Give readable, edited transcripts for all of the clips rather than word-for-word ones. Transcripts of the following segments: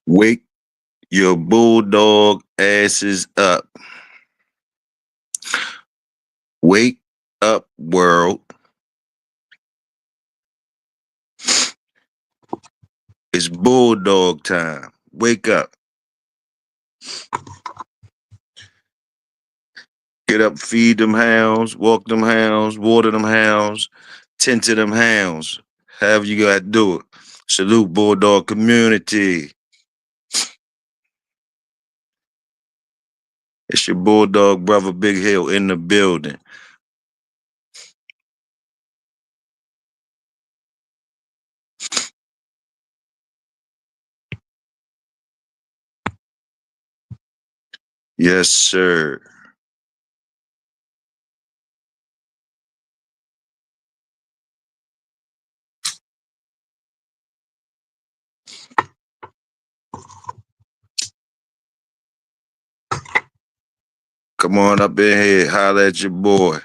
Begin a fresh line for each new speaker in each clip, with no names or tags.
Wake your bulldog asses up. Wake up, world. It's bulldog time. Wake up. Get up, feed them hounds, walk them hounds, water them hounds, tend to them hounds. However you got to do it. Salute bulldog community. It's your bulldog brother Big Hill in the building. Yes, sir. Come on up in here. Holla at your boy.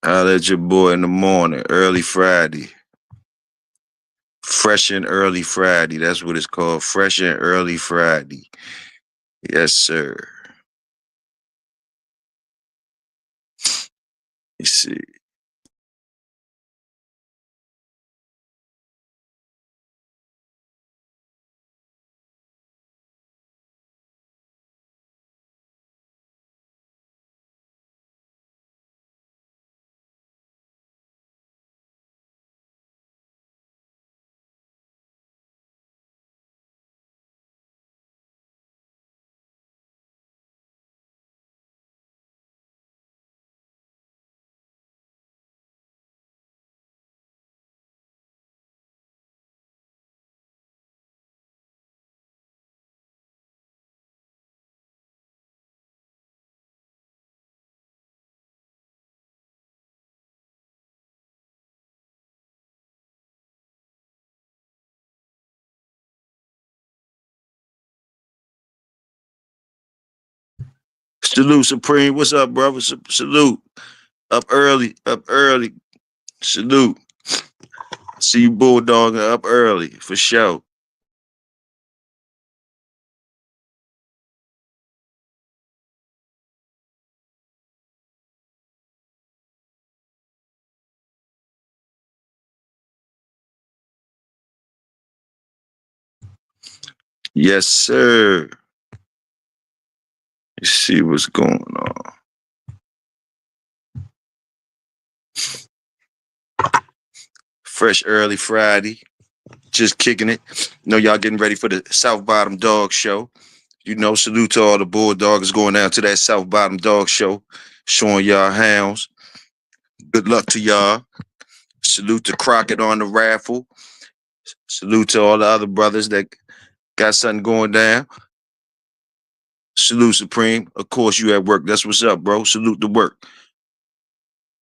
Holla at your boy in the morning, early Friday. Fresh and early Friday. That's what it's called. Fresh and early Friday. Yes, sir. You see. Salute, Supreme. What's up, brother? Salute. Up early. Up early. Salute. See you bulldogging up early for sure. Yes, sir. You see what's going on. Fresh early Friday. Just kicking it. Know y'all getting ready for the South Bottom Dog Show. You know, salute to all the bulldoggers going down to that South Bottom Dog Show, showing y'all hounds. Good luck to y'all. Salute to Crockett on the raffle. Salute to all the other brothers that got something going down. Salute, Supreme. Of course, you at work. That's what's up, bro. Salute to work.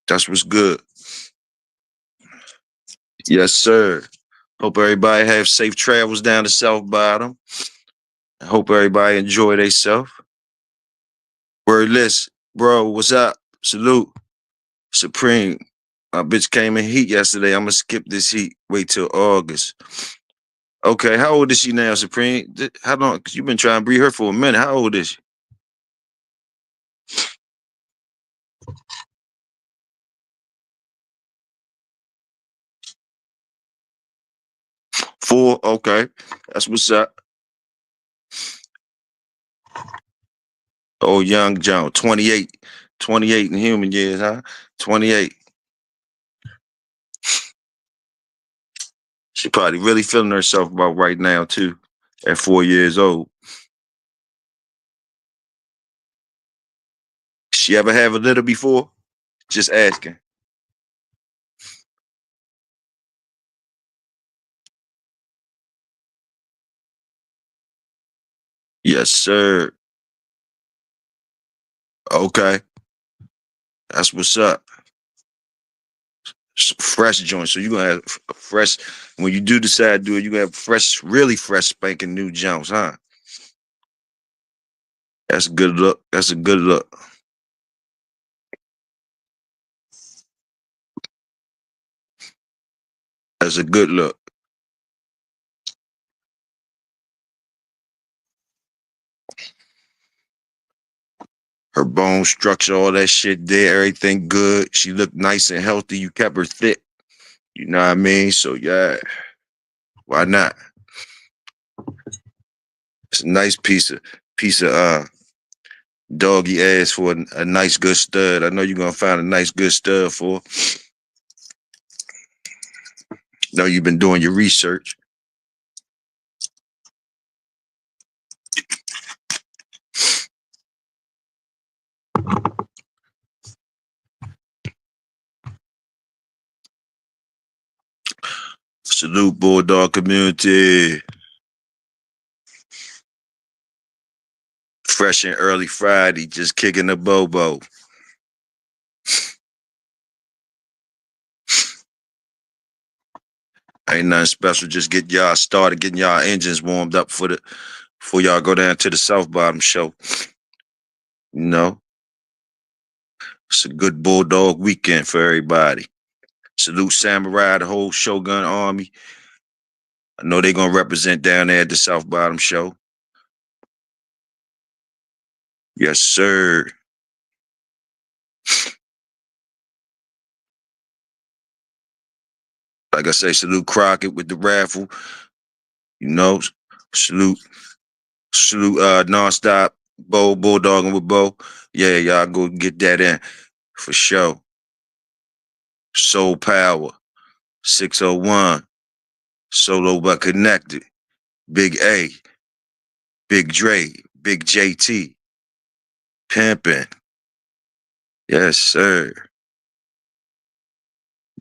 That's what's good. Yes, sir. Hope everybody have safe travels down to South Bottom. I hope everybody enjoy themselves. Wordless, bro. What's up? Salute, Supreme. My bitch came in heat yesterday. I'm gonna skip this heat. Wait till August. Okay, how old is she now, Supreme? How long? Cause you've been trying to breed her for a minute. How old is she? 4. Okay, that's what's up. Oh, young John, 28. 28 in human years, huh? 28. She probably really feeling herself about right now too, at 4 years old. She ever have a litter before? Just asking. Yes, sir. Okay, that's what's up. Fresh joint. So you gonna have fresh when you do decide to do it. You gonna have fresh, really fresh, spanking new joints, huh? That's a good look. That's a good look. That's a good look. Her bone structure, all that shit there, everything good. She looked nice and healthy. You kept her thick. You know what I mean? So yeah, why not? It's a nice piece of doggy ass for a nice good stud. I know you're gonna find a nice good stud for. Know you've been doing your research. Salute Bulldog community. Fresh and early Friday, just kicking the bobo. Ain't nothing special. Just get y'all started, getting y'all engines warmed up before y'all go down to the South Bottom show. You know, it's a good Bulldog weekend for everybody. Salute Samurai, the whole Shogun Army. I know they're gonna represent down there at the South Bottom show. Yes, sir. Like I say, salute Crockett with the raffle. You know, salute Nonstop, Bulldogging with Bo. Yeah, y'all go get that in for sure. Soul Power, 601, Solo but Connected, Big A, Big Dre, Big JT, Pimpin'. Yes, sir.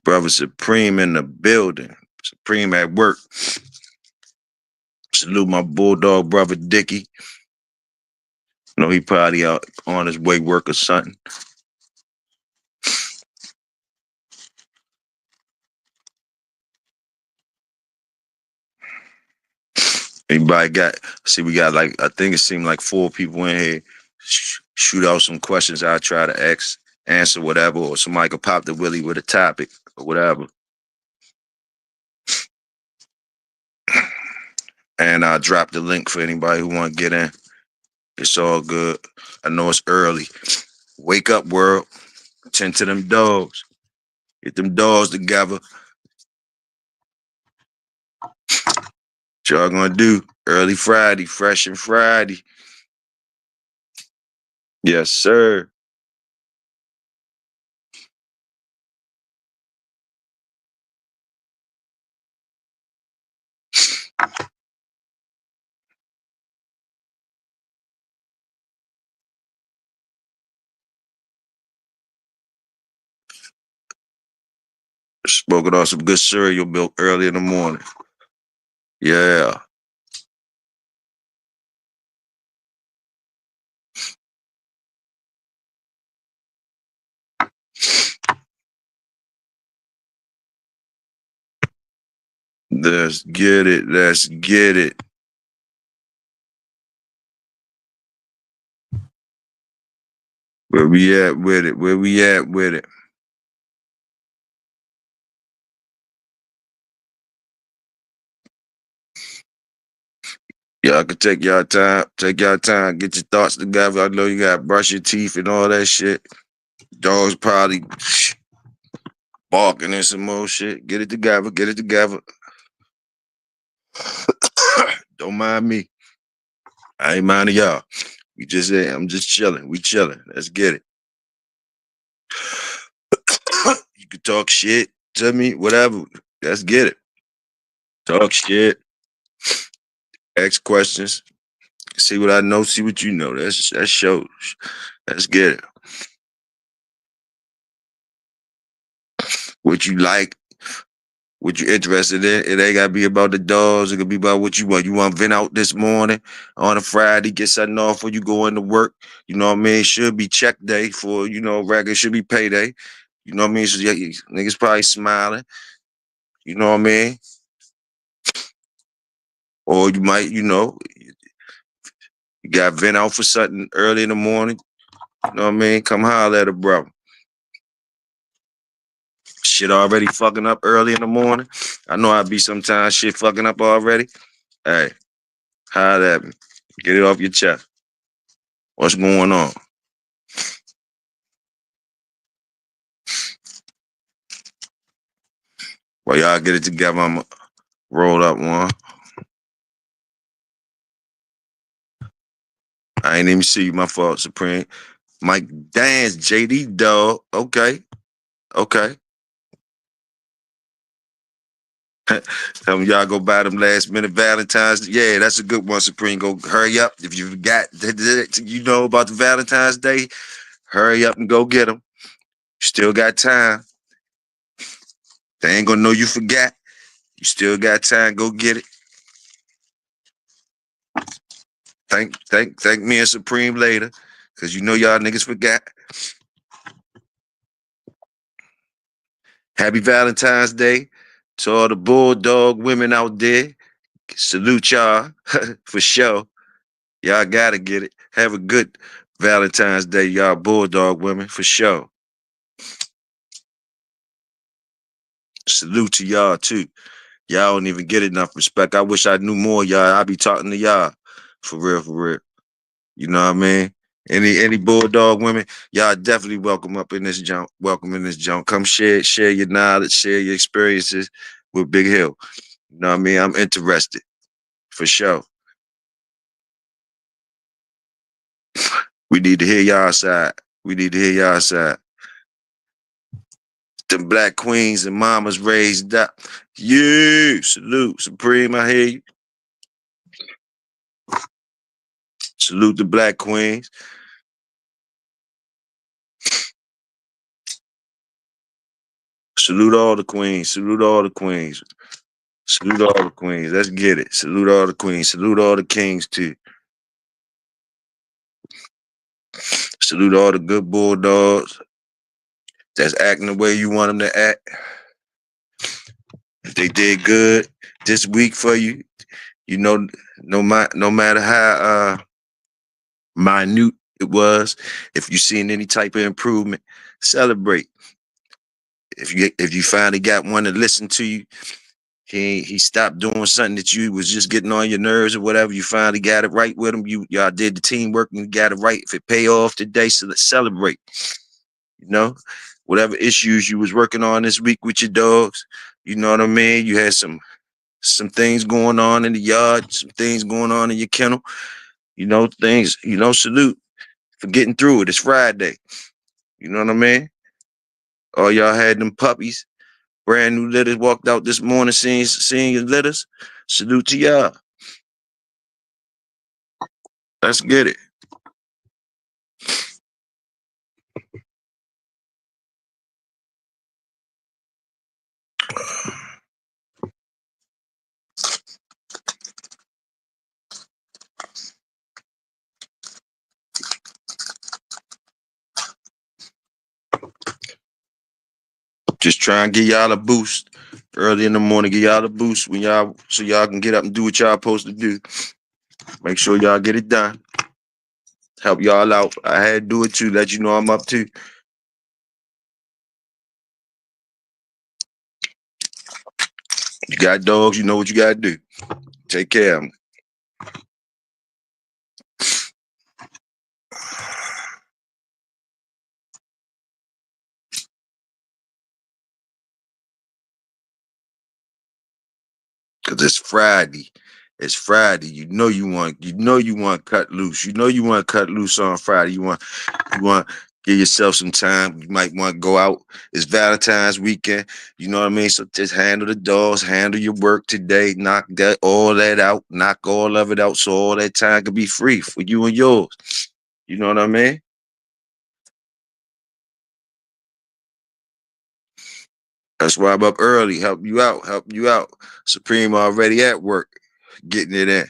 Brother Supreme in the building. Supreme at work. Salute my Bulldog brother Dickie. You know, he probably out on his way work or something. Anybody got, see, we got like, I think it seemed like 4 people in here. Shoot out some questions. I'll try to answer whatever, or somebody could pop the willy with a topic or whatever. And I'll drop the link for anybody who want to get in. It's all good. I know it's early. Wake up, world. Tend to them dogs. Get them dogs together. What y'all gonna do? Early Friday, fresh and Friday. Yes, sir. Spoken on some good cereal milk early in the morning. Yeah. Let's get it. Let's get it. Where we at with it? Where we at with it? Y'all can take y'all time. Take y'all time. Get your thoughts together. I know you got to brush your teeth and all that shit. Dogs probably barking and some more shit. Get it together. Get it together. Don't mind me. I ain't minding y'all. I'm just chilling. We chilling. Let's get it. You can talk shit to me, whatever. Let's get it. Talk shit. Ask questions. See what I know. See what you know. That shows. Let's get it. What you like, what you interested in. It ain't gotta be about the dogs. It could be about what you want. You want to vent out this morning on a Friday, get something off before you go into work. You know what I mean? Should be check day for, regular, should be payday. You know what I mean? So yeah, niggas probably smiling. You know what I mean? Or you might, you got vent out for something early in the morning. You know what I mean? Come holler at a brother. Shit already fucking up early in the morning. I know I be sometimes shit fucking up already. Hey, holler at me. Get it off your chest. What's going on? While y'all get it together, I'm roll up one. I ain't even see you. My fault, Supreme. Mike Dance, JD dog. Okay. Okay. Tell me y'all go buy them last minute Valentine's. Yeah, that's a good one, Supreme. Go hurry up. If you forgot, you know about the Valentine's Day, hurry up and go get them. You still got time. They ain't gonna know you forgot. You still got time. Go get it. Thank me and Supreme later, cause you know y'all niggas forgot. Happy Valentine's Day to all the Bulldog women out there. Salute y'all for sure. Y'all gotta get it. Have a good Valentine's Day, y'all Bulldog women, for sure. Salute to y'all too. Y'all don't even get enough respect. I wish I knew more, y'all. I be talking to y'all. For real, for real. You know what I mean? Any Bulldog women, y'all definitely welcome up in this junk. Welcome in this junk. Come share your knowledge, share your experiences with Big Hill. You know what I mean? I'm interested. For sure. We need to hear y'all side. We need to hear y'all side. Them black queens and mamas raised up. You salute, Supreme. I hear you. Salute the black queens. Salute all the queens. Salute all the queens. Salute all the queens. Let's get it. Salute all the queens. Salute all the kings too. Salute all the good bulldogs that's acting the way you want them to act. If they did good this week for you, you know, no matter how minute it was, if you seen any type of improvement, celebrate. If you finally got one to listen to you, he stopped doing something that you was just getting on your nerves or whatever. You finally got it right with him. Y'all did the teamwork and you got it right. If it pay off today, so let's celebrate. You know, whatever issues you was working on this week with your dogs, you know what I mean? You had some things going on in the yard, some things going on in your kennel, things, salute for getting through it. It's Friday. You know what I mean? All y'all had them puppies, brand new litters, walked out this morning seeing your litters. Salute to y'all. Let's get it. Just try and give y'all a boost early in the morning. Give y'all a boost so y'all can get up and do what y'all supposed to do. Make sure y'all get it done. Help y'all out. I had to do it too. Let you know I'm up too. You got dogs, you know what you gotta do. Take care of them. Cause it's Friday. It's Friday. You know you want to cut loose. You know you want to cut loose on Friday. You want give yourself some time. You might want to go out. It's Valentine's weekend. You know what I mean? So just handle the dogs, handle your work today, knock all that out, knock all of it out so all that time can be free for you and yours. You know what I mean? That's why I'm up early, help you out. Supreme already at work, getting it in.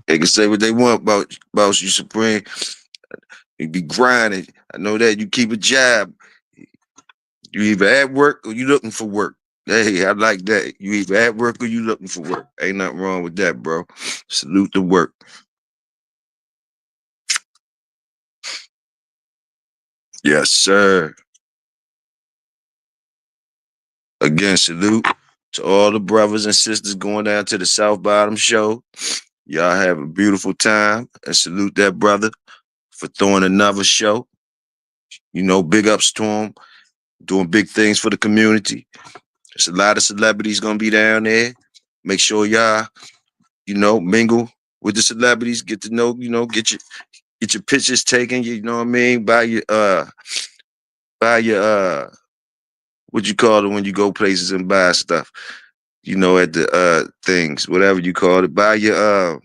They can say what they want about you, Supreme. You be grinding. I know that you keep a job. You either at work or you looking for work. Hey, I like that. You either at work or you looking for work. Ain't nothing wrong with that, bro. Salute the work. Yes, sir. Again, salute. To all the brothers and sisters going down to the South Bottom show, y'all have a beautiful time, and salute that brother for throwing another show. You know, big ups to him, doing big things for the community. There's a lot of celebrities gonna be down there. Make sure y'all, mingle with the celebrities, get to know, get your pictures taken, you know what I mean? Buy your what you call it when you go places and buy stuff, at the things, whatever you call it. Buy your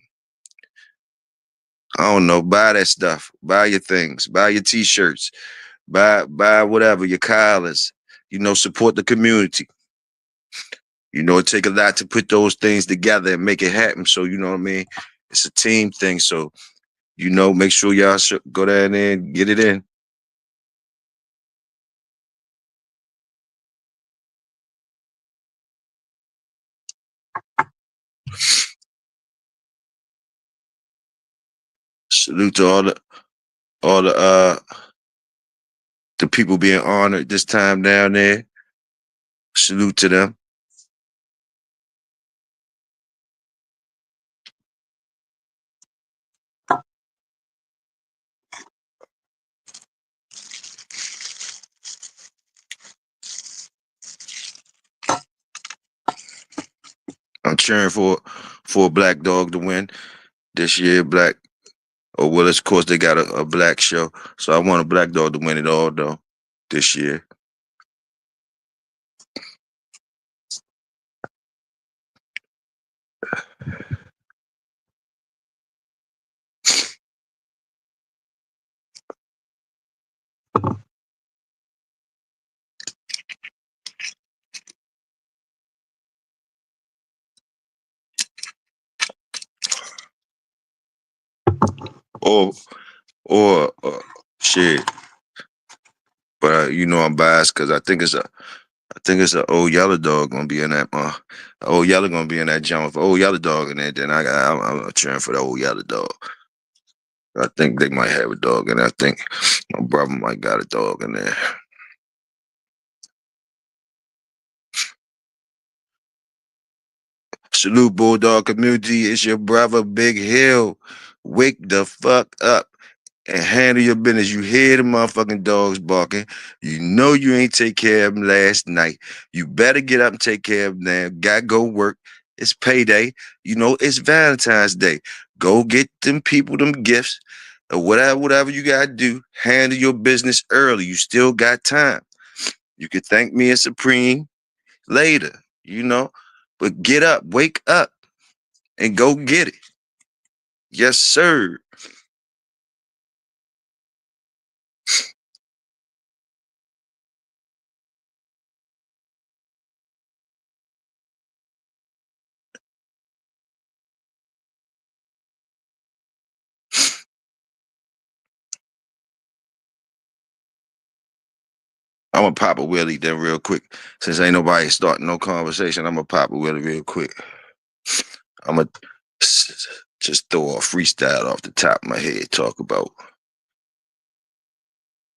I don't know, buy that stuff. Buy your things, buy your t-shirts, buy whatever, your collars, support the community. It take a lot to put those things together and make it happen. So, you know what I mean? It's a team thing. So, make sure y'all go down there and get it in. Salute to all the people being honored this time down there. Salute to them. I'm cheering for a black dog to win this year. Black, or well, of course they got a black show, so I want a black dog to win it all though this year. Or or shit, but I'm biased because I think it's a old yellow dog gonna be in that. Old yellow gonna be in that jump. If old yellow dog in there, then I'm cheering for the old yellow dog. I think they might have a dog in there. I think my brother might got a dog in there. Salute Bulldog community. It's your brother Big Hill. Wake the fuck up and handle your business. You hear the motherfucking dogs barking. You know you ain't take care of them last night. You better get up and take care of them now. Gotta go work. It's payday. It's Valentine's Day. Go get them people them gifts or whatever you gotta do. Handle your business early. You still got time. You can thank me and Supreme later, but get up, wake up, and go get it. Yes, sir. I'm gonna pop a wheelie then real quick. Since ain't nobody starting no conversation, I'm gonna pop a wheelie real quick. I'm gonna just throw a freestyle off the top of my head, talk about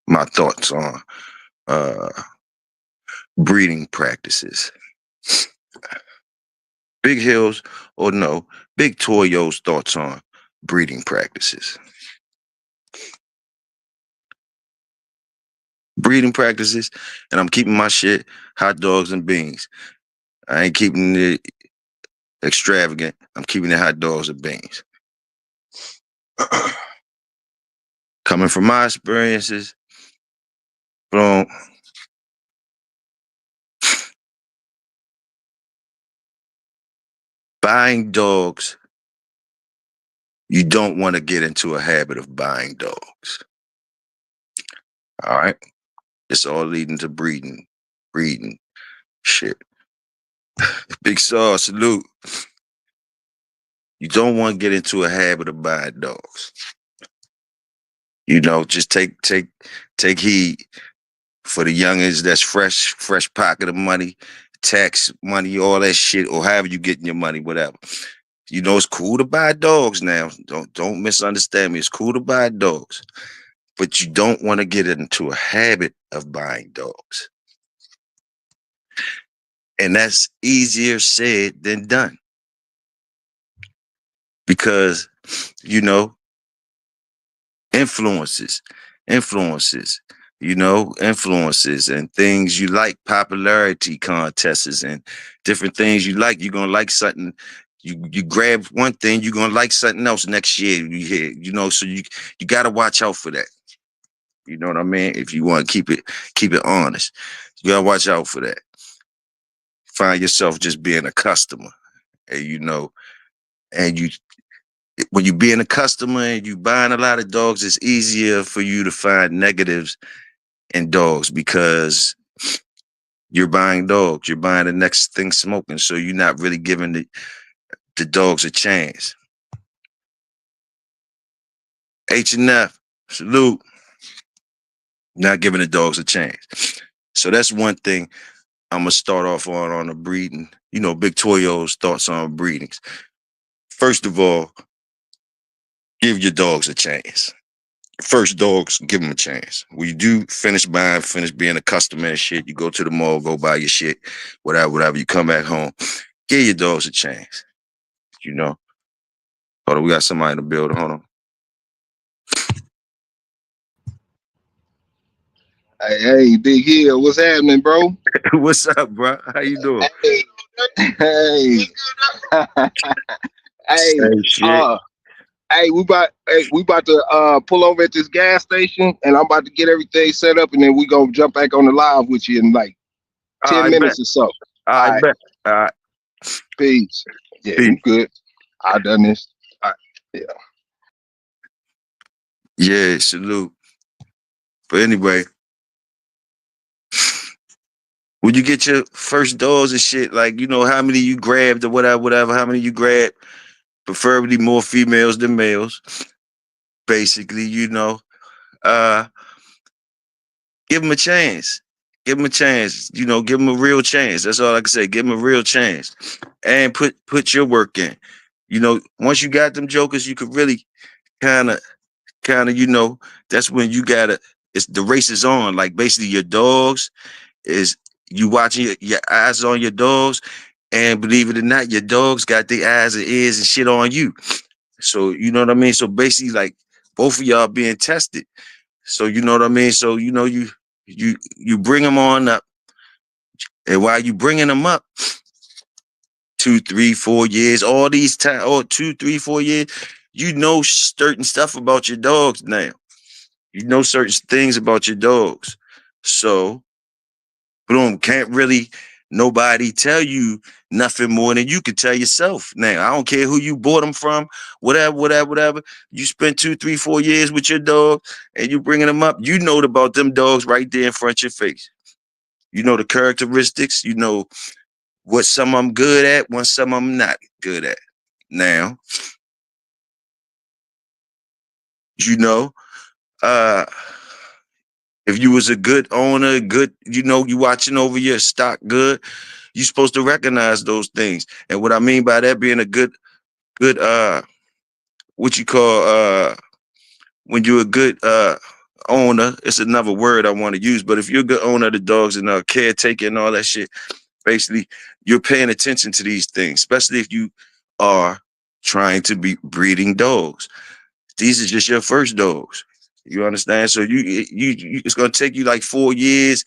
my thoughts on uh breeding practices. Big Hills or no, Big Toyo's thoughts on breeding practices. Breeding practices, and I'm keeping my shit hot dogs and beans. I ain't keeping it extravagant. I'm keeping it hot dogs and beans. Coming from my experiences, from buying dogs, you don't want to get into a habit of buying dogs. All right? It's all leading to breeding shit. Big Saw, salute. You don't want to get into a habit of buying dogs. Just take heed for the youngins that's fresh pocket of money, tax money, all that shit, or however you getting your money, whatever. It's cool to buy dogs now. Don't misunderstand me. It's cool to buy dogs, but you don't want to get into a habit of buying dogs. And that's easier said than done because, you know, influences, influences, influences and things you like, popularity contests and different things you like. You're gonna like something. You grab one thing, you're gonna like something else next year. You hear, so you gotta watch out for that. You know what I mean? If you want to keep it honest, you gotta watch out for that. Find yourself just being a customer, and and you when you being a customer and you buying a lot of dogs, it's easier for you to find negatives in dogs because you're buying dogs. You're buying the next thing smoking. So you're not really giving the dogs a chance. H&F, salute. Not giving the dogs a chance. So that's one thing I'm going to start off on the breeding. Big Toyo's thoughts on breedings. First of all, give your dogs a chance. First dogs, give them a chance. When you do finish buying, finish being a customer and shit, you go to the mall, go buy your shit, whatever, you come back home, give your dogs a chance. Hold on, we got somebody in the building. Hold on.
Hey, Big Hill, what's happening, bro?
What's up, bro? How you doing?
Hey, hey,
Same shit.
uh, we about to pull over at this gas station, and I'm about to get everything set up, and then we gonna jump back on the live with you in like
I
10
bet.
minutes or so. All
I
right,
bet. All right.
peace. Yeah,
Peace.
we good. I done this. All right, yeah.
Yeah, salute. But anyway, when you get your first dogs and shit, like, how many you grabbed or whatever, how many you grabbed, preferably more females than males. Basically, uh, give them a chance. Give them a chance. Give them a real chance. That's all I can say. Give them a real chance, and put your work in. Once you got them jokers, you could really kind of. That's when you gotta. It's the race is on. Like basically, your dogs is you watching your eyes on your dogs, and believe it or not, your dogs got their eyes and ears and shit on you. So you know what I mean. So basically, like both of y'all being tested. So you know what I mean. So you bring them on up, and while you bringing them up, 2, 3, 4 years, all these time, or 2, 3, 4 years, certain stuff about your dogs now. You know certain things about your dogs. So boom, can't really nobody tell you nothing more than you can tell yourself. Now, I don't care who you bought them from, whatever. You spend 2, 3, 4 years with your dog and you bringing them up. You know about them dogs right there in front of your face. You know the characteristics. You know what some of them good at, what some of them not good at. Now, you know, uh, if you was a good owner, good, you watching over your stock good, you're supposed to recognize those things. And what I mean by that being a good what you call when you're a good owner, it's another word I want to use, but if you're a good owner of the dogs and caretaker and all that shit, basically you're paying attention to these things, especially if you are trying to be breeding dogs. These are just your first dogs. You understand? So you it's gonna take you like 4 years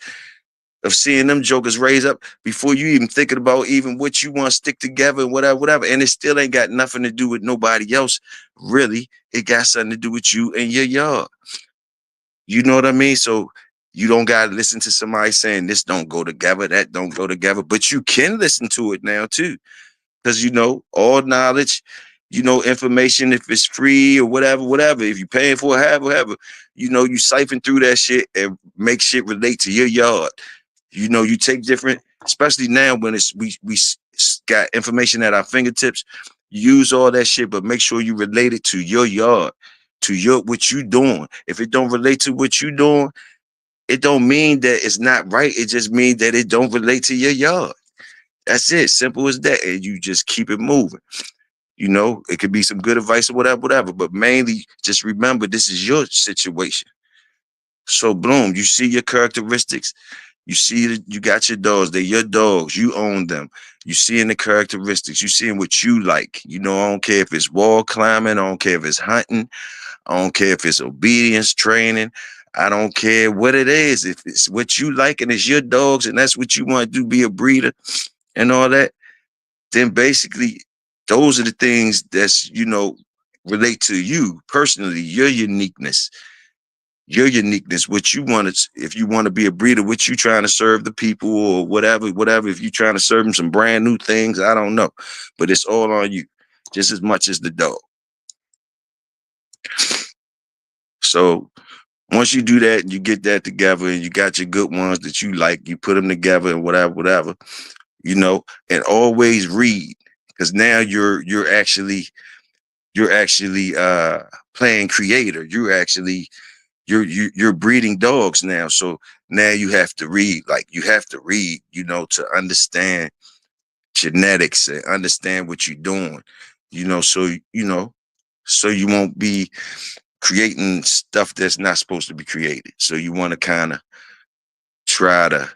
of seeing them jokers raise up before you even thinking about even what you want to stick together and whatever. And it still ain't got nothing to do with nobody else. Really, it got something to do with you and your yard. You know what I mean? So you don't gotta listen to somebody saying this don't go together, that don't go together. But you can listen to it now too. Because all knowledge, information, if it's free or whatever. If you're paying for it, whatever, you siphon through that shit and make shit relate to your yard. You take different, especially now when we got information at our fingertips. Use all that shit, but make sure you relate it to your yard, to your what you doing. If it don't relate to what you doing, it don't mean that it's not right. It just means that it don't relate to your yard. That's it. Simple as that. And you just keep it moving. It could be some good advice or whatever. But mainly just remember this is your situation. So boom, you see your characteristics. You see that you got your dogs. They're your dogs. You own them. You seeing the characteristics. You seeing what you like. You know, I don't care if it's wall climbing. I don't care if it's hunting. I don't care if it's obedience training. I don't care what it is. If it's what you like and it's your dogs and that's what you want to do, be a breeder and all that, then basically those are the things that's, you know, relate to you personally, your uniqueness, what you want to, if you want to be a breeder, what you trying to serve the people or whatever, if you trying to serve them some brand new things, I don't know, but it's all on you just as much as the dog. So once you do that and you get that together and you got your good ones that you like, you put them together and whatever, you know, and always read, because now you're actually playing creator. You're breeding dogs now. So now you have to read, you know, to understand genetics and understand what you're doing, you know, so you won't be creating stuff that's not supposed to be created. So you want to kind of try to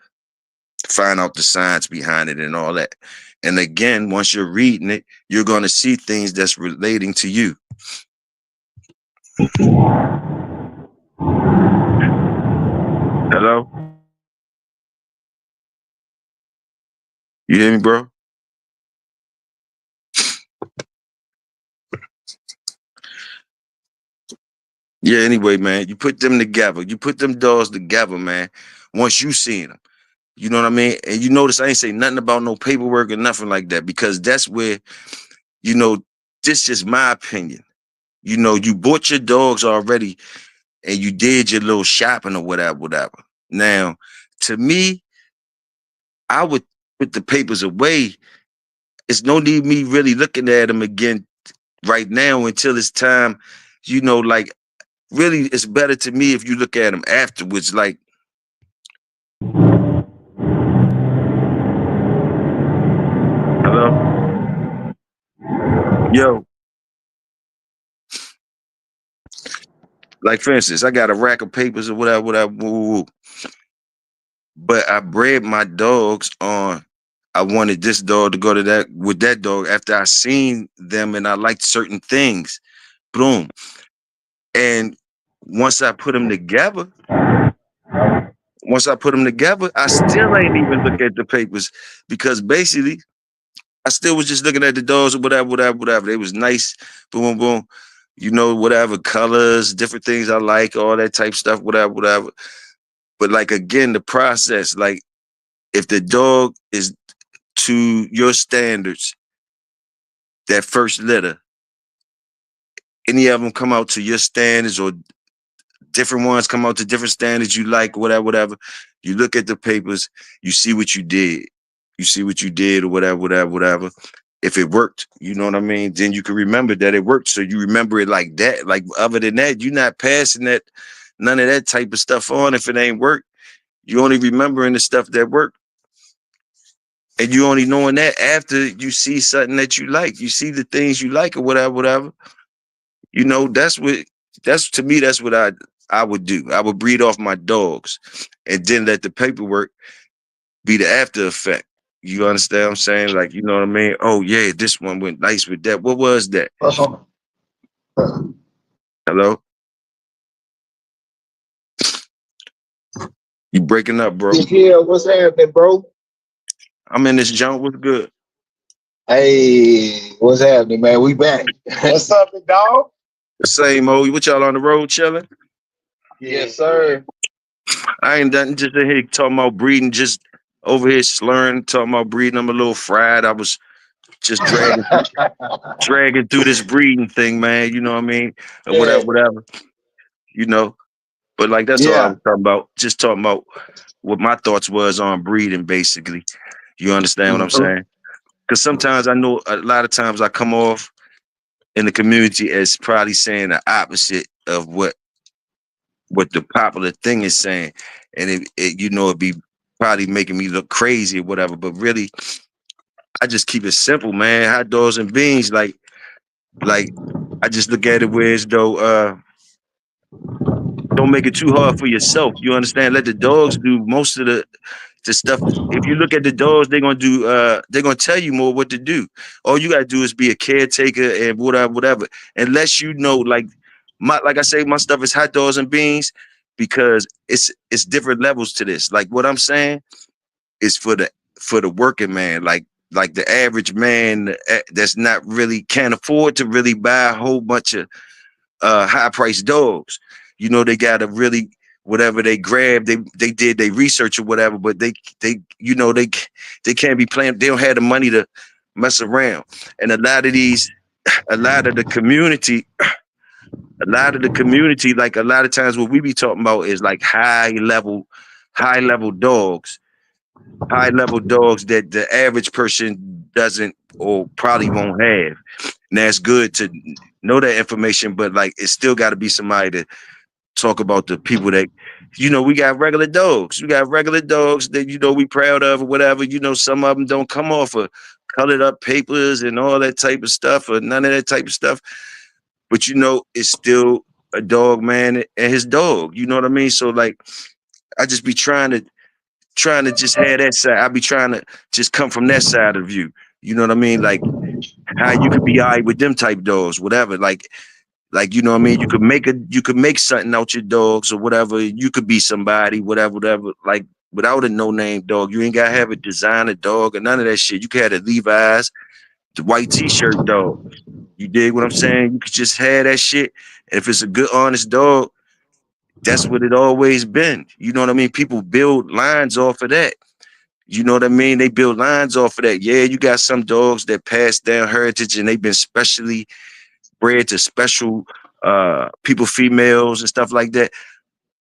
find out the science behind it and all that. And again, once you're reading it, you're going to see things that's relating to you. Hello? You hear me, bro? Yeah, anyway, man, you put them together. You put them dogs together, man, once you seen them. You know what I mean? And you notice I ain't say nothing about no paperwork or nothing like that, because that's where, you know, this is just my opinion. You know, you bought your dogs already and you did your little shopping or whatever. Now, to me, I would put the papers away. It's no need me really looking at them again right now until it's time, you know, like really it's better to me if you look at them afterwards, like, hello? Yo, like for instance, I got a rack of papers or whatever, woo. But I bred my dogs on, I wanted this dog to go to that with that dog after I seen them and I liked certain things. Boom. And once I put them together, I still ain't even look at the papers, because basically I still was just looking at the dogs or whatever. They was nice, boom, boom, boom. You know, whatever colors, different things I like, all that type stuff, whatever. But like again, the process, like if the dog is to your standards, that first litter, any of them come out to your standards or different ones come out to different standards you like, whatever. You look at the papers, you see what you did. You see what you did or whatever. If it worked, you know what I mean? Then you can remember that it worked. So you remember it like that. Like other than that, you're not passing that, none of that type of stuff on if it ain't worked. You only remembering the stuff that worked. And you only knowing that after you see something that you like. You see the things you like or whatever. You know, that's to me, that's what I would do. I would breed off my dogs and then let the paperwork be the after effect. You understand what I'm saying? Like, you know what I mean? Oh yeah, this one went nice with that. What was that? Hello? You breaking up, bro?
Yeah, what's happening, bro?
I'm in this junk. What's good?
Hey, what's happening, man? We back. What's up, big dog?
The same old. What y'all on the road chilling?
Yes, sir.
I ain't done just in here talking about breeding, just over here slurring, talking about breeding. I'm a little fried. I was just dragging through this breeding thing, man. You know what I mean? Or whatever. You know. But like that's all I was talking about. Just talking about what my thoughts was on breeding, basically. You understand what I'm saying? Because sometimes I know a lot of times I come off in the community as probably saying the opposite of what the popular thing is saying, and it you know, it'd be probably making me look crazy or whatever. But really, I just keep it simple, man. Hot dogs and beans, like I just look at it where as though don't make it too hard for yourself. You understand? Let the dogs do most of the stuff. If you look at the dogs, they're gonna tell you more what to do. All you gotta do is be a caretaker and whatever. Unless you know, like I say, my stuff is hot dogs and beans because it's different levels to this. Like what I'm saying is for the working man, like the average man that's not really can't afford to really buy a whole bunch of high priced dogs. You know, they gotta really whatever they grab, they did their research or whatever, but they you know they can't be playing. They don't have the money to mess around. And a lot of the community, like a lot of times what we be talking about is like high level dogs, that the average person doesn't or probably won't have. And that's good to know that information, but like it's still got to be somebody to talk about the people that, you know, we got regular dogs. We got regular dogs that, you know, we proud of or whatever. You know, some of them don't come off of colored up papers and all that type of stuff or none of that type of stuff. But, you know, it's still a dog, man, and his dog. You know what I mean? So, like, I just be trying to just have that side. I be trying to just come from that side of view. You know what I mean? Like, how you could be all right with them type dogs, whatever. Like, you know what I mean? You could make something out your dogs or whatever. You could be somebody, whatever. Like without a no-name dog, you ain't gotta have a designer dog or none of that shit. You could have the Levi's, the white t-shirt dog. You dig what I'm saying? You could just have that shit. And if it's a good, honest dog, that's what it always been. You know what I mean? People build lines off of that. You know what I mean? They build lines off of that. Yeah, you got some dogs that pass down heritage and they've been specially bred to special people, females and stuff like that.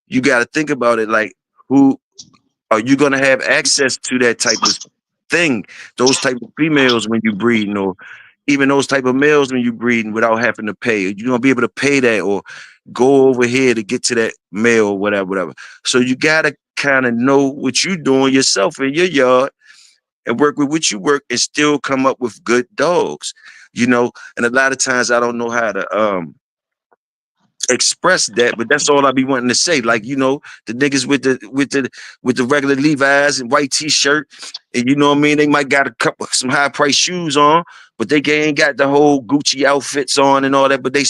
You got to think about it like, who are you going to have access to that type of thing, those type of females when you breeding, or even those type of males when you breeding without having to pay? You're going to be able to pay that or go over here to get to that male or whatever. So you got to kind of know what you're doing yourself in your yard and work with what you work and still come up with good dogs, you know. And a lot of times I don't know how to express that, but that's all I be wanting to say. Like, you know, the niggas with the regular Levi's and white t-shirt, and you know what I mean, they might got some high price shoes on, but they ain't got the whole Gucci outfits on and all that, but they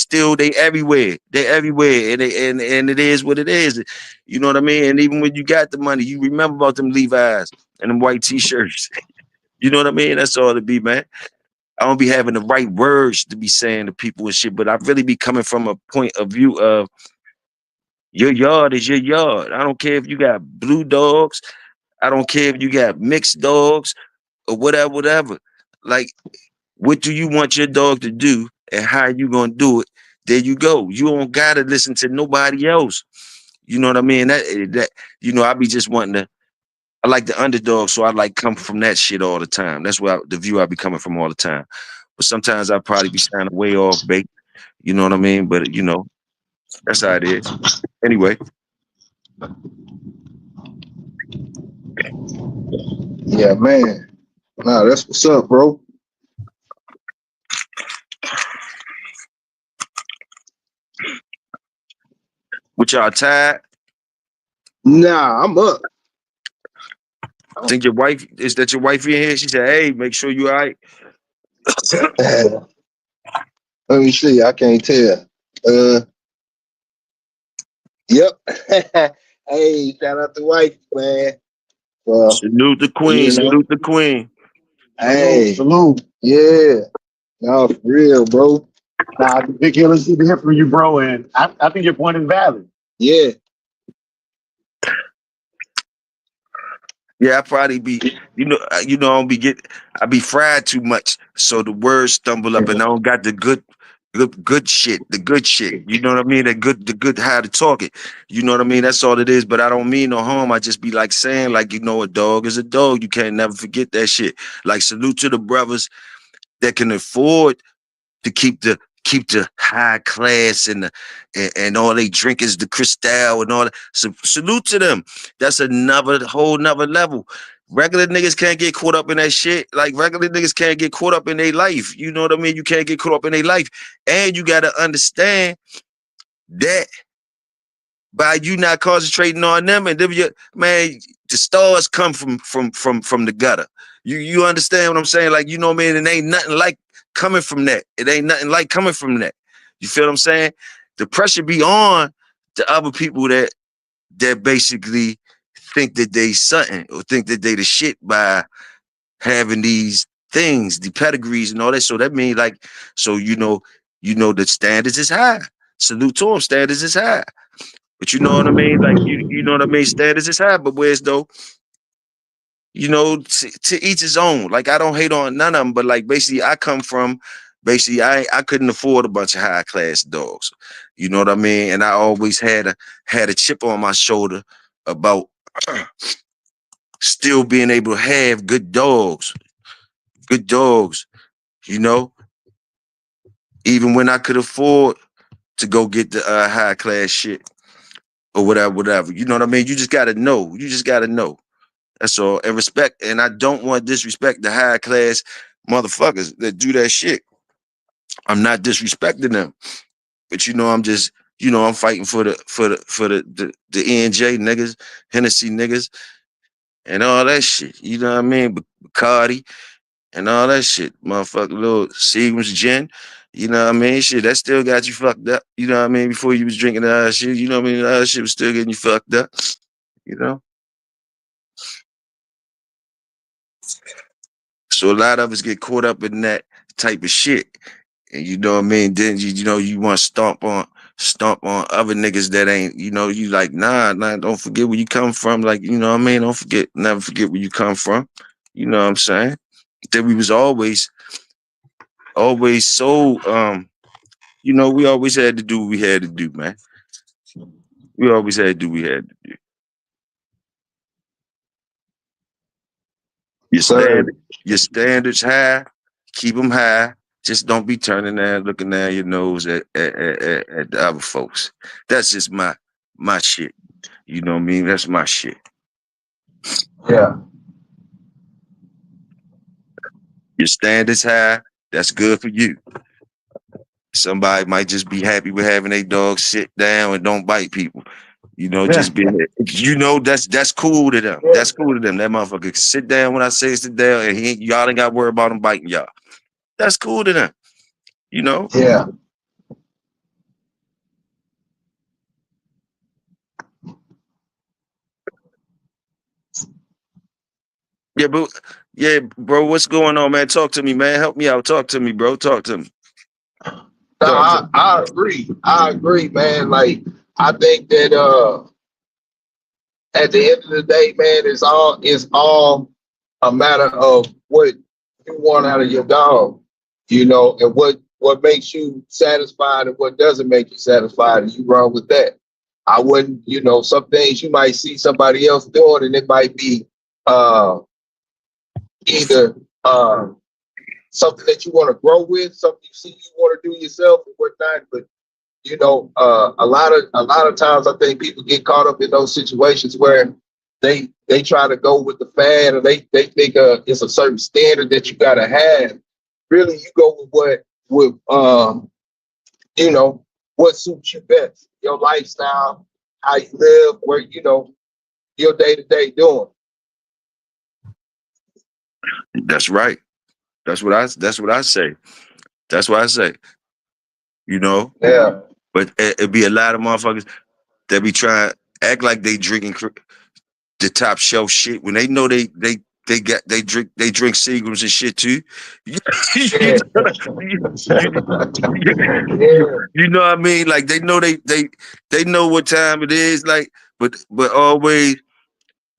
everywhere. They're everywhere. And it is what it is. You know what I mean? And even when you got the money, you remember about them Levi's and them white t-shirts. You know what I mean? That's all it be, man. I don't be having the right words to be saying to people and shit, but I really be coming from a point of view of your yard is your yard. I don't care if you got blue dogs. I don't care if you got mixed dogs or whatever. Like, what do you want your dog to do and how you gonna do it? There you go. You don't gotta listen to nobody else. You know what I mean? That you know, I be just wanting to. I like the underdog, so I like come from that shit all the time. That's where the view I be coming from all the time. But sometimes I probably be sounding way off bait. You know what I mean? But you know, that's how it is. Anyway.
Yeah, man. Nah, that's what's up, bro.
What y'all tired?
Nah, I'm up.
I think your wife, is that your wife in here? She said, hey, make sure you all right.
Let me see. I can't tell. Yep. Hey, shout out to wife, man.
Salute the queen.
You know,
salute the queen.
hey, salute. Yeah. No, for real, bro.
Nah, Big Hill, it's good to hear from you, bro. And I think your point is valid.
Yeah.
Yeah, I probably be, I don't I be fried too much, so the words stumble up, and I don't got the good shit, the good shit. You know what I mean? The good how to talk it. You know what I mean? That's all it is. But I don't mean no harm. I just be like saying, like, you know, a dog is a dog. You can't never forget that shit. Like, salute to the brothers that can afford to keep the high class and all they drink is the Cristal and all that. So salute to them. That's whole nother level. Regular niggas can't get caught up in that shit. Like, regular niggas can't get caught up in their life. You know what I mean? You can't get caught up in their life. And you gotta understand that by you not concentrating on them, and then man, the stars come from the gutter. You understand what I'm saying? Like, you know what I mean? It ain't nothing like coming from that. It ain't nothing like coming from that. You feel what I'm saying? The pressure be on the other people that basically think that they something or think that they the shit by having these things, the pedigrees and all that. So that means like, so the standards is high. Salute to them, standards is high. But you know what I mean? Like you know what I mean? Standards is high, but whereas though, to each his own. Like I don't hate on none of them, but like basically I come from I couldn't afford a bunch of high class dogs. You know what I mean? And I always had a chip on my shoulder about still being able to have good dogs, you know, even when I could afford to go get the high class shit or whatever. You know what I mean? You just gotta know. You just gotta know. That's all. And respect. And I don't want to disrespect the high class motherfuckers that do that shit. I'm not disrespecting them, but I'm just, I'm fighting for the ENJ niggas, Hennessy niggas, and all that shit. You know what I mean? Bacardi and all that shit. Motherfucker, little Seagram's gin. You know what I mean? Shit, that still got you fucked up. You know what I mean? Before you was drinking the other shit, you know what I mean? The other shit was still getting you fucked up. You know? So a lot of us get caught up in that type of shit. And you know what I mean? Then you want to stomp on other niggas that ain't, you like, nah, don't forget where you come from. Like, you know what I mean? Never forget where you come from. You know what I'm saying? That we was always so we always had to do what we had to do, man. We always had to do what we had to do. Your standards high, keep them high. Just don't be turning there, looking down your nose at the other folks. That's just my shit. You know what I mean? That's my shit.
Yeah.
Your standards high. That's good for you. Somebody might just be happy with having a dog sit down and don't bite people. Just be, that's cool to them. That's cool to them. That motherfucker sit down when I say sit down, and y'all ain't got to worry about him biting y'all. That's cool to them.
Yeah.
Yeah, bro, what's going on, man? Talk to me, man. Help me out. Talk to me, bro. Talk to me.
No, I agree. I agree, man. Like, I think that at the end of the day, man, it's all a matter of what you want out of your dog, and what makes you satisfied and what doesn't make you satisfied, and you run with that. I wouldn't, some things you might see somebody else doing, and it might be either something that you want to grow with, something you see you want to do yourself and whatnot. But a lot of times I think people get caught up in those situations where they try to go with the fad, or they think it's a certain standard that you gotta have. Really, you go with what suits you best, your lifestyle, how you live, where your day-to-day doing.
That's right. That's what I say. That's what I say.
Yeah.
But it be a lot of motherfuckers that be trying act like they drinking the top shelf shit when they know they drink Seagrams and shit too. you,
Yeah.
you know what I mean? Like they know they know what time it is. Like, but always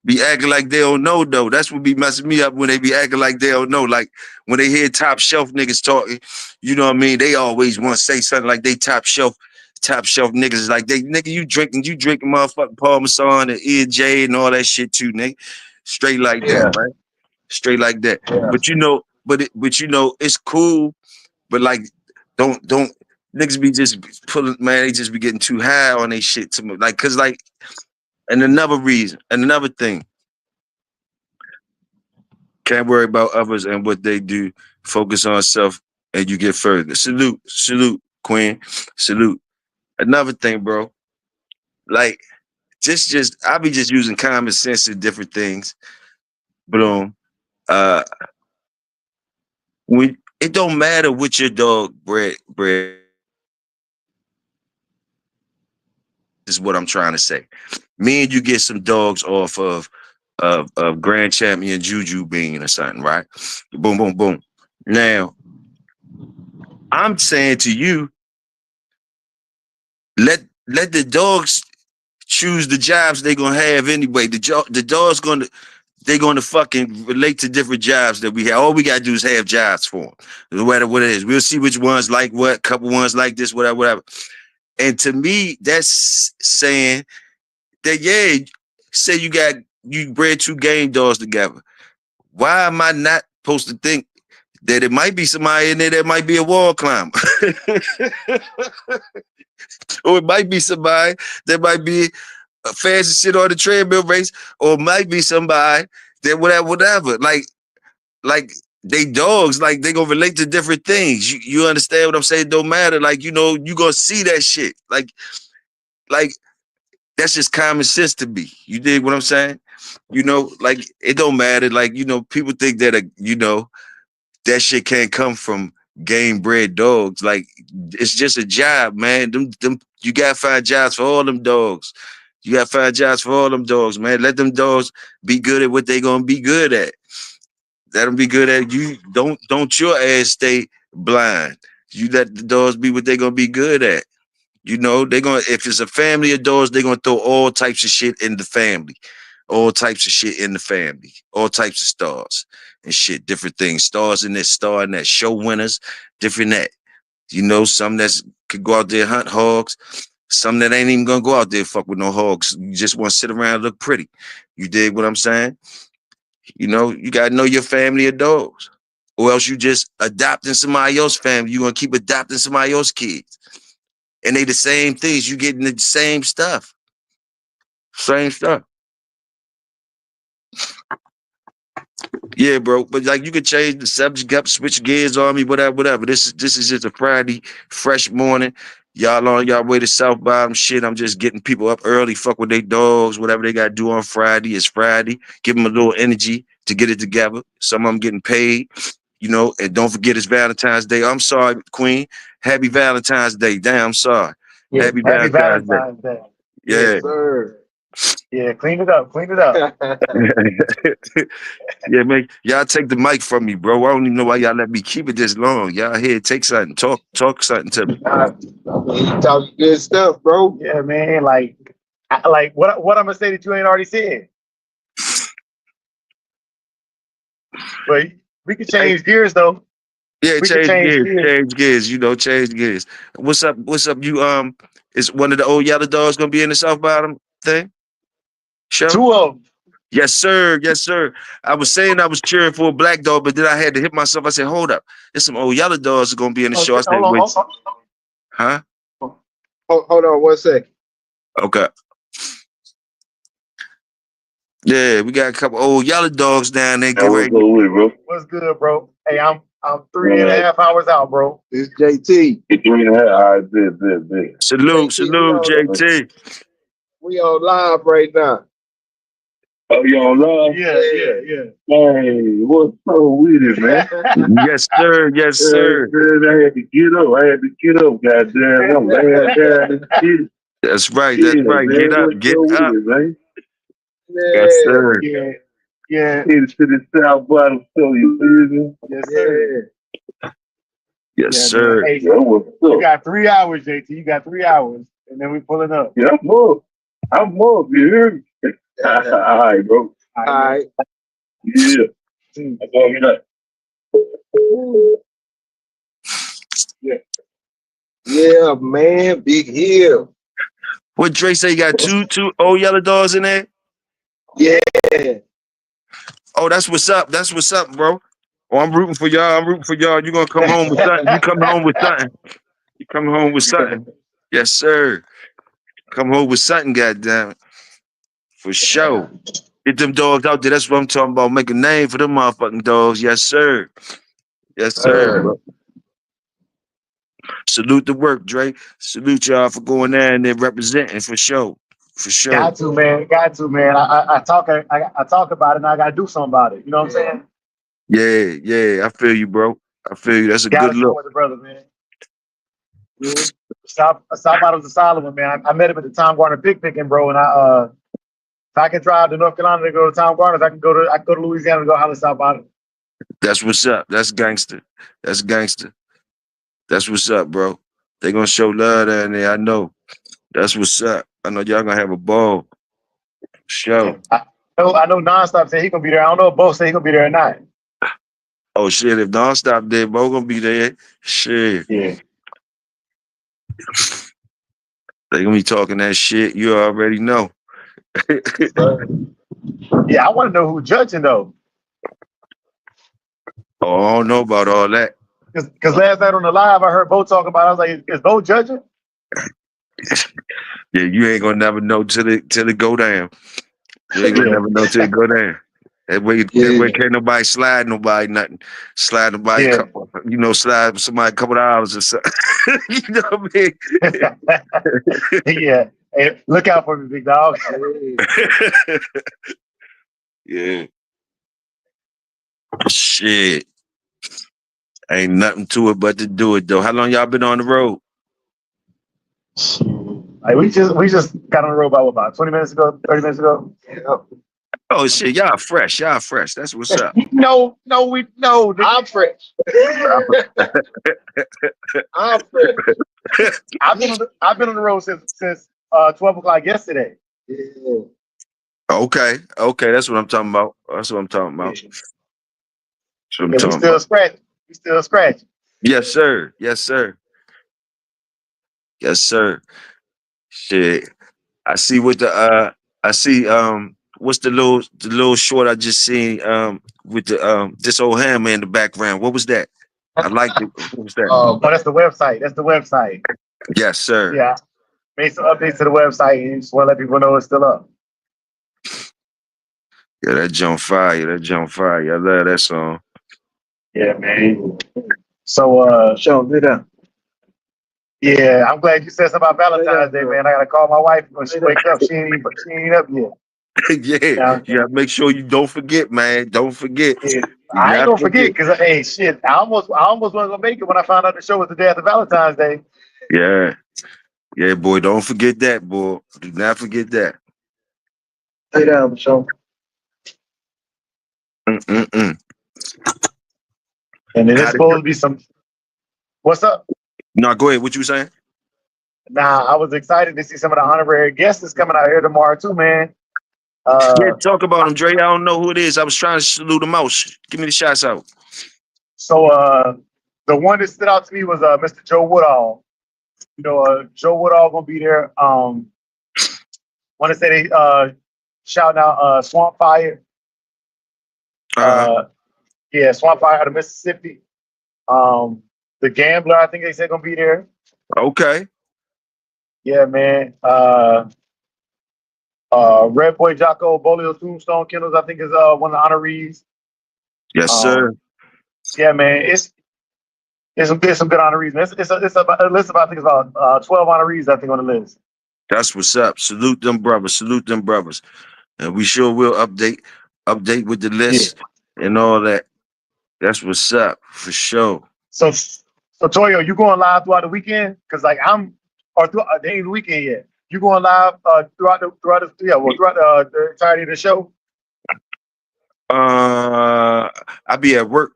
be acting like they don't know though. That's what be messing me up when they be acting like they don't know. Like when they hear top shelf niggas talking, you know what I mean? They always want to say something like they top shelf niggas. Like nigga, you drinking motherfucking Parmesan and EJ and all that shit too, nigga. Straight like that, man. Straight like that.
Yeah.
But it's cool. But like, don't niggas be just pulling, man. They just be getting too high on they shit to me. Like, cause like, and another thing. Can't worry about others and what they do. Focus on self, and you get further. Salute, Queen. Salute. Another thing, bro. like just I be just using common sense and different things. Boom. Uh, when it don't matter what your dog bred is what I'm trying to say. Me and you get some dogs off of Grand Champion Juju Bean or something, right? Boom, boom, boom. Now I'm saying to you, let the dogs choose the jobs they gonna have anyway. The dogs gonna fucking relate to different jobs that we have. All we gotta do is have jobs for them, no matter what it is. We'll see which ones like what, couple ones like this, whatever, whatever. And to me, that's saying that yeah, say you bred two game dogs together. Why am I not supposed to think that it might be somebody in there that might be a wall climber? Or it might be somebody that might be fast as shit on the treadmill race, or it might be somebody that whatever. Like they dogs, like they gonna relate to different things. You understand what I'm saying? It don't matter. Like, you know, you gonna see that shit. Like that's just common sense to me. You dig what I'm saying? You know, like it don't matter. Like, you know, people think that you know, that shit can't come from game bred dogs. Like it's just a job, man. Them you gotta find jobs for all them dogs. You gotta find jobs for all them dogs, man. Let them dogs be good at what they gonna be good at. Let them be good at you. Don't your ass stay blind. You let the dogs be what they gonna be good at. You know, they're gonna, if it's a family of dogs, they're gonna throw all types of shit in the family. All types of shit in the family. All types of stars and shit, different things. Stars in this, star in that, show winners, different that. You know, some that's could go out there and hunt hogs. Some that ain't even gonna go out there and fuck with no hogs. You just want to sit around and look pretty. You dig what I'm saying? You know, you gotta know your family of dogs. Or else you just adopting somebody else's family. You're gonna keep adopting somebody else's kids. And they the same things. You getting the same stuff. Same stuff. Yeah, bro. But like you could change the subject up, switch gears on me, whatever, whatever. This is just a Friday, fresh morning. Y'all on y'all way to South Bottom shit. I'm just getting people up early, fuck with their dogs, whatever they gotta do on Friday. It's Friday. Give them a little energy to get it together. Some of them getting paid, you know, and don't forget it's Valentine's Day. I'm sorry, Queen. Happy Valentine's Day. Damn, I'm sorry.
Yeah,
Happy
happy
Valentine's Day.
Valentine's Day.
Yes,
Yeah.
sir.
Yeah, clean it up, clean it up.
Yeah, man. Y'all take the mic from me, bro. I don't even know why y'all let me keep it this long. Y'all here, take something. Talk something to me.
I mean, you talking good stuff, bro.
Yeah, man. Like what I'm gonna say that you ain't already said. But we could change gears though.
Yeah,
We could change gears.
change gears, you know, change gears. What's up? You is one of the old yellow dogs gonna be in the South Bottom thing? Show?
Two of them.
Yes, sir. Yes, sir. I was saying I was cheering for a black dog, but then I had to hit myself. I said, hold up. There's some old yellow dogs gonna be in the show. I said,
Hold on,
wait.
hold on.
Huh?
Hold on 1 second.
Okay. Yeah, we got a couple old yellow dogs down there. Get ready.
What's good, bro? Hey, I'm 3.5 hours out, bro.
It's JT.
3.5. All right, bit.
Salute,
JT, we on,
JT.
we on live right now.
Oh, you on love?
Yeah.
Hey, what's so with it, man?
Yes, sir. Yes, sir.
Man, I had to get up. Goddamn, I'm laying down and shit.
That's right.
Yeah,
That's right.
man,
Get up.
what's
Get
so with
up.
it, man?
Yes, sir.
Yeah.
Headed to the South Bottom, so you feel me?
Yes, sir.
Yes,
Yeah,
sir.
man. Hey,
Yeah, what's
you
up?
got 3 hours, JT. You got 3 hours, and then we pulling up.
Yeah, I'm up, you hear me? All right, bro.
All right.
Yeah. I'm going up.
Yeah, man. Big Hill.
What Dre say? You got two old yellow dogs in there?
Yeah.
Oh, that's what's up. That's what's up, bro. Oh, I'm rooting for y'all. You gonna come home with something. You coming home with something. You coming home with something. Yes, sir. Come home with something, goddamn it. For sure. Get them dogs out there. That's what I'm talking about. Make a name for them motherfucking dogs. Yes, sir. Yes, sir, bro. Salute the work, Dre. Salute y'all for going there and then representing for sure. For sure.
Got to, man. Got to, man. I talk about it, and I gotta do something about it. You know what I'm saying?
Yeah. I feel you, bro. I feel you. That's a
Gotta
good look.
support the brother, man. Yeah. Stop Bottoms of Solomon, man. I met him at the Tom Garner picking, bro. And if I can drive to North Carolina to go to Tom Garner's, I can go to Louisiana and go holler South Bottom.
That's what's up. That's gangster. That's gangster. That's what's up, bro. They gonna show love down there. I know. That's what's up. I know y'all gonna have a ball. Show.
I know Nonstop said he gonna be there. I don't know if Bo said he gonna be there or not.
Oh shit! If Nonstop there, Bo gonna be there. Shit.
Yeah.
They gonna be talking that shit. You already know.
Yeah, I want to know who's judging though.
Oh, I don't know about all that.
Because last night on the live, I heard Bo talking about it. I was like, is Bo judging?
Yeah, you ain't gonna never know till it go down. You ain't gonna never know till it go down. That way can't nobody slide nobody nothing. Slide nobody, slide somebody a couple of hours or something. You know what I mean?
Yeah. Hey, look out for me, big dog.
Yeah. Shit. Ain't nothing to it but to do it though. How long y'all been on the road?
Like we just got on the road about 20 minutes ago, 30 minutes ago.
Oh shit, y'all fresh. That's what's up.
No. I'm fresh. I'm fresh. I've been on the road since 12 o'clock yesterday.
Yeah. Okay, that's what I'm talking about.
We still scratching.
Yes, sir. Shit. I see what's the little short I just seen with the this old hammer in the background. What was that? I liked it. What was that?
Oh, that's the website.
Yes, sir.
Yeah. Made some updates to the website and just want to let people know it's still up.
Yeah, that jump fire. I love that song.
Yeah, man. So show me that. Yeah, I'm glad you said something about Valentine's Day, man. I gotta call my wife when she wakes up. She ain't up yet.
Yeah, you gotta make sure you don't forget, man. Don't forget.
Yeah. I ain't gonna forget because hey, shit, I almost wasn't gonna make it when I found out the show was the day after Valentine's Day.
Yeah, boy, don't forget that, boy. Do not forget that.
Stay down, show.
And
then there's supposed to be some. What's up?
No, go ahead. What you saying?
Nah, I was excited to see some of the honorary guests that's coming out here tomorrow too, man.
Yeah, talk about them, Dre. I don't know who it is. I was trying to salute them out. Give me the shots out.
So the one that stood out to me was Mr. Joe Woodall. You know, Joe Woodall gonna be there. Want to say they shouting out Swamp Fire. Yeah, Swamp Fire out of Mississippi. The Gambler, I think they said gonna be there.
Okay.
Yeah, man. Red Boy Jocko Bolio Tombstone Kennels, I think is one of the honorees.
Yes, sir.
Yeah, man. It's some good honorees. It's a list of I think it's about 12 honorees I think on the list.
That's what's up. Salute them brothers. And we sure will update with the list and all that. That's what's up for sure.
So Toyo, you going live throughout the weekend? Because like throughout the weekend yet. You going live throughout the entirety of the show?
I'll be at work,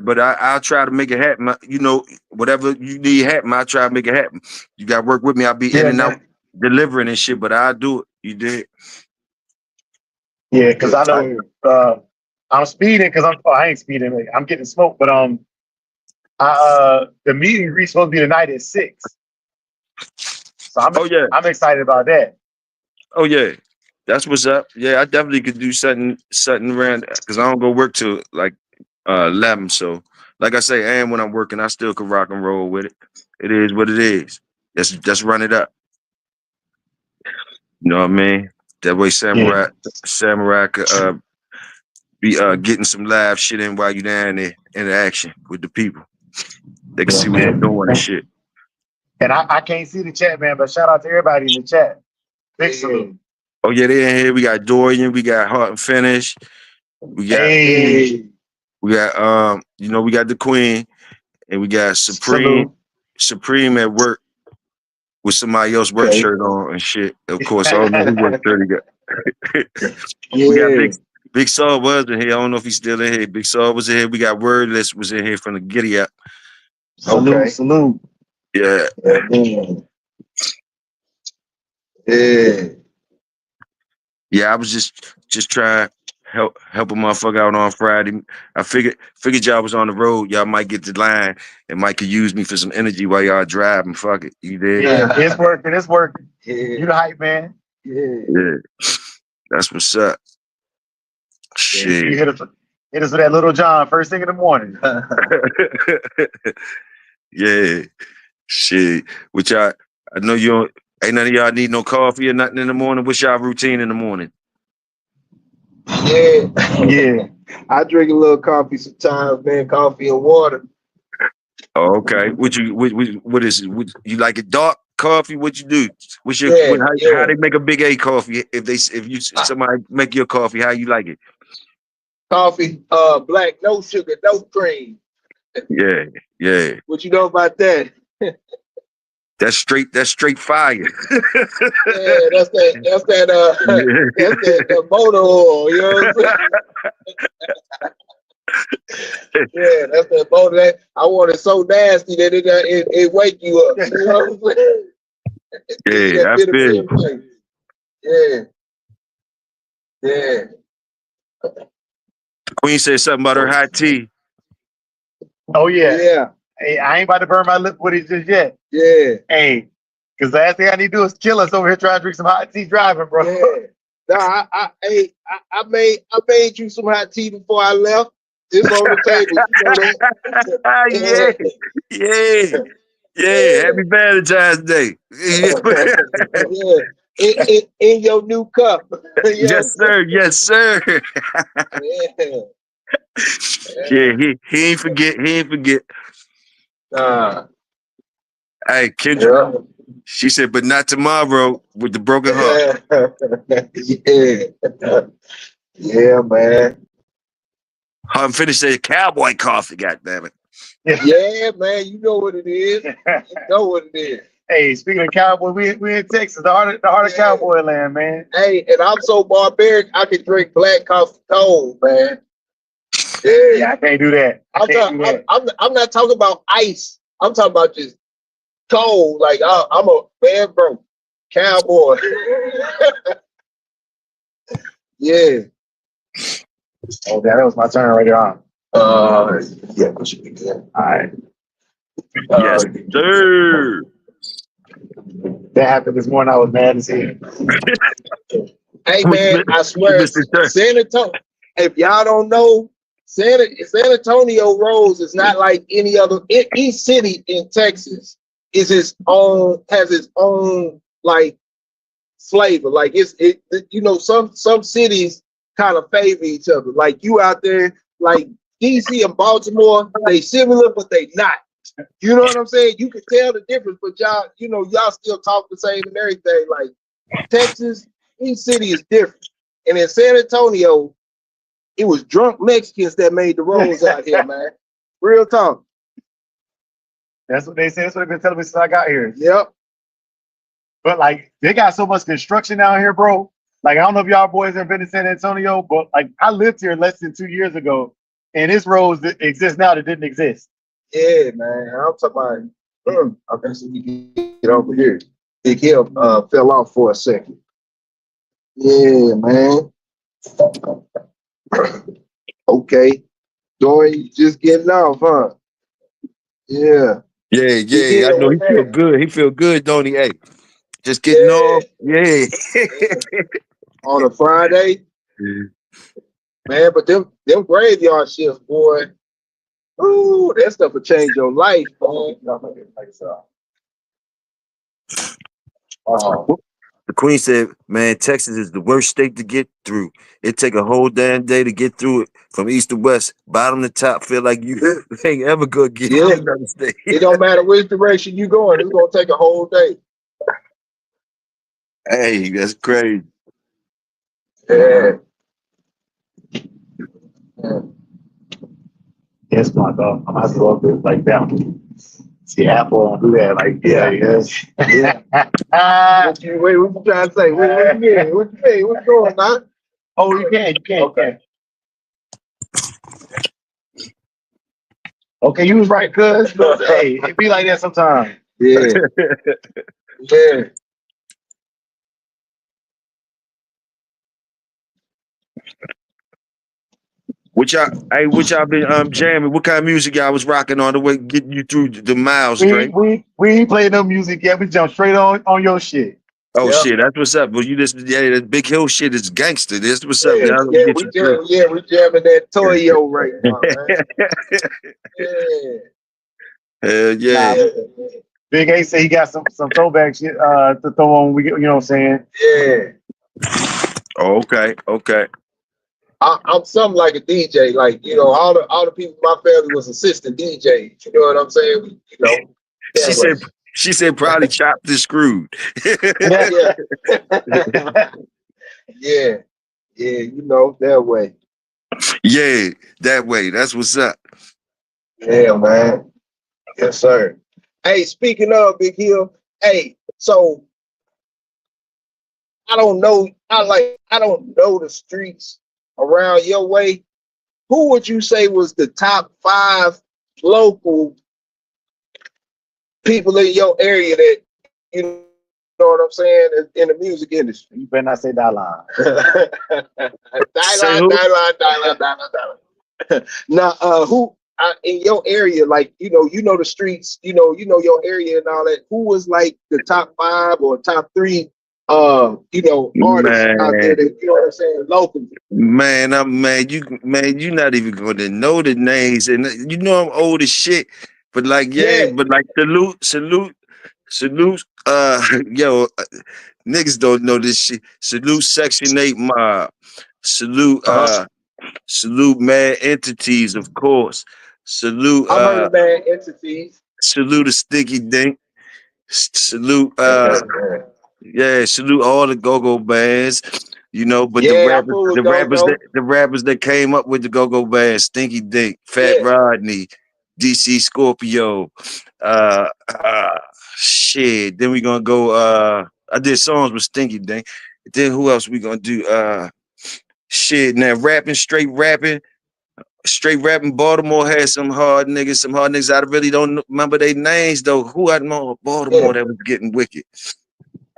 but I'll try to make it happen. You know, whatever you need happen, I'll try to make it happen. You got to work with me. I'll be in and out delivering and shit, but I'll do it. You did.
Yeah, because I know I'm speeding because I ain't speeding. I'm getting smoked, but the meeting and greet supposed to be tonight at 6. So I'm excited about that.
Oh yeah, that's what's up. Yeah, I definitely could do something around because I don't go work till like 11. So like I say, and when I'm working, I still can rock and roll with it. It is what it is. Let's run it up. You know what I mean? That way, Samurai could be getting some live shit in while you down there in the action with the people. They can see what you're doing and shit.
And I can't see the chat, man, but shout out to everybody in the chat. Big salute.
Oh yeah, they in here. We got Dorian. We got Heart and Finish. We got we got we got the Queen, and we got Supreme. Supreme at work with somebody else work shirt on and shit. Of course, I don't know who work shirt he got. We got Big Saw was in here. I don't know if he's still in here. Big Saw was in here. We got Wordless was in here from the Giddy Up.
Salute.
Yeah. Yeah, I was just trying to help a motherfucker out on Friday. I figured y'all was on the road. Y'all might get the line and Mike could use me for some energy while y'all driving. Fuck it. You did?
Yeah, it's working. Yeah. You the hype man.
Yeah. That's what's up. Shit.
You hit us with that Little John first thing in the morning.
Yeah. Shit. Which I know you don't. Ain't none of y'all need no coffee or nothing in the morning. What's y'all routine in the morning?
Yeah. I drink a little coffee sometimes, man. Coffee and water.
Oh, okay. What is it? You like it dark coffee? What you do? What's your how they make a Big A coffee? If somebody make your coffee, how you like it?
Coffee, black, no sugar, no cream.
Yeah.
What you know about that?
That's straight fire.
Yeah, that's that motor oil, you know what I'm saying? Yeah, that's that motor. I want it so nasty that it wake you up. You know what I'm saying?
Yeah, I feel
you. Yeah.
Queen said something about her hot tea.
Oh yeah.
Yeah.
Hey, I ain't about to burn my lip with it just yet.
Yeah.
Hey, because the last thing I need to do is kill us over here trying to drink some hot tea driving, bro.
Yeah. No, I made you some hot tea before I left. It's on the table. You know that?
Yeah. Happy Valentine's Day.
Yeah. In your new cup.
Yes, sir. Yeah, he ain't forget. Hey, Kendra. Yeah. She said, but not tomorrow with the broken heart.
Yeah, man.
I'm finished saying cowboy coffee, goddammit.
Yeah, man, you know what it is.
Hey, speaking of cowboy, we in Texas, the heart of cowboy land, man.
Hey, and I'm so barbaric, I can drink black coffee cold, man.
Yeah, I can't do that.
I'm not talking about ice. I'm talking about just cold. Like I'm a bad bro, cowboy. Yeah.
Oh, that was my turn right there on.
Yeah, what you do? All
right.
Yes, sir.
That happened this morning. I was mad as hell.
Hey man, I swear, San Antonio. If y'all don't know, San Antonio Rose is not like any other. Each city in Texas has its own like flavor. Like some cities kind of favor each other. Like you out there, like DC and Baltimore, they similar, but they not. You know what I'm saying? You can tell the difference, but y'all still talk the same and everything. Like Texas, each city is different. And in San Antonio, it was drunk Mexicans that made the rolls out here, man. Real talk.
That's what they say. That's what they've been telling me since I got here.
Yep.
But like, they got so much construction down here, bro. Like, I don't know if y'all boys ever been to San Antonio, but like, I lived here less than 2 years ago, and this road that exists now that didn't exist.
Yeah, man. I'm talking about. Okay, so we can get over here. Big Hill fell off for a second. Yeah, man. Okay. Dorian, just getting off, huh? Yeah.
Yeah. I know he feel good. He feel good, don't he? Hey, just getting off. Yeah.
On a Friday.
Yeah.
Man, but them graveyard shifts, boy. Ooh, that stuff will change your life, boy.
The Queen said, man, Texas is the worst state to get through. It take a whole damn day to get through it from east to west, bottom to top. Feel like you ain't ever gonna get through another state.
It don't matter which direction you going, it's gonna take a whole day.
Hey, that's crazy.
Yeah.
Yes, my dog. I'm have to go up there like that. See, Apple don't do that. Like, yes.
What you trying to say? What you mean? What you mean? What's going on?
Oh, you can. Okay. Okay, you was right, cuz. Hey, it be like that sometimes.
Yeah. Yeah.
What y'all been jamming? What kind of music y'all was rocking on the way getting you through the miles,
We
Dre?
we we ain't playing no music yet. We jump straight on your shit.
Oh
Yep.
shit, that's what's up. But you just that Big Hill shit is gangster. This what's up,
Yeah,
y'all.
yeah,
Get
we
you through.
we jamming that Toyo right now, man. Yeah.
Hell
Nah,
yeah.
Yeah.
Big A say he got some throwback shit to throw on. We, you know what I'm saying?
Yeah.
Oh, okay.
I'm something like a DJ. Like, all the people in my family was assistant DJs. You know what I'm saying?
She
That
said
way.
she said probably chopped and screwed.
Yeah. Yeah. Yeah, that way.
Yeah, that way. That's what's up.
Yeah, man. Yes, sir. Hey, speaking of Big Hill, hey, so I don't know. I don't know the streets around your way. Who would you say was the top 5 local people in your area that you know what I'm saying in the music industry?
You better not say that line.
Say
Dylan.
who?
Now, who in your area, like the streets, your area and all that. Who was like the top 5 or top 3, artists out there
Man,
that you know what I'm saying, locally?
you not even gonna know the names, and you know I'm old as shit. But like, yeah,
Yeah.
but like salute. Yo, niggas don't know this shit. Salute Section 8 Mob. Salute,
Uh-huh.
salute Mad Entities, of course. Salute,
I've heard of bad entities.
salute a Sticky Dink. Salute,
Yeah,
yeah, salute all the go-go bands. But the
yeah, I
rappers,
fool with
the rappers that
go-go.
the rappers that came up with the go-go bands, Stinky Dink, Fat
Yeah.
Rodney, DC Scorpio, uh, uh shit. Then we gonna go. I did songs with Stinky Dink. Then who else we gonna do? Shit. Now straight rapping. Baltimore had some hard niggas. I really don't remember their names though. Who I know
Yeah.
Baltimore that was getting wicked.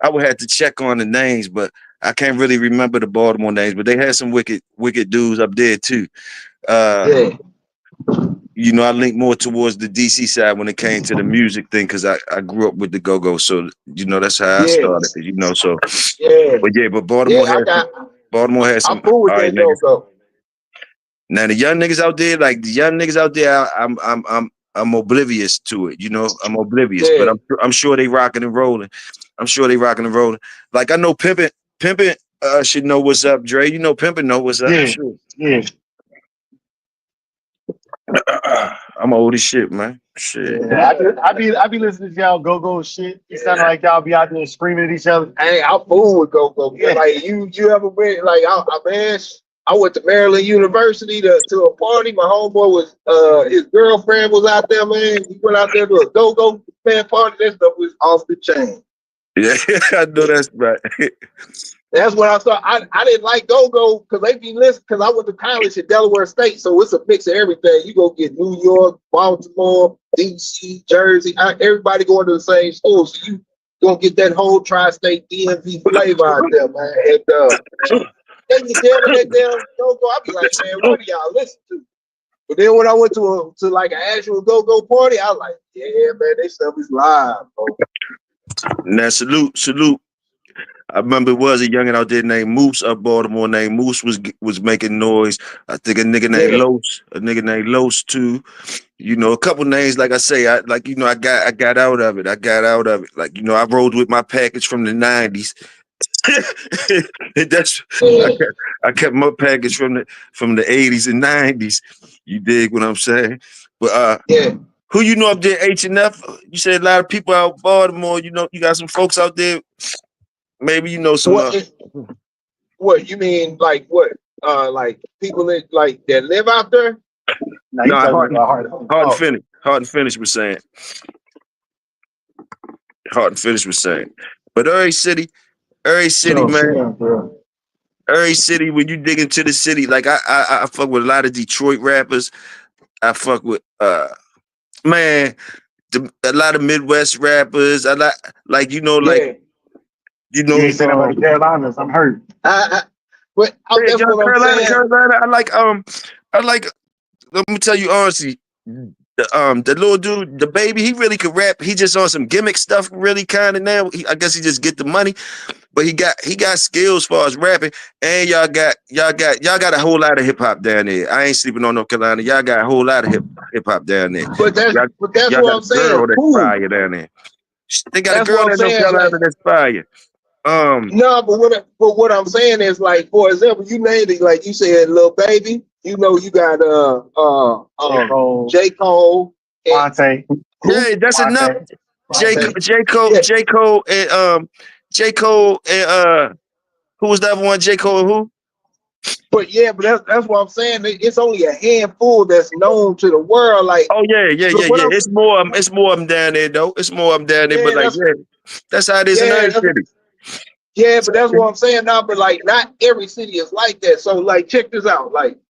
I would have to check on the names, but I can't really remember the Baltimore names. But they had some wicked dudes up there too. Uh,
Yeah.
I linked more towards the DC side when it came to the music thing because I grew up with the go-go, so that's how I
Yeah.
started. So,
Yeah.
but yeah, but
Yeah.
Baltimore had
I
some
fool with
all right
that
niggas.
go-go.
Now the young niggas out there, I'm oblivious to it. I'm oblivious, but
Yeah.
I'm sure they rocking and rolling. I'm sure they rocking and rolling. Like I know Pimpin should know what's up, Dre. Pimpin know what's up.
Yeah,
Sure.
yeah.
I'm old as shit, man. Shit.
Yeah, I be listening to y'all go shit. It sounded like y'all be out there screaming at each other.
Hey, I fool with go-go. Yeah. Like you ever been like I went to Maryland University to a party. My homeboy was his girlfriend was out there, man. We went out there to a go-go man party. That stuff was off the chain.
Yeah, I know that's right.
That's when I started. I didn't like go-go because they be listening because I went to college at Delaware State, so it's a mix of everything. You go get New York, Baltimore, DC, Jersey, everybody going to the same school, so you gonna get that whole tri-state DMV flavor out there, man. And they be jamming that damn go-go. I be like, man, what do y'all listen to? But then when I went to like an actual go-go party, I was like, yeah, man, this stuff is live, bro.
Now salute. I remember it was a youngin out there named Moose up Baltimore. Named Moose was making noise. I think a nigga named Los too. A couple names. Like I say, I got out of it. Like I rolled with my package from the '90s. That's
Yeah,
I kept my package from the '80s and '90s. You dig what I'm saying? But
yeah.
who up there H&F? You said a lot of people out Baltimore. You got some folks out there. Maybe you know some.
What you mean? Like what? Like people that live out there?
No, you
No,
talking about
Hard and Finish was saying. Hard and Finish was saying. But every city, man. Every city, when you dig into the city, like I fuck with a lot of Detroit rappers. I fuck with man, a lot of Midwest rappers. I like
You ain't saying about the Carolinas. I'm hurt.
But
yeah,
that's what I'm saying.
Carolina. I like. Let me tell you honestly, the little dude, the baby, he really could rap. He just on some gimmick stuff, really kind of now. I guess he just get the money, but he got skills as far as rapping. And y'all got a whole lot of hip hop down there. I ain't sleeping on North Carolina. Y'all got a whole lot of hip hop down there.
But that's what I'm saying.
Girl that's fire down there. They got a girl in North Carolina that's fire.
No, but what I'm saying is, like, for example, you named it, like you said, Lil Baby. You know, you got J. Cole,
Monte.
Yeah, that's enough. J. Cole and who was the other one? J. Cole and who?
But that's what I'm saying. It's only a handful that's known to the world. Like,
oh yeah. It's more of them down there though. It's more of them down there, but like that's how it is in every city.
Yeah, but that's what I'm saying now. But like, not every city is like that. So like, check this out. Like,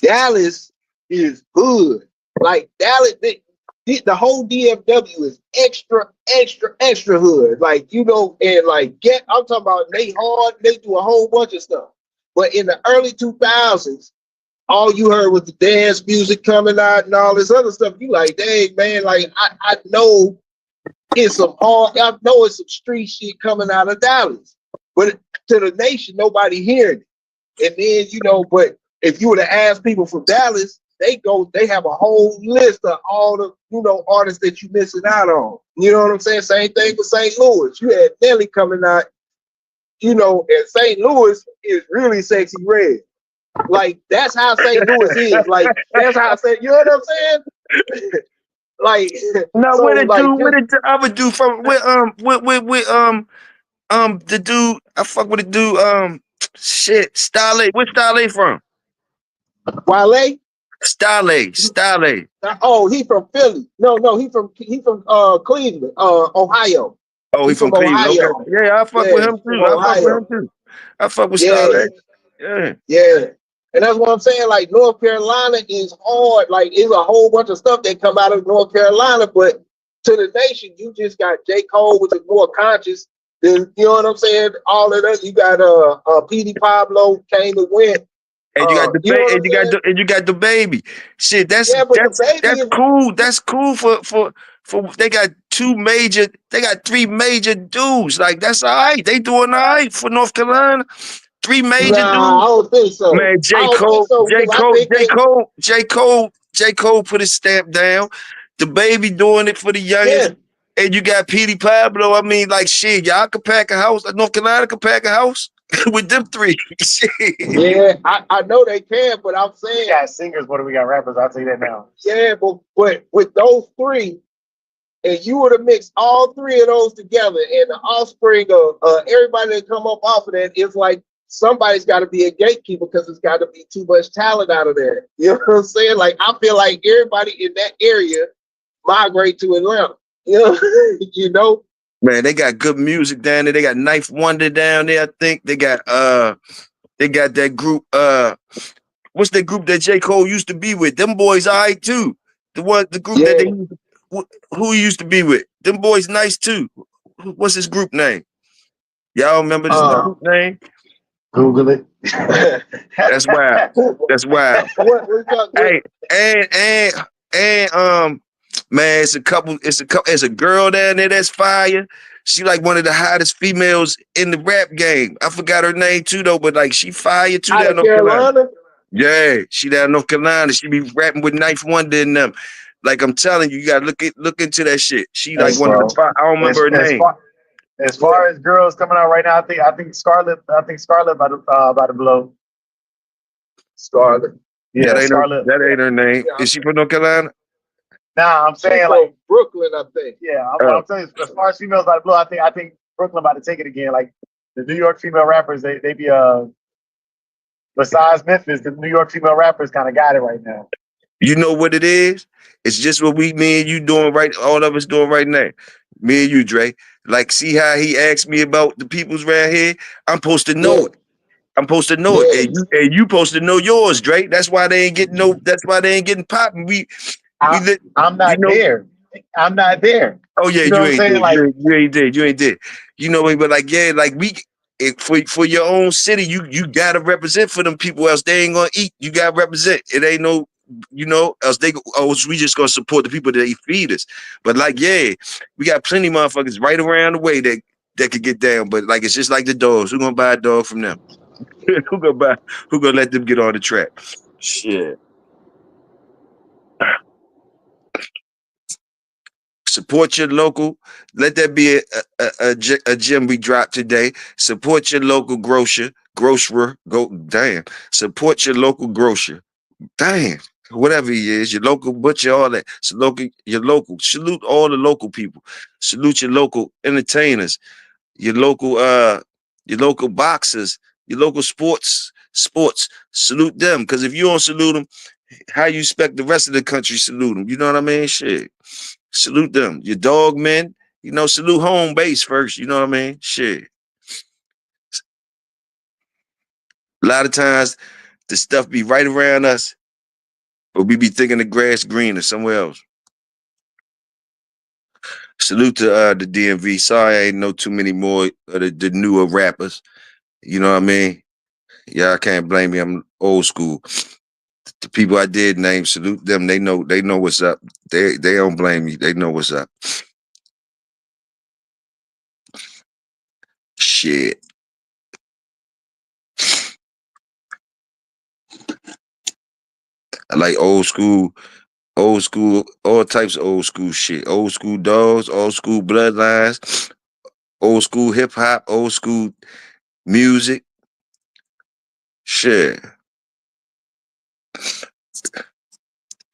Dallas is good. Like Dallas, the whole DFW is extra hood. Like, you know, and like I'm talking about they hard. They do a whole bunch of stuff. But in the early 2000s, all you heard was the dance music coming out and all this other stuff. You like, dang man, like I know it's some street shit coming out of Dallas. But to the nation, nobody hearing it. And then, you know, but if you were to ask people from Dallas, they have a whole list of all the, you know, artists that you're missing out on. You know what I'm saying? Same thing with St. Louis. You had Nelly coming out, you know, and St. Louis is really Sexy Red. Like, that's how St. Louis is. Like, that's how you know what I'm saying? Like,
no,
so,
what it do? I would do from with the dude. I fuck with the dude. Shit, Style. Where's Style from?
Wale?
Style.
Oh, he from Philly. No, he from Cleveland, Ohio.
Oh, he from Cleveland.
Ohio.
Okay. Yeah, I fuck with him too. I fuck with Style.
Yeah. And that's what I'm saying. Like, North Carolina is hard. Like, it's a whole bunch of stuff that come out of North Carolina, but to the nation, you just got J. Cole, which is more conscious. Then, you know what I'm saying? All of that. You got P.D. Pablo came and went.
And you got you got the baby. Shit, that's cool. That's cool for they got three major dudes. Like, that's all right. They doing all right for North Carolina. Three major dudes.
I don't think so.
Man, J. Cole put his stamp down. The baby doing it for the youngest. Yeah. And you got P.D. Pablo. I mean, like, shit, y'all could pack a house. North Carolina could pack a house with them three.
Yeah, I know they can, but I'm saying,
we got singers, but we got rappers. I'll tell you that now.
Yeah, but with those three, and you were to mix all three of those together, and the offspring of everybody that come up off of that, it's like somebody's got to be a gatekeeper because it's got to be too much talent out of there. You know what I'm saying? Like, I feel like everybody in that area migrate to Atlanta. You know.
Man, they got good music down there. They got Knife Wonder down there. I think they got that group. What's that group that J. Cole used to be with? Them boys all right too. The group that who he used to be with. Them boys nice too. What's his group name? Y'all remember this group name?
Google it.
That's wild. That's wild. Hey, and man, it's a girl down there that's fire. She like one of the hottest females in the rap game. I forgot her name too though, but like, she fire too down North Carolina. Yeah, she down North Carolina. She be rapping with Knife Wonder and them. Like, I'm telling you, you gotta look into that shit. She like one of the I don't remember her name.
As far as girls coming out right now, I think Scarlett about to blow.
Scarlett.
Yeah,
Scarlett. That ain't her name. Yeah. Is she from North Carolina?
Nah, I'm saying like
Brooklyn, I think.
Yeah, I'm saying as far as females about to blow, I think Brooklyn about to take it again. Like the New York female rappers, they be besides Memphis, the New York female rappers kind of got it right now.
You know what it is? It's just what me and you doing right, all of us doing right now. Me and you, Dre. Like, see how he asked me about the peoples around here? I'm supposed to know it. I'm supposed to know it. And you supposed to know yours, Dre. That's why they ain't getting popping.
I'm not there. I'm not there.
Oh yeah,
you know what I'm saying? Like,
you ain't there. You ain't there. You know, but like, yeah, like for your own city, you gotta represent for them people, else they ain't gonna eat. You gotta represent. It ain't no, else we just gonna support the people that feed us. But like, yeah, we got plenty of motherfuckers right around the way that could get down. But like, it's just like the dogs. Who gonna buy a dog from them? Who gonna let them get on the track? Shit. Support your local. Let that be a gem we dropped today. Support your local grocer. Damn. Support your local grocer. Damn. Whatever he is, your local butcher, all that. So your local. Salute all the local people. Salute your local entertainers. Your local boxers. Your local sports. Salute them. Because if you don't salute them, how you expect the rest of the country salute them? You know what I mean? Shit. Salute them. Your dog men, salute home base first. You know what I mean? Shit. A lot of times the stuff be right around us, but we be thinking the grass greener somewhere else. Salute to the DMV. Sorry I ain't know too many more of the newer rappers. You know what I mean? Yeah, I can't blame me. I'm old school. The people I did name, salute them. They know what's up. They don't blame me. They know what's up. Shit. I like old school, all types of old school shit. Old school dogs, old school bloodlines, old school hip hop, old school music. Shit.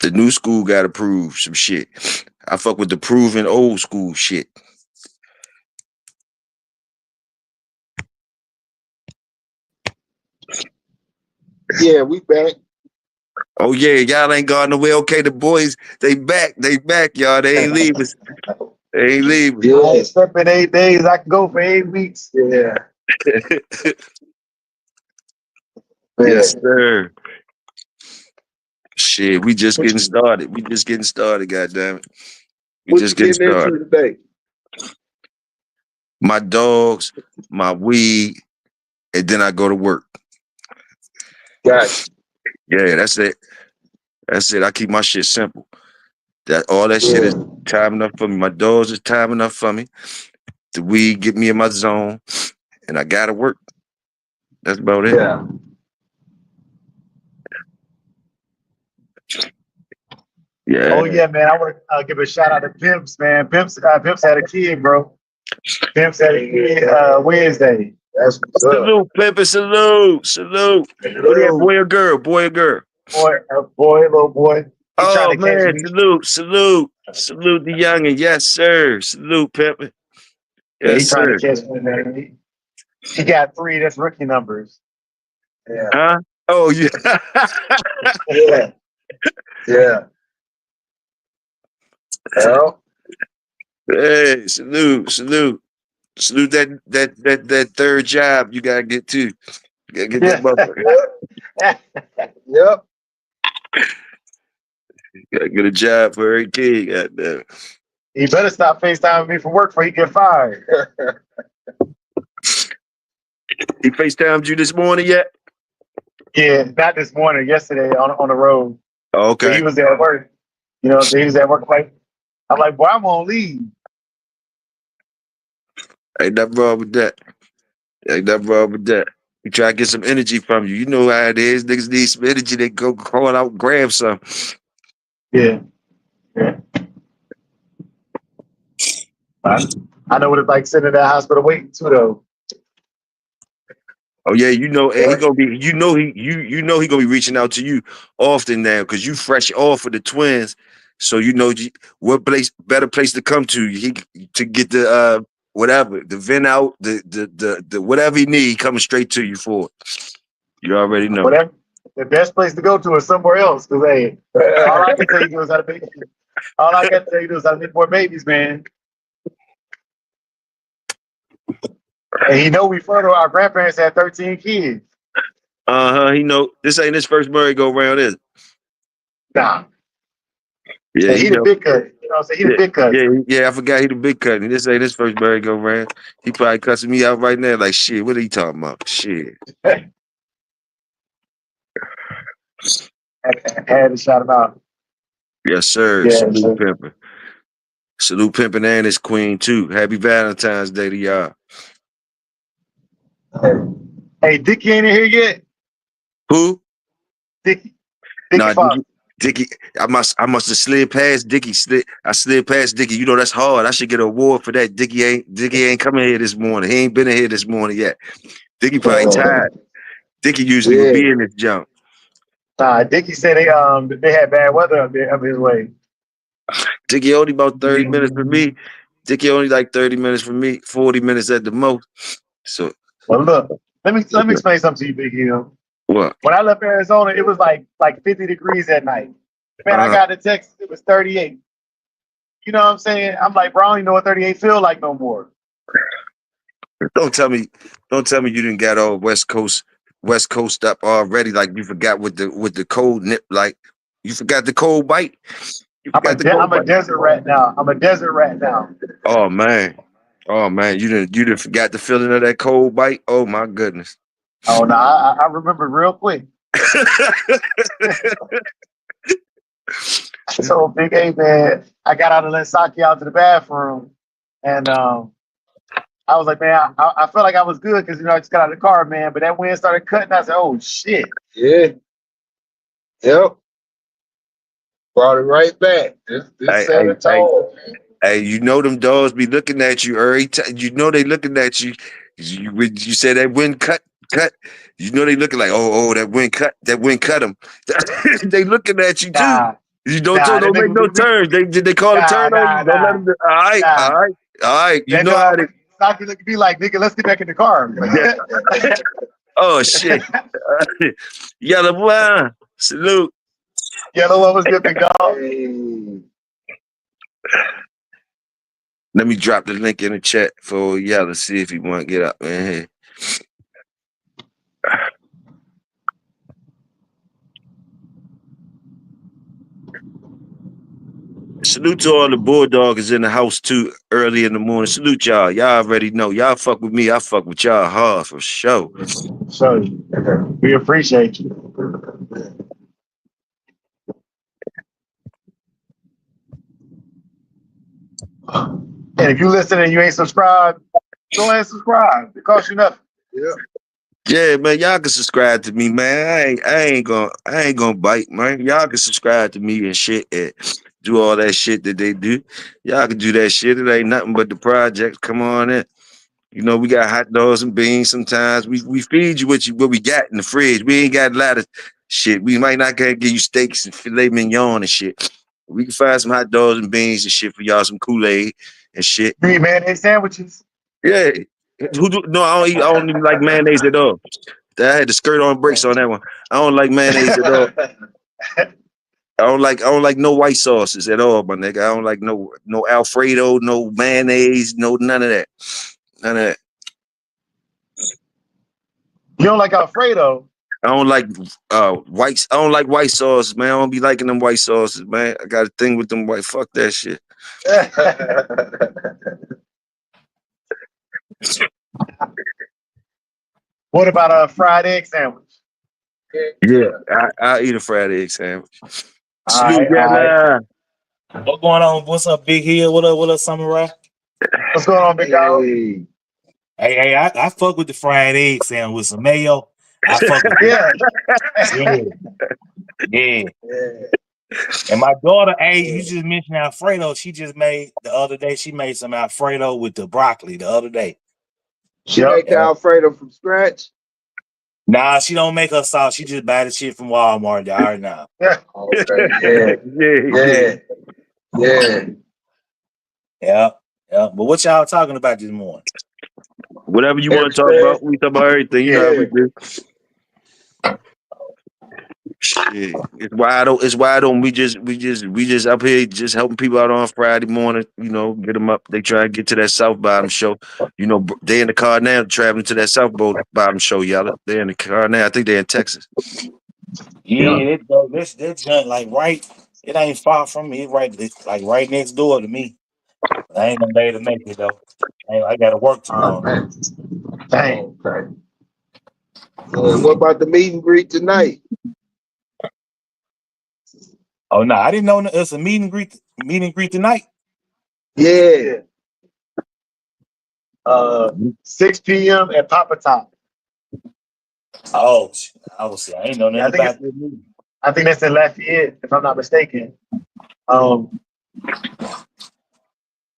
The new school gotta prove some shit. I fuck with the proven old school shit.
Yeah, we back.
Oh yeah, y'all ain't gone nowhere. Okay, the boys, they back, y'all. They ain't leaving. They ain't leaving.
Yeah. I expect in 8 days, I can go for 8 weeks. Yeah.
Yes, sir. Shit, we just getting started. Goddammit.
We just getting started. Into today?
My dogs, my weed, and then I go to work.
Gotcha.
Yeah, that's it. I keep my shit simple. All that shit is time enough for me. My dogs is time enough for me. The weed get me in my zone, and I gotta work. That's about it.
Yeah.
Yeah.
Oh yeah, man. I want to give a shout out to Pimps, man. Pimps had a kid, bro. Pimps had a kid Wednesday.
That's what's up.
Salute, Pimpin', salute. What is that, boy or girl? Boy,
Little boy.
Oh man, salute the youngin'. Yes, sir. Salute, Pimpin'. Yes,
trying
sir.
to catch me, man. He got 3. That's rookie numbers. Yeah.
Huh? Oh yeah.
Yeah. Yeah. Well.
Hey, salute that third job you gotta get to. You gotta get that motherfucker.
Yep.
You gotta get a job for every kid. Goddamn.
He better stop FaceTiming me from work before he get fired.
He FaceTimed you this morning yet?
Yeah, not this morning. Yesterday on the road.
Oh, okay.
So he was at work. He was at work. Like, I'm like, boy, I'm on leave.
Ain't nothing wrong with that. You try to get some energy from you. You know how it is. Niggas need some energy. They go call out, grab some.
Yeah. I know what it's like sitting in that hospital waiting too, though.
Oh yeah, and he gonna be. He gonna be reaching out to you often now because you fresh off of the twins. So what better place to come to to get the whatever, the vent out, the whatever you need, coming straight to you for it. You already know.
Whatever. The best place to go to is somewhere else. Cause hey, all I can tell you is how to make. All I can tell you is how to make more babies, man. And you know we fertile. Our grandparents had 13 kids.
He know this ain't his first merry-go-round, is it?
Nah.
Yeah,
he the big cut. You know what I'm saying? He the big cut.
Yeah, I forgot he the big cut. This ain't his first merry-go-round. He probably cussing me out right now like, shit, what are you talking about? Shit.
I had to shout him out.
Yes, sir.
Yeah,
Salute Pimpin'. Salute Pimpin' and his queen, too. Happy Valentine's Day to y'all.
Hey, Dickie ain't in here yet?
Who?
Dickie.
Nah,
Fox.
Dickie. I must have slid past Dickie. I slid past Dickie. You know that's hard. I should get an award for that. Dickie ain't coming here this morning. He ain't been in here this morning yet. Dickie probably tired. Dickie usually would be in this jump.
Dickie said they had bad weather up his way.
Dickie only about 30 minutes from me. Dickie only like 30 minutes from me, 40 minutes at the most. So
well, look, let me explain something to you, Big Hill.
What?
When I left Arizona, it was like 50 degrees at night. Man, I got to Texas, it was 38. You know what I'm saying? I'm like, bro, I don't even know what 38 feel like no more.
Don't tell me you didn't get all West Coast up already. Like you forgot what the cold nip like. You forgot the cold bite.
I'm a desert rat now.
Oh man, you didn't forgot the feeling of that cold bite. Oh my goodness.
Oh no, I remember real quick. So Big A, man, I got out and let Saki out to the bathroom, and I was like, man, I felt like I was good because I just got out of the car, man. But that wind started cutting. I said, oh shit.
Yeah. Yep. Brought it right back. This set a tone.
Hey, you know them dogs be looking at you every time. You know they looking at you. You said that wind cut. You know they looking like, oh, that wind cut them. They looking at you too. You don't make no turns. They call a turn on you. Don't let them. All right. You know how they.
Saki look at me like, nigga, let's get back in the car.
Oh shit. YELA1, salute.
YELA1 was good, big dog.
Let me drop the link in the chat for Yella, see if he want to get up in here. Salute to all the Bulldog is in the house too early in the morning. Salute y'all. Y'all already know. Y'all fuck with me. I fuck with y'all hard for sure.
So we appreciate you. And if you listen and you ain't subscribed, go ahead and subscribe. It costs you nothing.
Yeah.
Yeah, man, y'all can subscribe to me, man. I ain't gonna bite, man. Y'all can subscribe to me and shit and do all that shit that they do. Y'all can do that shit. It ain't nothing but the project. Come on in. You know, we got hot dogs and beans sometimes. We feed you what we got in the fridge. We ain't got a lot of shit. We might not give you steaks and filet mignon and shit. We can find some hot dogs and beans and shit for y'all, some Kool-Aid and shit.
You eat mayonnaise sandwiches?
Yeah. No, I don't even like mayonnaise at all. I had the skirt on brakes on that one. I don't like mayonnaise at all. I don't like no white sauces at all, my nigga. I don't like no Alfredo, no mayonnaise, no none of that. None of that.
You don't like Alfredo?
I don't like white. I don't like white sauces, man. I don't be liking them white sauces, man. I got a thing with them white. Fuck that shit.
What about a fried egg sandwich?
Yeah, I eat a fried egg sandwich.
All right.
What's going on? What's up, Big Hill? What up, Samurai?
What's going on, Big dog?
Hey, I fuck with the fried egg sandwich with some mayo. I fuck with it. Yeah. And my daughter, hey, you just mentioned Alfredo. She just made the other day. She made some Alfredo with the broccoli the other day.
She make Alfredo from scratch?
Nah, she don't make her sauce. She just buy the shit from Walmart. Y'all already know.
Okay. Yeah.
Yeah. Yeah, but what y'all talking about this morning?
Whatever you want to talk about, we talk about everything. You know how we do. Shit, it's wide open. We just up here just helping people out on Friday morning. You know, get them up. They try to get to that South Bottom show. You know, they in the car now traveling to that South Bottom show. Y'all, they're in the car now. I think they're in Texas.
Yeah, that junk like right. It ain't far from me. It's like right next door to me. I ain't gonna be able to make it though. I got to work tomorrow.
Man. Dang. Okay. What about the meet and greet tonight?
Oh no, I didn't know it's a meet and greet tonight.
Yeah.
6 p.m. at Papa Top.
Oh, I ain't know nothing about this movie.
I think that's in Lafayette, if I'm not mistaken.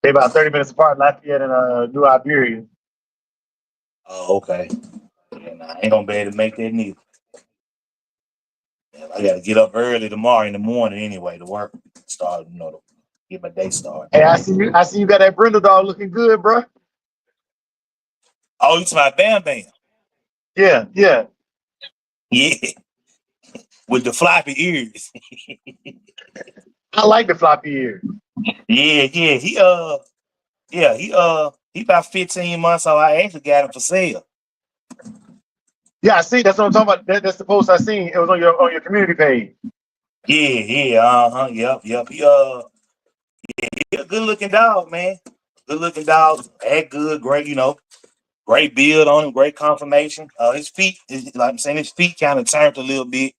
They're about 30 minutes apart, Lafayette and New Iberia.
Oh, okay. Yeah, nah, I ain't gonna be able to make that neither. Yeah, I gotta get up early tomorrow in the morning anyway to work. Start, to get my day started.
Hey, I see you got that Brindle dog looking good, bro.
Oh, you talking about Bam Bam?
Yeah.
Yeah. With the floppy ears.
I like the floppy ears.
Yeah. He about 15 months old. I actually got him for sale.
Yeah, I see. That's what I'm talking about. That's the post I seen. It was on your community page.
Yeah. Yep. He a good looking dog, man. Good looking dog. Act good, great, great build on him, great conformation. His feet, like I'm saying, his feet kind of turned a little bit.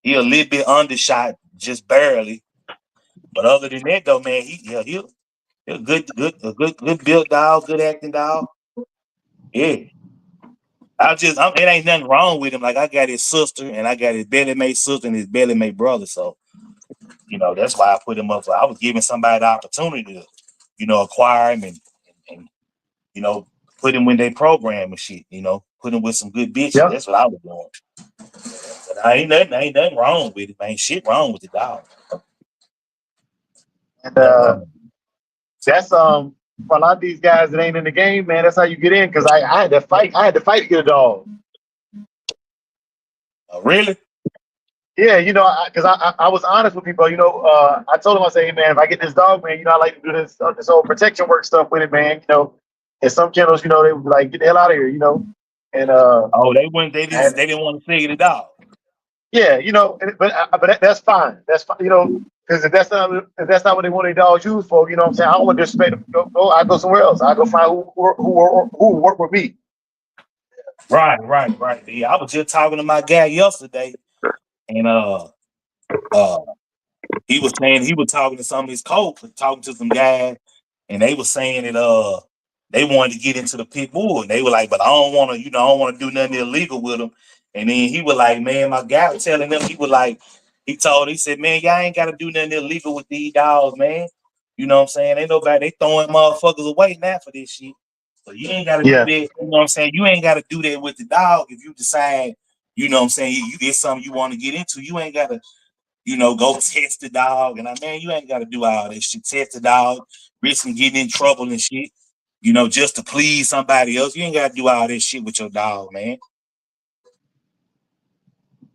He a little bit undershot, just barely. But other than that, though, man, he a good built dog, good acting dog. Yeah. It ain't nothing wrong with him. Like I got his sister and I got his belly mate sister and his belly mate brother. So, that's why I put him up. I was giving somebody the opportunity to, acquire him and put him in their program and shit, put him with some good bitches.
Yep.
That's what I was doing. But ain't nothing wrong with it, man. Shit wrong with the dog.
And that's for a lot of these guys that ain't in the game, man. That's how you get in. Because I had to fight. I had to fight to get a dog.
Really?
Yeah, because I was honest with people. I told them, I say, hey, man, if I get this dog, man, I like to do this whole protection work stuff with it, man. And some kennels, they would like get the hell out of here, And
they wouldn't. They didn't want to see the dog.
Yeah, but that's fine. That's fine, because if that's not what they want their dogs used for, what I'm saying, I don't want to disrespect them. I go somewhere else. I go find who work with me.
Right. Yeah, I was just talking to my guy yesterday, and he was saying he was talking to some of his coaches, talking to some guys, and they were saying that they wanted to get into the pit bull, and they were like, but I don't want to, I don't want to do nothing illegal with them. And then he was like, man, my guy was telling them, he said, man, y'all ain't got to do nothing illegal with these dogs, man. You know what I'm saying? Ain't nobody, they throwing motherfuckers away now for this shit. So you ain't got to do that. You know what I'm saying? You ain't got to do that with the dog if you decide, you know what I'm saying, you get something you want to get into. You ain't got to, go test the dog. And you ain't got to do all this shit. Test the dog, risking getting in trouble and shit, just to please somebody else. You ain't got to do all this shit with your dog, man.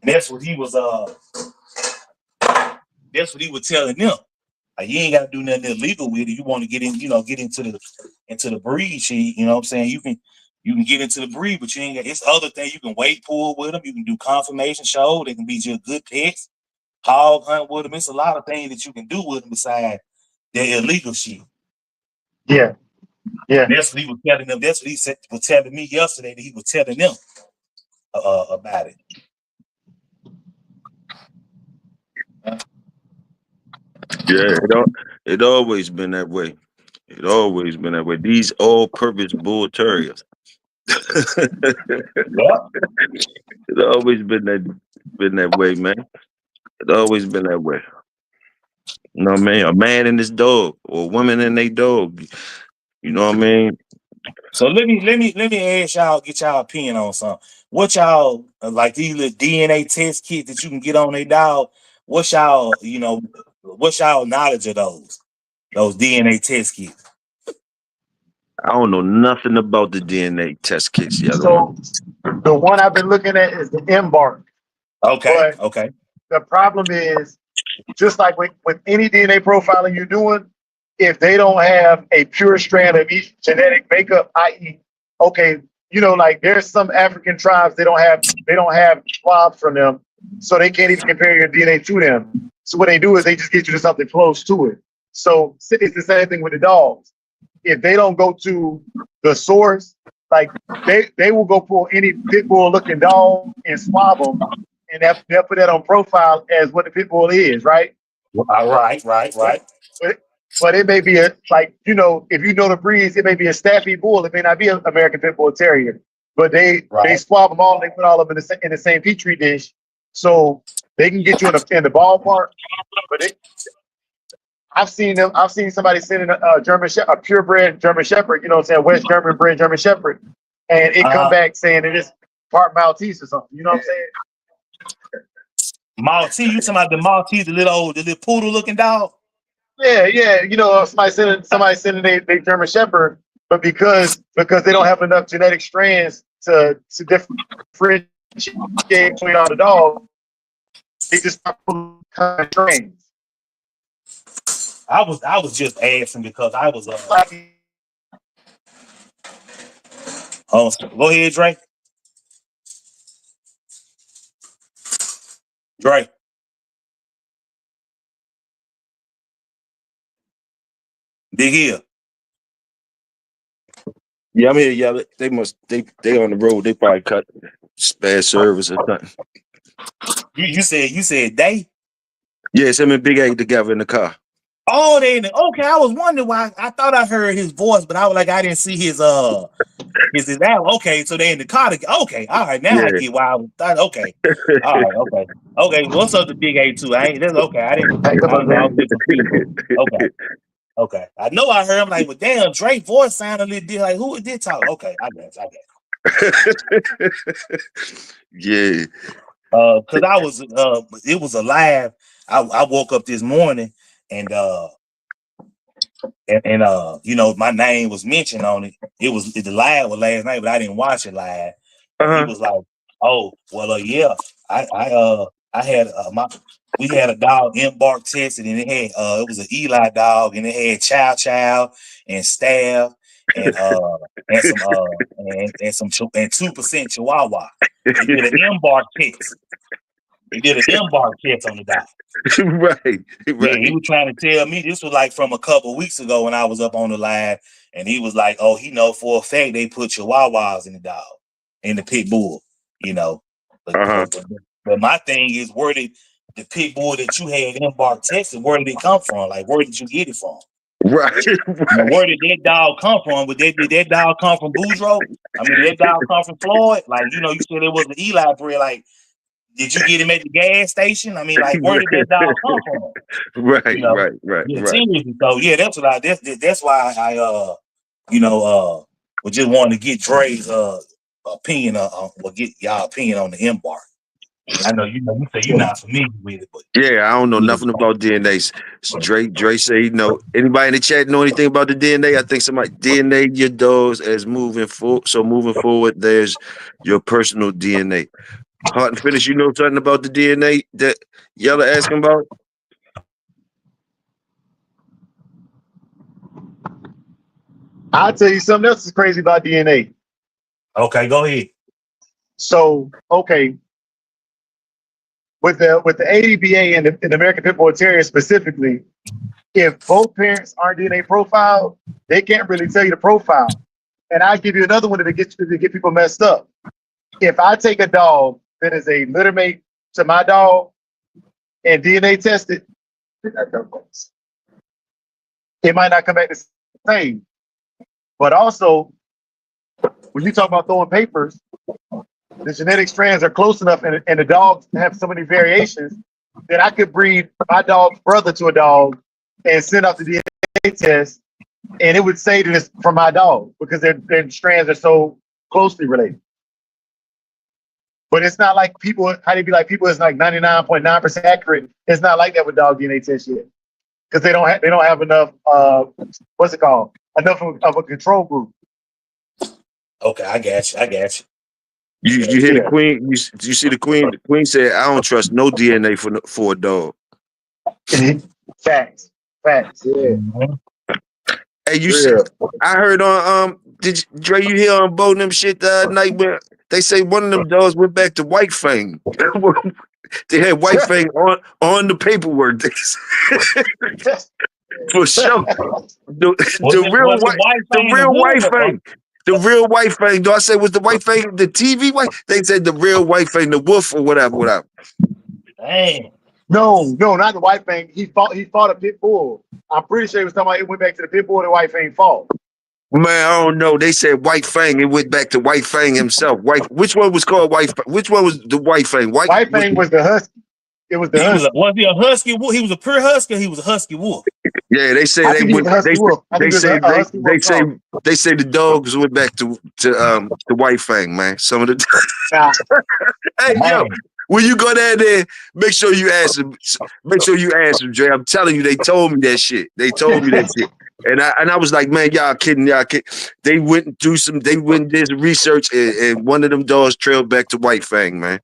And that's what he was telling them. Like, you ain't got to do nothing illegal with it. You want to get in, get into the breed shit. You know what I'm saying? You can get into the breed, but you ain't got. It's other things you can weight pull with them. You can do confirmation show. They can be just good pets. Hog hunt with them. It's a lot of things that you can do with them besides the illegal shit.
Yeah.
And that's what he was telling them. That's what he was telling me yesterday. That he was telling them about it.
Yeah, it always been that way. It always been that way. These all-purpose bull terriers. It always been that way, man. It always been that way. You know what I mean? A man and his dog, or a woman and their dog. You know what I mean?
So let me ask y'all, get y'all opinion on something. What y'all like these little DNA test kits that you can get on a dog? What's y'all knowledge of those? Those DNA test kits.
I don't know nothing about the DNA test kits, Yella.
So the one I've been looking at is the Embark.
Okay,
But
okay.
the problem is, just like with any DNA profiling you're doing, if they don't have a pure strand of each genetic makeup, i.e., okay, you know, like there's some African tribes they don't have swabs from them, so they can't even compare your DNA to them. So what they do is they just get you to something close to it. So it's the same thing with the dogs. If they don't go to the source, like they will go pull any pit bull looking dog and swab them, and they'll put that on profile as what the pit bull is, right?
Right.
But it may be like, you know, if you know the breeds, it may be a Staffy bull. It may not be an American Pit Bull Terrier. But they swab them all. They put all of them in the same petri dish, so they can get you in the ballpark. But I've seen somebody sending a purebred German Shepherd. You know what I'm saying? West German bred German Shepherd, and it come back saying it is part Maltese or something. You know what I'm saying?
Maltese, you talking about the Maltese, the little poodle looking dog?
Yeah. You know, somebody sending their German Shepherd, but because they don't have enough genetic strands to differentiate between all the dogs, they just start pulling kind of strains.
I was just asking because I was go ahead, Dre. Big Hill.
Yeah, I'm here, Yella. They on the road. They probably cut spare service or something.
You said they?
Yes, him and Big A together in the car.
Oh, okay. I was wondering why. I thought I heard his voice, but I was like, I didn't see his album. Okay, so they in the car. Okay, all right. Now I get why I thought. Okay, all right. Okay. What's up to Big A too? That's okay. I didn't know. I was just confused. Okay. I know I heard him like, well, damn, Drake's voice sounded a little different. Like, who did talk? Okay, I guess.
Yeah.
Cause I was it was a live. I woke up this morning and you know, my name was mentioned on it. The live was last night, but I didn't watch it live. He was like, "Oh, well, yeah, I had we had a dog Embark tested, and it had it was an Eli dog, and it had Chow and Staff and some and 2% Chihuahua. They did an Embark test. They did an Embark test on the dog.
Right.
Yeah, he was trying to tell me this was like from a couple weeks ago when I was up on the live, and he was like, "Oh, he know for a fact they put Chihuahuas in the dog, in the pit bull, you know." But my thing is, where did the pit bull that you had Embark tested? Where did it come from? Like, where did you get it from?
Right.
Now, where did that dog come from? Did that dog come from Boudreaux? I mean, did that dog come from Floyd? Like, you know, you said it was an Eli breed. Like, did you get him at the gas station? I mean, like, where did that dog come from?
Right,
you know?
right.
Seriously, so yeah, that's why I was just wanting to get Dre's opinion get y'all opinion on the Embark. I know you say you're not familiar with it, but
yeah, I don't know nothing about DNA. Dre say, you know, anybody in the chat know anything about the DNA? I think somebody DNA your dogs as moving forward. So moving forward, there's your personal DNA. Heart and Finish, you know something about the DNA that y'all are asking about?
I'll tell you something else is crazy about DNA.
okay, go ahead.
So, okay, with the ADBA and the American Pit Bull Terrier specifically, if both parents aren't DNA profiled, they can't really tell you the profile. And I'll give you another one to get people messed up. If I take a dog that is a litter mate to my dog and DNA test it, it might not come back the same. But also, when you talk about throwing papers, the genetic strands are close enough and the dogs have so many variations that I could breed my dog's brother to a dog and send out the DNA test, and it would say that it's from my dog because their strands are so closely related. But it's not like people, how they be like, people is like 99.9% accurate. It's not like that with dog DNA tests yet. because they don't have enough what's it called? Enough of a control group.
Okay, I got you.
You hear the queen? You see the queen? The queen said, "I don't trust no DNA for a dog."
Facts. Yeah.
Mm-hmm.
Hey, you see? I heard on did Dre? You hear on Bo and them shit the other night where they say one of them dogs went back to White Fang. They had White Fang on the paperwork. For sure. The real White Fang. The real White Fang. Do I say was the White Fang the TV White? They said the real White Fang, the wolf or whatever.
Dang.
No, not the White Fang. He fought a pit bull. I'm pretty sure he was talking about it went back to the pit bull and the White Fang fought.
Man, I don't know. They said White Fang. It went back to White Fang himself. Which one was called White Fang? Which one was the White Fang?
White Fang was the husky. It was the husky.
Was he a husky wolf? He was a pure husky. Or he was a husky wolf.
Yeah, they say they went. They say the dogs went back to White Fang, man. Some of the. Hey, yo, when you go down there, make sure you ask them. Make sure you ask them, Dre. I'm telling you, they told me that shit. And I was like, man, y'all kidding. They went and did some research, and one of them dogs trailed back to White Fang, man.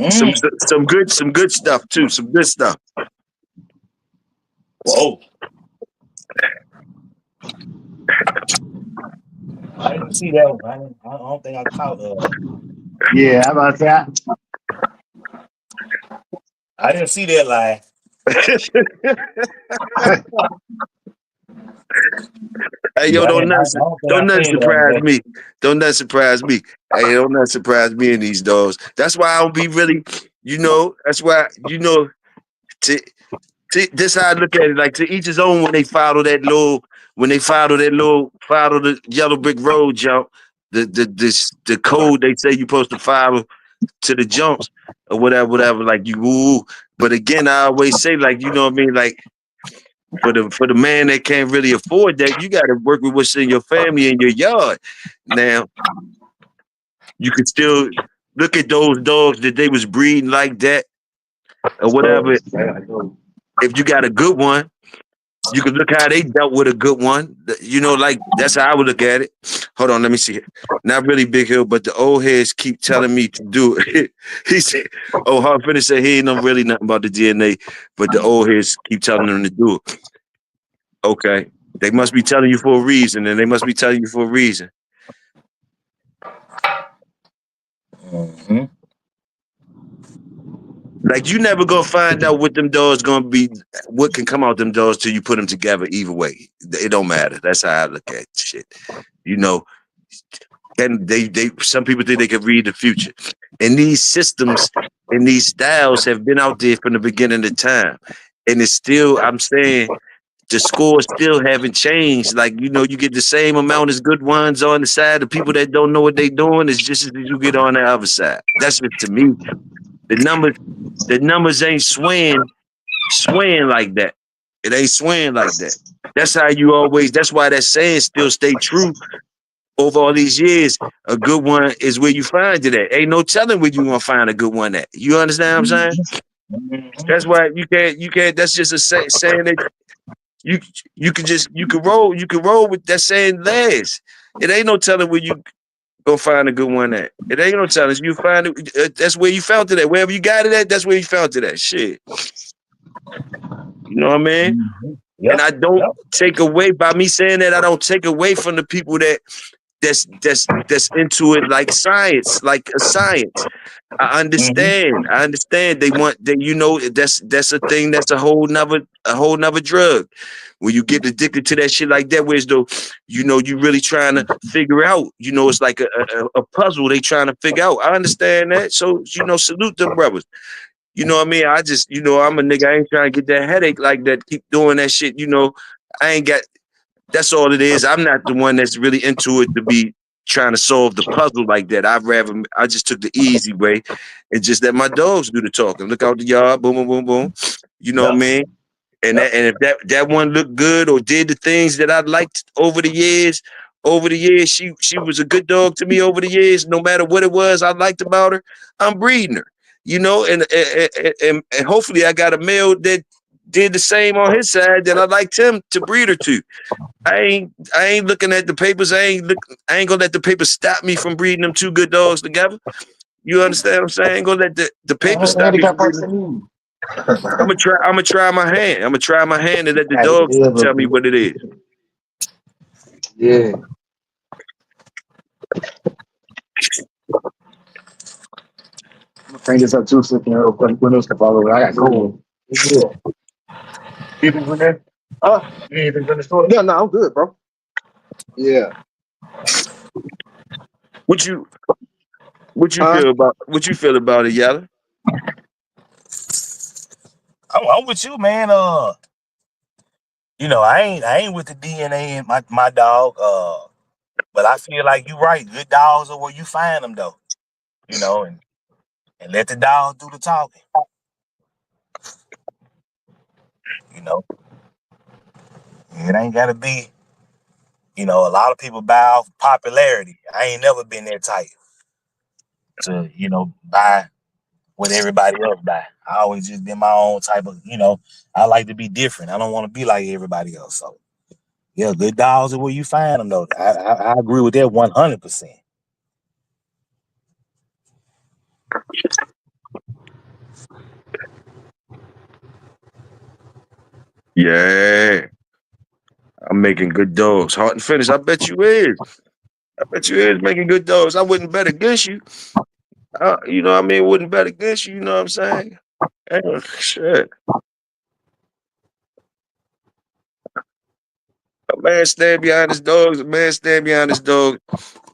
Some good stuff too. Some good stuff.
Whoa. I didn't see that one. I don't think I caught
Yeah, how about that?
I didn't see that lie.
Hey, yo, don't nothing surprise me. Don't nothing surprise me. Hey, don't nothing surprise me in these dogs. That's why I don't be really, that's why, this how I look at it. Like, to each his own when they follow the yellow brick road jump, the code they say you're supposed to follow to the jumps or whatever, like you woo. But again, I always say, like, you know what I mean? Like, for the man that can't really afford that, you got to work with what's in your family and your yard. Now, you can still look at those dogs that they was breeding like that or whatever. If you got a good one, you can look how they dealt with a good one. Like that's how I would look at it. Hold on, let me see it. Not really Big Hill, but the old heads keep telling me to do it. He said, Hard Finish said he ain't know really nothing about the DNA, but the old heads keep telling them to do it. Okay. They must be telling you for a reason, and they must be telling you for a reason.
Mm-hmm.
Like, you never gonna find out what them dogs gonna be, what can come out them dogs till you put them together either way. It don't matter. That's how I look at shit. And some people think they can read the future. And these systems and these styles have been out there from the beginning of time. And it's still, I'm saying, the scores still haven't changed. Like, you get the same amount as good ones on the side. The people that don't know what they're doing is just as you get on the other side. That's just, to me, the numbers ain't swaying like that. It ain't swaying like that. That's how that's why that saying still stay true over all these years. A good one is where you find it at. Ain't no telling where you gonna find a good one at. You understand what I'm saying? That's why you can't, that's just a saying that you can roll with that saying last. It ain't no telling where you go find a good one at. It ain't no telling. You find it. That's where you found it at. Wherever you got it at, that's where you found it at. Shit. You know what I mean? Yep. And I don't take away, by me saying that, I don't take away from the people that's into it like science, like a science. I understand. I understand. That's a thing. That's a whole nother drug. When you get addicted to that shit like that, whereas though, you really trying to figure out, it's like a puzzle they trying to figure out. I understand that. So, salute them brothers. You know what I mean? I just, I'm a nigga. I ain't trying to get that headache like that. Keep doing that shit. I ain't got, that's all it is. I'm not the one that's really into it to be trying to solve the puzzle like that. I just took the easy way and just let my dogs do the talking. Look out the yard, boom, boom, boom, boom. You know what I mean? And if that one looked good or did the things that I liked over the years, she was a good dog to me over the years. No matter what it was I liked about her, I'm breeding her. And hopefully I got a male that did the same on his side, then I'd like him to breed her to. I ain't looking at the papers. I ain't gonna let the papers stop me from breeding them two good dogs together. You understand what I'm saying? I ain't gonna let the papers stop me from breeding. I'm gonna try my hand. I'm gonna try my hand and let the dogs tell me what it is.
Yeah.
I'm gonna bring this up too, so real quick. When those come over, I got cool. Yeah. Anything from there? Anything from the store?
Yeah, no, I'm good, bro. Yeah.
What you feel about it, Yella?
I'm with you, man. You know, I ain't with the DNA in my dog. But I feel like you're right. Good dogs are where you find them, though. You know, and let the dog do the talking. You know, it ain't gotta be. You know, a lot of people buy off popularity. I ain't never been that type to, you know, buy what everybody else buy. I always just been my own type of, you know, I like to be different. I don't want to be like everybody else. So, yeah, good dogs are where you find them, though. I agree with that 100%.
Yeah. I'm making good dogs. Heart and finish. I bet you is. I bet you is making good dogs. I wouldn't bet against you. You know what I mean? Wouldn't bet against you. You know what I'm saying? Shit. A man stand behind his dogs. A man stand behind his dog.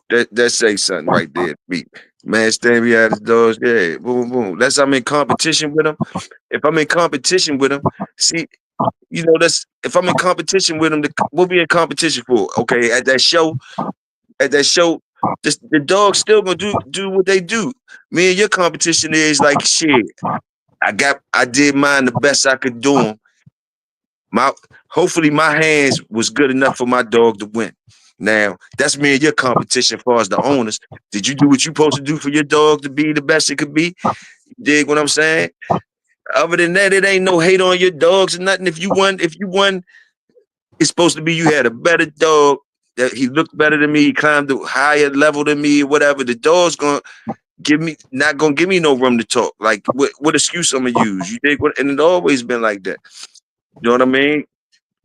That say something right there. Man stand behind his dogs. Yeah. Boom, boom. That's I'm in competition with him. If I'm in competition with him, see, you know, that's if I'm in competition with him, we'll be in competition for. Okay, at that show, the dogs still gonna do what they do. Me and your competition is like shit. I did mine the best I could do them. Hopefully my hands was good enough for my dog to win. Now, that's me and your competition as far as the owners. Did you do what you supposed to do for your dog to be the best it could be? You dig what I'm saying? Other than that, it ain't no hate on your dogs or nothing. If you won, it's supposed to be you had a better dog, that he looked better than me, he climbed a higher level than me, whatever. The dog's not gonna give me no room to talk. Like what excuse I'm gonna use? You dig what? And it always been like that. You know what I mean?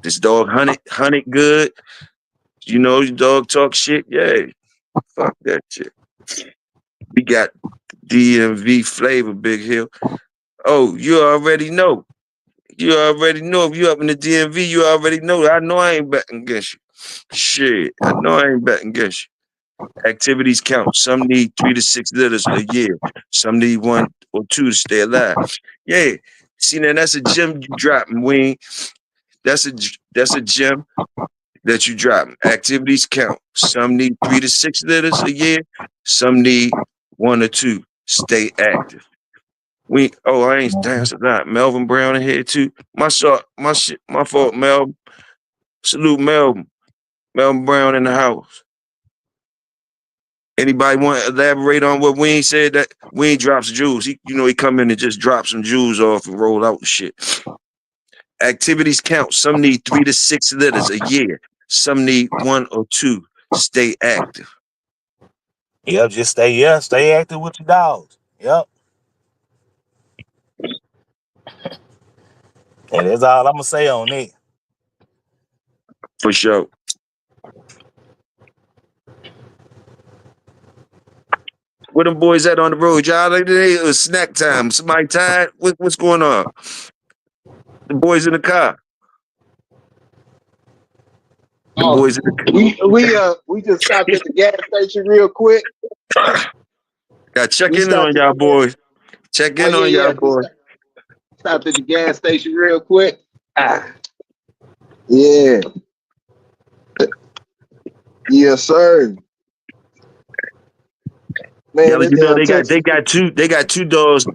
This dog hunted good. You know, your dog talk shit. Yeah, fuck that shit. We got DMV flavor, Big Hill. Oh, you already know. You already know. If you up in the DMV, you already know. I know I ain't betting against you. Shit, I know I ain't betting against you. Activities count. Some need 3 to 6 litters a year. Some need 1 or 2 to stay alive. Yeah. See, now that's a gem you dropping, Wayne. That's a gem that you dropping. Activities count. Some need 3 to 6 litters a year. Some need 1 or 2. Stay active. I ain't dancing that. Melvin Brown in here too. My fault, Melvin. Salute Melvin. Melvin Brown in the house. Anybody want to elaborate on what Wayne said? That Wayne drops jewels. He come in and just drop some jewels off and roll out and shit. Activities count. Some need 3 to 6 litters a year. Some need 1 or 2. Stay active.
Yep, just stay active with your dogs. Yep. And that's all I'm gonna say on it.
For sure. Where them boys at on the road, y'all? Like today it was snack time. Somebody tired? What's going on? The boys in the car. The boys in the
We just stopped at the gas station real quick.
Got check in on y'all boys. Check in on y'all boys.
Stopped at the gas station real quick. Yeah. Yes, sir. Man,
Yella, you know they got two dogs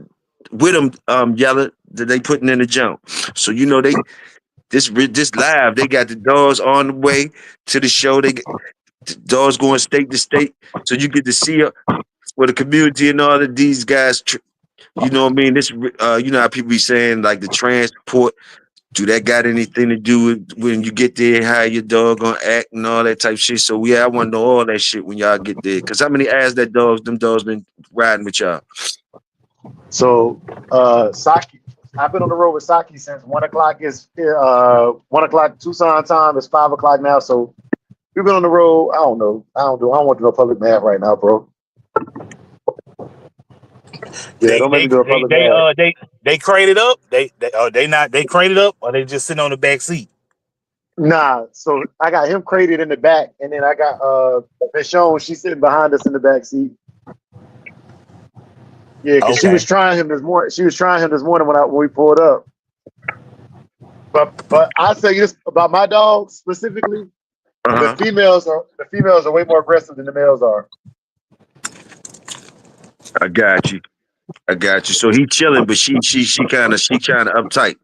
with them, Yella, that they putting in the jump. So you know this live, they got the dogs on the way to the show. The dogs going state to state. So you get to see where the community and all of these guys, you know what I mean? This you know how people be saying like the transport Do that got anything to do with when you get there, how your dog gonna act and all that type of shit? So yeah, I want to know all that shit when y'all get there. Cause how many ass them dogs been riding with y'all?
So Saki, I've been on the road with Saki since 1 o'clock is 1 o'clock Tucson time. It's 5 o'clock now. So we've been on the road. I don't know. I don't want to do a public math right now, bro. Yeah, don't make me do a public math.
They crated up. They crated up, or they just sitting on the back seat.
Nah, so I got him crated in the back, and then I got Michonne, she's sitting behind us in the back seat. Yeah, because she was trying him this morning. She was trying him this morning when we pulled up. But I say this about my dogs specifically: the females are way more aggressive than the males are.
I got you. So he chilling, but she kind of uptight.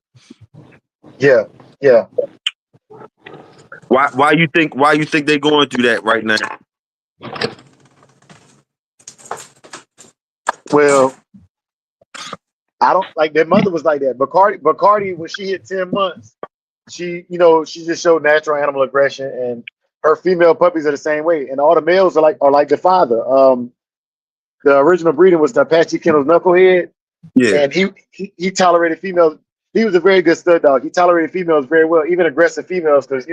Yeah.
Why you think they're going through that right now?
Well, I don't like their mother was like that. Bacardi, when she hit 10 months, she just showed natural animal aggression, and her female puppies are the same way. And all the males are like the father. The original breeding was the Apache Kennels Knucklehead. Yeah. And he tolerated females. He was a very good stud dog. He tolerated females very well, even aggressive females, because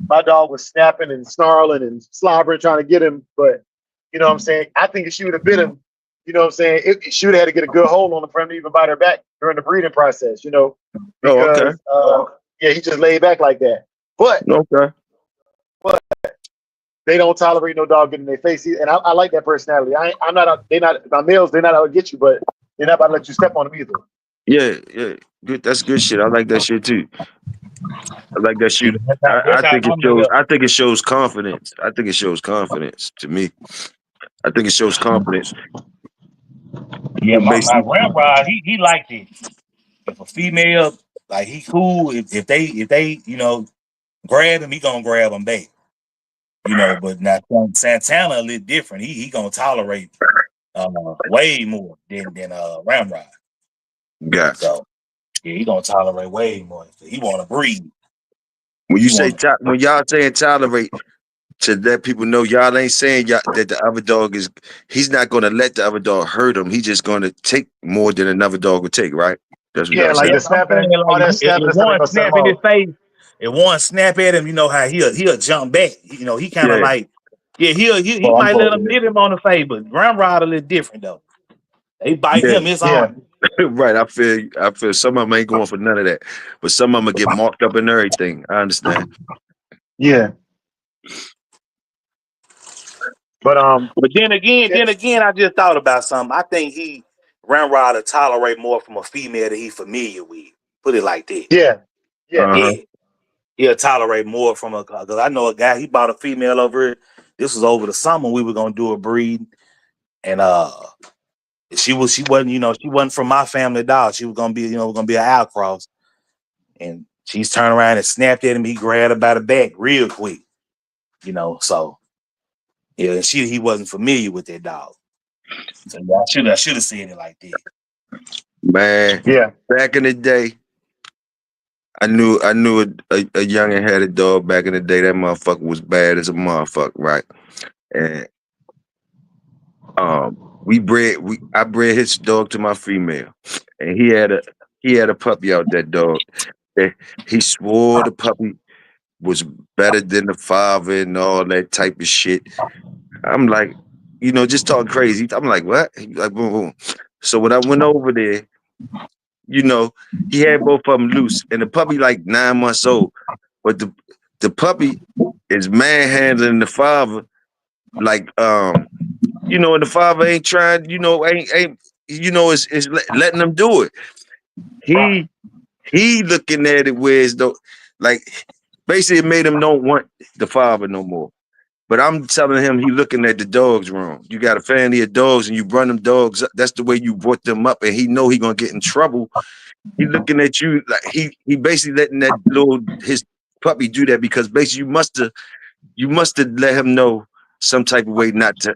my dog was snapping and snarling and slobbering trying to get him. But you know what I'm saying? I think if she would have bit him, you know what I'm saying, she would have had to get a good hold on him for him to even bite her back during the breeding process, because he just laid back like that. But they don't tolerate no dog getting in their face. And I like that personality. My males, they're not out to get you, but they're not about to let you step on them either.
Yeah. Good. That's good shit. I like that shit too. I like that shit. I think it shows confidence. I think it shows confidence to me. I think it shows confidence.
Yeah, my Ramrod, he liked it. If a female, like, he cool. If they grab him, he gonna grab them back. But now Santana a little different. He gonna tolerate way more than Ramrod.
Gotcha.
So yeah, he gonna tolerate way more. He want to breed.
When y'all saying tolerate, to let people know, y'all ain't saying that the other dog he's not gonna let the other dog hurt him. He's just gonna take more than another dog would take, right? That's what y'all saying.
The snapping,
if one snap in his face, if one snap at him, you know how he'll jump back. He kind of he might let him hit him on the face, but Ramrod a little different though. They bite him, it's on.
Right, I feel some of them ain't going for none of that, but some of them get marked up and everything. I understand.
Yeah. But
then again, I just thought about something. I think Ramrod will tolerate more from a female that he's familiar with. Put it like that.
Yeah.
He'll tolerate more from because I know a guy, he bought a female over here. This was over the summer. We were gonna do a breed, and she wasn't from my family dog. She was gonna be an outcross, and she's turned around and snapped at him. He grabbed her by the back real quick, so. Yeah, and he wasn't familiar with that dog. So I should have said it like that.
Man, back in the day, I knew a youngin' had a dog back in the day. That motherfucker was bad as a motherfucker, right? And I bred his dog to my female, and he had a puppy out, that dog. He swore the puppy was better than the father and all that type of shit. I'm like, just talking crazy. I'm like, what? He like, boom, boom. So when I went over there, he had both of them loose, and the puppy like 9 months old, but the puppy is manhandling the father, like, and the father ain't trying, is letting them do it. He looking at it where as though, like, basically it made him don't want the father no more. But I'm telling him he looking at the dogs wrong. You got a family of dogs and you run them dogs up. That's the way you brought them up, and he know he gonna get in trouble. He looking at you like he basically letting his puppy do that, because basically you must have let him know some type of way not to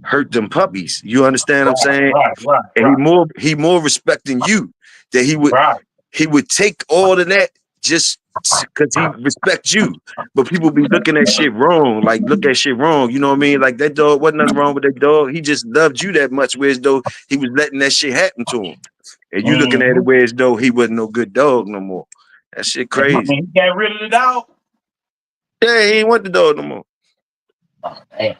hurt them puppies. You understand what I'm saying?
Right.
And he more respecting you that he would.
Right.
he would take all of that just because he respects you. But people be looking at shit wrong, like look at shit wrong. You know what I mean? Like that dog wasn't nothing wrong with that dog. He just loved you that much, whereas though he was letting that shit happen to him. And you looking at it whereas though he wasn't no good dog no more. That shit crazy.
He got rid of the dog.
Yeah, he ain't want the dog no more.
Oh, damn.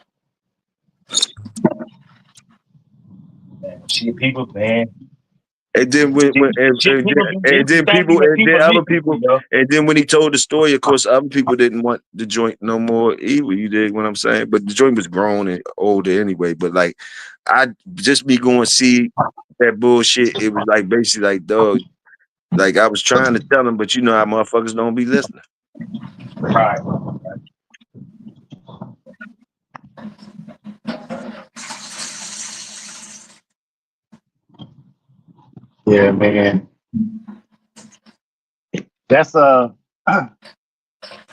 Shit, people, man.
And then when when he told the story, of course, other people didn't want the joint no more either. You dig what I'm saying? But the joint was grown and older anyway. But like, I just be going to see that bullshit. It was like basically like, dog, like I was trying to tell him, but you know how motherfuckers don't be listening.
Right.
Yeah, man. That's but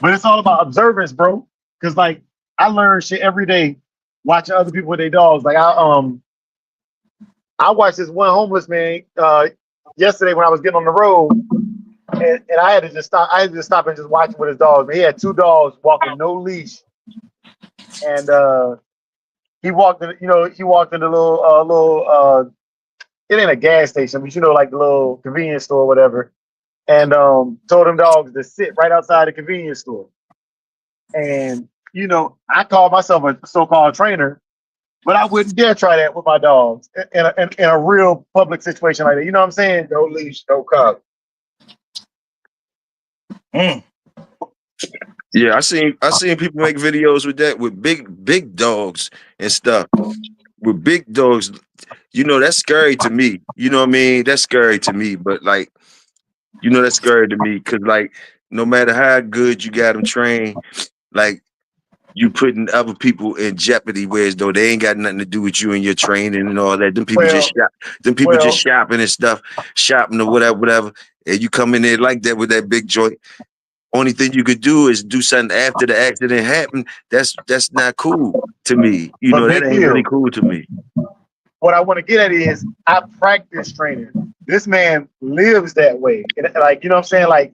it's all about observance, bro. Cause like I learn shit every day watching other people with their dogs. Like I watched this one homeless man yesterday when I was getting on the road, and I had to just stop. I had to just stop and just watch him with his dogs. But he had 2 dogs walking no leash, and he walked in. You know, he walked in the little. It ain't a gas station, but you know, like the little convenience store or whatever. And told them dogs to sit right outside the convenience store. And, you know, I call myself a so-called trainer, but I wouldn't dare try that with my dogs in a real public situation like that. You know what I'm saying?
No leash, no collar.
Yeah, I seen people make videos with that with big dogs and stuff. With big dogs, you know, that's scary to me. You know what I mean? That's scary to me. But like, you know, that's scary to me because like, no matter how good you got them trained, like you putting other people in jeopardy, whereas though they ain't got nothing to do with you and your training and all that. Them people just shopping and stuff, shopping or whatever. And you come in there like that with that big joint. Only thing you could do is do something after the accident happened. That's not cool to me. You know, that ain't really cool to me.
What I want to get at is I practice training. This man lives that way. And like, you know what I'm saying? Like,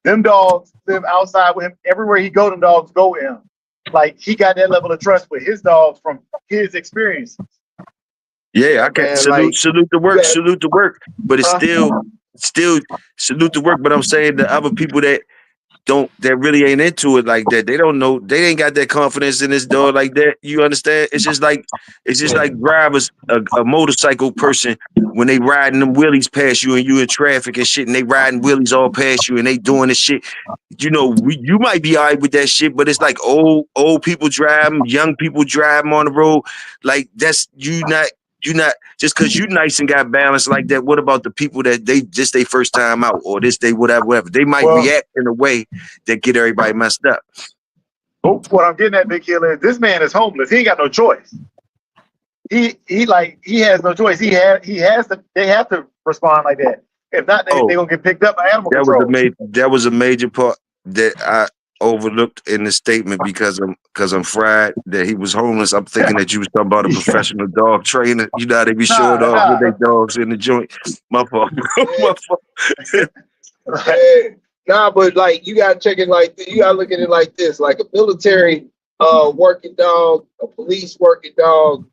them dogs live outside with him. Everywhere he go, them dogs go with him. Like, he got that level of trust with his dogs from his experiences.
Yeah, I can salute the work. But it's still salute the work. But I'm saying the other people that really ain't into it like that. They don't know. They ain't got that confidence in this dog like that. You understand? It's just like drivers, a motorcycle person when they riding them wheelies past you and you in traffic and shit, and they riding wheelies all past you and they doing this shit. You know, you might be all right with that shit, but it's like old people driving, young people driving on the road. Like that's you not just because you nice and got balance like that. What about the people that they just their first time out or this day whatever? They might react in a way that get everybody messed up.
What I'm getting at, Big Hill, is this man is homeless. He ain't got no choice. He has no choice. They have to respond like that. If not, they gonna get picked up by animal control.
That was a major part that I overlooked in the statement because I'm fried that he was homeless. I'm thinking that you was talking about a professional dog trainer. You know how they be showing off with their dogs in the joint. My fault. My fault.
Nah, but like you gotta check it like you gotta look at it like this: like a military working dog, a police working dog.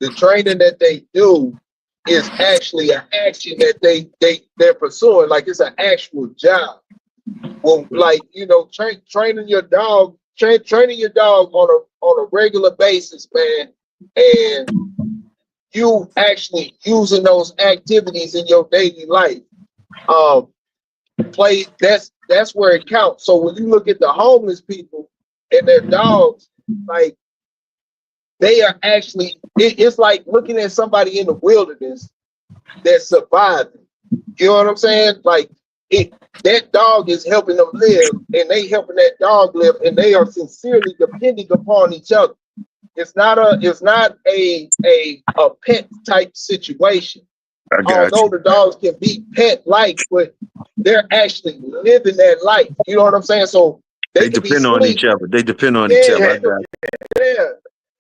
The training that they do is actually an action that they're pursuing. Like it's an actual job. Well, like you know, training your dog on a regular basis, man, and you actually using those activities in your daily life. That's where it counts. So when you look at the homeless people and their dogs, like they are actually, it's like looking at somebody in the wilderness that's surviving. You know what I'm saying? Like that dog is helping them live, and they helping that dog live, and they are sincerely depending upon each other. It's not a pet type situation. Although the dogs can be pet-like, but they're actually living that life. You know what I'm saying? So they
depend on each other. They depend on each other.
Yeah.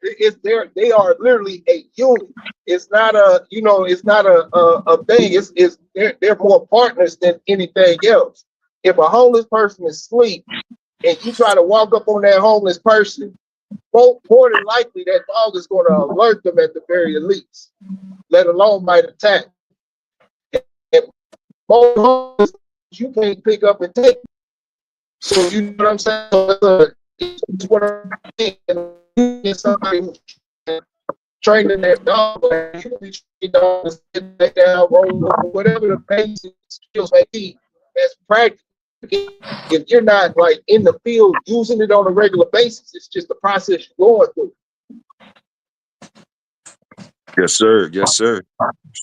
They are literally a unit. It's not a, it's not a thing. They're more partners than anything else. If a homeless person is asleep and you try to walk up on that homeless person, more than likely that dog is going to alert them at the very least, let alone might attack. And most homeless you can't pick up and take. So you know what I'm saying? So it's one of the things, somebody who's training that dog, like you can be training dogs to sit down, roll up, whatever the basic skills may be, that's practice. If you're not like in the field using it on a regular basis, it's just the process you're going through.
Yes, sir. Yes, sir.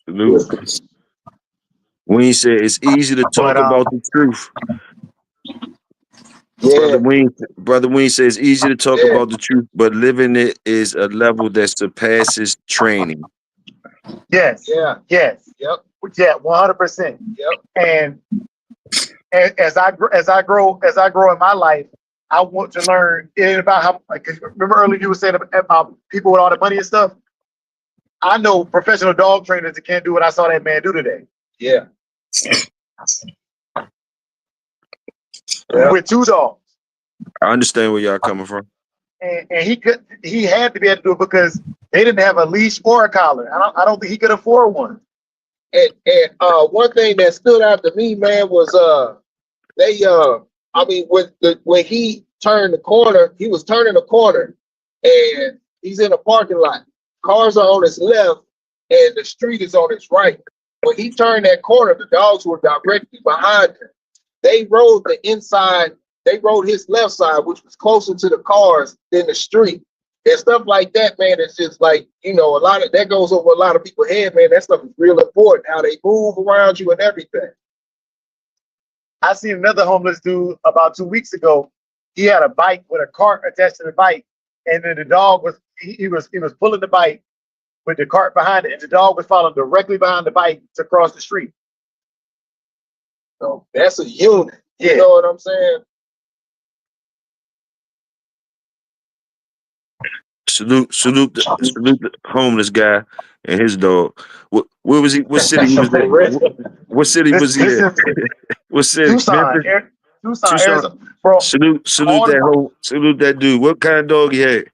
Salute. When he said it's easy to talk about the truth.
Yeah.
Brother Wayne says it's easy to talk about the truth, but living it is a level that surpasses training.
Yes.
Yeah.
Yes.
Yep.
Yeah. 100%.
Yep.
And as I grow in my life, I want to learn. It ain't about how. Because remember earlier you were saying about people with all the money and stuff. I know professional dog trainers that can't do what I saw that man do today.
Yeah.
With 2 dogs.
I understand where y'all coming from.
And he had to be able to do it because they didn't have a leash or a collar. I don't think he could afford one.
And one thing that stood out to me, man, was when he turned the corner, he was turning the corner and he's in a parking lot. Cars are on his left and the street is on his right. When he turned that corner, the dogs were directly behind him. They rode his left side, which was closer to the cars than the street. And stuff like that, man, it's just like, a lot of that goes over a lot of people's head, man. That stuff is real important, how they move around you and everything.
I seen another homeless dude about 2 weeks ago. He had a bike with a cart attached to the bike, and then the dog was pulling the bike with the cart behind it, and the dog was following directly behind the bike to cross the street.
So that's a unit.
Yeah.
You know what I'm saying?
Salute the homeless guy and his dog. Where was he? What city he was in? What city was he in? What city?
Tucson, Arizona. Bro,
salute that dude. What kind of dog he had?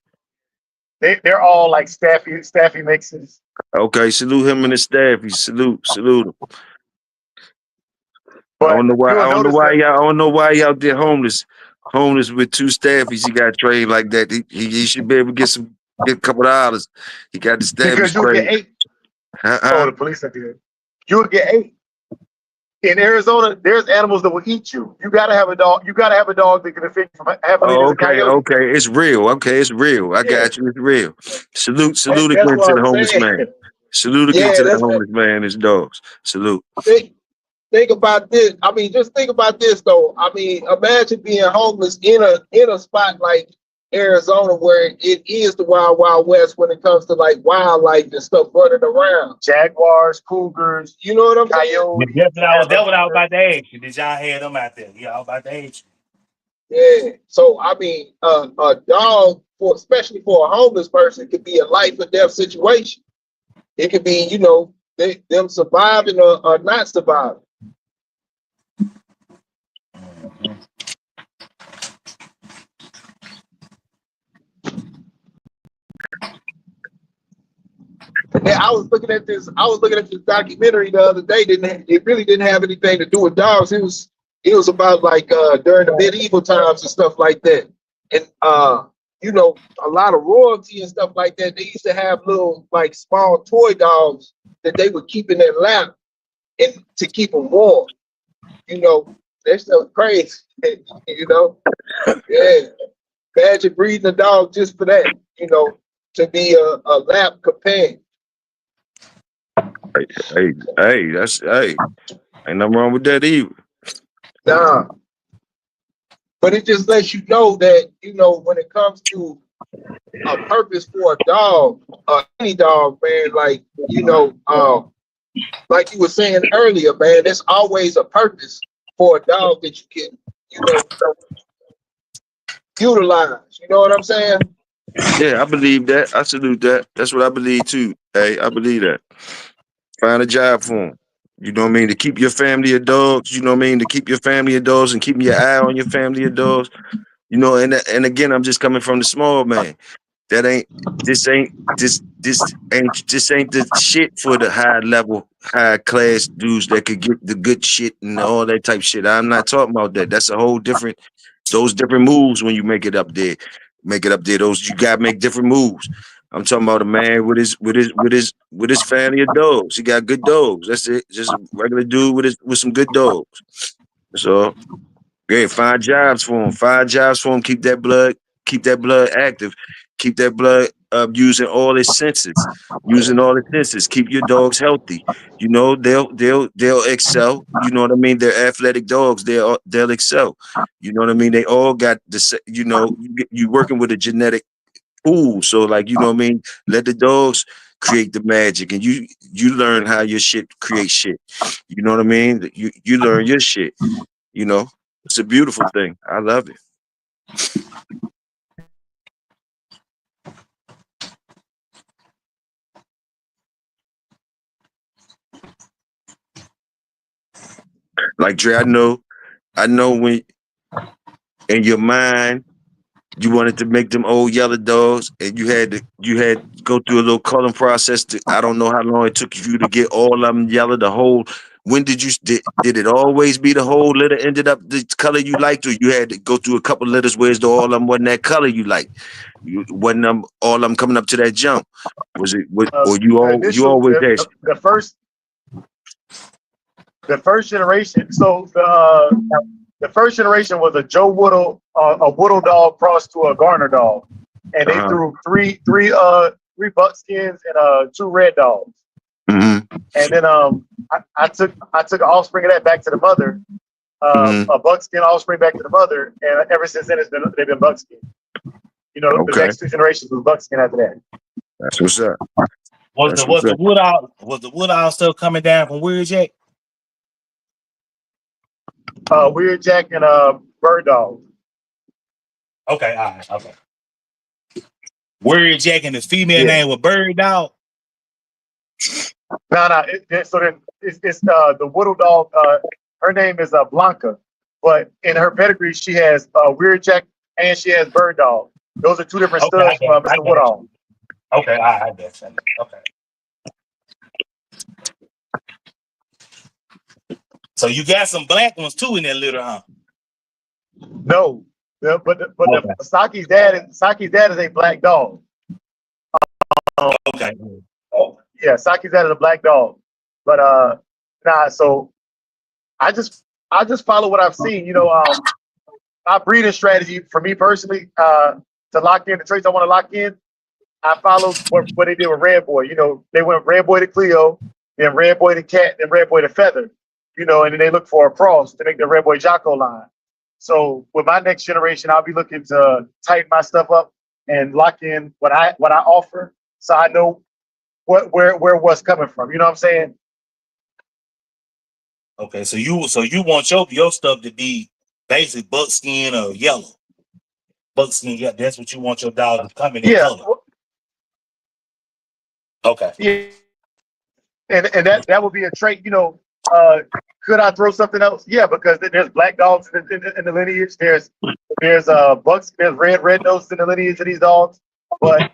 They're all like staffy mixes.
Okay, salute him and his staff. Salute him.
But
I don't know why he out there homeless with 2 staffies. He got trained like that. He should be able to get a couple of dollars. He got the staffies.
Because you'll get 8. Oh, the police are there. You'll get 8. In Arizona, there's animals that will eat you. You gotta have a dog. You gotta have a dog that can defend you from having.
Okay, it's real. It's real. I got you. It's real. Salute again to the homeless man. Salute again to the homeless man and his dogs. Salute.
Think about this. I mean, just think about this though. I mean, imagine being homeless in a spot like Arizona where it is the wild, wild west when it comes to like wildlife and stuff running around.
Jaguars, cougars,
you know what I'm saying?
That was out by the age. Did y'all hear them out there? Yeah, out by the age.
Yeah. So I mean, a dog especially for a homeless person could be a life or death situation. It could be, them surviving or not surviving. Yeah, I was looking at this documentary the other day. It really didn't have anything to do with dogs. It was about like during the medieval times and stuff like that. And a lot of royalty and stuff like that. They used to have little like small toy dogs that they would keep in their lap and to keep them warm. That's so crazy. Yeah. Imagine breeding a dog just for that. To be a lap companion.
Hey, ain't nothing wrong with that either.
Nah. But it just lets you know that, when it comes to a purpose for a dog, any dog, man, like, like you were saying earlier, man, there's always a purpose for a dog that you can, utilize. You know what I'm saying?
Yeah, I believe that. I salute that. That's what I believe too. Hey, I believe that. Find a job for them. You know what I mean? To keep your family of dogs. You know what I mean? To keep your family of dogs and keeping your eye on your family of dogs. You know, and again, I'm just coming from the small man. That ain't this ain't the shit for the high level, high class dudes that could get the good shit and all that type shit. I'm not talking about that. That's a whole different those different moves when you make it up there. Make it up there. Those you gotta make different moves. I'm talking about a man with his family of dogs. He got good dogs. That's it. Just a regular dude with some good dogs. So yeah, find jobs for him. Find jobs for him. Keep that blood active. Keep that blood using all its senses. Using all its senses. Keep your dogs healthy. You know, they'll excel. You know what I mean? They're athletic dogs. They'll excel. You know what I mean? They all got you know, you working with a genetic pool. So like, you know what I mean? Let the dogs create the magic and you learn how your shit creates shit. You know what I mean? You learn your shit. You know, it's a beautiful thing. I love it. Like Dre, I know when in your mind you wanted to make them old yellow dogs, and you had to go through a little culling process. I don't know how long it took you to get all of them yellow. The whole. When did did it always be the whole litter ended up the color you liked, or you had to go through a couple litters where all of them wasn't that color you liked? Wasn't them all of them coming up to that jump? Was it? Or you always had?
The first generation. So the first generation was a Joe Woodle, a Woodle dog crossed to a Garner dog, and they threw three buckskins and 2 red dogs.
Mm-hmm.
And then I took an offspring of that back to the mother, a buckskin offspring back to the mother, and ever since then they've been buckskin. You know, the next 2 generations was buckskin after that.
That's what's up.
Was the Woodall stuff coming down from Weird Jack?
Weird Jack and Bird Dog.
Okay, all right, okay. Weird Jack and his female name was Bird Dog.
No. So then it's the Woodle dog. Her name is Blanca, but in her pedigree she has Weird Jack and she has Bird Dog. Those are 2 different studs from Mr. Woodall.
Okay, I guess. Okay. So you got some black ones too in that litter, huh?
No, but Saki's dad is a black dog.
Okay.
Yeah, Saki's dad is a black dog. But so I just follow what I've seen. You know, my breeding strategy for me personally, to lock in the traits I want to lock in, I followed what they did with Red Boy. You know, they went Red Boy to Cleo, then Red Boy to Cat, then Red Boy to Feather. You know, and then they look for a cross to make the Red Boy Jocko line. So with my next generation, I'll be looking to tighten my stuff up and lock in what I offer, so I know where what's coming from. You know what I'm saying?
Okay, so you want your stuff to be basically buckskin or yellow. Buckskin, yeah, that's what you want your dog to come in color. Okay.
Yeah. And that would be a trait, you know. Could I throw something else? Yeah, because there's black dogs in the lineage. There's bucks. There's red noses in the lineage of these dogs. But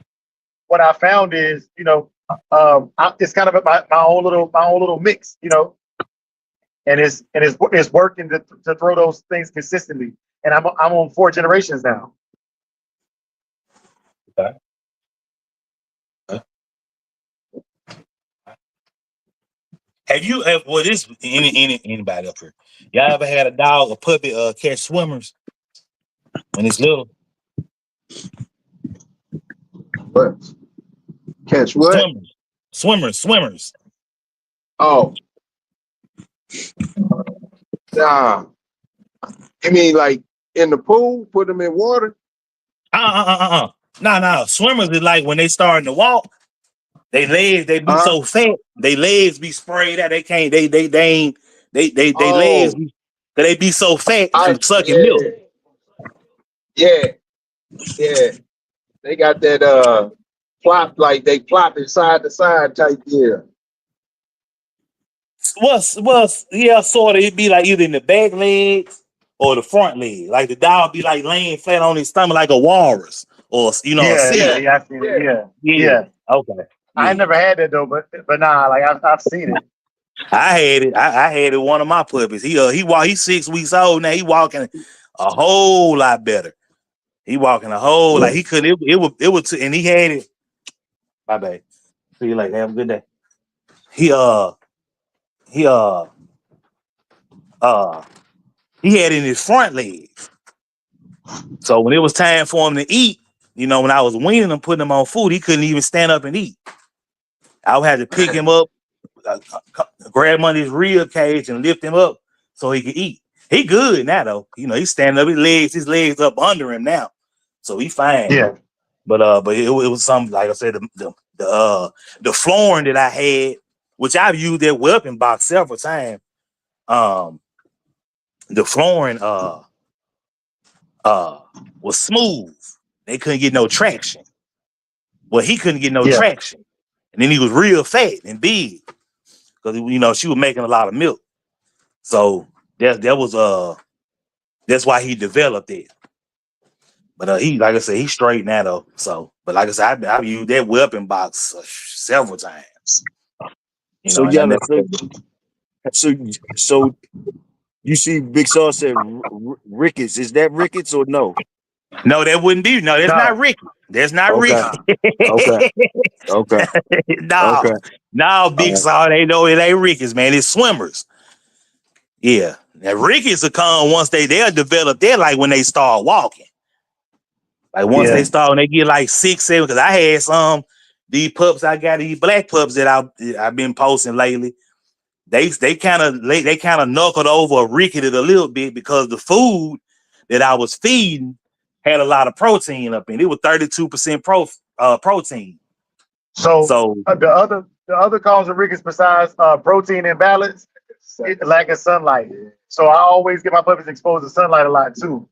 what I found is, you know, it's kind of my own little mix, you know, and it's working to throw those things consistently. And I'm on 4 generations now.
Okay. Have you ever? Well, this anybody up here? Y'all ever had a dog, a puppy, catch swimmers when it's little?
What? Catch what?
Swimmers.
Oh, nah. You mean like in the pool? Put them in water?
No. Swimmers is like when they starting to walk. They legs be so fat. They legs be sprayed out. They can't. They ain't. They legs. They be so fat from sucking milk.
Yeah. They got that plop, like they plop it side to side type deal.
Yeah, sort of. It'd be like either in the back legs or the front leg. Like the dog be like laying flat on his stomach like a walrus or a seal.
I seen it. Yeah.
Okay.
I ain't never had that though, but nah, like I've seen it.
I had it. I had it. One of my puppies. He's 6 weeks old now. He walking a whole lot better. He walking a whole like he couldn't. It was and he had it. My bad. See you later. Have a good day. He had it in his front legs. So when it was time for him to eat, when I was weaning him, putting him on food, he couldn't even stand up and eat. I would have to pick him up, grab him on his rib cage and lift him up so he could eat. He good now though. He's standing up, his legs up under him now. So he fine.
Yeah.
But it was something, like I said, the flooring that I had, which I've used that weapon box several times. The flooring was smooth. They couldn't get no traction. Well, he couldn't get no traction. And then he was real fat and big. Because she was making a lot of milk. So that's why he developed it. But he, like I said, he's straight now though. So, but like I said, I've used that weapon box several times.
So you see Big Sauce said rickets. Is that rickets or no?
No, that wouldn't be. No, that's not Ricky. That's not Ricky.
Okay.
No, Big Sauce, they know it ain't Ricky's, man. It's swimmers. Yeah. Now Ricky's will come once they'll develop. They're like when they start walking. Like once they start, when they get like 6, 7, because I had these pups, I got these black pups that I've been posting lately. They kind of knuckled over, ricked it a little bit because the food that I was feeding had a lot of protein up in it. It was 32% protein.
So the other cause of rickets besides protein imbalance, lack of sunlight. So I always get my puppies exposed to sunlight a lot too.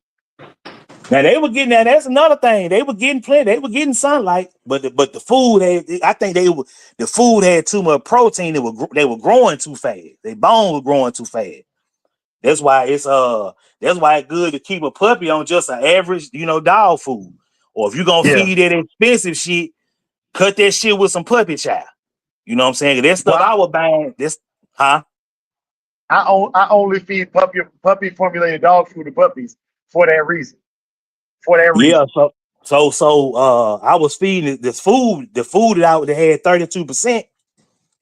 Now they were getting that. That's another thing. They were getting plenty. They were getting sunlight, but the food had. I think the food had too much protein. They were growing too fast. Their bones were growing too fast. That's why it's good to keep a puppy on just an average, dog food. Or if you're gonna feed that expensive shit, cut that shit with some puppy chow. You know what I'm saying? That stuff I was buying. I
only feed puppy formulated dog food to puppies for that reason.
Yeah, so I was feeding this food. The food that had 32%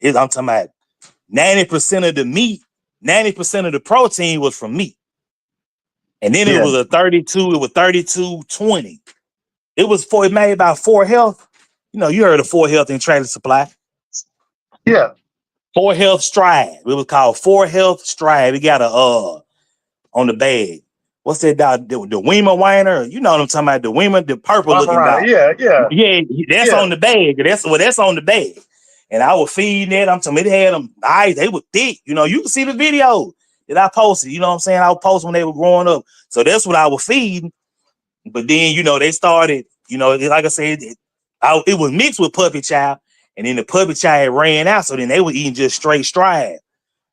is, I'm talking about 90% of the meat, 90% of the protein was from meat. And then it was a 32, it was 32-20. It made by 4 Health. You heard of 4 Health in Trailer Supply.
Yeah.
4 Health Stride. It was called 4 Health Stride. We got on the bag. What's that dog? The Weimar Whiner? You know what I'm talking about? The Weimar, the purple looking dog.
Yeah.
That's on the bag. That's on the bag. And I was feeding it. I'm talking. It had them eyes. They were thick. You can see the video that I posted. You know what I'm saying? I would post when they were growing up. So that's what I was feeding. But then they started. Like I said, it was mixed with puppy chow, and then the puppy chow had ran out. So then they were eating just straight Stride.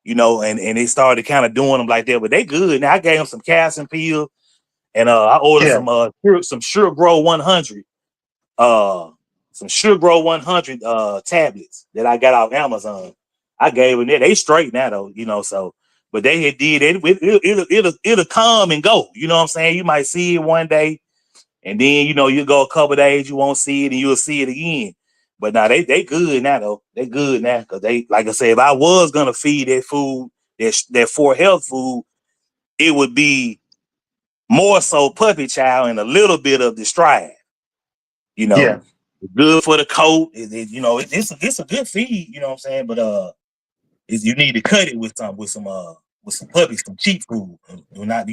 And they started kind of doing them like that, but they good. Now I gave them some calcium pills, and I ordered some Sure Grow 100, some Sure Grow 100 tablets that I got off Amazon. I gave them that. They straight now though, so. But they had did it. It'll come and go. You know what I'm saying? You might see it one day, and then you go a couple days, you won't see it, and you'll see it again. But now they good now though. They good now because they, like I said, if I was gonna feed that food, that 4 Health food, it would be more so puppy chow and a little bit of the Stride. Good for the coat. It's a good feed. You know what I'm saying? But you need to cut it with some puppies, some cheap food, not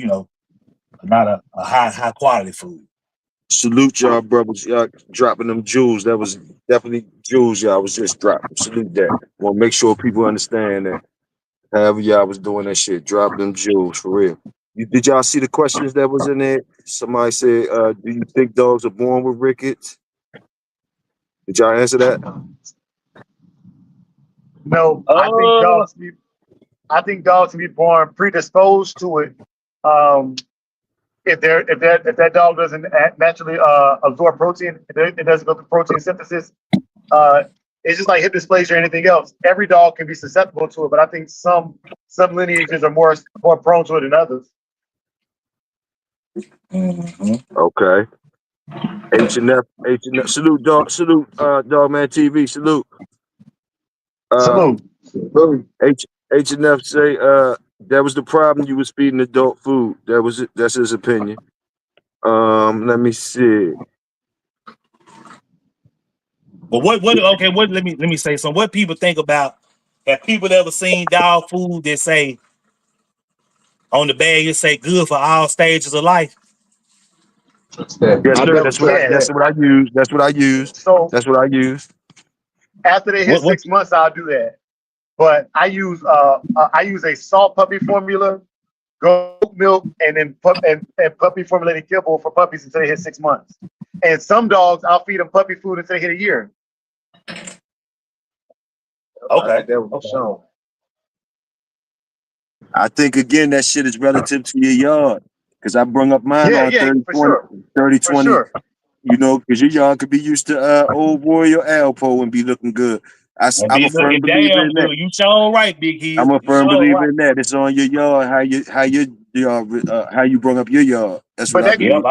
not a high quality food.
Salute y'all, brothers. Y'all dropping them jewels. That was definitely jewels y'all was just dropping. Salute that. Want to make sure people understand that. However y'all was doing that shit, drop them jewels for real. Did y'all see the questions that was in there? Somebody said, do you think dogs are born with rickets? Did y'all answer that?
No, I think dogs can be born predisposed to it. If that dog doesn't naturally absorb protein, it doesn't go through protein synthesis. It's just like hip dysplasia or anything else. Every dog can be susceptible to it, but I think some lineages are more prone to it than others.
Okay. H&F, salute Dogman TV, salute.
Salute.
H&F say that was the problem, you was feeding adult food. That's his opinion. Let me see.
But let me say something. What people think about, have people ever seen dog food that say on the bag it say good for all stages of life?
Yes, sir. That's what I use. That's what I use.
So
that's what I use.
After they hit 6 months, I'll do that. But I use a salt puppy formula, goat milk, and then puppy formulated kibble for puppies until they hit 6 months. And some dogs, I'll feed them puppy food until they hit a year.
Okay.
I think again that shit is relative to your yard. Because I brung up mine on 30-20.
Sure.
You know, because your yard could be used to old Royal Alpo and be looking good. I'm a firm believer in that.
You sure right, Big Heel.
I'm a firm believer in that. It's on your yard, how you brung up your yard. That's what I believe.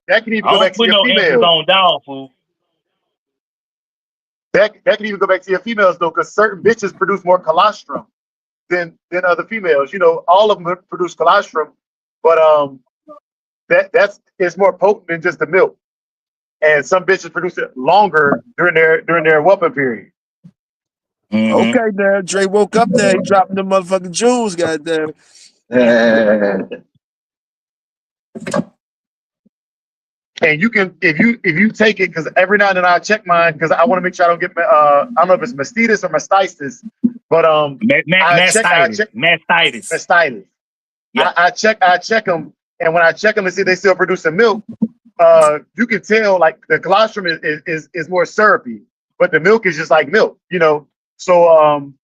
That can even go back to your females.
On dog food.
That can even go back to your females though, because certain bitches produce more colostrum than other females. You know, all of them produce colostrum, but it's more potent than just the milk. And some bitches produce it longer during their whooping period.
Mm-hmm. Okay, now Dre woke up there. He dropping the motherfucking jewels, goddamn.
And you can, if you take it, because every now and then I check mine because I want to make sure I don't get I don't know if it's mastitis or mastitis, but mastitis. Yeah. I check them, and when I check them and see they still producing milk, you can tell like the colostrum is more syrupy, but the milk is just like milk, you know. So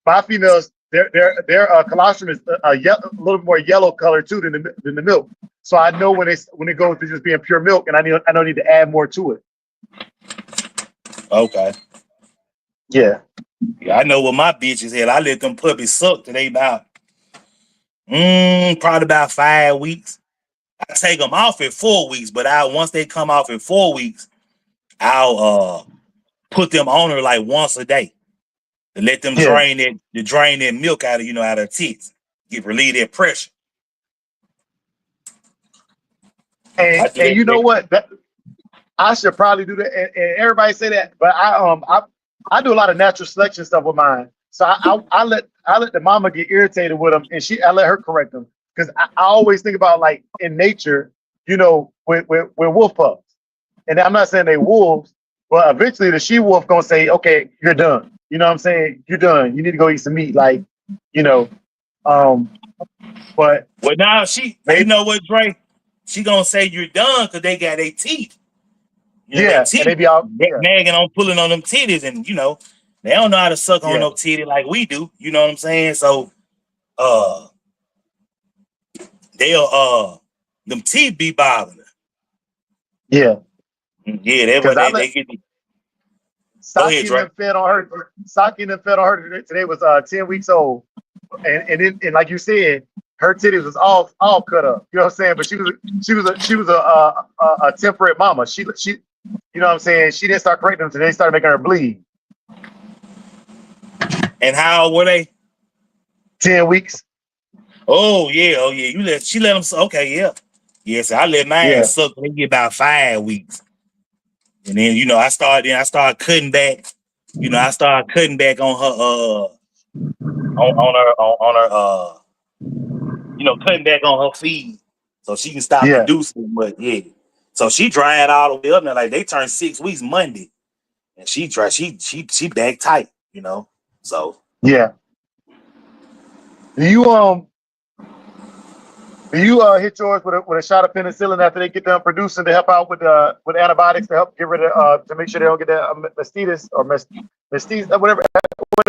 my females, their colostrum is a little more yellow color too than the milk. So I know when it goes to just being pure milk, and I don't need to add more to it.
Okay.
Yeah.
Yeah, I know what my bitches had. I let them puppies suck till they about probably about 5 weeks. I take them off at 4 weeks, but once they come off in 4 weeks, I'll put them on her like once a day to let them drain that milk out of out of their teeth, relieve their pressure.
And you know what? I should probably do that. And everybody say that, but I do a lot of natural selection stuff with mine. So I let the mama get irritated with them, and I let her correct them, because I always think about like in nature, you know, with wolf pups. And I'm not saying they wolves, but eventually the she wolf gonna say, okay, you're done. You know what I'm saying? You're done. You need to go eat some meat, like, you know. But
now you know what, Dre? She gonna say you're done because they got their teeth.
And they be out
nagging on, pulling on them titties, and they don't know how to suck on no titty like we do. You know what I'm saying? So, they'll them teeth be bothering her.
Yeah,
they get.
Saki fed on her. Saki fed on her today was 10 weeks old, and like you said, her titties was all cut up. You know what I'm saying? But she was a temperate mama. She you know what I'm saying? She didn't start correcting them until they started making her bleed.
And how old were they?
10 weeks.
Oh yeah. She let them. Okay, yeah. Yes, I let mine suck when they get about 5 weeks, and then I started cutting back. I started cutting back on her on her cutting back on her feed so she can stop producing. But so she dried all the way up now. Like they turned 6 weeks Monday, and she back tight. So
yeah. Do you Do you hit yours with a shot of penicillin after they get done producing to help out with antibiotics to help get rid of to make sure they don't get that mastitis or mastitis whatever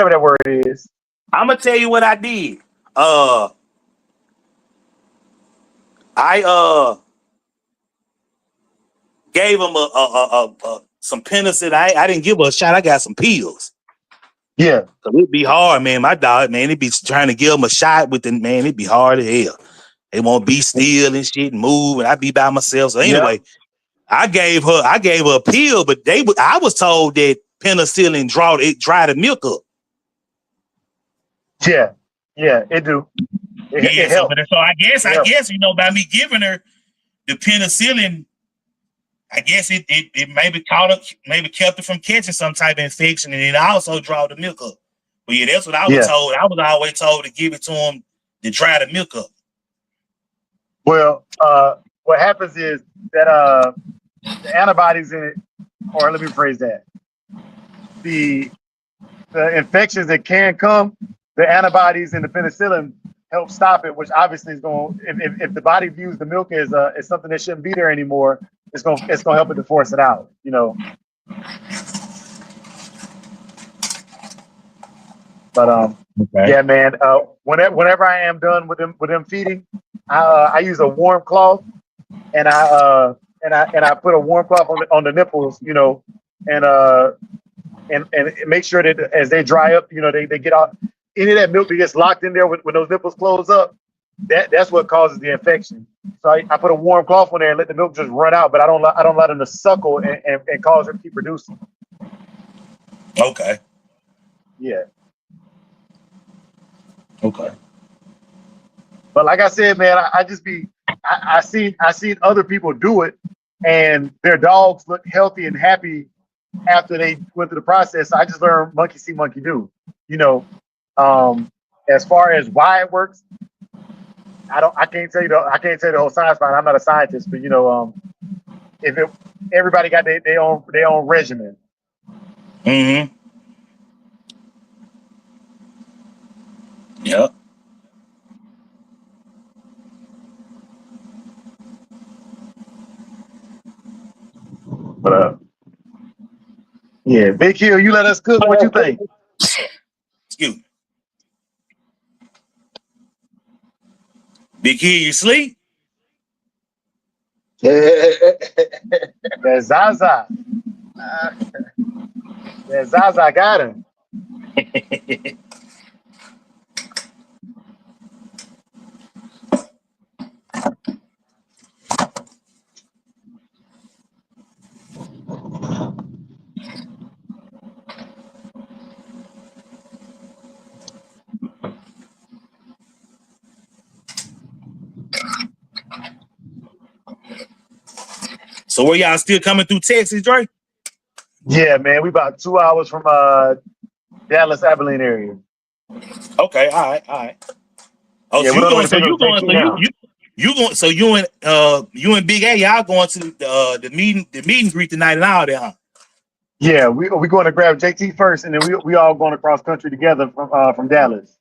that word is?
I'm gonna tell you what I did. I gave him some penicillin. I didn't give her a shot. I got some pills.
Yeah.
So it'd be hard, man. My dog, man, it'd be trying to give him a shot with the man. It'd be hard as hell. They won't be still and shit and move, and I'd be by myself. So anyway, I gave her a pill, but I was told that penicillin dry the milk up.
Yeah, it do. It helps.
So I guess by me giving her the penicillin, I guess it maybe kept her from catching some type of infection, and it also draw the milk up. But yeah, that's what I was told. I was always told to give it to him to dry the milk up.
Well, what happens is that the antibodies in it, or let me phrase that, the infections that can come, the antibodies and the penicillin help stop it, which obviously is going. If the body views the milk as something that shouldn't be there anymore, it's gonna help it to force it out. You know. But yeah, man. Whenever I am done with them feeding, I use a warm cloth, and I put a warm cloth on the nipples, you know, and make sure that as they dry up, you know, they get out any of that milk that gets locked in there when those nipples close up. That's what causes the infection. So I put a warm cloth on there and let the milk just run out, but I don't let them to suckle and cause her to keep producing.
Okay.
Yeah.
Okay.
But like I said, man, I seen other people do it, and their dogs look healthy and happy after they went through the process. So I just learned monkey see, monkey do. You know, as far as why it works, I can't tell you the whole science behind it. I'm not a scientist, but you know, everybody got their own regimen.
Mm-hmm. Yep.
But yeah, Big Hill, you let us cook. What you think?
Excuse me. Big Hill, you sleep?
That Zaza. That Zaza got him.
So were y'all still coming through Texas, Dre?
Yeah, man, we about 2 hours from Dallas, Abilene area.
Okay, all right. Oh,
yeah,
so you and Big A, y'all going to the meet and greet tonight and all that, huh?
Yeah, we going to grab JT first, and then we all going across country together from Dallas.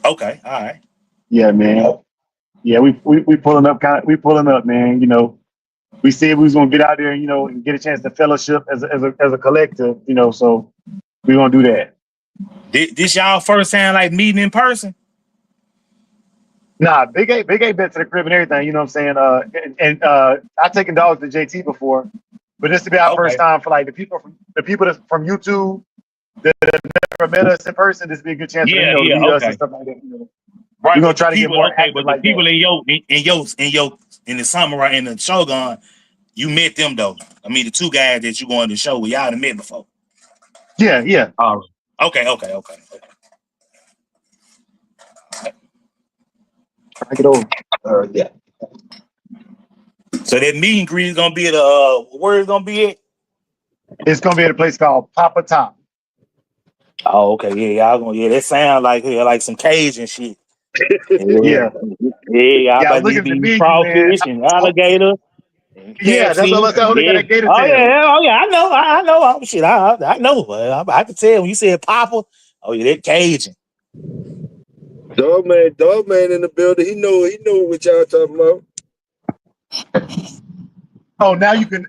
Okay, all right.
Yeah, man. Yeah, we pulling up, man. You know, we said we was gonna get out there, you know, and get a chance to fellowship as a collective, you know. So we gonna do that.
This y'all first time like meeting in person?
Nah, Big A been to the crib and everything. You know what I'm saying? And I've taken dogs to JT before, but this to be our first time for like the people that's from YouTube that never met us in person. This would be a good chance for them to meet us and stuff like that. You know?
Right,
we're gonna try to get more active.
But
like
the people in the samurai in the Shogun, you met them though. I mean, the two guys that you going to show, y'all done met before.
Yeah.
All right. Okay.
I get over. Yeah.
So that meet and greet is gonna be at where it's gonna be at?
It's gonna be at a place called Papa Top.
Oh, okay. Yeah, y'all gonna that sound like some Cajun shit.
Yeah.
Y'all about to be crawfish and alligator.
Yeah, that's what I only got a gator tail.
I know. Shit, I know. I can tell when you said Papa. Oh yeah, that Cajun.
Dog man in the building. He know what y'all talking about.
Oh, now you can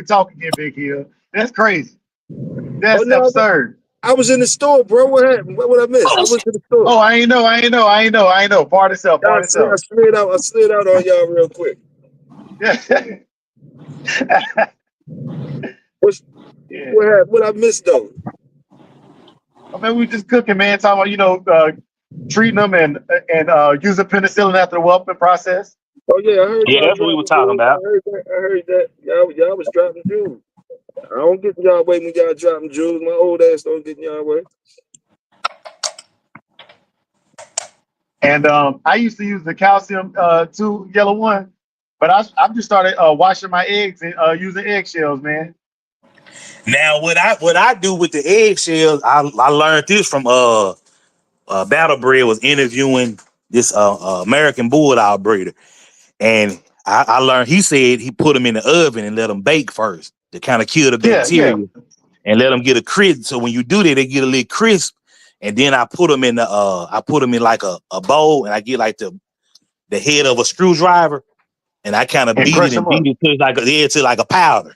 talk again, Big Hill. That's crazy.
Oh
That's
no,
absurd.
I was in the store, bro. What happened? What I miss? I went to the store.
Oh, I ain't know. Part itself.
I slid out on y'all real quick. What happened? What I missed though?
I mean, we just cooking, man. Talking about treating them and using penicillin after the whelping process.
Oh yeah, I heard
Yeah,
y'all
that's what we were
dropping
talking about.
jewels. I heard that. Y'all was dropping jewels. I don't get y'all way when y'all dropping jewels. My old ass don't get y'all way.
And I used to use the calcium YELA1, but I've just started washing my eggs and using eggshells, man.
Now, what I do with the eggshells, I learned this from Battle Breed was interviewing this American Bulldog breeder, and I learned he said he put them in the oven and let them bake first to kind of kill the bacteria and let them get a crisp. So when you do that, they get a little crisp, and then I put them in like a bowl, and I get like the head of a screwdriver, and I kind of beat it till like a powder.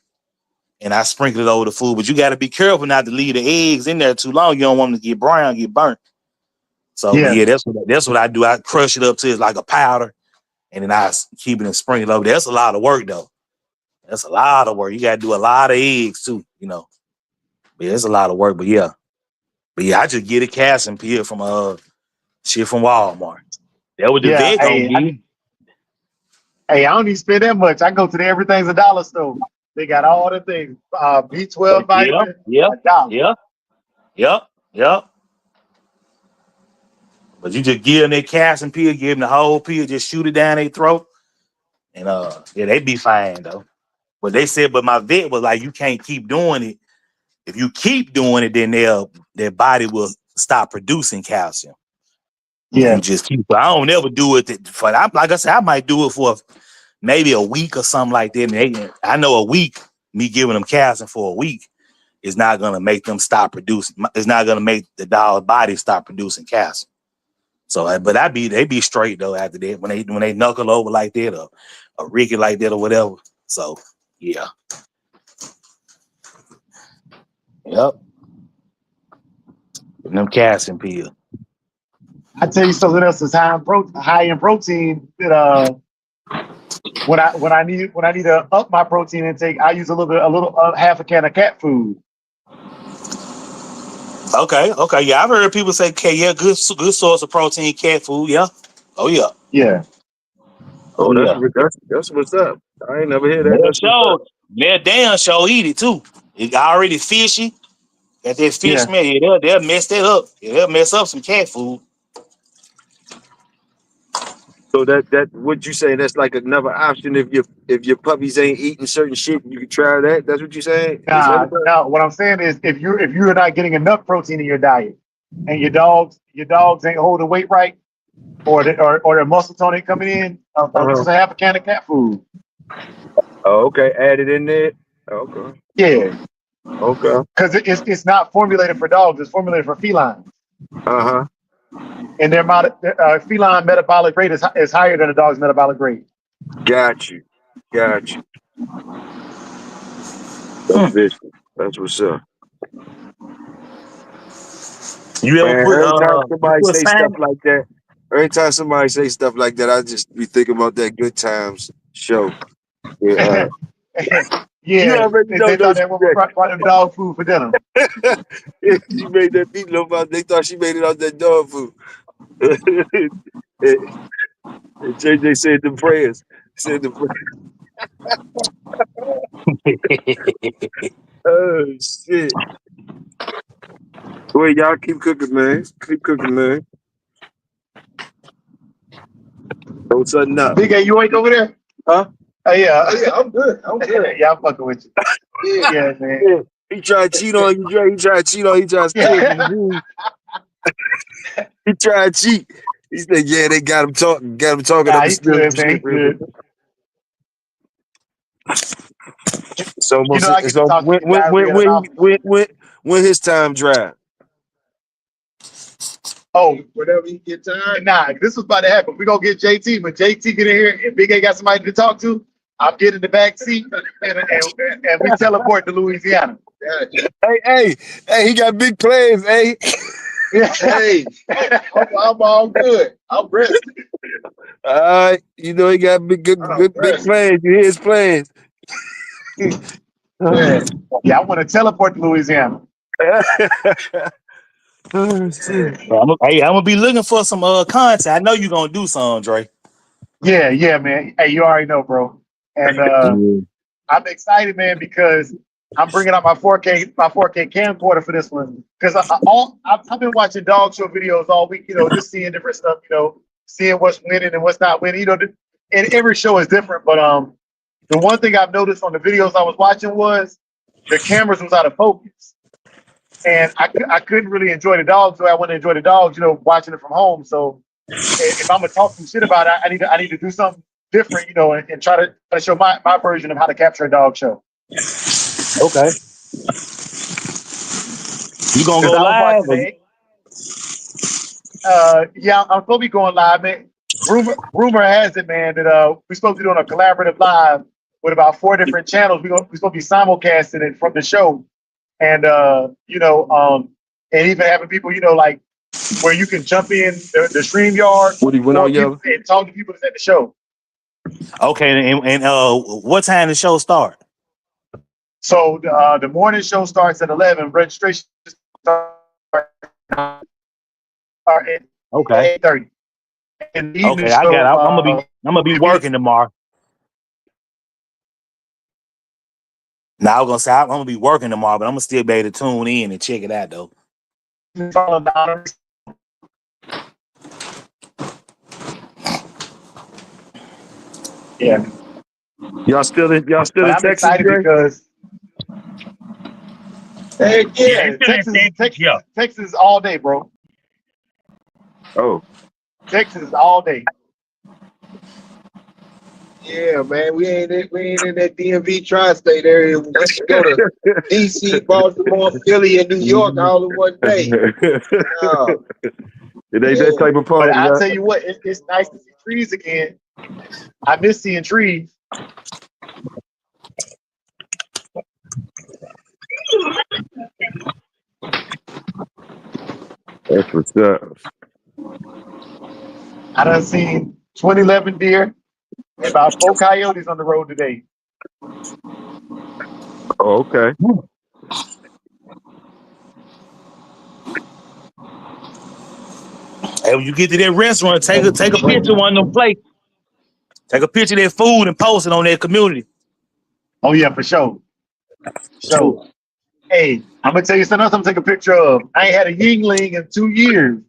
And I sprinkle it over the food, but you got to be careful not to leave the eggs in there too long. You don't want them to get brown, get burnt. So yeah, that's what I do. I crush it up till it's like a powder, and then I keep it and sprinkle it over. That's a lot of work though. That's a lot of work. You got to do a lot of eggs too, But yeah, it's a lot of work. But yeah, I just get a calcium pill from shit from Walmart. That was the vet gonna give.
Hey, I don't even spend that much. I go to the Everything's a Dollar store. They got all the things. B12 vitamin.
Yep. But you just give them that calcium pill, give them the whole pill, just shoot it down their throat, and they be fine though. But they said, but my vet was like, you can't keep doing it. If you keep doing it, then their body will stop producing calcium.
Yeah.
You just keep. I don't ever do it like I said, I might do it for maybe a week or something like that. I know a week, me giving them calcium for a week is not gonna make them stop producing. It's not gonna make the dog's body stop producing calcium. So, but they be straight though after that when they knuckle over like that or Ricky like that or whatever. So yeah, yep. And them calcium pills.
I tell you something else is high in protein. That when I need to up my protein intake, I use half a can of cat food.
Okay. Yeah, I've heard people say, "Yeah, good source of protein, cat food." Yeah. Oh yeah.
Yeah.
Oh, that's what's up. I ain't never heard that.
They'll
That's what's up.
damn show eat it too. It already fishy. Got that fish smell. Yeah, they'll mess that up. Yeah, they'll mess up some cat food.
So that what you say? That's like another option if your puppies ain't eating certain shit, you can try that. That's what you saying?
No, what I'm saying is if you're not getting enough protein in your diet, and your dogs ain't holding weight right, or their muscle tone ain't coming in, just half a can of cat food.
Oh, okay. Add it in there. Okay.
Yeah.
Okay.
Because it's not formulated for dogs; it's formulated for felines. And their feline metabolic rate is higher than a dog's metabolic rate.
Got you. That's vicious. That's what's up.
You ever
Man,
put
every time somebody say stuff
salmon?
like that, I just be thinking about that Good Times show. Yeah, you
Yeah,
already know
they thought
those.
that woman brought them dog food for dinner.
She made that meatloaf out. They thought she made it out that dog food. And JJ said the prayers. Oh shit! Wait, y'all keep cooking, man. Keep cooking, man. Don't sudden up.
Big A, you ain't over there?
Huh?
Yeah, I'm good. Yeah, I'm fucking with you. Yeah, man.
Yeah. He tried to cheat on you, Dre. He tried to steal from you. He tried to cheat. He said, "Yeah, they got him talking
Nah,
up the
he's good, man.
shit."
He's good.
It's almost.
I get to talk to you guys.
When his time drive.
Oh,
whenever you get tired.
nah, this was about to happen. We're gonna get JT. When JT get in here and Big A got somebody to talk to, I'm getting the back seat and we teleport to Louisiana.
Hey, he got big plans, hey.
Hey, I'm all good. I'm rested.
You know he got big plans. You hear his plans.
Yeah, I want to teleport to Louisiana.
Oh, shit.
I'm gonna be looking for some content. I know you're gonna do something, Dre.
Yeah, man. Hey, you already know, bro. And I'm excited, man, because I'm bringing out my 4K camcorder for this one. Because I've been watching dog show videos all week, you know, just seeing different stuff, you know, seeing what's winning and what's not winning. You know, and every show is different. But the one thing I've noticed on the videos I was watching was the cameras was out of focus, and I couldn't really enjoy the dogs the way I want to enjoy the dogs, you know, watching it from home. So if I'm gonna talk some shit about it, I need to do something different, you know, and try to show my version of how to capture a dog show.
Okay. You gonna go live?
Yeah, I'm supposed to be going live, man. Rumor has it, man, that we're supposed to be doing a collaborative live with about 4 different channels. We're supposed to be simulcasting it from the show, and you know, and even having people, you know, like where you can jump in the StreamYard and talk to people that's at the show.
Okay, and what time the show start?
So the morning show starts at 11. Registration starts at
Okay.
8:30. And the evening
Okay, I got it. I'm gonna be working tomorrow. Now I was gonna say I'm gonna be working tomorrow, but I'm gonna still be able to tune in and check it out though. Yeah.
Y'all still in
I'm
Texas,
excited
Dre?
because Texas all day, bro.
Oh.
Texas all day.
Yeah, man, we ain't in that DMV tri-state area. We go to DC, Baltimore, Philly, and New York all in one day. Oh,
It ain't that type of party.
But I'll tell you what, it's nice to see trees again. I miss seeing trees.
That's what's up.
I done seen 2011 deer and about 4 coyotes on the road today.
Oh, okay.
Hey, when you get to that restaurant, take a picture of one of them plates. Take a picture of that food and post it on that community.
Oh yeah, for sure. So, hey, I'm gonna tell you something else. I'm gonna take a picture of. I ain't had a Yingling in 2 years.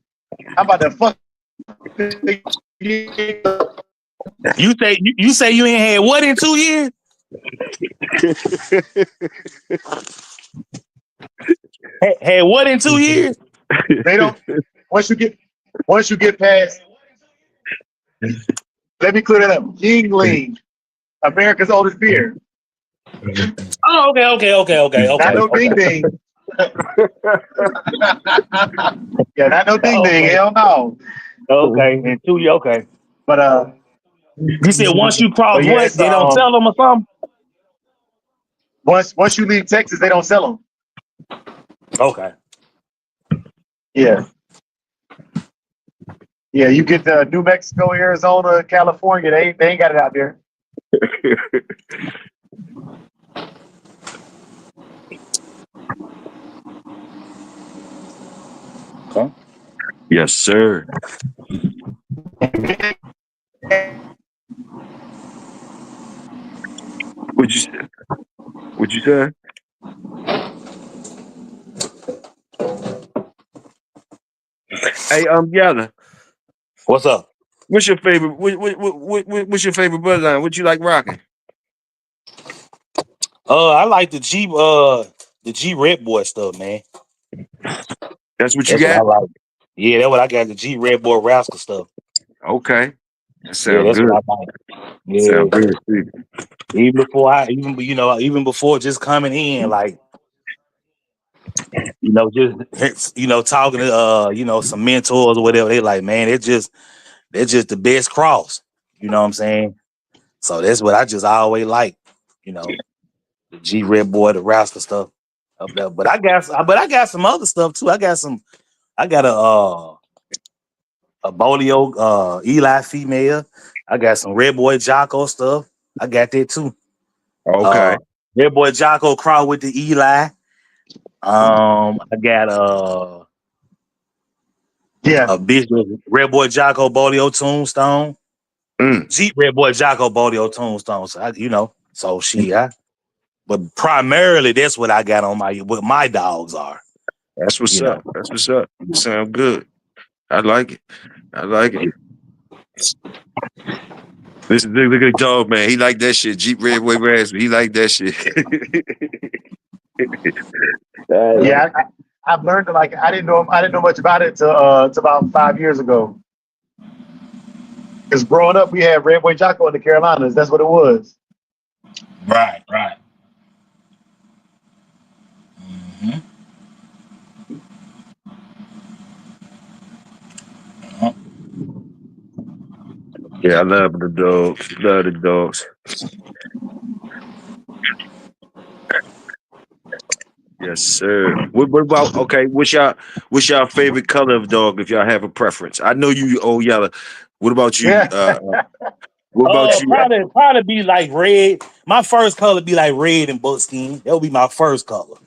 How about that fuck?
You say you ain't had what in 2 years? Had what in 2 years?
They don't. Once you get past. Let me clear that up. Yingling, America's oldest beer.
Oh, okay.
Not no ding ding. Yeah, not no ding ding. Hell no.
Okay, in 2 years. Okay,
but
you said once you cross
yeah,
what, they don't sell them or something.
Once you leave Texas, they don't sell them.
Okay.
Yeah. Yeah, you get to New Mexico, Arizona, California. They ain't got it out there.
Okay.
Yes, sir. What'd you say? Hey, YELA.
What's up?
What's your favorite? What's your favorite bloodline? What you like rocking?
I like the G Red Boy stuff, man.
That's what you
That's
got?
what I like. Yeah, that's what I got. The G Red Boy Rascal stuff.
Okay, that sounds
Yeah, that's
good.
what I like. Yeah.
Sound good.
Even before just coming in, like just talking to some mentors or whatever. They like, man, they're just the best cross. You know what I'm saying? So that's what I just always like. The G Red Boy, the Rascal stuff up there. But I got some other stuff too. I got a Bolio Eli female. I got some Red Boy Jocko stuff. I got that too.
Okay.
Red Boy Jocko cross with the Eli. I got a bitch with Red Boy Jocko Bolio Tombstone. Jeep Red Boy Jocko Bolio Tombstone. So but primarily that's what I got on what my dogs are.
That's what's up. That's what's up. Sound good. I like it. Look at the dog, man. He like that shit. Jeep Red Boy Raspberry. He like that shit.
Yeah, I've learned to like it. I didn't know much about it till about 5 years ago. Because growing up, we had Red Boy Jocko in the Carolinas. That's what it was.
Right.
Yeah, I love the dogs. Love the dogs. Yes, sir. What about what's y'all favorite color of dog if y'all have a preference? I know you YELA. What about you? What about you?
Probably be like red. My first color be like red and buckskin. That would be my first color.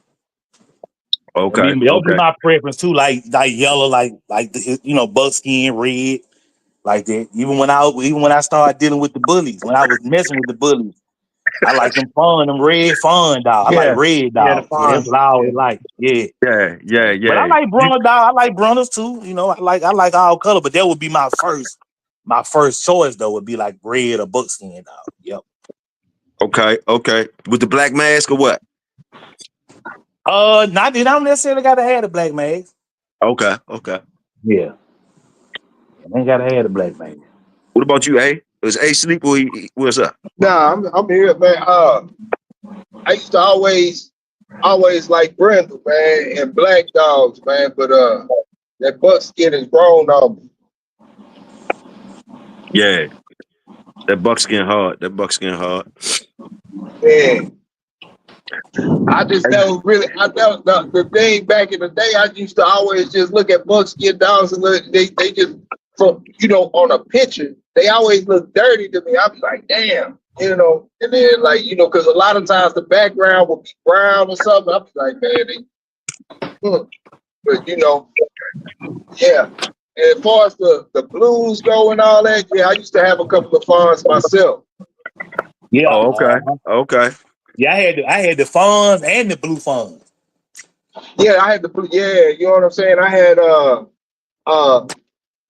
Okay.
That would be my preference too, like yellow, like buckskin, red, like that. Even when I started dealing with the bullies, when I was messing with the bullies, I like them red fawn dog. I like red dog. Yeah, that's what I always like. Yeah.
Yeah.
But I like brunner dog. I like brunners too. I like all color, but that would be my first choice though, would be like red or buckskin dog. Yep.
Okay. With the black mask or what?
Not that I don't necessarily gotta have the black mask.
Okay.
Yeah. I ain't gotta have the black mask.
What about you, A? Was A sleep or what's up?
Nah, I'm here, man. I used to always like Brindle, man, and black dogs, man. But that buckskin is grown on me.
Yeah. That buckskin hard.
Man. I just know the thing back in the day, I used to always just look at buckskin dogs and they just on a picture, they always look dirty to me. I'd be like, damn, and then because a lot of times the background will be brown or something. I'd be like, man, but yeah. And as far as the blues go and all that, yeah, I used to have a couple of fawns myself.
Yeah.
Oh, okay.
Yeah, I had the fawns and the blue fawns.
Yeah, I had the blue. Yeah, you know what I'm saying. I had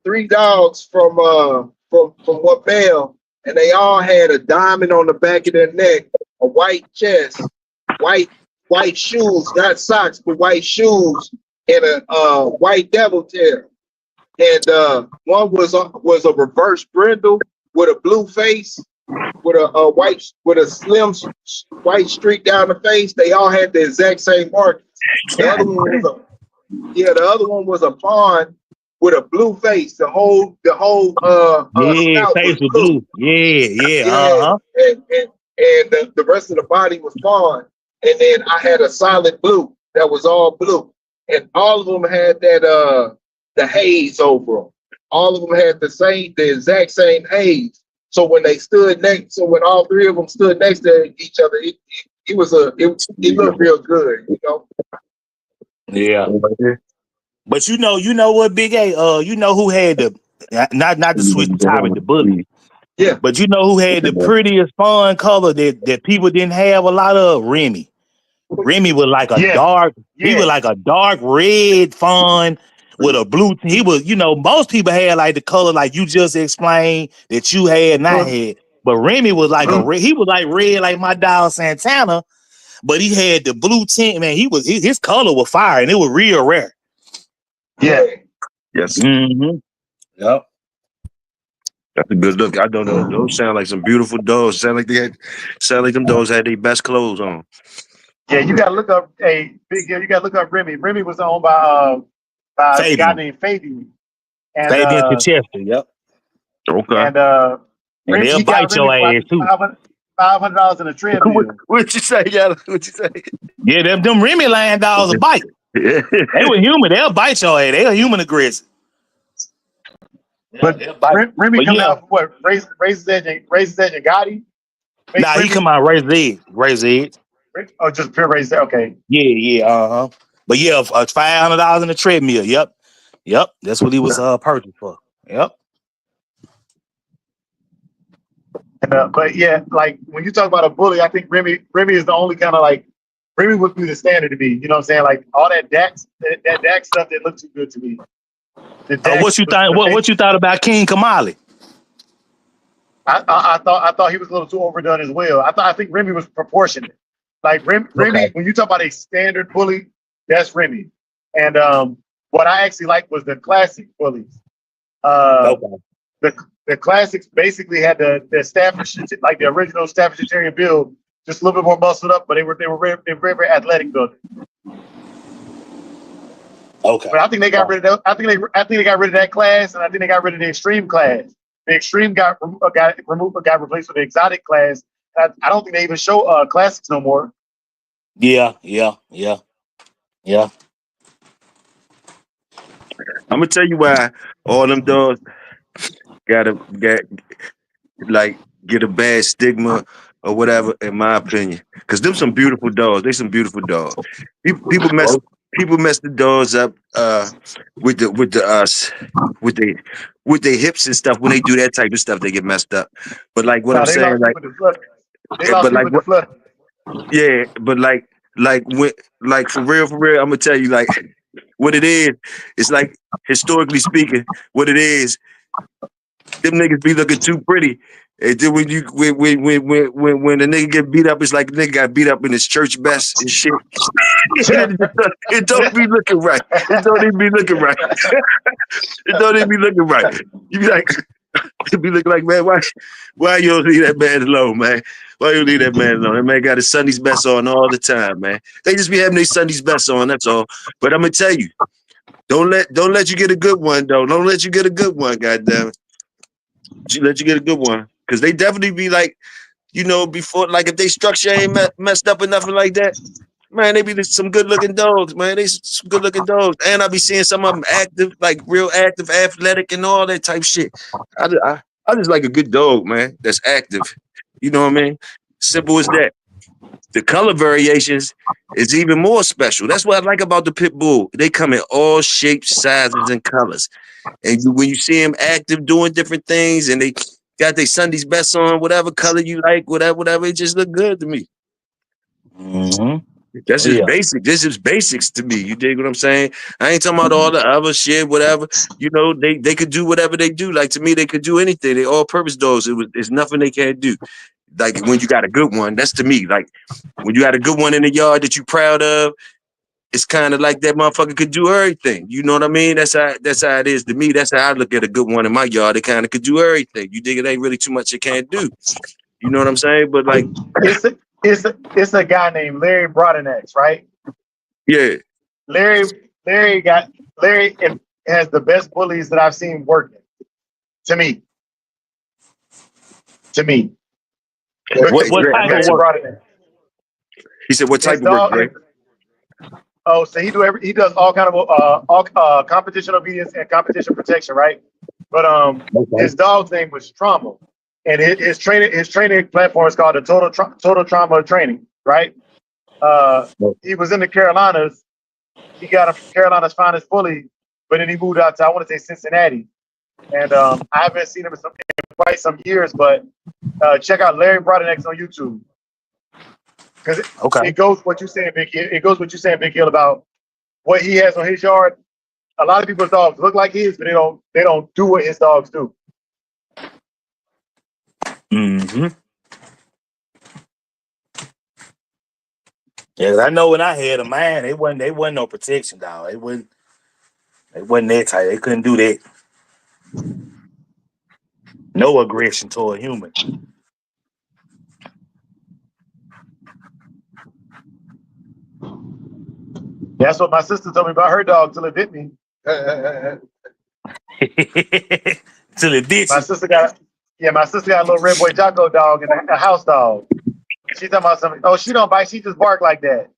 3 dogs from one male, and they all had a diamond on the back of their neck, a white chest, white shoes, not socks, but white shoes, and a white devil tail. And one was a reverse brindle with a blue face, with a slim white streak down the face. They all had the exact same markings. The other one was a fawn with a blue face. The whole snout
face
was
blue. Yeah.
And the rest of the body was fawn. And then I had a solid blue that was all blue, and all of them had that the haze over them. All of them had the exact same haze. So when when all 3 of them stood next to each other, it looked real good,
Yeah. But you know what, Big A? Who had the not to switch the topic, the bully.
Yeah.
But you know who had the prettiest fawn color that people didn't have a lot of? Remy. Remy was like a dark. He was like a dark red fawn with a blue. He was, most people had like the color like you just explained that you had not had. But Remy was like he was like red like my dog Santana, but he had the blue tint. Man, his color was fire and it was real rare.
Yeah.
Yes.
Mm-hmm. Yep.
That's a good look. I don't know. Those sound like some beautiful dogs. Sound like them dogs had their best clothes on.
Yeah, you gotta look up Big Hill. You gotta look up Remy. Remy was owned by a guy
Fabian.
named Fabian. And
Fabian Chester, yep.
Okay.
and
And
Remy,
they'll
he got
bite
Remy
your
for
ass too.
$500 in a treadmill.
What you say, Yala? What you say?
Yeah, them Remy land dogs will bite. They were human. They'll bite your ass. They are human aggressive.
But
they'll bite.
Remy
But
coming
yeah.
out what raises edge and Gotti.
Nah, he come out raise the edge.
Oh, just pure raise edge. Okay.
Yeah. But yeah, $500 in a treadmill. Yep. That's what he was purchased for. Yep.
And, but yeah, like when you talk about a bully, I think Remy is the only kind of like Remy would be the standard to me. You know what I'm saying? Like all that Dax stuff that looked too good to me.
What you thought? What you thought about King Kamali?
I thought he was a little too overdone as well. I think Remy was proportionate. Like Remy, when you talk about a standard bully, that's Remy. And what I actually liked was the classic bullies. The classics basically had the Staffordshire, like the original Staffordshire Terrier build, just a little bit more muscled up, but they were very athletic building.
Okay.
But I think they got rid of that. I think they got rid of that class, and I think they got rid of the extreme class. The extreme got replaced with the exotic class. I don't think they even show classics no more.
Yeah.
I'm gonna tell you why all them dogs get a bad stigma or whatever, in my opinion. Because them some beautiful dogs. They some beautiful dogs. People mess the dogs up with their hips and stuff. When they do that type of stuff, they get messed up. But like what I'm saying, like, but like what? Yeah, but like for real, I'm gonna tell you like what it is. It's like historically speaking, what it is. Them niggas be looking too pretty. And then when the nigga get beat up, it's like the nigga got beat up in his church best and shit. It don't be looking right. It don't even be looking right. It don't even be looking right. You be like, it be looking like, man, why you don't leave that man alone, man? Why you leave that man alone? That man got his Sunday's best on all the time, man. They just be having their Sunday's best on, that's all. But I'm gonna tell you, don't let you get a good one, though. Don't let you get a good one, goddamn it. Let you get a good one. Because they definitely be like, before, like if they structure ain't messed up or nothing like that, man, they be some good looking dogs, man. They some good looking dogs. And I be seeing some of them active, like real active, athletic and all that type shit. I just like a good dog, man, that's active. You know what I mean? Simple as that. The color variations is even more special. That's what I like about the pit bull. They come in all shapes, sizes, and colors. And when you see them active doing different things and they got their Sunday's best on, whatever color you like, whatever, it just look good to me.
Mm-hmm.
That's just basic. This is basics to me. You dig what I'm saying? I ain't talking about all the other shit, whatever. They could do whatever they do. Like to me, they could do anything. They all purpose dogs. It's nothing they can't do. Like when you got a good one, that's to me. Like when you got a good one in the yard that you proud of, it's kind of like that motherfucker could do everything. You know what I mean? That's how it is to me. That's how I look at a good one in my yard. It kind of could do everything. You dig it ain't really too much it can't do. You know what I'm saying? But like
it's a guy named Larry Broadenax, right?
Yeah.
Larry has the best bullies that I've seen working. To me.
What type of work?
He said, "What type of work, Greg?"
So he does all kind of competition obedience and competition protection, right? But his dog's name was Trauma, and his training platform is called the Total Trauma Training, right? He was in the Carolinas. He got a Carolina's finest bully, but then he moved out to, I want to say, Cincinnati. And I haven't seen him in quite some years, but check out Larry Broadenax on YouTube. Because it goes what you're saying, Big Hill. It goes what you're saying, Big Hill, about what he has on his yard. A lot of people's dogs look like his, but they don't do what his dogs do.
Mm-hmm. Yeah, I know when I had a man, they wasn't no protection, dog. They wasn't that tight. They couldn't do that. No aggression toward a human.
That's what my sister told me about her dog till it bit me.
Till it ditch
My
you.
sister got a little red boy Jocko dog and a house dog. She talking about something. Oh, she don't bite. She just bark like that.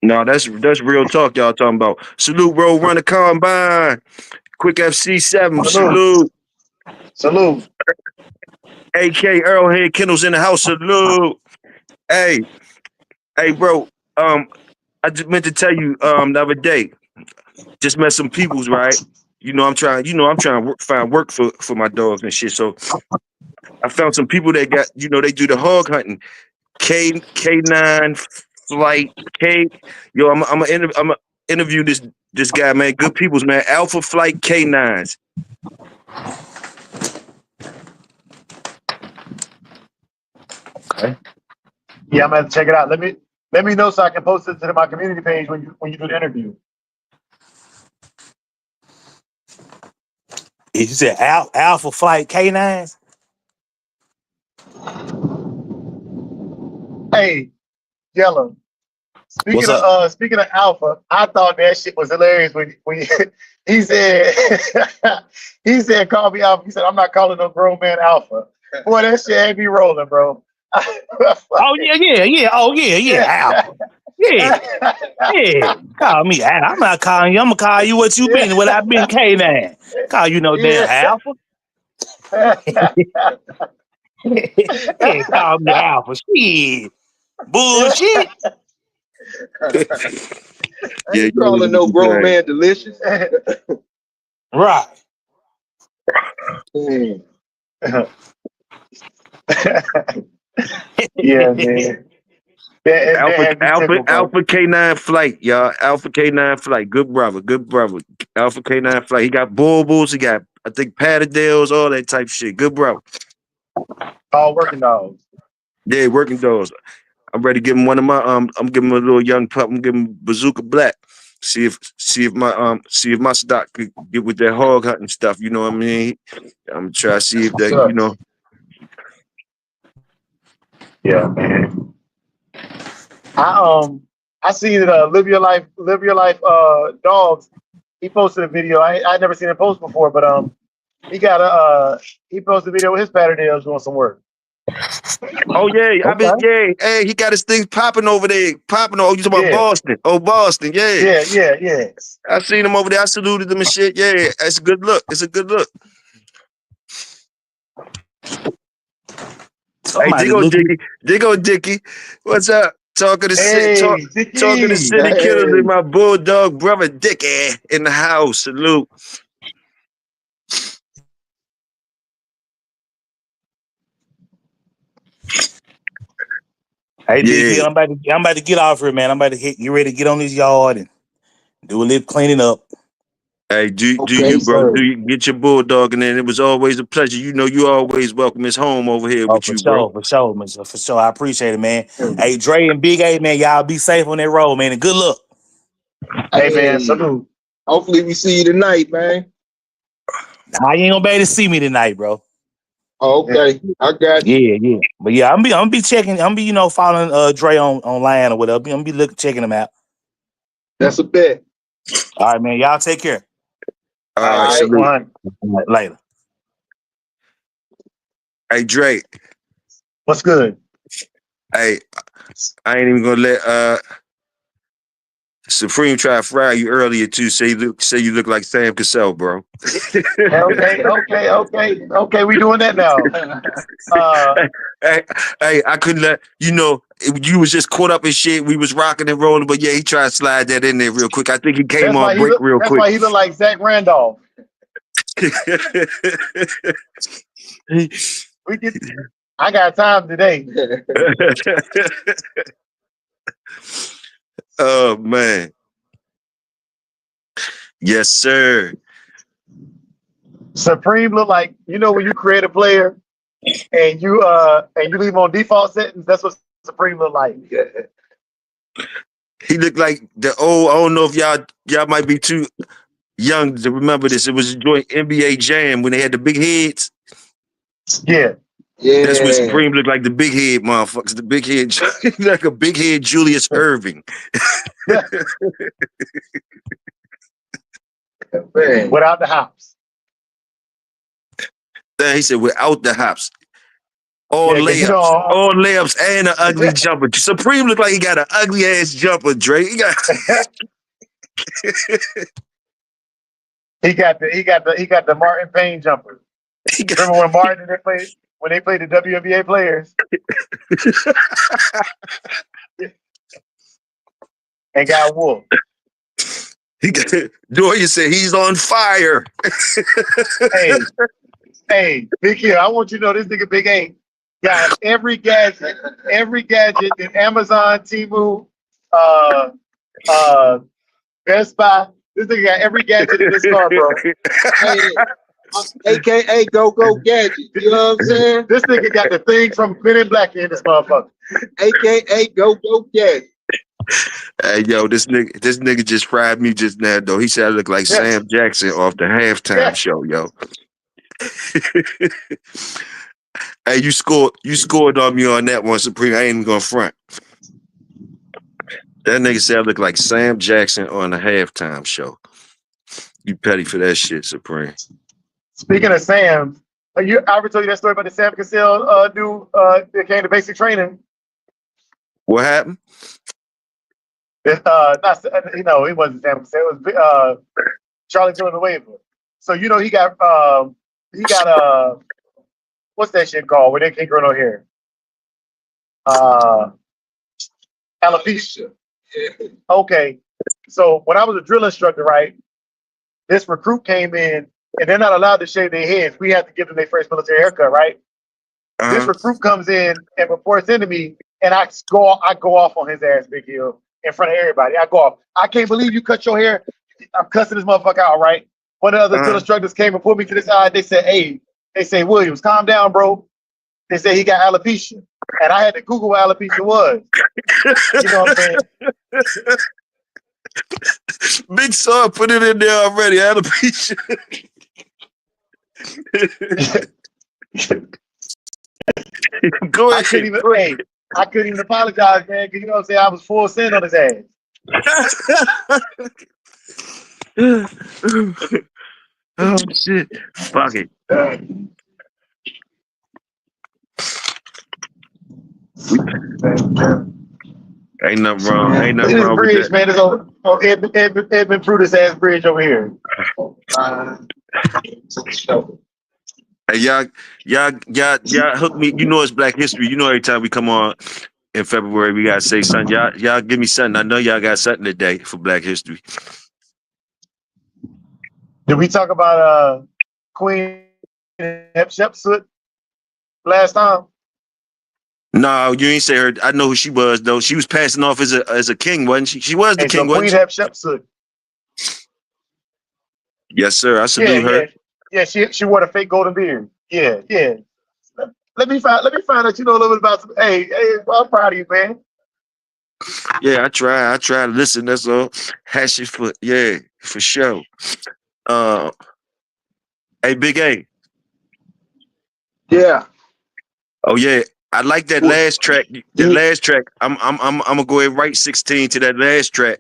No, that's real talk y'all talking about. Salute, bro. Run a combine. Quick FC7. Salute.
Salute.
AK Arrowhead Kennels in the house. Salute. Hey, bro. I just meant to tell you the other day. Just met some peoples, right? I'm trying to find work for my dogs and shit. So I found some people that got, they do the hog hunting. K9 Flight K. Yo, I'm gonna interview this guy, man. Good peoples, man. Alpha Flight K9s.
Okay.
Yeah, I'm gonna have to check it out. Let me know so I can post it to my community page when you do the interview.
You said Alpha Flight K9s?
Hey, Yellow. Speaking of Alpha, I thought that shit was hilarious when he said call me Alpha. He said I'm not calling no grown man Alpha. Boy, that shit had me rolling, bro.
Oh yeah. Oh yeah. Alpha. Yeah. Call me Alpha. I'm not calling you. I'm gonna call you what you been. What I've been K9. Call you no damn Alpha. Yeah, call me Alpha. Shit. Bullshit.
Yeah, you calling no grown man delicious.
Right.
Yeah, man.
Alpha K9 Flight, y'all. Alpha K9 Flight. Good brother. Alpha K9 Flight. He got bulls. He got, I think, patterdales, all that type of shit. Good brother.
All working dogs.
Yeah, working dogs. I'm ready to give him one of my I'm giving him a little young pup. I'm giving him Bazooka Black. See if my stock could get with that hog hunting stuff. You know what I mean? I'm trying to see if that,
Yeah, man. I see that Live Your Life dogs. He posted a video. I never seen him post before, but he posted a video with his patterdales doing some work.
Oh yeah, Hey, he got his things popping over there. Popping. Oh, you talking about Boston? Oh, Boston. Yeah.
Yeah.
I seen him over there. I saluted him and shit. Yeah, it's a good look. Hey, Diggo Dicky. What's up? Talking to the city killers with my Bulldog brother Dickie in the house. Salute.
Hey, DP, I'm about to get off here, man. I'm about to get ready to get on this yard and do a little cleaning up.
Hey, do you, bro?
Sir.
Do you get your Bulldog? And then it was always a pleasure. You always welcome his home over here with you, bro.
For sure. I appreciate it, man. Hey, Dre and Big A, man, y'all be safe on that road, man, and good luck.
Hey, man, salute.
Hopefully we see you tonight, man.
Nah, you ain't gonna be able to see me tonight, bro.
Okay, I got you.
Yeah. But yeah, I'm gonna be checking. I'm gonna be following Dre online or checking him out.
That's a bet.
All right, man. Y'all take care.
All right, salute.
Later.
Hey, Dre.
What's good?
Hey, I ain't even gonna let Supreme try to fry you earlier too. Say you look like Sam Cassell, bro.
Okay. We doing that now.
Hey, I couldn't let you was just caught up in shit. We was rocking and rolling, but yeah, he tried to slide that in there real quick. I think he came on break real quick.
That's why he looked like Zach Randolph. I got time today.
Oh man. Yes, sir.
Supreme look like, when you create a player and you leave him on default settings, that's what Supreme look like.
He looked like the old, I don't know if y'all might be too young to remember this. It was a joint NBA Jam when they had the big heads.
Yeah.
Yeah.
That's when Supreme looked like the big head motherfuckers. The big head, like a big head Julius Irving.
Man.
Without the hops.
Then he said, without the hops. All
Yeah, 'cause
layups.
you know,
All layups and an ugly jumper. Supreme looked like he got an ugly ass jumper, Dre. He got
he got the Martin Payne jumper. Remember when they played the WNBA players? And got whooped.
Doya said he's on fire.
Hey, Big Hill, I want you to know this nigga Big A got every gadget in Amazon, Temu, Best Buy. This nigga got every gadget in this car, bro.
Hey, AKA Go Gadget. You know what I'm saying?
This nigga got the thing from Men in Black in this motherfucker.
AKA Go Gadget.
Hey, yo, this nigga just fried me just now, though. He said I look like Sam Jackson off the halftime show, yo. Hey, you scored on me on that one, Supreme. I ain't even gonna front. That nigga said I look like Sam Jackson on the halftime show. You petty for that shit, Supreme.
Speaking of Sam, I ever told you that story about the Sam Cassell dude that came to basic training?
What happened?
It wasn't Sam Cassell. It was Charlie Villanueva. So he got what's that shit called where they can't grow no hair? Alopecia. Okay. So when I was a drill instructor, right, this recruit came in and they're not allowed to shave their heads. We have to give them their first military haircut, right? This recruit comes in and reports into me, and I go off on his ass, Big Hill, in front of everybody. I go off. I can't believe you cut your hair. I'm cussing this motherfucker out, right? One of the other drill instructors came and pulled me to the side. They said, Williams, calm down, bro. They said he got alopecia. And I had to Google what alopecia was. You know what I'm saying?
Big Saw put it in there already. Alopecia. Go ahead.
I couldn't even apologize, man, because you know what I'm saying? I was full send on his ass.
Oh shit. Fuck it. Ain't nothing wrong. Ain't nothing
This
wrong
bridge,
with that.
man, is on Edmund Brutus ass bridge over here.
Hey, y'all hook me. You know it's Black History. You know every time we come on in February, we gotta say something. Y'all give me something. I know y'all got something today for Black History.
Did we talk about Queen Hatshepsut last time?
No, you ain't say her. I know who she was though. She was passing off as a king, wasn't she? She was the king,
so Queen Hatshepsut.
Yes, sir. I salute her.
Yeah, she wore the fake golden beard. Yeah. Let me find out you know a little bit about some. Hey, I'm proud of you, man.
Yeah, I try to listen. That's all. Hash your foot. Yeah, for sure. Hey, Big A.
Yeah.
Oh yeah, I like that last track. Last track. I'm gonna go ahead and write 16 to that last track.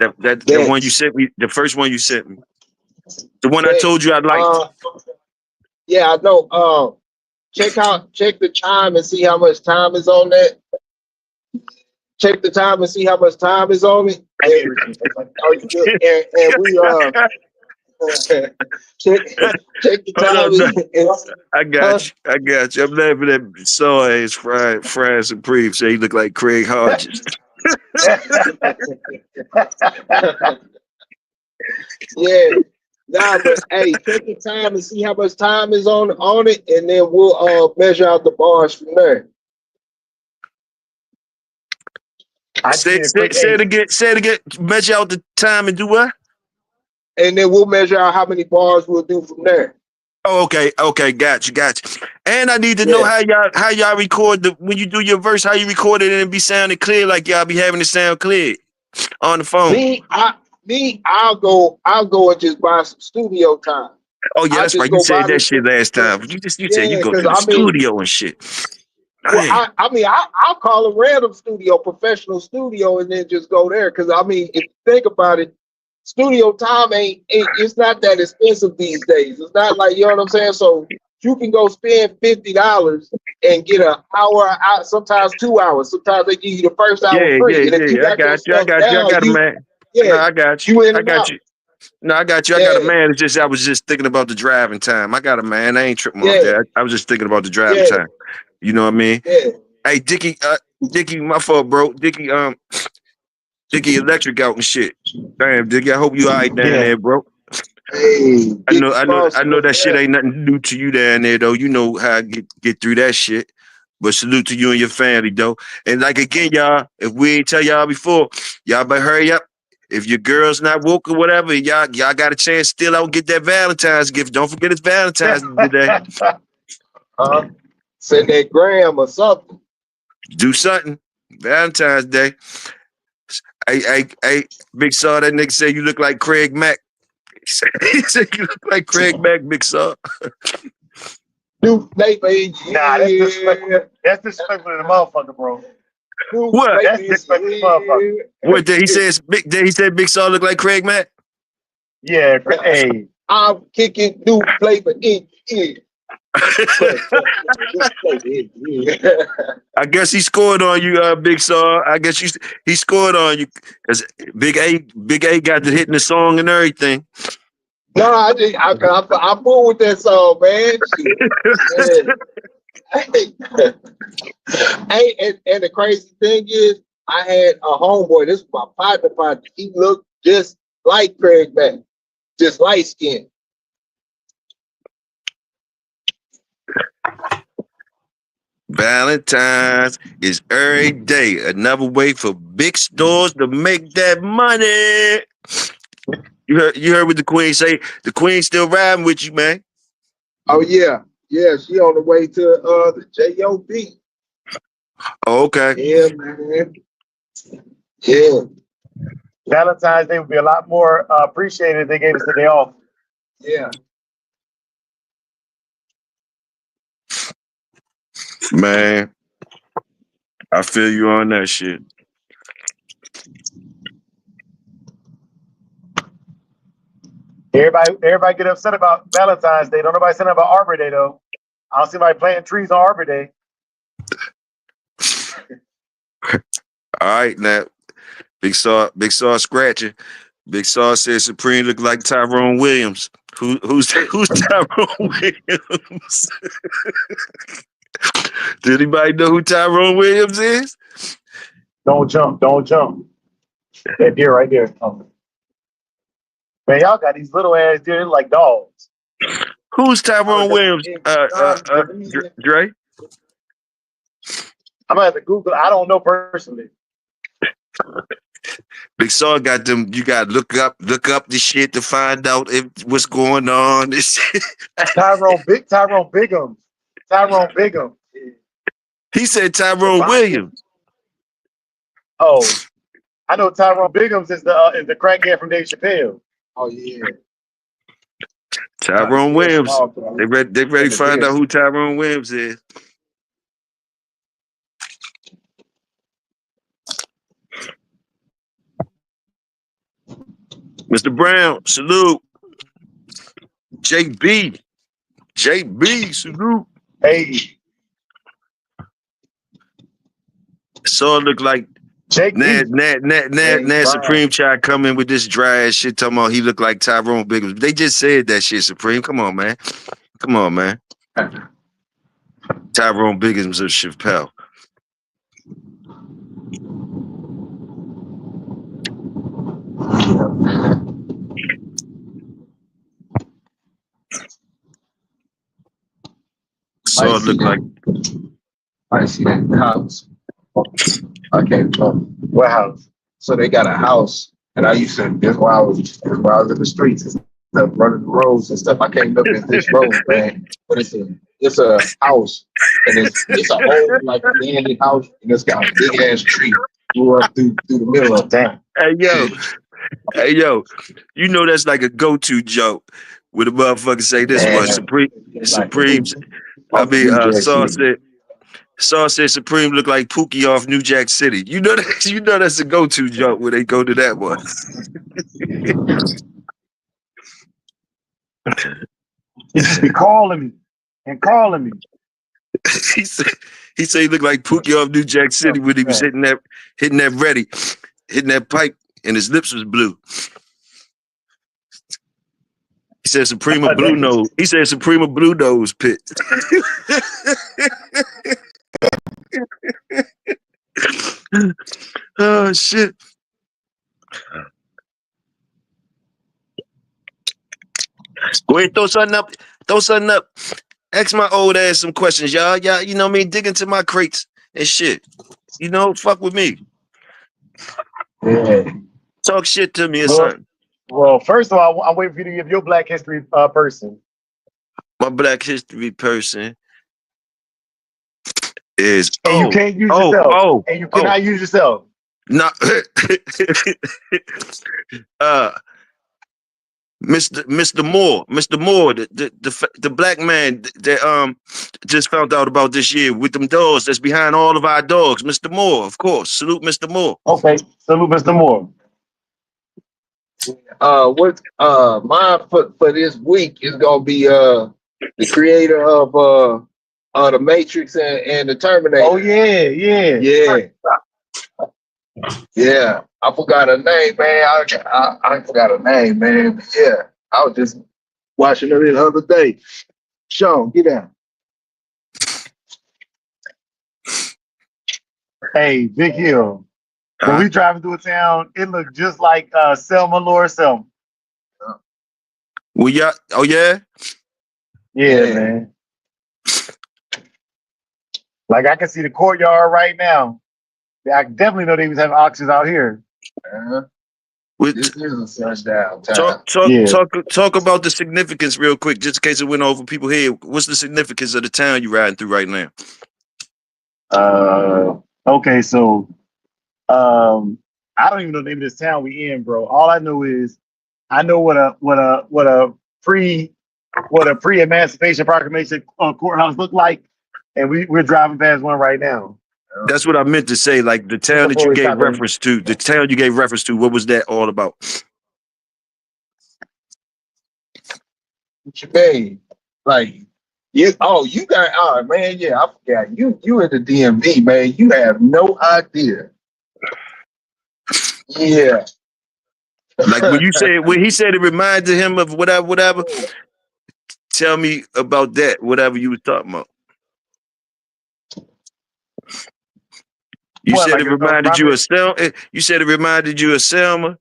That one you sent me. The first one you sent me. The one I told you I liked.
Yeah, I know. Check the time and see how much time is on that. Check the time and see how much time is on it. And we check the time.
I got you. I'm laughing at Saw ass fried Supreme. Say he look like Craig Hodges.
Yeah. Nah, but hey, take the time and see how much time is on it, and then we'll measure out the bars from there.
Say it again. Say it again. Measure out the time and do what?
And then we'll measure out how many bars we'll do from there.
Oh, okay. Got you. And I need to know how y'all record when you do your verse, how you record it and it be sounding clear, like y'all be having it sound clear on the phone.
I'll go and just buy some studio time.
Oh yeah,
I
that's
just
right. You
go
said
buy
that
the
shit last time. You said you
yeah,
go
because
to the
I mean,
studio and shit.
well,
Hey,
I'll call a random studio, professional studio, and then just go there. Because I mean, if you think about it, studio time ain't it's not that expensive these days. It's not like, you know what I'm saying. So you can go spend $50 and get an hour out, sometimes 2 hours. Sometimes they give you the first hour free. And if you
I
got your
got you. I
stuff
got you. I
down,
got a man. No,
yeah,
I got you.
you in
I
and
got
out.
you. No, I got you. I got a
Yeah,
man. It's just I was just thinking about the driving time. I got a man. I ain't tripping off
yeah,
that. I was just thinking about the driving
yeah,
time. You know what I mean?
yeah.
Hey, Dickie, my fault, bro. Dickie Electric out and shit. Damn, Dickie, I hope you all right down
Yeah.
there, bro.
Hey, Dickie
I
Boston
know
was
that shit
there.
ain't nothing new to you down there, though. You know how I get through that shit. But salute to you and your family, though. And like again, y'all, if we ain't tell y'all before, y'all better hurry up. If your girl's not woke or whatever, y'all got a chance still out get that Valentine's gift. Don't forget it's Valentine's today.
Send that gram or something.
Do something. Valentine's Day. Hey, Big Saw, that nigga say you look like Craig Mack. He said you look like Craig Mack, Big Saw.
New flavor in
Nah, that's disrespectful.
here.
That's disrespectful to the motherfucker, bro.
New
What?
flavor
That's
in
disrespectful to the motherfucker.
here.
What did he say? Did he say Big Saw look like Craig Mack?
Yeah, hey.
I'm kicking new flavor in here. New flavor in here.
I guess he scored on you, Big Saw. I guess he scored on you because Big A got to hitting the song and everything.
No, I fool with that song, man. Hey, and the crazy thing is, I had a homeboy. This was my partner. He looked just like Craig Mack, just light skinned.
Valentine's is every day another way for big stores to make that money. You heard what the Queen say? The Queen still riding with you, man.
Oh yeah, she on the way to the JOB.
Oh, okay.
Yeah, man. Yeah,
Valentine's Day would be a lot more appreciated if they gave us the day off.
yeah.
Man, I feel you on that shit.
Everybody get upset about Valentine's Day. Don't nobody say nothing about Arbor Day though. I don't see anybody planting trees on Arbor Day.
All right, now Big Saw scratching. Big Saw says Supreme look like Tyrone Williams. Who's Tyrone Williams? Did anybody know who Tyrone Williams is?
Don't jump. That deer right there. Oh. Man, y'all got these little ass deer like dogs.
Who's Tyrone Williams? Dre?
I'm gonna have to Google. I don't know personally.
Big Saw got them. You got to look up the shit to find out what's going on.
Tyrone Bigham.
He said Tyrone Williams.
Oh, I know Tyrone Bighams is the crackhead from Dave Chappelle.
Oh yeah.
Tyrone Williams. They ready to find out who Tyrone Williams is. Mr. Brown, salute. JB, salute.
Hey.
So it look like Nat Supreme tried to come in with this dry ass shit talking about he looked like Tyrone Biggums. They just said that shit, Supreme. Come on, man. Tyrone Biggums of Chappelle. So it look like
I see that house. Okay,
what house?
So they got a house, and I used to. That's why I was in the streets and stuff, running the roads and stuff. I can't look at this road, man. But it's a house, and it's a old like abandoned house, and it's got a big ass tree grew up through the middle of that.
Hey yo, you know that's like a go-to joke. With a motherfucker say this
Man.
one, Supreme. I mean, Saw said Supreme look like Pookie off New Jack City. You know that. You know that's a go-to joke when they go to that one.
He just be calling me and calling me.
he said he looked like Pookie off New Jack City when he was hitting that pipe, and his lips was blue. He said Suprema Blue Nose. He said Suprema Blue Nose pit. Oh shit. Go ahead, throw something up. Ask my old ass some questions, y'all. Y'all, you know what I mean? Dig into my crates and shit. You know, fuck with me.
Yeah.
Talk shit to me or something.
Well, first of all, I'm waiting for you to give your Black History person.
My Black History person is
and you can't use yourself. And you cannot use yourself.
No. Mr. Moore, the black man that just found out about this year with them dogs that's behind all of our dogs. Mr. Moore, of course. Salute Mr. Moore.
Okay, salute Mr. Moore.
What mine for this week is gonna be the creator of the Matrix and the Terminator.
Oh yeah.
Yeah, I forgot her name, man. I forgot her name, man. But yeah, I was just watching her the other day. Sean, get down.
Hey, Big Hill. When we driving through a town, it looked just like Selma, Laura Selma.
Well, yeah. Oh yeah.
Yeah, man. Like I can see the courtyard right now. I definitely know they was having auctions out here.
This is a sundown time.
Talk about the significance real quick, just in case it went over people here. What's the significance of the town you're riding through right now?
Okay, so I don't even know the name of this town we in, bro. All I know is I know what a pre-emancipation proclamation courthouse looked like, and we're driving past one right now.
That's what I meant to say. Like the town that you gave reference to, what was that all about?
What you mean? Like, you got, man, yeah, I forgot. You in the DMV, man. You have no idea. Yeah.
Like when he said it reminded him of whatever. Tell me about that, whatever you were talking about. You said it reminded you of Selma. You said it reminded you of Selma,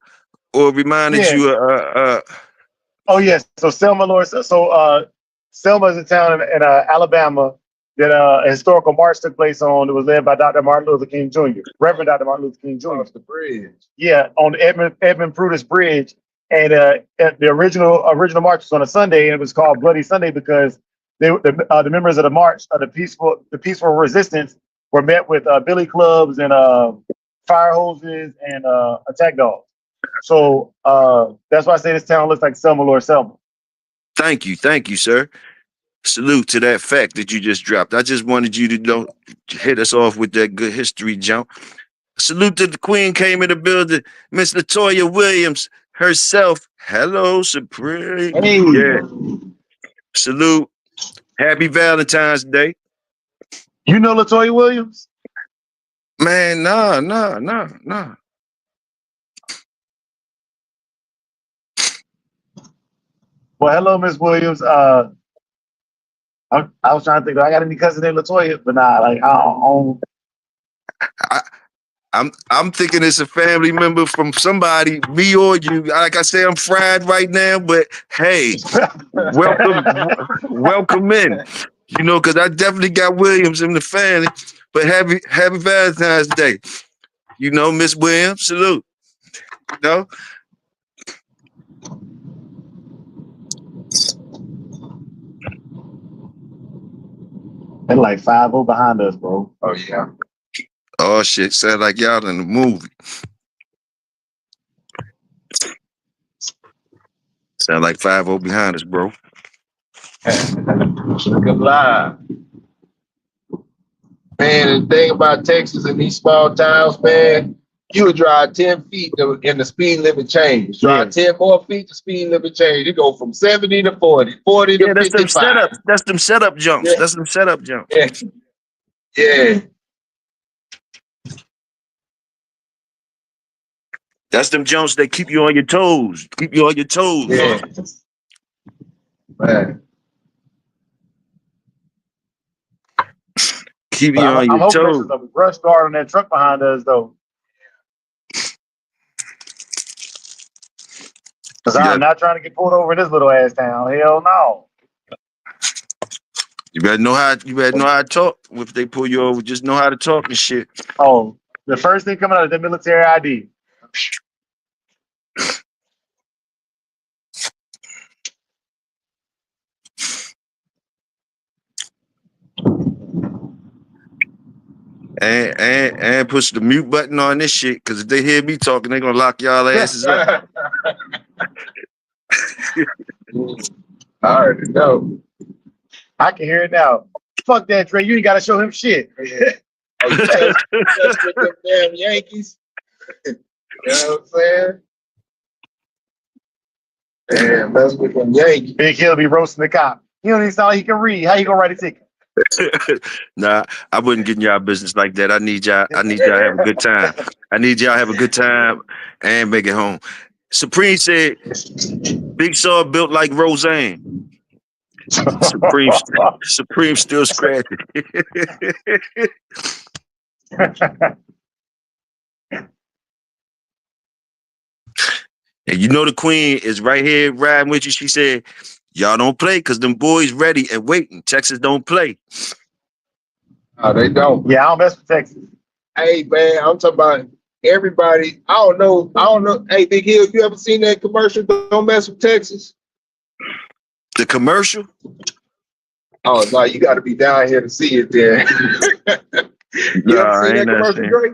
or reminded you of
Oh yes, so Selma, Lord. So Selma is a town in Alabama that a historical march took place on. It was led by Dr. Martin Luther King Jr., Reverend Dr. Martin Luther King Jr.
Across the bridge.
Yeah, on the Edmund Prudis Bridge, and the original march was on a Sunday, and it was called Bloody Sunday because the members of the march, the peaceful resistance, were met with billy clubs and fire hoses and attack dogs. So that's why I say this town looks like Selma, Lord Selma.
Thank you, sir. Salute to that fact that you just dropped. I just wanted you to hit us off with that good history jump. Salute to the Queen came in the building, Miss Latoya Williams herself. Hello, Supreme.
Hey.
Yeah. Salute. Happy Valentine's Day.
You know Latoya Williams?
Man, nah.
Well, hello, Miss Williams. I was trying to think, do I got any cousins named Latoya? But nah, like
I'm thinking it's a family member from somebody, me or you. Like I say, I'm fried right now, but hey, welcome in. You know, because I definitely got Williams in the family. But happy Valentine's Day. You know, Miss Williams, salute. You know?
and like 5-0 behind us, bro.
Oh yeah.
Oh shit, sound like y'all in the movie. Sound like 5-0 behind us, bro.
Good lie. Man, the thing about Texas and these small towns, man, you would drive 10 feet and the speed limit change. Drive 10 more feet, the speed limit change. You go from 70 to 40, 40 to 55.
Them setups. That's them setup jumps.
Yeah.
That's them setup jumps.
Yeah. Yeah.
That's them jumps that keep you on your toes. Keep you on your toes.
Yeah. Man.
Keep you on your toes.
There's a brush guard on that truck behind us, though. Because I'm not trying to get pulled over in this little ass town. Hell no.
You better know how to talk. If they pull you over, just know how to talk and shit.
Oh, the first thing coming out is the military ID.
And push the mute button on this shit, because if they hear me talking, they're gonna lock y'all asses up.
I already know.
I can hear it now. Fuck that, Trey. You ain't gotta show him shit.
Oh, you that's with them damn Yankees. You know what I'm saying? Damn, that's with them Yankees.
Big Hill be roasting the cop. He don't even sound like he can read. How you gonna write a ticket?
Nah, I wouldn't get in y'all business like that. I need y'all to have a good time. I need y'all to have a good time and make it home. Supreme said, Big Saw built like Roseanne. Supreme still scratching. And you know the queen is right here riding with you. She said, y'all don't play because them boys ready and waiting. Texas don't play.
Oh, they don't.
Yeah, I don't mess with Texas.
Hey, man, I'm talking about everybody. I don't know. Hey, Big Hill, you ever seen that commercial, Don't Mess with Texas?
The commercial?
Oh, no, you got to be down here to see it there. You ever seen that commercial, Drake?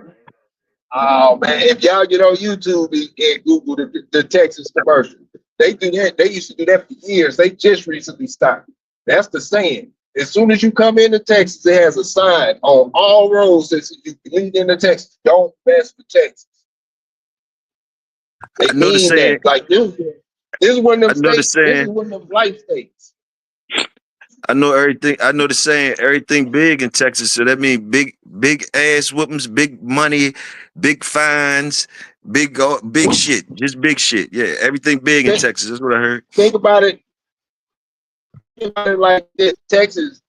Oh, man, if y'all get on YouTube and Google the Texas commercial, they do that. They used to do that for years. They just recently stopped. That's the saying. As soon as you come into Texas, it has a sign on all roads that says you lead into Texas. Don't mess with Texas. They mean that. Like this is one of them states. This is one of them life states.
I know everything. I know the saying, everything big in Texas. So that means big ass whoopings, big money, big fines, big shit. Just big shit. Yeah, everything big in Texas. That's what I heard.
Think about it. Like this, Texas,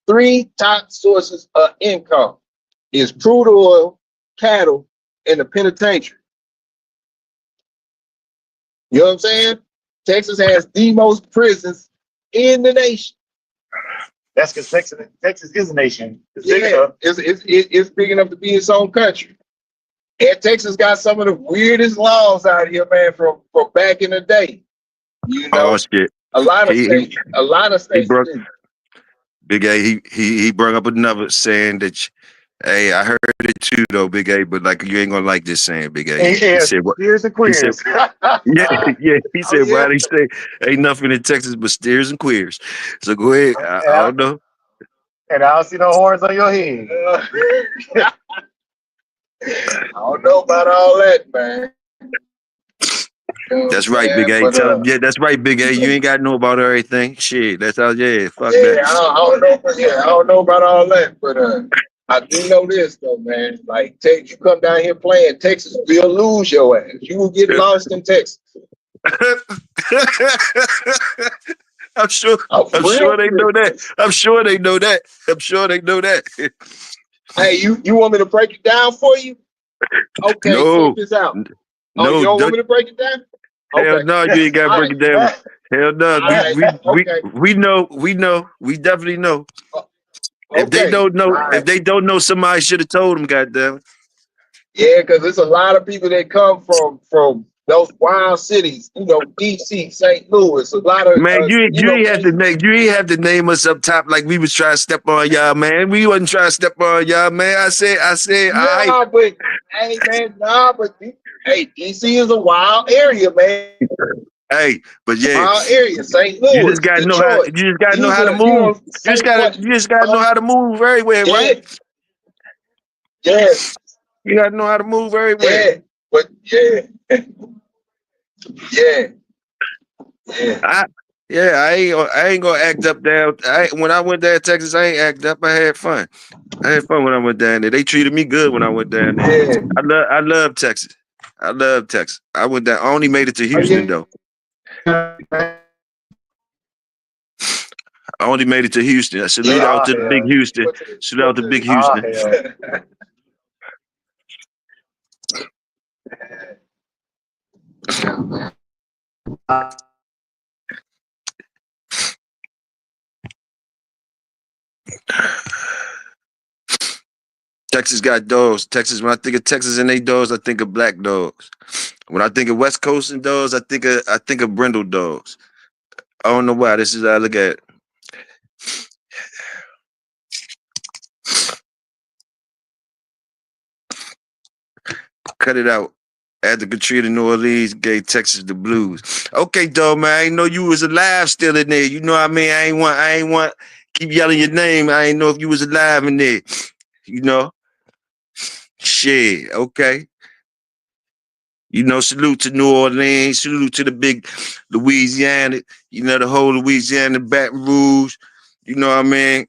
3 top sources of income is crude oil, cattle, and the penitentiary. You know what I'm saying? Texas has the most prisons in the nation.
That's because Texas is a nation. It's
big enough. It's big enough to be its own country. And Texas got some of the weirdest laws out here, man, from back in the day. You know?
Oh shit.
A lot of states.
Big A, he brought up another saying that, hey, I heard it too though, Big A, but like you ain't gonna like this saying, Big A. He said what?
Steers and queers.
He said, He said, why they say ain't nothing in Texas but steers and queers? So go ahead. I don't know.
And I don't see no horns on your head.
I don't know about all that, man.
That's right, Big A. Tell him, yeah, that's right, Big A. You ain't got to know about everything. Shit, that's how. Yeah, fuck that.
I don't know about all that, but I do know this though, man. Like, you come down here playing Texas, we'll lose your ass. You will get lost in Texas.
I'm sure they know that. I'm sure they know that.
Hey, you want me to break it down for you? Okay, check this out.
No,
you don't want me to break it down?
Hell no, you ain't got to break it down. Hell no, we know. We definitely know. If they don't know, somebody should have told them. Goddamn.
Yeah, because there's a lot of people that come from those wild cities. You know, DC, St. Louis. A lot of
man. You ain't have to name us up top like we was trying to step on y'all, man. We wasn't trying to step on y'all, man. I said.
But hey, DC is a wild area, man.
Hey, but yeah,
Our area, St.
you
Louis,
just gotta know how.
Detroit.
You just gotta know
Use
how to
a, you
move.
know, say what?
You just gotta know how to move everywhere,
Yeah,
right?
yes,
You gotta know how to move everywhere.
yeah, but yeah, yeah, yeah.
I I ain't gonna act up down. When I went down to Texas, I ain't act up. I had fun. I had fun when I went down there. They treated me good when I went down there.
Yeah.
I love Texas. I love Texas. I went down. I only made it to
Oh,
Houston though.
yeah.
I only made it to Houston. I salute
Yeah.
out to the big Houston.
You
Salute out
went
to
to
big
Ah,
Houston.
hell.
Texas got dogs. Texas. When I think of Texas and they dogs, I think of black dogs. When I think of West Coast and dogs, I think of brindle dogs. I don't know why. This is how I look at it. Cut it out. After Katrina, New Orleans gave Texas the blues. Okay, dog, man. I ain't know you was alive still in there. You know what I mean? I ain't want keep yelling your name. I ain't know if you was alive in there. You know? Shit. Okay. You know, salute to New Orleans, salute to the big Louisiana, you know, the whole Louisiana, Baton Rouge, you know what I mean?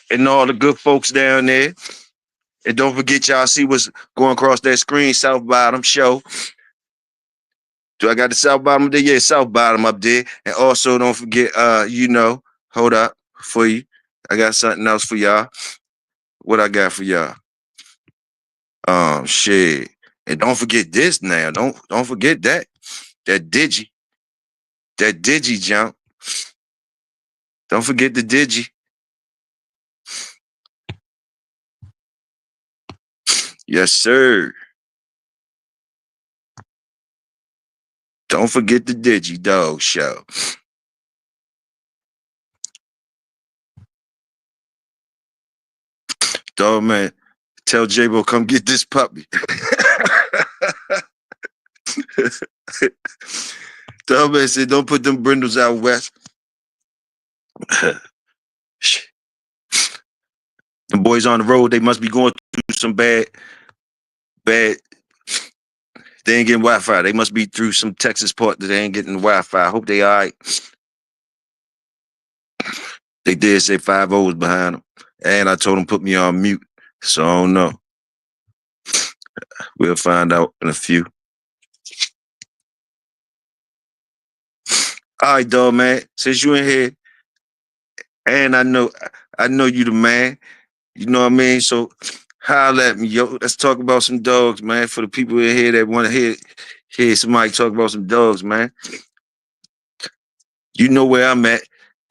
And all the good folks down there. And don't forget, y'all see what's going across that screen, South Bottom Show. Do I got the South Bottom there? Yeah, South Bottom up there. And also don't forget, you know, hold up for you. I got something else for y'all. What I got for y'all? Shit. And don't forget this now. Don't forget that. That Digi. That Digi jump. Don't forget the Digi. Yes, sir. Don't forget the Digi Dog Show. Dog man, tell J-Bo come get this puppy. Dog man said, don't put them brindles out west. The boys on the road, they must be going through some bad. They ain't getting Wi-Fi. They must be through some Texas part that they ain't getting Wi-Fi. I hope they all right. They did say 5 was behind them. And I told them put me on mute. So I don't know. We'll find out in a few. All right, dog, man. Since you in here, and I know you the man. You know what I mean? So holler at me, yo. Let's talk about some dogs, man. For the people in here that want to hear somebody talk about some dogs, man. You know where I'm at.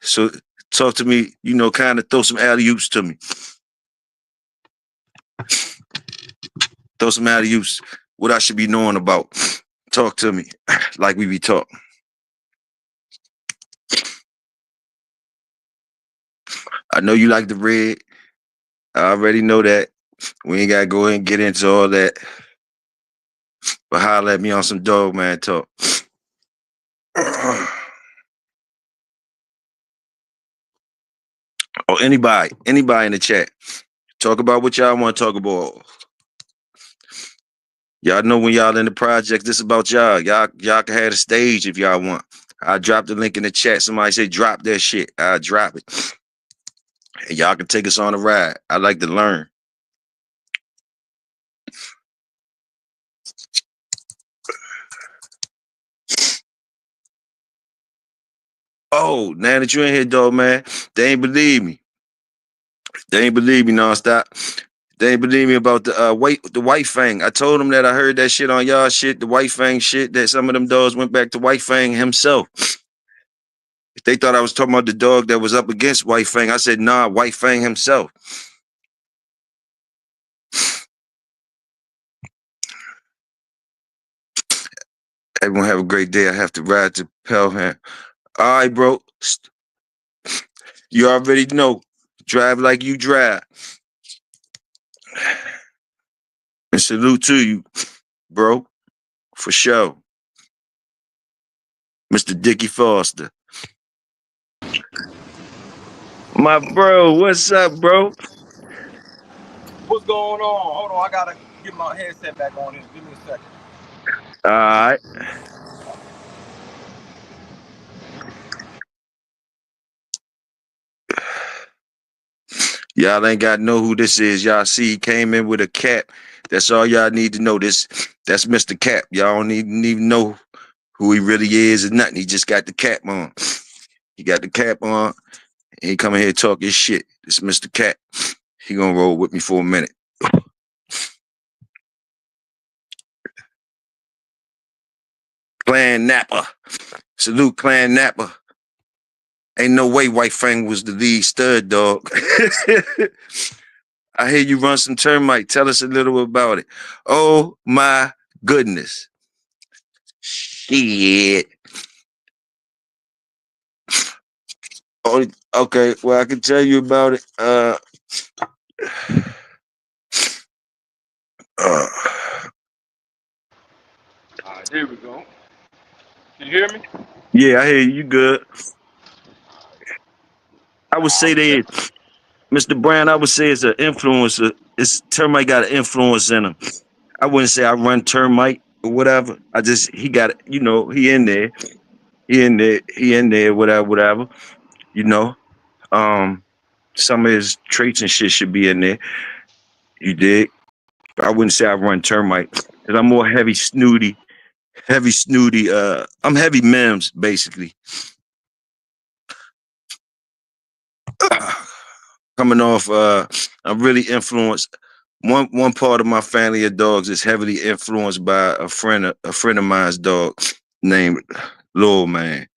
So talk to me, you know, kind of throw some alley-oops to me. Throw some alley-oops. What I should be knowing about. Talk to me like we be talking. I know you like the red. I already know that. We ain't got to go ahead and get into all that. But holler at me on some dog, man, talk. Or anybody in the chat. Talk about what y'all want to talk about. Y'all know when y'all in the project, this about y'all. Y'all can have the stage if y'all want. I drop the link in the chat. Somebody say drop that shit. I drop it. And y'all can take us on a ride. I like to learn. Oh, now that you in here, dog, man, they ain't believe me. They ain't believe me, Nonstop. They ain't believe me about the White Fang. I told them that I heard that shit on y'all shit, the White Fang shit, that some of them dogs went back to White Fang himself. They thought I was talking about the dog that was up against White Fang. I said, nah, White Fang himself. Everyone have a great day. I have to ride to Pelham. All right, bro. You already know. Drive like you drive. And salute to you, bro. For sure. Mr. Dickie Foster. My bro, what's up, bro?
What's going on? Hold on, I gotta get my headset back on here. Give me a second.
All right. Y'all ain't got to know who this is. Y'all see he came in with a cap. That's all y'all need to know. That's Mr. Cap. Y'all don't even know who he really is or nothing. He just got the cap on. He got the cap on. And he coming here talk his shit. It's Mr. Cap. He gonna roll with me for a minute. Clan Napa. Salute Clan Napa. Ain't no way White Fang was the lead stud, dog. I hear you run some termite. Tell us a little about it. Oh my goodness. Shit. Oh, okay, well, I can tell you about it.
All right, here we go. Can you hear me?
Yeah, I hear you. You good. I would say they, Mr. Brown, I would say it's an influencer. It's termite got an influence in him. I wouldn't say I run termite or whatever. He got, he in there. He in there, whatever. You know. Some of his traits and shit should be in there. You dig? I wouldn't say I run termite. Cause I'm more heavy snooty. I'm heavy memes, basically. Coming off, I'm really influenced. One part of my family of dogs is heavily influenced by a friend of mine's dog named Lil Man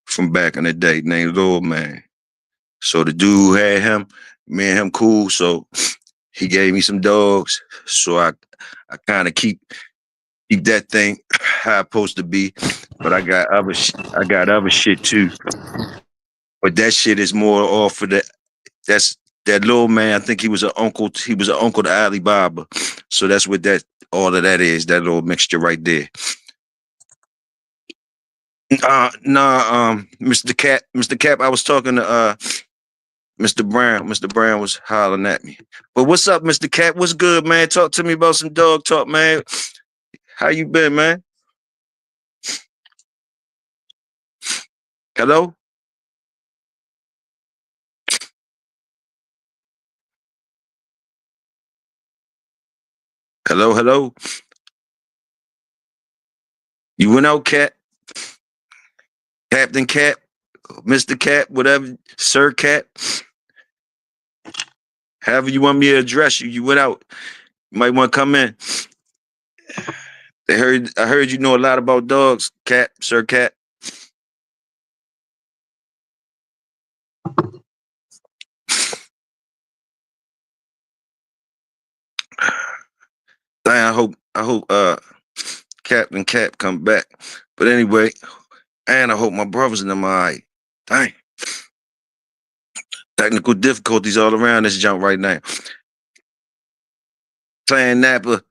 from back in the day, named Lil Man. So the dude who had him, me and him cool, so he gave me some dogs. So I kind of keep that thing how it's supposed to be. But I got other shit too. But that shit is more off of that little man. I think he was an uncle to Alibaba. So that's what all of that is, that little mixture right there. Mr. Cap, I was talking to Mr. Brown. Mr. Brown was hollering at me. But what's up, Mr. Cap? What's good, man? Talk to me about some dog talk, man. How you been, man? Hello? Hello? You went out, Cap? Captain Cap? Mr. Cap? Whatever? Sir Cap? However you want me to address you, you went out. You might want to come in. I heard you know a lot about dogs, Cap, Sir Cap. Dang, I hope Captain Cap come back. But anyway, and I hope my brothers in them all right. Dang. Technical difficulties all around this jump right now. Clan Napa,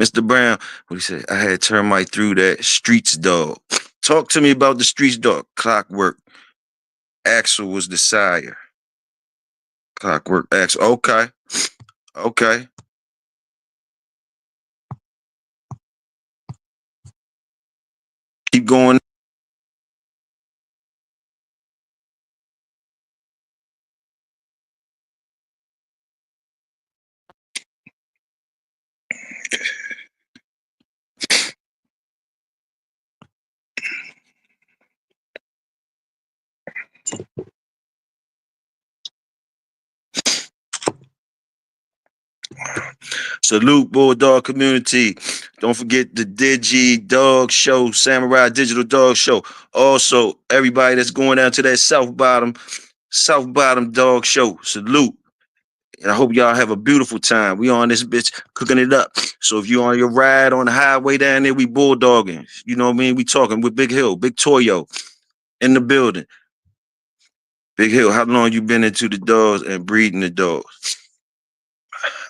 Mr. Brown, what he said? I had termite through that streets dog. Talk to me about the streets dog. Clockwork. Axel was the sire. Clockwork Axel. Okay. Keep going. Salute Bulldog community. Don't forget the Digi Dog Show, Samurai Digital Dog Show. Also, everybody that's going down to that South Bottom Dog Show. Salute. And I hope y'all have a beautiful time. We on this bitch cooking it up. So if you on your ride on the highway down there, we bulldogging. You know what I mean? We talking with Big Hill, Big Toyo in the building. Big Hill, how long you been into the dogs and breeding the dogs?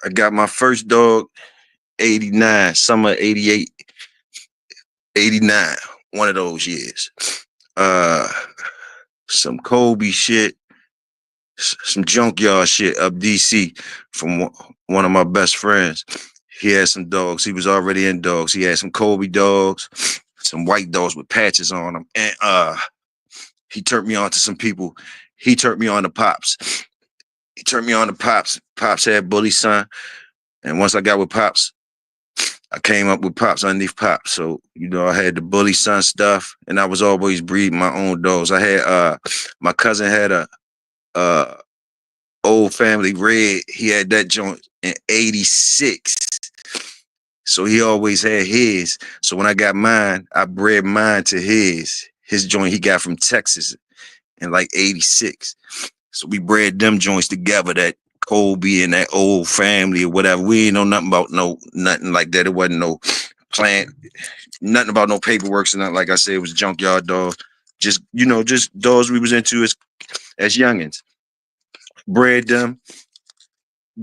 I got my first dog 89, summer 88, 89. one of those years. Some Kobe shit, some junkyard shit up DC from one of my best friends. He had some dogs. He was already in dogs. He had some Kobe dogs, some white dogs with patches on them. And he turned me on to some people. He turned me on to Pops. He turned me on to Pops. Pops had Bully Son. And once I got with Pops, I came up with Pops underneath Pops. So, you know, I had the Bully Son stuff, and I was always breeding my own dogs. I had my cousin had a Old Family Red. He had that joint in 86. So he always had his. So when I got mine, I bred mine to his. His joint he got from Texas in like 86. So we bred them joints together, that Kobe and that Old Family or whatever. We ain't know nothing about nothing like that. It wasn't no plant, nothing about no paperwork and nothing. Like I said, it was junkyard dogs. Just, you know, just dogs we was into as youngins. Bred them,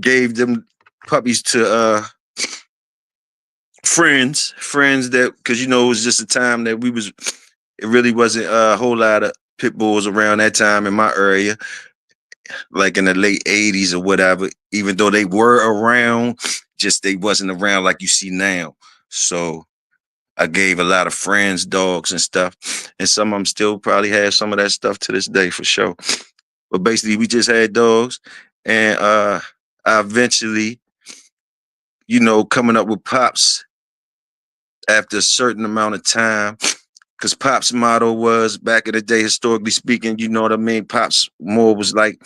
gave them puppies to friends that, because you know it was just a time that it really wasn't a whole lot of pit bulls around that time in my area, like in the late 80s or whatever. Even though they were around, just they wasn't around like you see now. So I gave a lot of friends dogs and stuff, and some of them still probably have some of that stuff to this day for sure. But basically we just had dogs, and I eventually, you know, coming up with Pops after a certain amount of time, because Pop's motto was, back in the day, historically speaking, you know what I mean? Pop's more was like,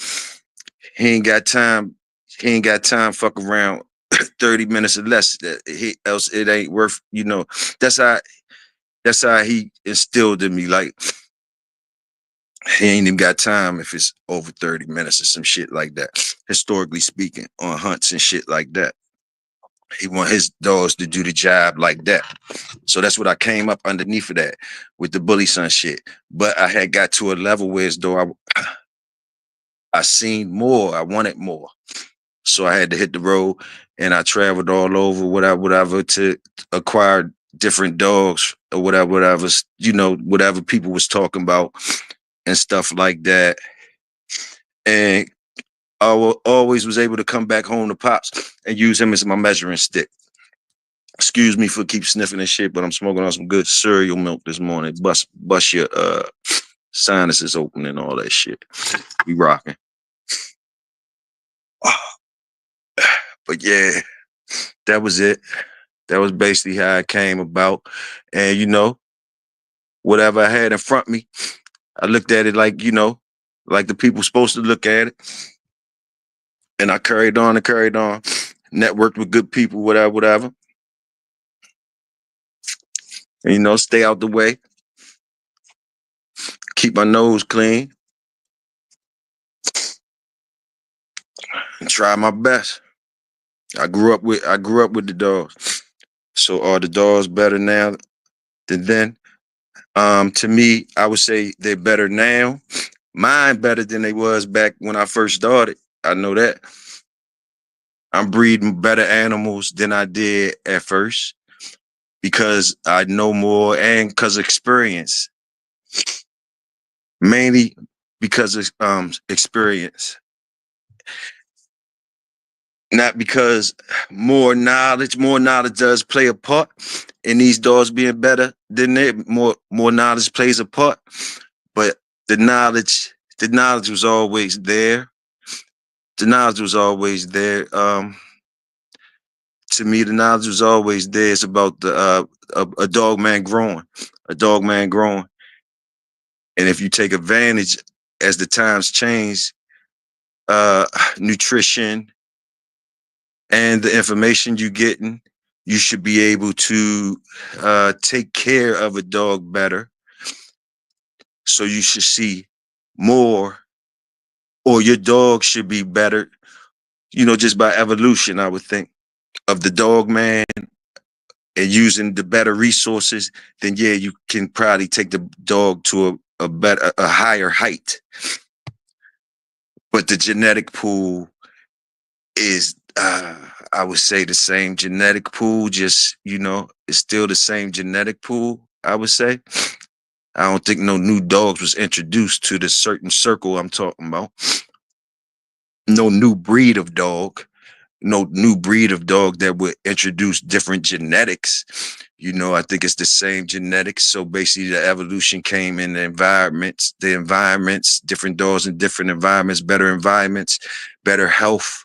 he ain't got time, fuck around 30 minutes or less, else it ain't worth, you know. That's how he instilled in me, like, he ain't even got time if it's over 30 minutes or some shit like that, historically speaking, on hunts and shit like that. He want his dogs to do the job like that. So that's what I came up underneath of that with the Bully Son shit. But I had got to a level where as though I seen more, I wanted more. So I had to hit the road, and I traveled all over, whatever, to acquire different dogs or whatever, you know, whatever people was talking about and stuff like that. And I always was able to come back home to Pops and use him as my measuring stick. Excuse me for keep sniffing and shit, but I'm smoking on some good cereal milk this morning. Bust your sinuses open and all that shit. We rocking. But yeah, that was it. That was basically how it came about. And you know, whatever I had in front of me, I looked at it like, you know, like the people supposed to look at it. And I carried on, networked with good people, whatever. And, you know, stay out the way. Keep my nose clean. And try my best. I grew up with the dogs. So are the dogs better now than then? To me, I would say they're better now. Mine better than they was back when I first started. I know that. I'm breeding better animals than I did at first because I know more and because of experience. Mainly because of experience. Not because more knowledge does play a part in these dogs being better than they. More knowledge plays a part, but the knowledge was always there. The knowledge was always there. To me, the knowledge was always there. It's about a dog man growing, and if you take advantage as the times change, nutrition and the information you're getting, you should be able to take care of a dog better. So you should see more, or your dog should be better, you know, just by evolution, I would think, of the dog man, and using the better resources, then yeah, you can probably take the dog to a higher height. But the genetic pool is, I would say, the same genetic pool, just, you know, it's still the same genetic pool, I would say. I don't think no new dogs was introduced to this certain circle I'm talking about. No new breed of dog. No new breed of dog that would introduce different genetics. You know, I think it's the same genetics. So basically the evolution came in the environments, different dogs in different environments, better health,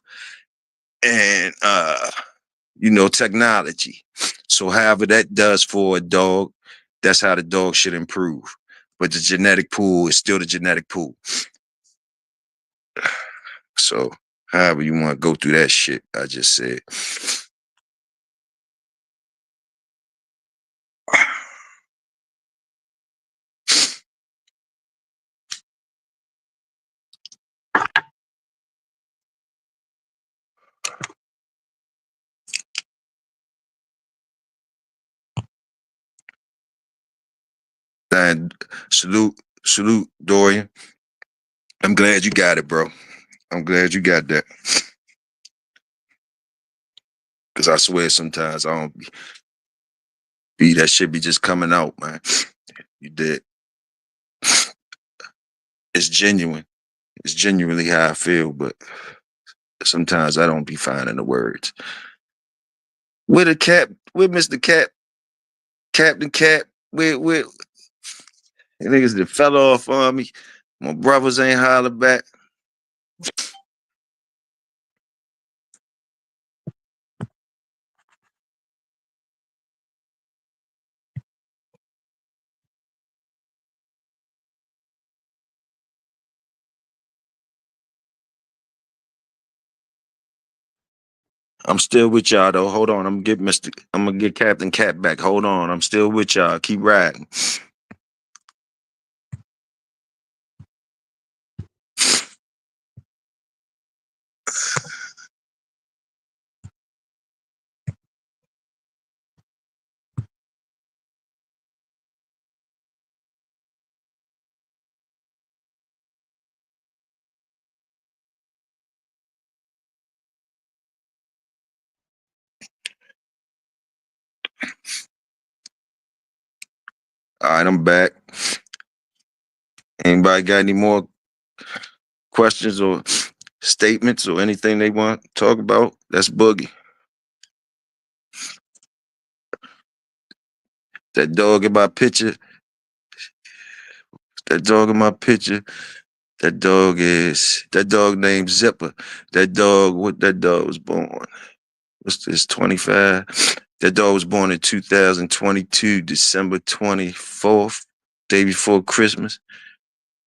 and you know, technology. So however that does for a dog, that's how the dog should improve. But the genetic pool is still the genetic pool. So however you want to go through that shit I just said. And salute, Dorian. I'm glad you got it, bro. I'm glad you got that. Cause I swear sometimes I don't be that shit be just coming out, man. You did. It's genuine. It's genuinely how I feel, but sometimes I don't be finding the words. Where the cap? Where Mr. Cap? Captain Cap? Where niggas that fell off on me? My brothers ain't holler back. I'm still with y'all though. Hold on. I'm gonna get Captain Cap back. Hold on. I'm still with y'all. Keep riding. All right, I'm back. Anybody got any more questions or statements or anything they want to talk about? That's Boogie. That dog in my picture. That dog in my picture. That dog named Zipper. That dog was born. What's this, 25? That dog was born in 2022, December 24th, day before Christmas.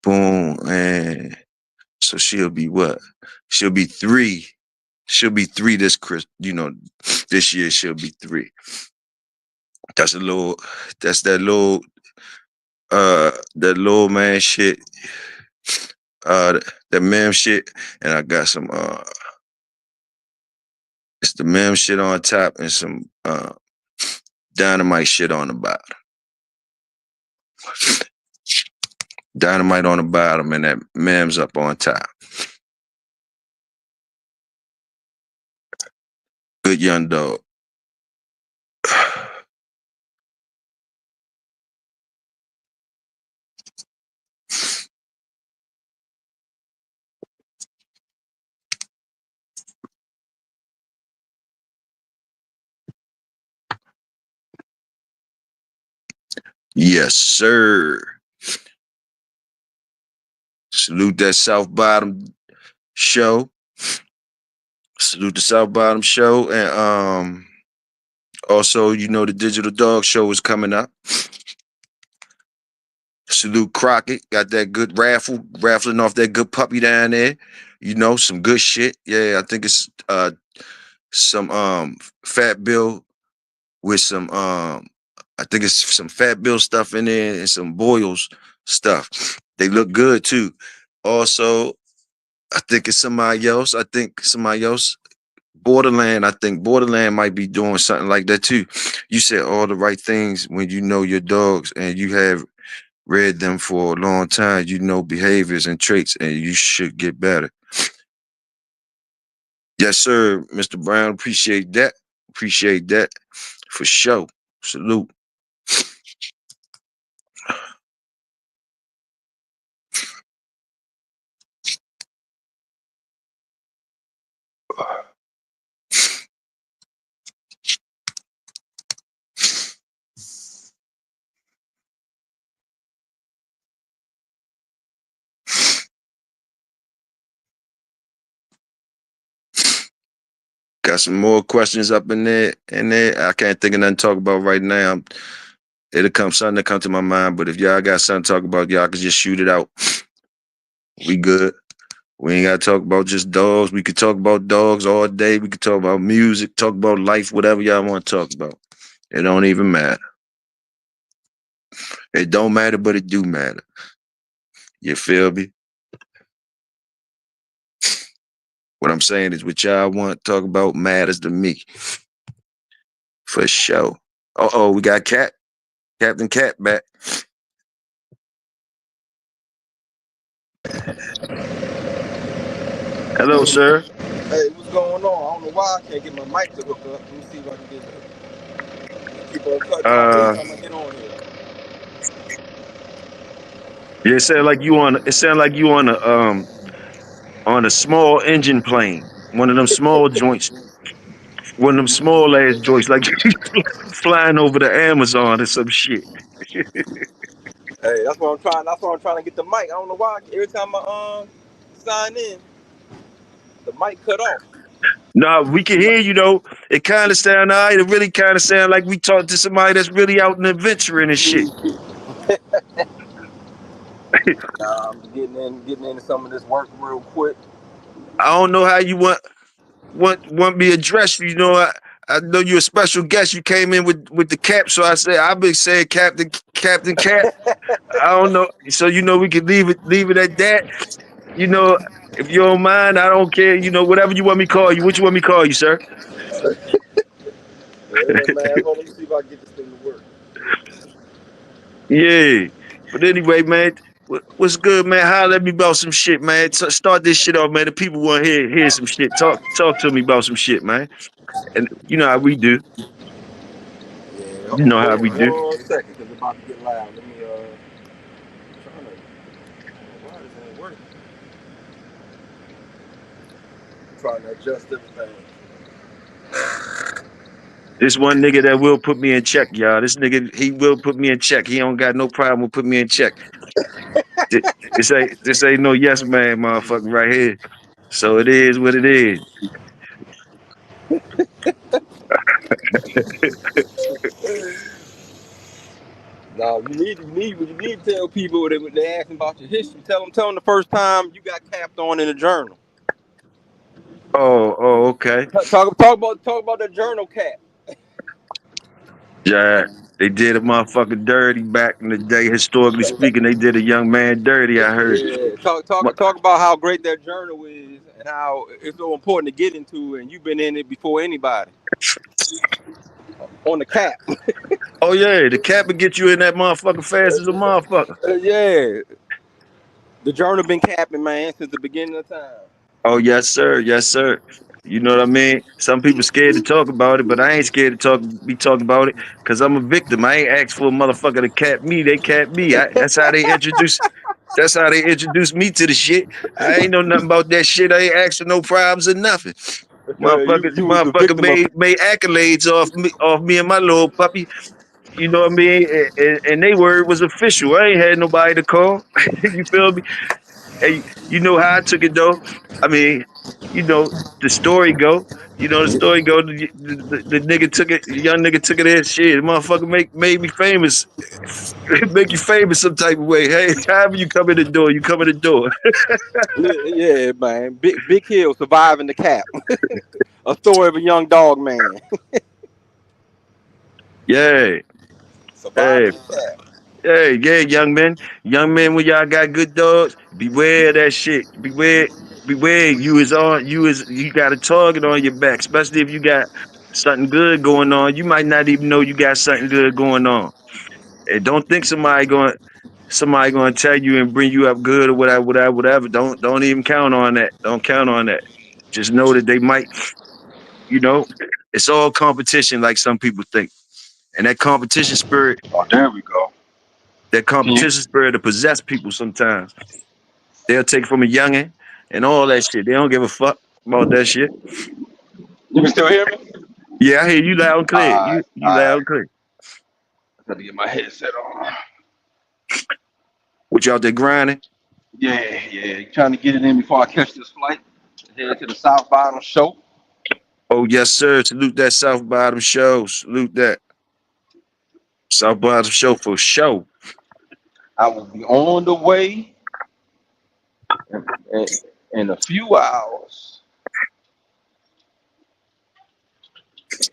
Boom. And so she'll be what? She'll be 3. She'll be 3 this this year she'll be 3. That's that little man shit. That mem shit. And I got some it's the mem shit on top and some dynamite shit on the bottom. Dynamite on the bottom and that mem's up on top. Good young dog. Yes, sir. Salute that South Bottom show. Salute the South Bottom show. And also, you know, the Digital Dog show is coming up. Salute Crockett. Got that good raffling off that good puppy down there. You know, some good shit. Yeah, I think it's some Fat Bill with some I think it's some Fat Bill stuff in there and some Boyles stuff. They look good too. Also, I think it's somebody else. Borderland. I think Borderland might be doing something like that too. You said all the right things when you know your dogs and you have read them for a long time. You know behaviors and traits, and you should get better. Yes, sir, Mr. Brown. Appreciate that. Appreciate that for sure. Salute. Got some more questions up in there. I can't think of nothing to talk about right now. It'll come something to come to my mind. But if y'all got something to talk about, y'all can just shoot it out. We good. We ain't gotta talk about just dogs. We could talk about dogs all day. We could talk about music, talk about life, whatever y'all want to talk about. It don't even matter. It don't matter, but it do matter. You feel me? What I'm saying is what y'all want to talk about matters to me. For sure. Uh-oh, we got Captain Cat back. Hello, sir.
Hey, what's going on? I don't know why I can't get my mic to hook up. Let me see if I can get it. Keep on cutting off every time I get on here.
Yeah, it sound like you on a small engine plane. One of them small joints. One of them small ass joints, like flying over the Amazon or some shit.
Hey, that's what I'm trying. That's why I'm trying to get the mic. I don't know why. Every time I sign in, the mic cut off.
Nah, we can hear you though. It kind of sound all right. It really kind of sound like we talked to somebody that's really out and adventuring and shit.
Nah, I'm getting into some of this work real quick.
I don't know how you want me addressed. You know, I know you're a special guest. You came in with the cap, so I said I've been saying Captain Cap. I don't know, so you know we can leave it at that. You know, if you don't mind, I don't care. You know, whatever you want me to call you. What you want me to call you, sir?
Yeah, man. Hold on, let me see if I can get this thing to work.
Yeah. But anyway, man, what's good, man? Holler at me about some shit, man. Start this shit off, man. The people want to hear some shit. Talk to me about some shit, man. And you know how we do.
Yeah,
You know how
hold
we
on
do.
1 second, cause it's about to get loud. Let me trying to. Why this ain't working? Trying to adjust everything.
This one nigga that will put me in check, y'all. This nigga, he will put me in check. He don't got no problem with putting me in check. This ain't no yes man, motherfucker, right here. So it is what it is.
No, you need to tell people when they ask about your history. Tell them the first time you got capped on in a journal.
Okay.
Talk about the journal cap.
Yeah, they did a motherfucker dirty back in the day. Historically speaking, they did a young man dirty. I heard.
Yeah, talk about how great that journal is and how it's so important to get into, and you've been in it before anybody. On the cap.
Oh yeah, the cap would get you in that motherfucker fast as a motherfucker.
Yeah, the journal been capping, man, since the beginning of time.
Oh yes, sir. Yes, sir. You know what I mean? Some people scared to talk about it, but I ain't scared to be talking about it because I'm a victim. I ain't asked for a motherfucker to cap me. They cap me. That's how they introduce. That's how they introduced me to the shit. I ain't know nothing about that shit. I ain't asked for no problems or nothing.
You was the
Motherfucker
victim of.
made accolades off me and my little puppy. You know what I mean? And they word was official. I ain't had nobody to call. You feel me? Hey, you know how I took it though. I mean, you know the story go. You know the story go. The nigga took it. The young nigga took it as shit. The motherfucker made me famous. Make you famous some type of way. Hey, however you come in the door, you come in the door.
Yeah, man. Big Hill surviving the cap. A story of a young dog man.
Yeah. Hey,
Surviving the cap.
yeah, young men, when y'all got good dogs, beware of that shit. Beware. You got a target on your back, especially if you got something good going on. You might not even know you got something good going on. And don't think somebody going to tell you and bring you up good or whatever. Don't even count on that. Don't count on that. Just know that they might. You know, it's all competition, like some people think, and that competition spirit.
Oh, there we go.
That competition spirit to possess people sometimes. They'll take from a youngin' and all that shit. They don't give a fuck about that shit.
You can still hear me?
Yeah, I hear you loud and clear.
Alright,
You loud
alright.
and clear.
I got to get my headset on.
What you out there grinding?
Yeah. Trying to get it in before I catch this flight. Head to the South Bottom show.
Oh, yes, sir. Salute that South Bottom Show. Salute that. South Bottom Show for show.
I will be on the way in a few hours. Just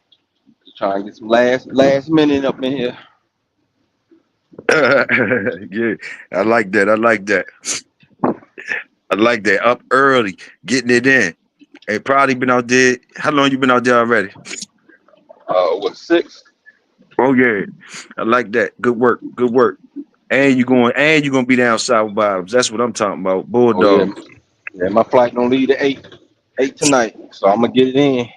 trying to get some last minute up in here.
Yeah, I like that. I like that. I like that. Up early, getting it in. Hey, probably been out there. How long you been out there already?
What, 6?
Oh yeah, I like that. Good work. Good work. And you gonna be down South Bottoms. That's what I'm talking about.
Oh yeah,
Bulldog.
yeah. My flight don't leave at 8 tonight, so I'm gonna get it in.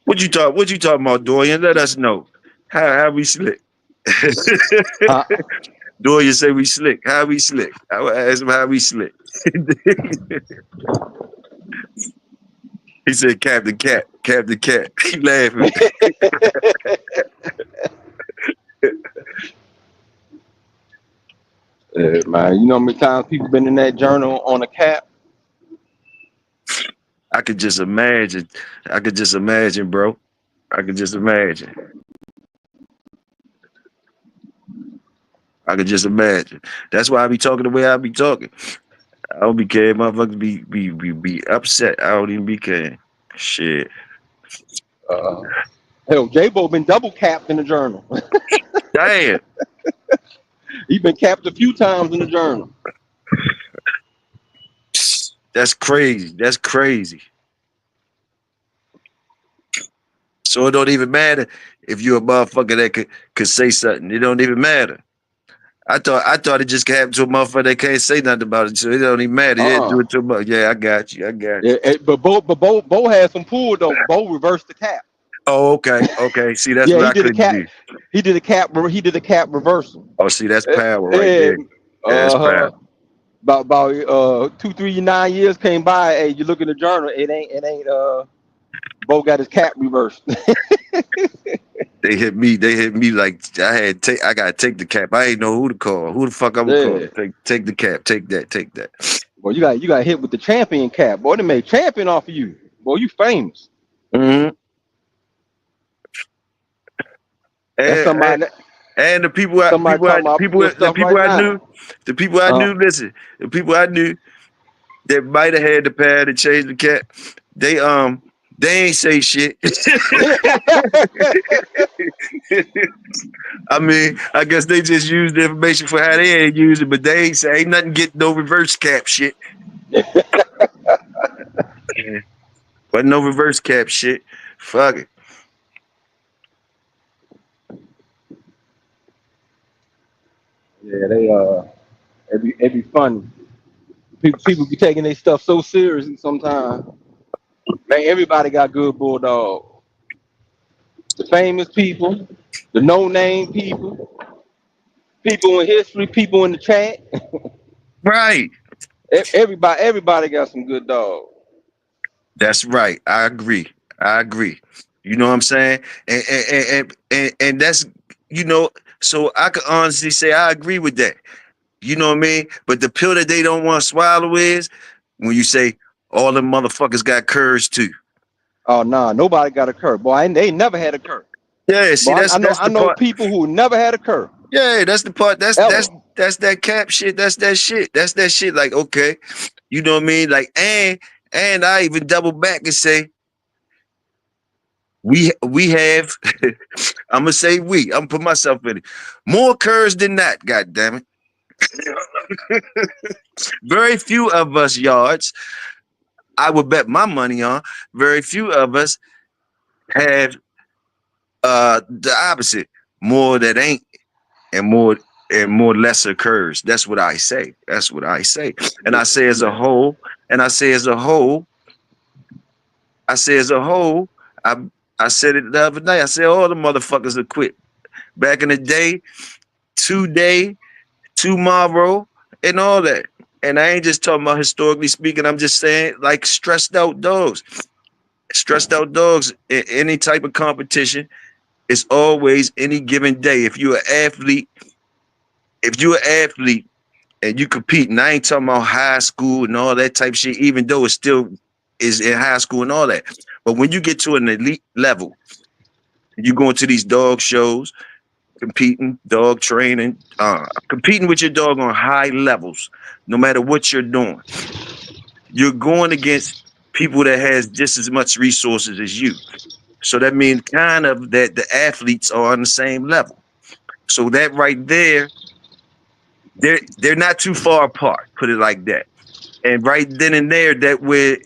What you talking about, Dorian? Let us know. How we slick.
Huh?
Dorian say we slick. How we slick? I will ask him how we slick. He said, Captain Cat. Captain Cat. He laughing.
Man, you know how many times people been in that journal on a cap?
I could just imagine. I could just imagine, bro. I could just imagine. I could just imagine. That's why I be talking the way I be talking. I don't be caring. Motherfuckers be upset. I don't even be caring. Shit.
Hell, J-Bo been double capped in the journal.
Damn.
He been capped a few times in the journal.
That's crazy. That's crazy. So it don't even matter if you're a motherfucker that could say something. It don't even matter. I thought it just happened to a motherfucker that can't say nothing about it, so it don't even matter. Yeah, do it too much. Yeah, I got you. I got you.
Yeah, but Bo had some pull though. Bo reversed the cap.
Oh, okay, okay. See, that's
Yeah,
what
he
I
did a
couldn't
cap.
do.
He did a cap reversal.
Oh, see, that's power right there. Yeah, that's power.
About 2-3 years came by. Hey, you look in the journal. It ain't. Bo got his cap reversed.
They hit me like I gotta take the cap. I ain't know who to call. Who the fuck I would call? Take the cap. Take that.
Well, you got hit with the champion cap. Boy, they made champion off of you. Boy, you famous.
Mm-hmm.
And somebody.
And the people I knew, listen, the people I knew that might have had the power to change the cap, they ain't say shit. I mean, I guess they just used the information for how they ain't use it, but they ain't say ain't nothing get no reverse cap shit. But no reverse cap shit. Fuck it.
Yeah, it be funny. People be taking their stuff so seriously sometimes. Man, everybody got good Bulldog. The famous people, the no-name people in history, people in the chat.
Right.
Everybody got some good dog.
That's right. I agree. You know what I'm saying? And that's, you know, so I could honestly say I agree with that. You know what I mean? But the pill that they don't want to swallow is when you say all them motherfuckers got curves too.
Oh nah, nobody got a curve. Boy, they never had a curve.
Yeah, see,
boy, I know
the part.
people who never had a curve.
Yeah, that's the part. That's that cap shit. That's that shit. That's that shit. Like, okay, you know what I mean? Like, and I even double back and say we have. I'm gonna say I'm gonna put myself in it. More curves than that. God damn it. Very few of us yards. I would bet my money on. Very few of us have the opposite. More that ain't, and more lesser curves. That's what I say. And I say as a whole. I said it the other night. I said all the motherfuckers are quit. Back in the day, today, tomorrow, and all that. And I ain't just talking about historically speaking. I'm just saying like stressed out dogs. Stressed out dogs in any type of competition is always any given day. If you're an athlete, and you compete, and I ain't talking about high school and all that type of shit, even though it's still is in high school and all that. But when you get to an elite level, you go into these dog shows, competing, dog training, competing with your dog on high levels, no matter what you're doing. You're going against people that has just as much resources as you. So that means kind of that the athletes are on the same level. So that right there, they're not too far apart, put it like that. And right then and there, that where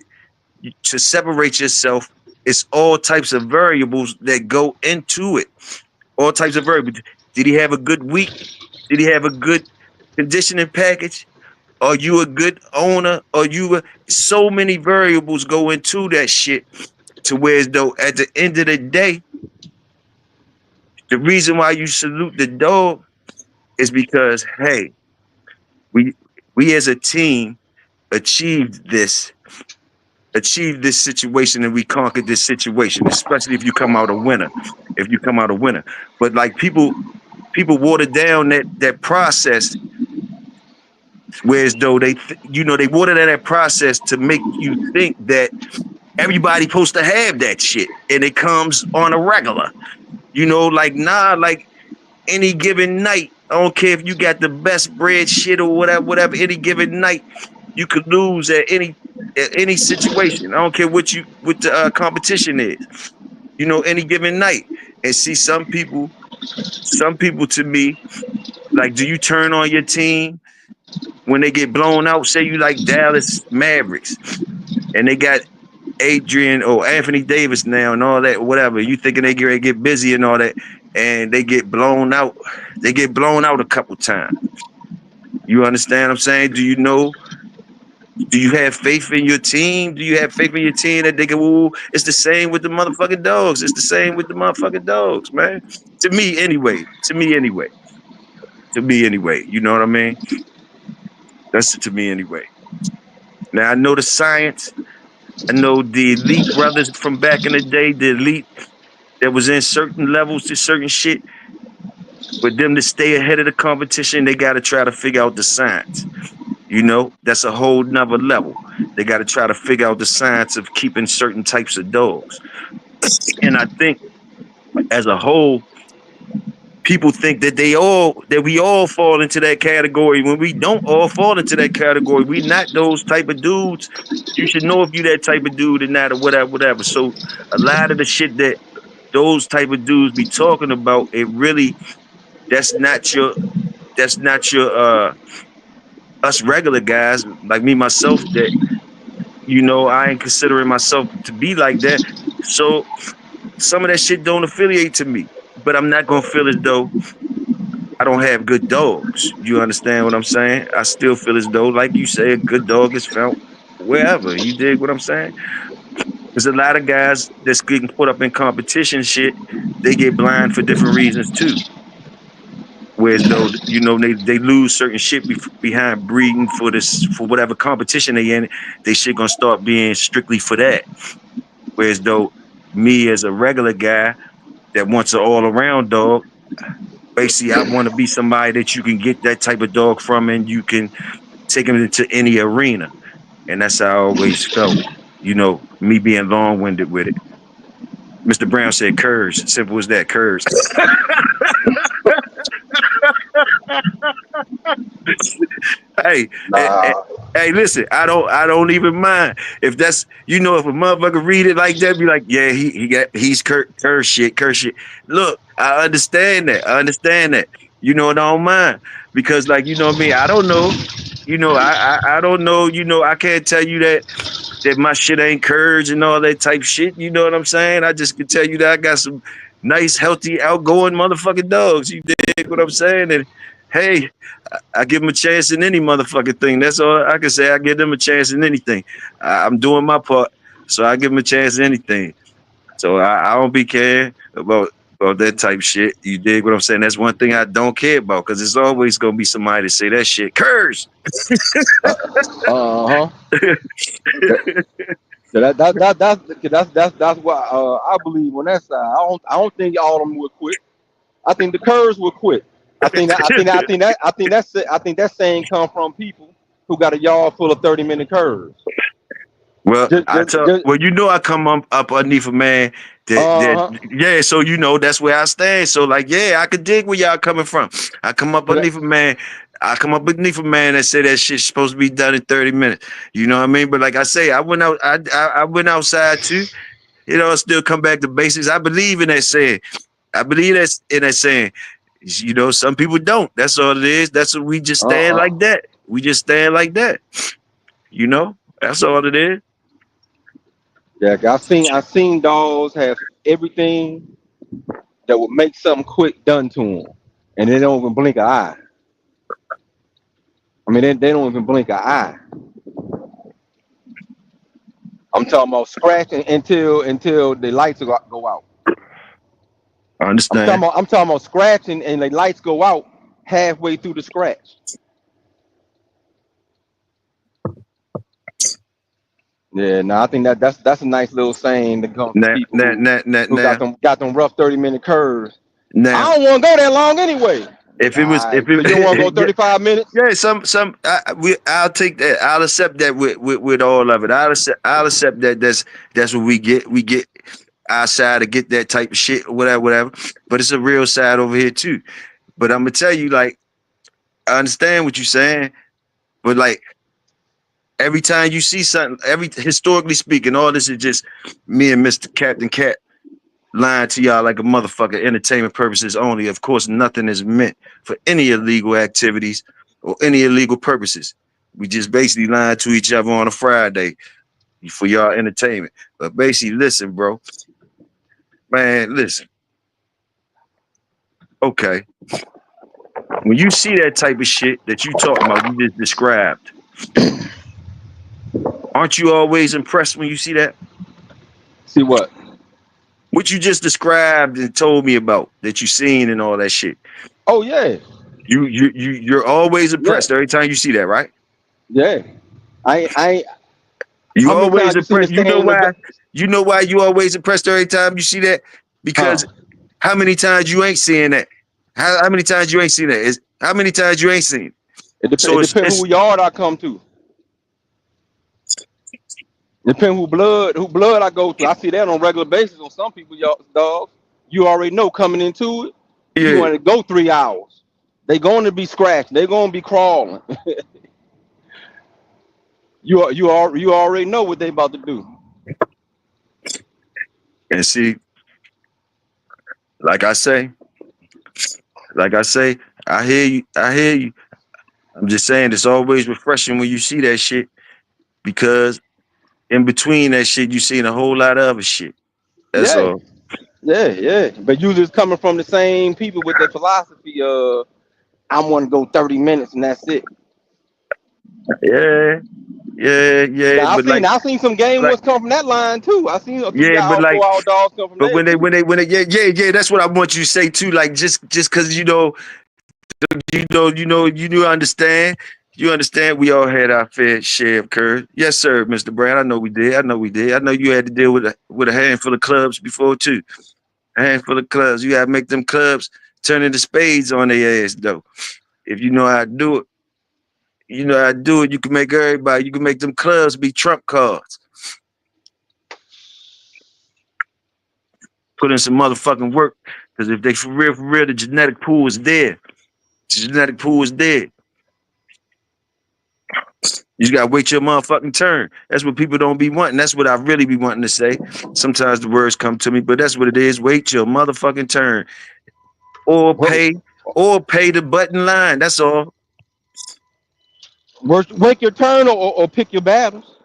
to separate yourself, it's all types of variables that go into it. All types of variables. Did he have a good week? Did he have a good conditioning package? Are you a good owner? So many variables go into that shit to where as though at the end of the day, the reason why you salute the dog is because, hey, we as a team achieved this situation and we conquered this situation, especially if you come out a winner. But like people water down that process, whereas though they water down that process to make you think that everybody supposed to have that shit and it comes on a regular. Like any given night, I don't care if you got the best bread shit or whatever, any given night, you could lose at any situation. I don't care what the competition is, any given night. And see, some people to me, like, do you turn on your team when they get blown out? Say you like Dallas Mavericks and they got Adrian or Anthony Davis now and all that, whatever. You thinking they get busy and all that, and they get blown out. They get blown out a couple times. You understand what I'm saying? Do you have faith in your team? Do you have faith in your team that they can, it's the same with the motherfucking dogs. It's the same with the motherfucking dogs, man. To me anyway. You know what I mean? That's to me anyway. Now I know the science. I know the elite brothers from back in the day, the elite that was in certain levels to certain shit. For them to stay ahead of the competition, they got to try to figure out the science. That's a whole nother level. They got to try to figure out the science of keeping certain types of dogs. And I think as a whole, people think that we all fall into that category when we don't all fall into that category. We not those type of dudes. You should know if you that type of dude or not or whatever. So a lot of the shit that those type of dudes be talking about, it really, that's not your us regular guys like me, myself, that, I ain't considering myself to be like that. So some of that shit don't affiliate to me, but I'm not going to feel as though I don't have good dogs. You understand what I'm saying? I still feel as though, like you say, a good dog is found wherever. You dig what I'm saying? There's a lot of guys that's getting put up in competition shit. They get blind for different reasons too. Whereas though, they lose certain shit behind breeding for whatever competition they in, they shit gonna start being strictly for that. Whereas though, me as a regular guy that wants an all-around dog, basically I want to be somebody that you can get that type of dog from and you can take him into any arena. And that's how I always felt, me being long-winded with it. Mr. Brown said curves. Simple as that, curves. Hey, hey, listen, I don't even mind if that's, if a motherfucker read it like that, be like, yeah, he's curse shit. Look, I understand that. I don't mind, because, like, what I mean, I don't know, I don't know, I can't tell you that my shit ain't curves and all that type shit. You know what I'm saying? I just can tell you that I got some nice, healthy, outgoing motherfucking dogs. You dig what I'm saying? And hey, I give them a chance in any motherfucking thing. That's all I can say. I give them a chance in anything. I'm doing my part, so I give them a chance in anything. So I don't be caring about that type shit. You dig what I'm saying? That's one thing I don't care about, because there's always gonna be somebody to say that shit curse.
That's why I believe on that side. I don't think all of them would quit. I think the curves will quit. I think that saying come from people who got a yard full of 30-minute curves.
Well,
Just, just,
well, you know, I come up underneath a man yeah, so you know that's where I stand. So like, yeah, I could dig where y'all coming from. I come up underneath a man. I come up underneath a man that said that shit's supposed to be done in 30 minutes. You know what I mean? But like I say, I went out. I went outside too. You know, still come back to basics. I believe in that saying. I believe that's in that saying. You know, some people don't. That's all it is. That's what we just stand like that. We just stand like that. You know, that's all it is.
Yeah, I seen dogs have everything that would make something quick done to them, and they don't even blink an eye. I mean, they don't even blink an eye. I'm talking about scratching until the lights go out.
I understand.
I'm talking about scratching and the lights go out halfway through the scratch. Yeah, no, I think that's a nice little saying that comes to people who got them rough 30-minute curves.
Now,
I don't want to go that long anyway.
If it was,
so you don't want to go 35 minutes?
Yeah, I'll take that. I'll accept that with all of it. I'll accept that. That's what we get. We get our side to get that type of shit or whatever. But it's a real side over here too. But I'm gonna tell you, like, I understand what you're saying, but like every time you see something, historically speaking, all this is just me and Mr. Captain Cat lying to y'all like a motherfucker, entertainment purposes only. Of course, nothing is meant for any illegal activities or any illegal purposes. We just basically lying to each other on a Friday for y'all entertainment. But basically, listen, bro. Man, listen. Okay. When you see that type of shit that you talking about, you just described, aren't you always impressed when you see that?
See what?
What you just described and told me about that you seen and all that shit.
Oh yeah.
You're always impressed every time you see that, right?
Yeah.
You always impressed. You know why? You know why you always impressed every time you see that? Because how many times you ain't seeing that? How many times you ain't seen that? How many times you ain't seen
it? It depends who yard I come to. Depends who blood I go to. I see that on a regular basis on some people, y'all dogs. You already know coming into it. Yeah. You want to go 3 hours. They going to be scratched. They going to be crawling. you already know what they about to do.
And see, like I say, I hear you. I'm just saying it's always refreshing when you see that shit, because in between that shit, you seen a whole lot of other shit. That's all.
Yeah. But you just coming from the same people with that philosophy of I want to go 30 minutes and that's it.
Yeah.
Now, I've seen some game ones come from that line too. I seen a few 4-hour dogs come from
but
there.
When they that's what I want you to say too. Like just because you understand. You understand we all had our fair share of curves. Yes, sir, Mr. Brown. I know we did. I know you had to deal with a handful of clubs before too. A handful of clubs. You gotta make them clubs turn into spades on their ass though. If you know how to do it. You know how to do it. You can make everybody. You can make them clubs be trump cards. Put in some motherfucking work, because if they for real, the genetic pool is there. The genetic pool is there. You just gotta wait your motherfucking turn. That's what people don't be wanting. That's what I really be wanting to say. Sometimes the words come to me, but that's what it is. Wait your motherfucking turn, or pay the button line. That's all.
Wait your turn or pick your battles.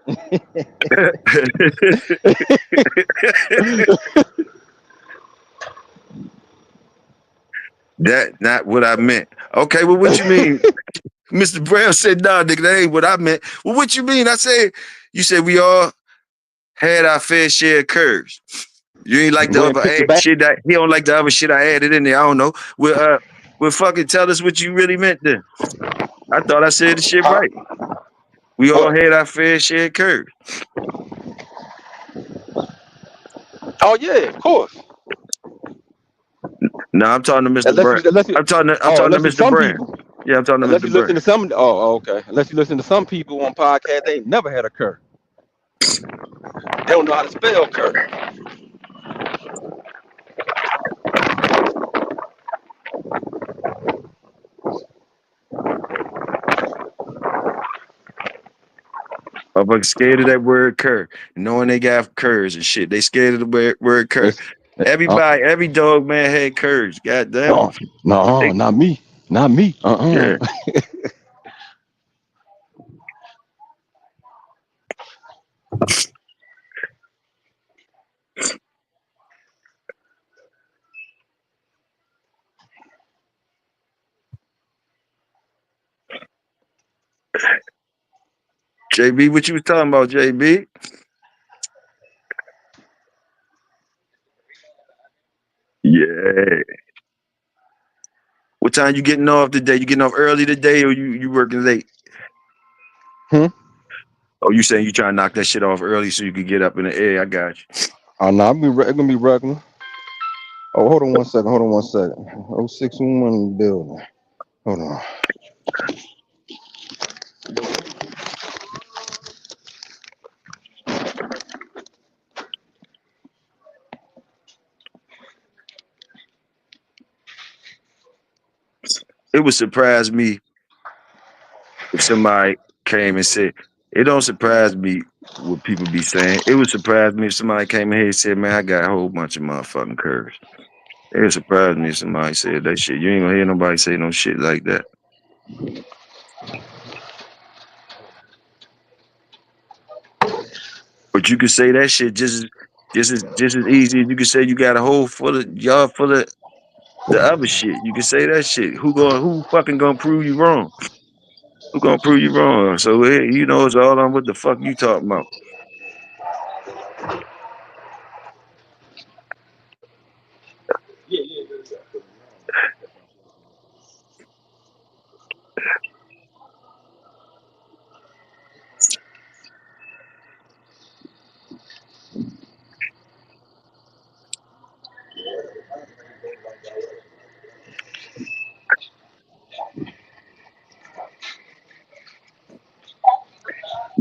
That not what I meant. Okay, well, what you mean? Mr. Brown said, "Nah, nigga, that ain't what I meant." Well, what you mean? I said, you said we all had our fair share of curves. You ain't like the other shit that he don't like the other shit I added in there. I don't know. Well, fucking tell us what you really meant then. I thought I said the shit right. We all had our fair share of curves.
Oh yeah, of course.
No, I'm talking to Mr. Brown. I'm talking to Mr. Brown. Yeah, I'm talking to Mr. Brown.
Okay. Unless you listen to some people on podcasts, they ain't never had a curve. They don't know how to spell Kerr.
Motherfuckers scared of that word cur, knowing they got curs and shit. They scared of the word cur. Everybody, every dog man had curs. God damn it.
No, not me. Not me.
Yeah. JB, what you was talking about, JB? Yeah. What time you getting off today? You getting off early today or you working late? Oh, you saying you trying to knock that shit off early so you can get up in the air. I got you.
Oh, no, it's gonna be regular. Oh, hold on one second. 0611 in the building. Hold on.
It would surprise me if somebody came and said, it don't surprise me what people be saying. It would surprise me if somebody came in here and said, man, I got a whole bunch of motherfucking curves. It would surprise me if somebody said that shit. You ain't gonna hear nobody say no shit like that. But you could say that shit just as easy as you could say you got a whole full of y'all full of the other shit. You can say that shit. Who fucking gonna prove you wrong? Who gonna prove you wrong? So you know it's all on what the fuck you talking about.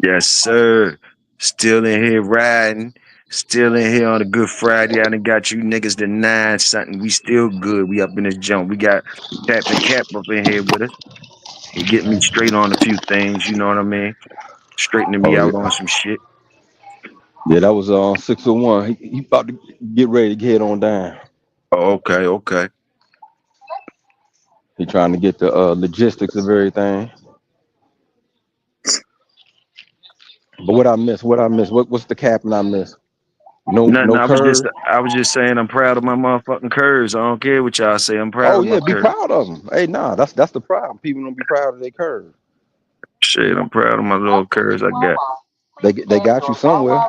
Yes, sir. Still in here riding. Still in here on a good Friday. I done got you niggas to 9 something. We still good. We up in this jump. We got Captain Cap up in here with us. He getting me straight on a few things, you know what I mean? Straightening me out on some shit.
Yeah, that was 601. He about to get ready to head on down.
Oh, okay.
He trying to get the logistics of everything. But what I miss? What's the cap and I miss? No curve.
I was just saying I'm proud of my motherfucking curves. I don't care what y'all say. I'm proud
Oh
of my
yeah, be
curves.
proud of them. Hey, nah, that's the problem. People don't be proud of their curve.
Shit, I'm proud of my little curves I got.
They got you somewhere.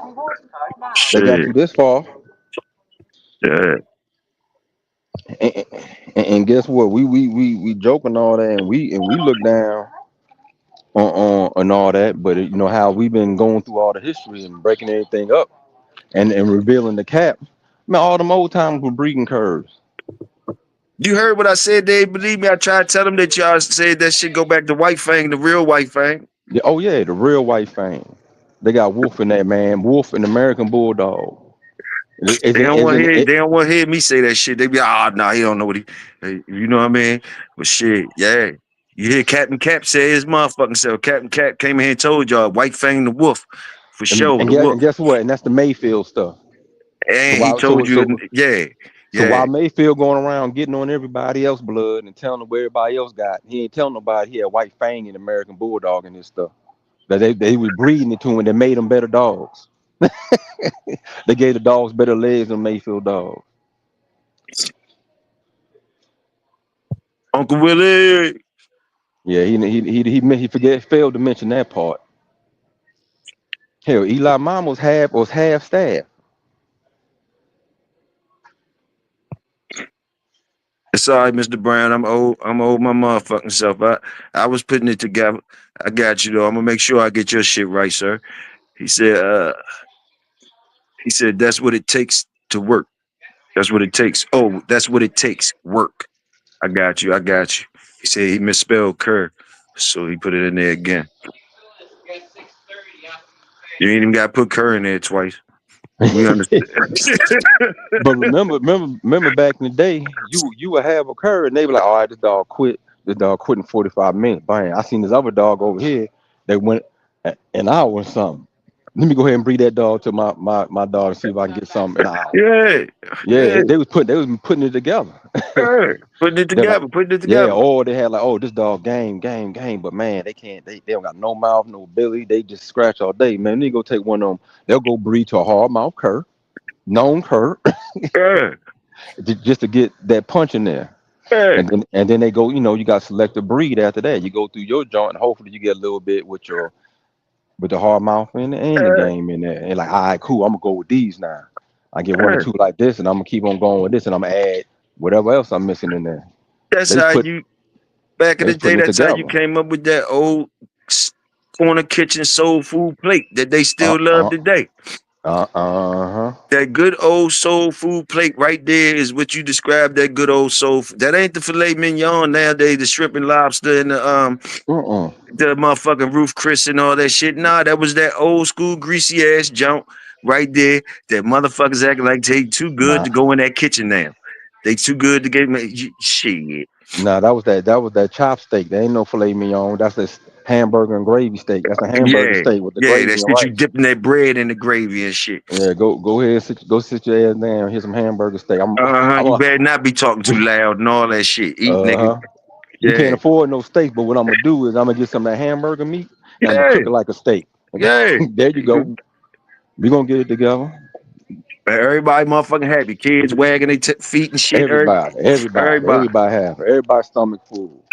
Shit.
They got you this far.
Yeah.
And guess what? We joking all that, and we look down on all that. But you know how we've been going through all the history and breaking everything up and revealing the cap. Man, all them old times were breeding curves.
You heard what I said, Dave? Believe me, I tried to tell them that y'all said that shit go back to White Fang, the real White Fang.
Yeah, oh yeah, the real white fang. They got Wolf in that, man. Wolf and American Bulldog.
They don't want to hear me say that shit. They be nah, he don't know what you know what I mean? But shit, yeah. You hear Captain Cap say his motherfucking self. Captain Cap came in here and told y'all White Fang the wolf. For sure, the wolf.
And guess what? And that's the Mayfield stuff.
And he told you, yeah.
So while Mayfield going around getting on everybody else blood and telling them what everybody else got, he ain't telling nobody he had White Fang and American Bulldog and this stuff. That they was breeding it to him and they made them better dogs. They gave the dogs better legs than Mayfield dogs.
Uncle Willie.
Yeah, he failed to mention that part. Hell, Eli Mom was half staff.
It's all right, Mr. Brown. I'm old my motherfucking self. I was putting it together. I got you though. I'm gonna make sure I get your shit right, sir. He said that's what it takes to work. That's what it takes. Oh, that's what it takes. Work. I got you. He said he misspelled cur, so he put it in there again. You ain't even got to put cur in there twice. We understand.
But remember back in the day, you would have a cur and they be like, all right, this dog quit. This dog quit in 45 minutes. Bang. I seen this other dog over here that went an hour or something. Let me go ahead and breed that dog to my dog and see if I can get something in an hour.
Yeah,
Yeah, they was putting it together.
yeah. Putting it
They're like,
together, putting it
yeah,
together.
or they had like, oh, this dog game, but man, they can't, they don't got no mouth, no belly, they just scratch all day. Man, they go take one of them, they'll go breed to a hard mouth cur, known cur,
Yeah,
just to get that punch in there.
yeah.
And then they go, you got to select a breed after that. You go through your joint and hopefully you get a little bit with the hard mouth and the game in there. And like, all right, cool, I'm gonna go with these now. I get one or two like this, and I'm gonna keep on going with this, and I'm gonna add whatever else I'm missing in there.
That's
They
how
put
you back in
they
the day.
putting it
That's how
together.
you came up with that old corner kitchen soul food plate that they still
Uh
love today.
huh.
That good old soul food plate right there is what you described. That good old soul. That ain't the filet mignon nowadays. The shrimp and lobster and the motherfucking roof Chris and all that shit. Nah, that was that old school greasy ass junk right there. That motherfuckers acting like they too good to go in that kitchen now. They too good to get me shit.
Nah, that was that chop steak. There ain't no filet mignon. That's this hamburger and gravy steak. That's a hamburger
Yeah,
steak with the
yeah,
gravy
that
and
shit you
rice.
dipping that bread in the gravy and shit.
Yeah, go ahead, sit your ass down. Here's some hamburger steak.
You better not be talking too loud and all that shit. Eat, nigga.
You can't
Yeah,
afford no steak, but what I'm gonna do is I'm gonna get some of that hamburger meat and I'm gonna
yeah,
cook it like a steak.
yeah.
There you go. We gonna get it together.
Everybody motherfucking happy. Kids wagging their feet and shit.
Everybody
Everybody.
happy. Everybody's stomach full.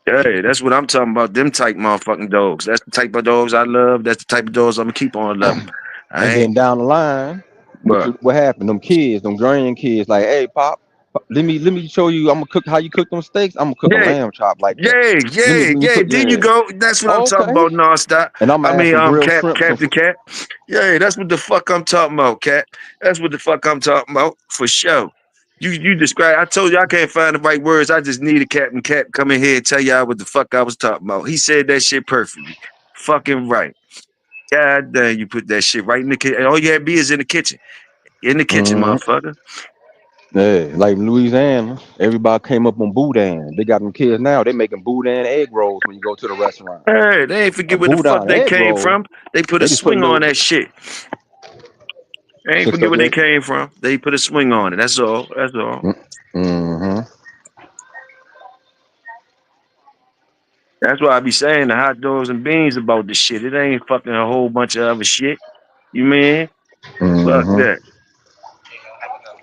Yeah, that's what I'm talking about. Them type motherfucking dogs. That's the type of dogs I love. That's the type of dogs I'm gonna keep on loving. I
And
ain't,
then down the line,
but
what happened? Them kids, them grandkids, like, hey, pop, let me show you. I'm gonna cook how you cook them steaks. I'm gonna cook a
yeah,
line chop like that.
yeah,
Let me cook.
There you
Yeah.
go. That's what I'm talking
Okay.
about, Nonstop.
And I'm
I
gonna add
mean,
some grilled shrimp, some.
Captain Cat. Yeah, that's what the fuck I'm talking about, Cat. That's what the fuck I'm talking about for sure. You describe. I told you I can't find the right words. I just needed Captain Cat to come in here and tell y'all what the fuck I was talking about. He said that shit perfectly. Fucking right. God damn, you put that shit right in the kitchen. All you had to be is in the kitchen. In the kitchen,
Mhm.
motherfucker.
Yeah, like Louisiana, everybody came up on boudin. They got them kids now. They making boudin egg rolls when you go to the restaurant.
Hey, they ain't
A
forget where the fuck
boudin
they
egg
came
roll.
from. They put a
They just put a
swing on
little.
that shit. They ain't
Just
forget
stuff
where they
that.
came from. They put a swing on it. That's all. That's all.
Mm-hmm.
That's why I be saying the hot dogs and beans about this shit. It ain't fucking a whole bunch of other shit. You mean? Fuck
Mm-hmm.
that.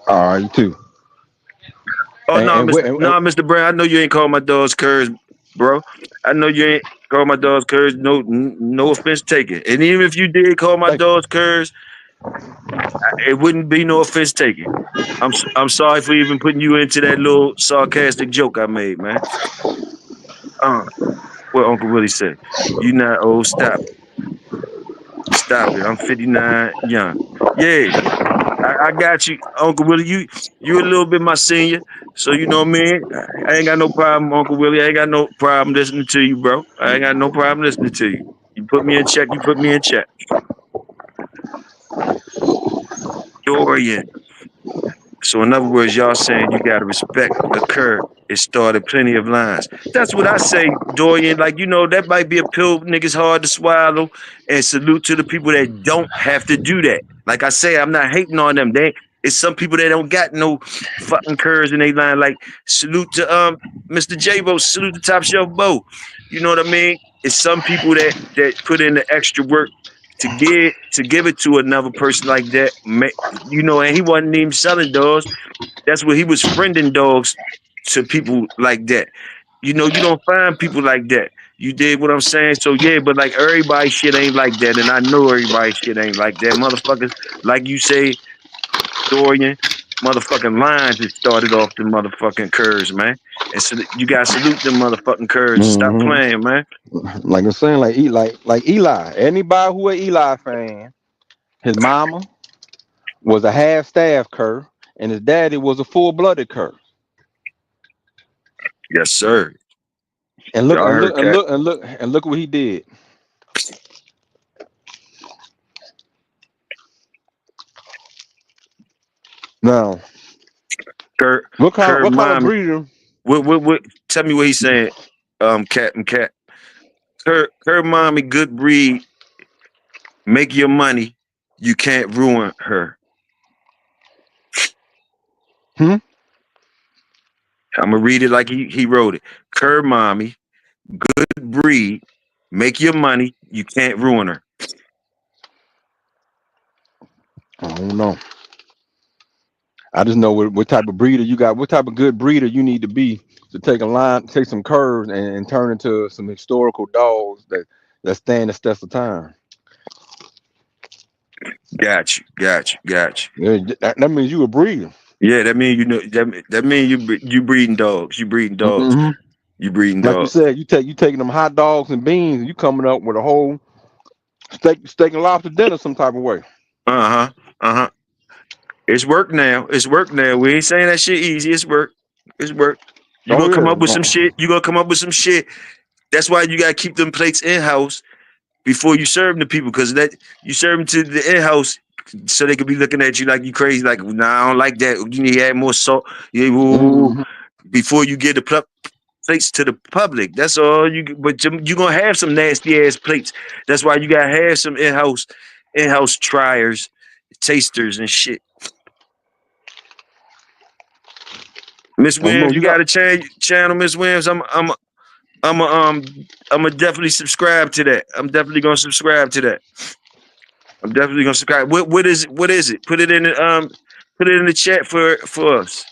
All right, you too.
Oh no,
And, wait, and
Mr. Brown. I know you ain't call my dogs curs, bro. I know you ain't call my dogs curs. No offense taken. And even if you did call my
thank you.
dogs curs, it wouldn't be no offense taken. I'm sorry for even putting you into that little sarcastic joke I made, man. What Uncle Willie said. You not old. Stop it. Stop it. I'm 59, young. Yeah, I got you, Uncle Willie. You a little bit my senior, so you know what I mean. I ain't got no problem, Uncle Willie. I ain't got no problem listening to you, bro. I ain't got no problem listening to you. You put me in check. You put me in check. Dorian. So in other words, y'all saying you gotta respect a cur. It started plenty of lines. That's what I say, Dorian. Like, that might be a pill niggas hard to swallow. And salute to the people that don't have to do that. Like I say, I'm not hating on them. It's some people that don't got no fucking curs in their line. Like, salute to Mr. J-Bo, salute to Top Shelf Bo. You know what I mean? It's some people that put in the extra work to give it to another person like that. And he wasn't even selling dogs. That's what he was friending dogs to people like that. You don't find people like that. You dig what I'm saying? So yeah, but like everybody shit ain't like that, and I know everybody shit ain't like that. Motherfuckers, like you say, Dorian, motherfucking lines that started off the motherfucking curves, man. And so you gotta salute them motherfucking curves. Stop
Mm-hmm.
playing, man.
Like I'm saying, like Eli. Anybody who a Eli fan, his mama was a half staff cur, and his daddy was a full blooded cur.
Yes, sir.
And look
Y'all
and
heard
look and
Cat.
look and look and look what he did. Now,
Kurt,
what kind
Kurt,
of
mommy.
breeder?
What? Tell me what he's saying. Captain Cat. Her mommy, good breed. Make your money. You can't ruin her.
Hmm?
I'm gonna read it like he wrote it. Her mommy, good breed. Make your money. You can't ruin her.
I don't know. I just know what type of breeder you got. What type of good breeder you need to be to take a line, take some curves, and turn into some historical dogs that stand the test of time.
Got you.
Yeah, that means you a breeder.
Yeah, that means that means you breeding dogs. You breeding dogs.
Mm-hmm.
You breeding
Like you
dogs.
said, you taking them hot dogs and beans, and you coming up with a whole steak and lobster dinner some type of way.
Uh-huh. It's work now. It's work now. We ain't saying that shit easy. It's work. It's work. You
Oh
gonna come up with some
yeah.
shit. You gonna come up with some shit. That's why you gotta keep them plates in house before you serve them to people, because that you serve them to the in house so they could be looking at you like you crazy. Like, nah, I don't like that. You need to add more salt. Yeah,
Mm-hmm.
before you get the plates to the public. That's all you. But you gonna have some nasty ass plates. That's why you gotta have some in house triers, tasters, and shit. Miss Williams, you
You
got
got
a channel, Miss Williams. I'm definitely subscribe to that. I'm definitely gonna subscribe to that. I'm definitely gonna subscribe. What is it? What is it? Put it in the chat for us.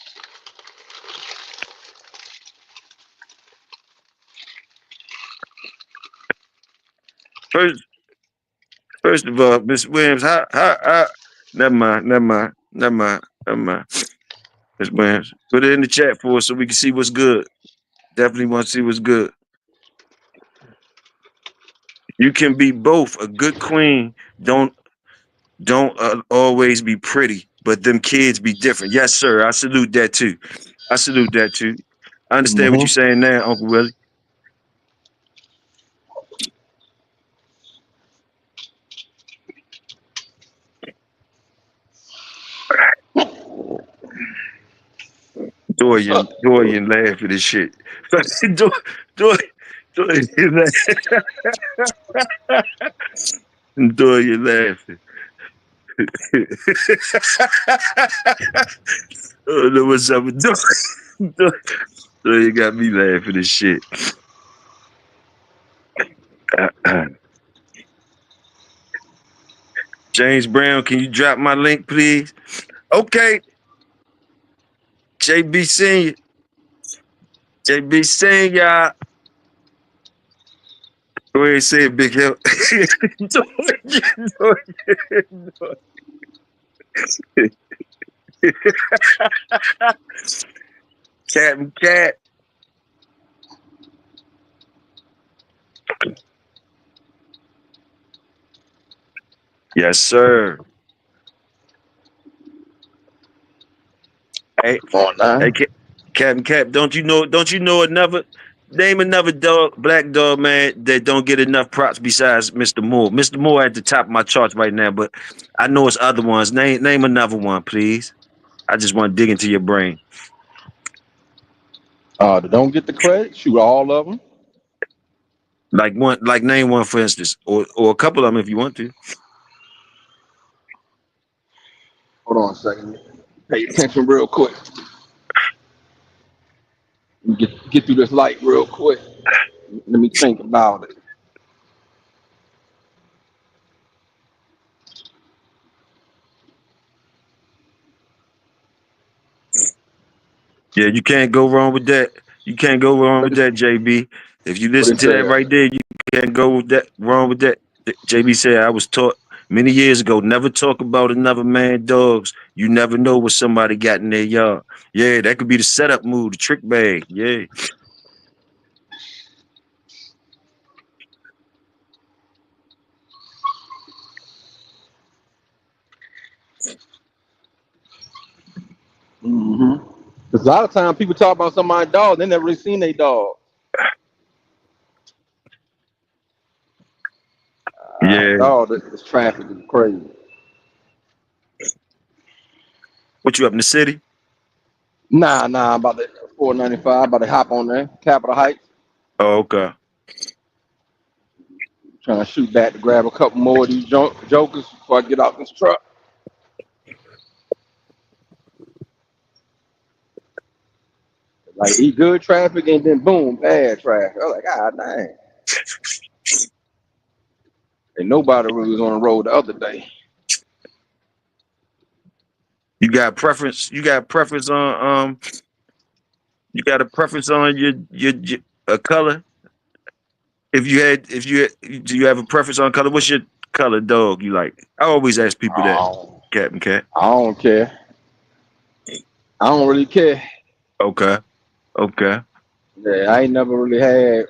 First of all, Miss Williams, how never mind. Miss Williams, put it in the chat for us so we can see what's good. Definitely want to see what's good. You can be both. A good queen don't always be pretty, but them kids be different. Yes, sir. I salute that too. I understand what you're
mm-hmm.
saying now, Uncle Willie. Dorian laugh at this shit. Dorian laughing. Oh, know what's up with Dorian got me laughing at shit. James Brown, can you drop my link, please? Okay. JB Senior. JB Senior. Go ahead and say it, Big Hill. Captain Cat. Yes, sir. Hey,
On now.
Captain Cat, don't you know name another black dog, man, that don't get enough props besides Mr. Moore. Mr. Moore at the top of my charts right now, but I know it's other ones. Name another one, please. I just want to dig into your brain.
Don't get the credit. Shoot all of them.
Like name one for instance, or a couple of them if you want to.
Hold on a second. Pay attention real quick. Get through this light real quick. Let me think about it.
Yeah, you can't go wrong with that. You can't go wrong with that, JB. If you
What
listen
it
to that right
said.
there, you can't go wrong with that. JB said, I was taught many years ago, never talk about another man's dogs. You never know what somebody got in their yard. Yeah, that could be the setup move, the trick bag. Yeah.
Mm-hmm. Because a lot of times people talk about somebody's dog, they never really seen their dog.
Yeah.
Dog, this traffic is crazy.
What you up in the city?
Nah, about the 495, about to hop on there. Capitol Heights.
Oh, okay.
Trying to shoot back to grab a couple more of these jokers before I get out this truck. Like, eat good traffic and then boom, bad traffic. I was like, God dang. And nobody really was on the road the other day.
You got a preference? You got a preference on You got a preference on your color? Do you have a preference on color? What's your color dog you like? I always ask people that. Captain Cat.
I don't care. I don't really care.
Okay.
Yeah, I ain't never really had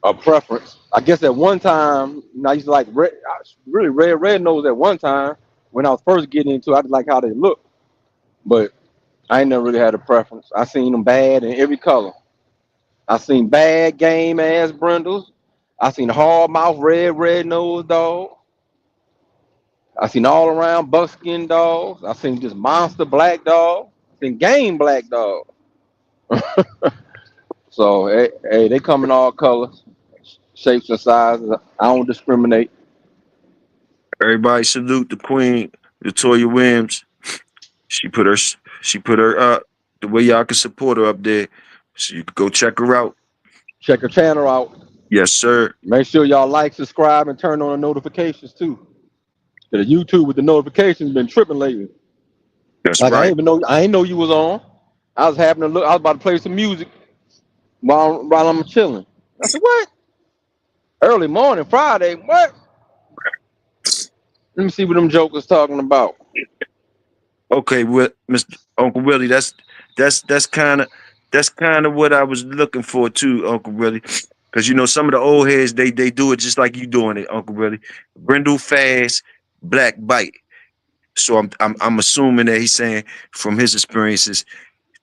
a preference. I guess at one time, I used to like red nose at one time when I was first getting into it. I just like how they look. But I ain't never really had a preference. I seen them bad in every color. I seen bad game ass brindles. I seen hard mouth red nose dog. I seen all around buckskin dogs. I seen just monster black dog. I seen game black dog. So hey, they come in all colors, shapes and sizes. I don't discriminate.
Everybody salute the Queen, Latoya Williams. She put her up the way y'all can support her up there. So you can go check her out.
Check her channel out.
Yes, sir.
Make sure y'all like, subscribe, and turn on the notifications too. The YouTube with the notifications been tripping lately.
That's
like
right.
I ain't know you was on. I was having to look. I was about to play some music while I'm chilling. I said, what? Early morning, Friday. What? Let me see what them jokers talking about.
Okay, Mr. Uncle Willie, that's kind of what I was looking for too, Uncle Willie. Because some of the old heads they do it just like you doing it, Uncle Willie. Brindle fast, black bite. So I'm assuming that he's saying from his experiences,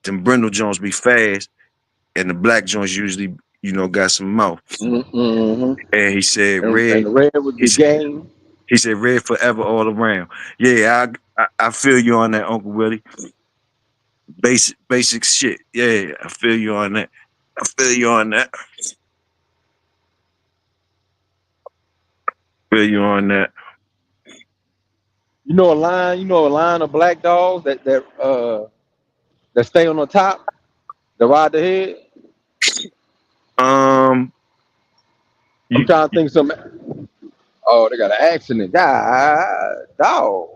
them Brindle Jones be fast, and the black Jones usually got some mouth.
Mm-hmm.
And he said red.
And the red was the game.
He said red forever all around. Yeah, I feel you on that, Uncle Willie. Basic shit. Yeah, I feel you on that. Feel you on that.
You know a line of black dogs that stay on the top, that ride the head. I'm trying to think something. Oh, they got an accident. God, dog.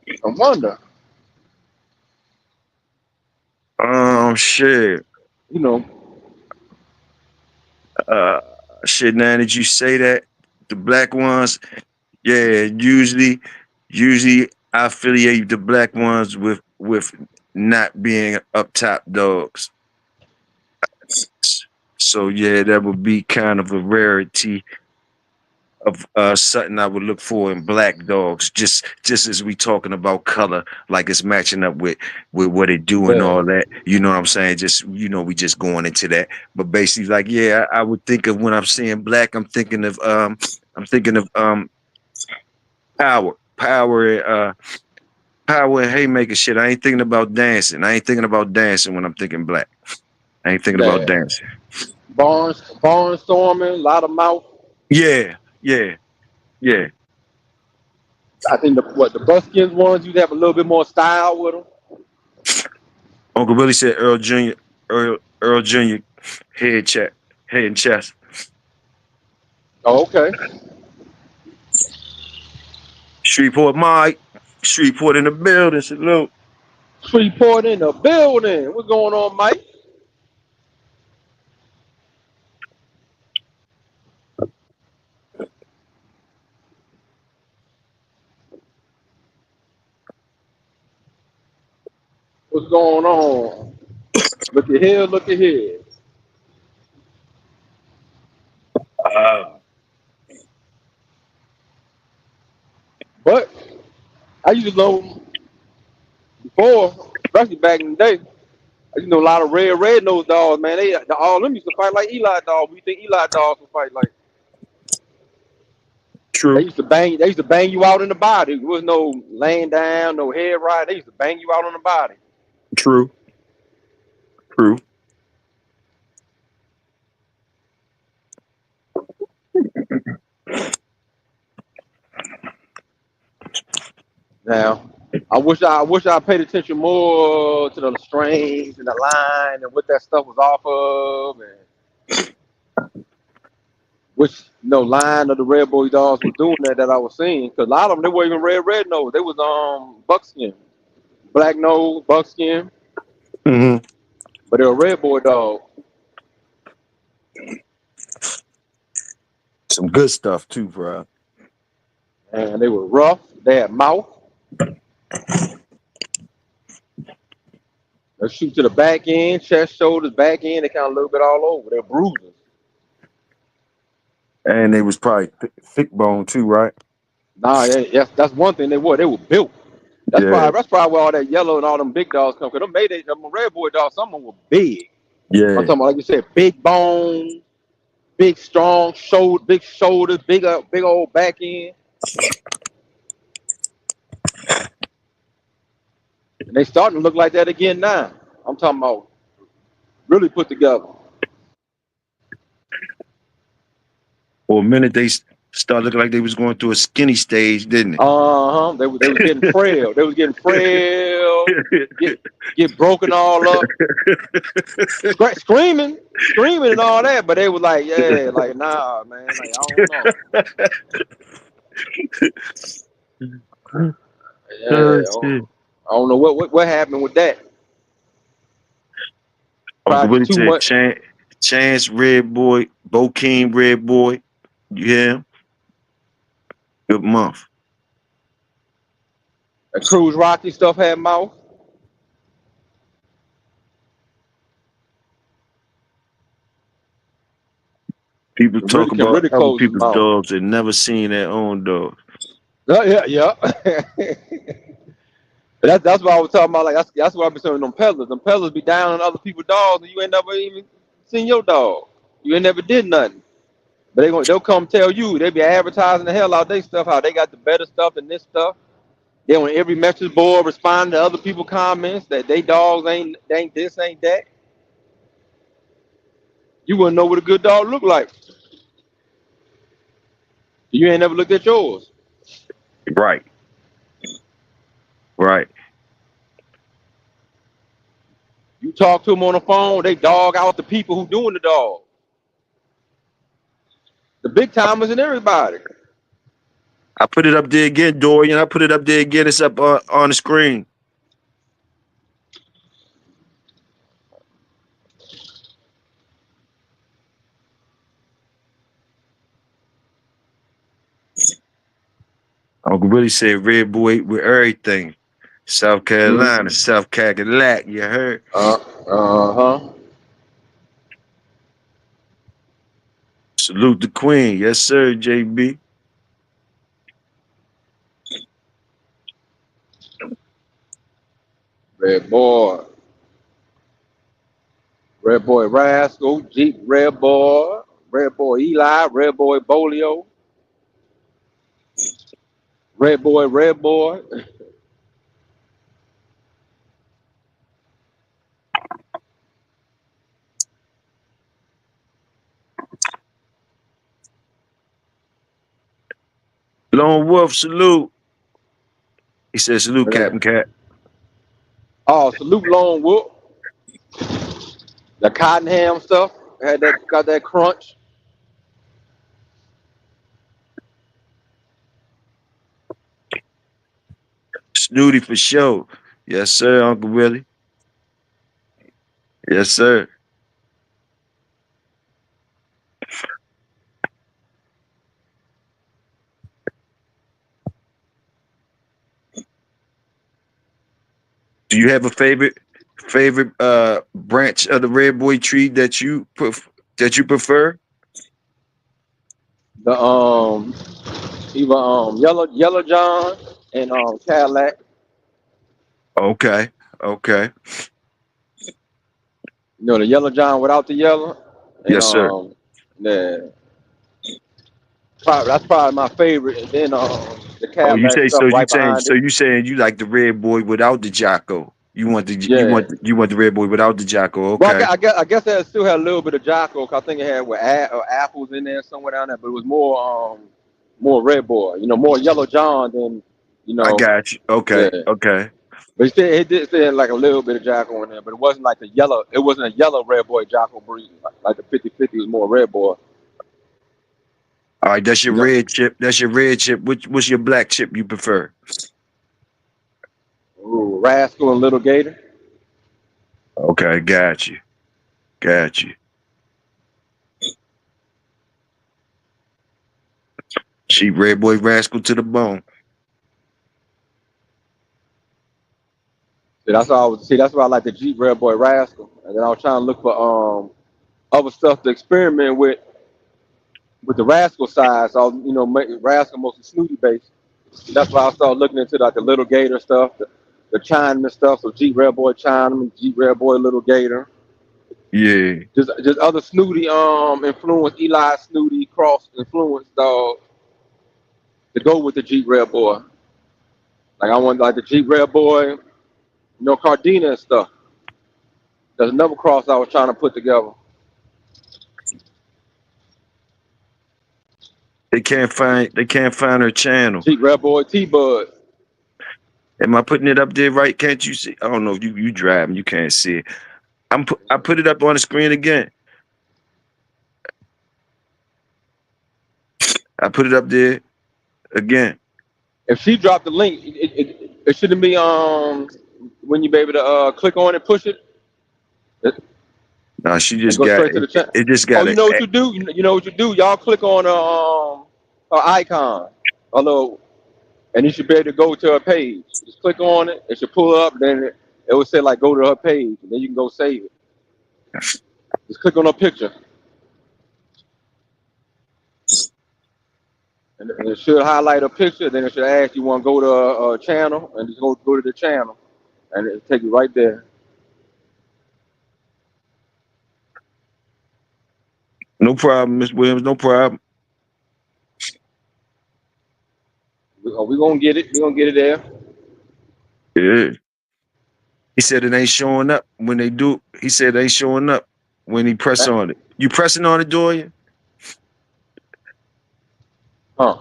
I wonder.
Shit. Shit. Now that you say that, the black ones, yeah, usually I affiliate the black ones with not being up top dogs. So yeah, that would be kind of a rarity of something I would look for in black dogs. Just as we talking about color, like it's matching up with what they do and all that. You know what I'm saying? Just we just going into that. But basically, like, yeah, I would think of when I'm seeing black, I'm thinking of power and haymaker shit. I ain't thinking about dancing. When I'm thinking black. I ain't thinking about dancing.
Barnstorming, a lot of mouth.
Yeah.
I think the buskins ones, you'd have a little bit more style with them.
Uncle Billy said Earl Jr. head and chest.
Oh, okay.
Shreveport Mike. Shreveport in the building. Salute.
Shreveport in the building. What's going on, Mike? What's going on? Look at here. But I used to know before, especially back in the day, I used to know a lot of red nose dogs, man. All them used to fight like Eli dogs. We think Eli dogs would fight like. They used to bang you out in the body. There was no laying down, no head right. They used to bang you out on the body.
True.
Now, I wish I paid attention more to the strains and the line and what that stuff was off of, and which line of the Red Boy dogs was doing that I was seeing. Because a lot of them, they weren't even red nose. They was buckskin, black nose, buckskin,
Mm-hmm.
but they were Red Boy dog.
Some good stuff too, bro.
And they were rough. They had mouth. They shoot to the back end, chest, shoulders, back end. They kind of a little bit all over. They're bruisers.
And they was probably thick bone too, right?
Nah, that's one thing they were. They were built. That's probably where all that yellow and all them big dogs come. Cause them Red Boy dogs, some of them were big.
Yeah.
I'm talking about, like you said, big bones, big strong big shoulders, big old back end. And they starting to look like that again now. I'm talking about really put together.
For a minute, they started looking like they was going through a skinny stage, didn't it?
They was getting frail. They was getting frail, get broken all up, screaming and all that. But they was like, yeah, like nah, man, like I don't know. Yeah, I don't know what happened with that.
Probably too much. Chance Red Boy, Bokeem Red Boy. Yeah. Good month.
That Cruise Rocky stuff had mouth.
People talk about other people's dogs and never seen their own dogs.
Yeah. That's what I was talking about. Like that's what I've been saying. Them peddlers. Them peddlers be down on other people's dogs, and you ain't never even seen your dog. You ain't never did nothing. But they'll come tell you. They be advertising the hell out their stuff. How they got the better stuff than this stuff. They on every message board responding to other people's comments that they dogs ain't this, ain't that. You wouldn't know what a good dog look like. You ain't never looked at yours.
Right.
You talk to them on the phone, they dog out the people who doing the dog. The big timers and everybody.
I put it up there again, Dorian. I put it up there again. It's up on the screen. Uncle Willie said Red Boy with everything. South Carolina, South Cadillac, you heard? Salute the Queen. Yes, sir, JB.
Red Boy Rascal, Jeep Red Boy Eli, Red Boy Bolio, Red Boy.
Lone Wolf, salute. He said, salute, Captain Cat.
Oh, salute Lone Wolf. The Cottonham stuff got that crunch.
Snooty for sure. Yes, sir, Uncle Willie. Yes, sir. Do you have a favorite branch of the Red Boy tree that you prefer?
The either Yellow John and Cadillac.
Okay.
You know the Yellow John without the yellow. And,
Yes, sir.
Yeah. That's probably my favorite. And then the
Oh, you
Cadillac
say
stuff
so? You
right
saying
behind
so?
it.
You saying you like the red boy without the Jocko? You want the
Yeah.
you want the red boy without the Jocko?
Well,
Okay.
I guess that still had a little bit of Jocko. 'Cause I think it had with apples in there somewhere down there, but it was more Red Boy. You know, more Yellow John than
I got you.
Yeah.
Okay. Okay.
But it did still had like a little bit of Jocko in there, but it wasn't like the yellow. It wasn't a yellow Red Boy Jocko breed. Like the 50-50 was more Red Boy.
All right. That's your
You know,
red chip. That's your red chip. What's your black chip you prefer?
ooh, Rascal and Little Gator.
Okay. Got you. Got you. Cheap red boy rascal to the bone.
That's why I like the Jeep Red Boy Rascal. And then I was trying to look for other stuff to experiment with the Rascal side. So make Rascal mostly snooty based. That's why I started looking into like the Little Gator stuff, the Chinaman stuff. So Jeep Red Boy Chinaman, Jeep Red Boy Little Gator.
Yeah.
Just other snooty influence, Eli Snooty cross influence dog to go with the Jeep Red Boy. Like I want like the Jeep Red Boy, Cardina and stuff. There's another cross I was trying to put together.
They can't find her channel.
Jeep Red Boy T-Bud.
Am I putting it up there right? Can't you see? I don't know if you driving, you can't see it. I put it up on the screen again. I put it up there again.
If she dropped the link, it shouldn't be when you be able to click on it, push it,
No, she
and
just
go
got
straight to the chat.
it just
Oh,
got
you
it.
know what you do? You know what you do? Y'all click on her icon, although, and you should be able to go to her page. Just click on it. It should pull up. Then it will say like go to her page, and then you can go save it. Just click on her picture, and it should highlight her picture. Then it should ask you want to go to a channel, and just go to the channel, and it'll take you right there.
No problem, Miss Williams. No problem.
We gonna get it. We gonna get it there.
Yeah. He said it ain't showing up when they do. He said it ain't showing up when he press on it. You pressing on it, Dorian?
Huh?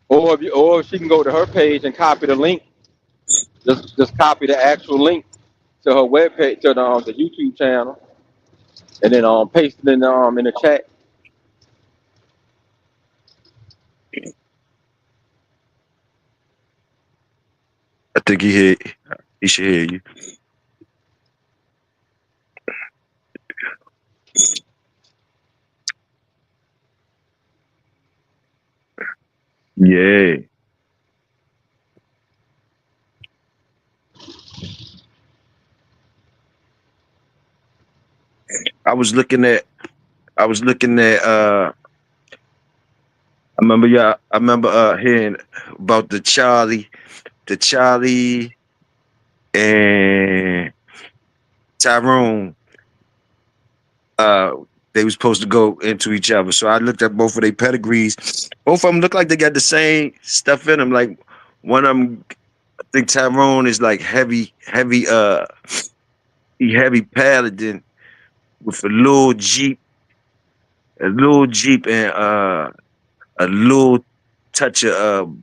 Or she can go to her page and copy the link. Just copy the actual link to her webpage, to the YouTube channel, and then paste it in the chat.
I think he should hear you. Yeah. I was looking at I remember hearing about the Charlie and Tyrone. They were supposed to go into each other. So I looked at both of their pedigrees. Both of them look like they got the same stuff in them. Like one of them, I think Tyrone is like heavy paladin with a little Jeep and a little touch of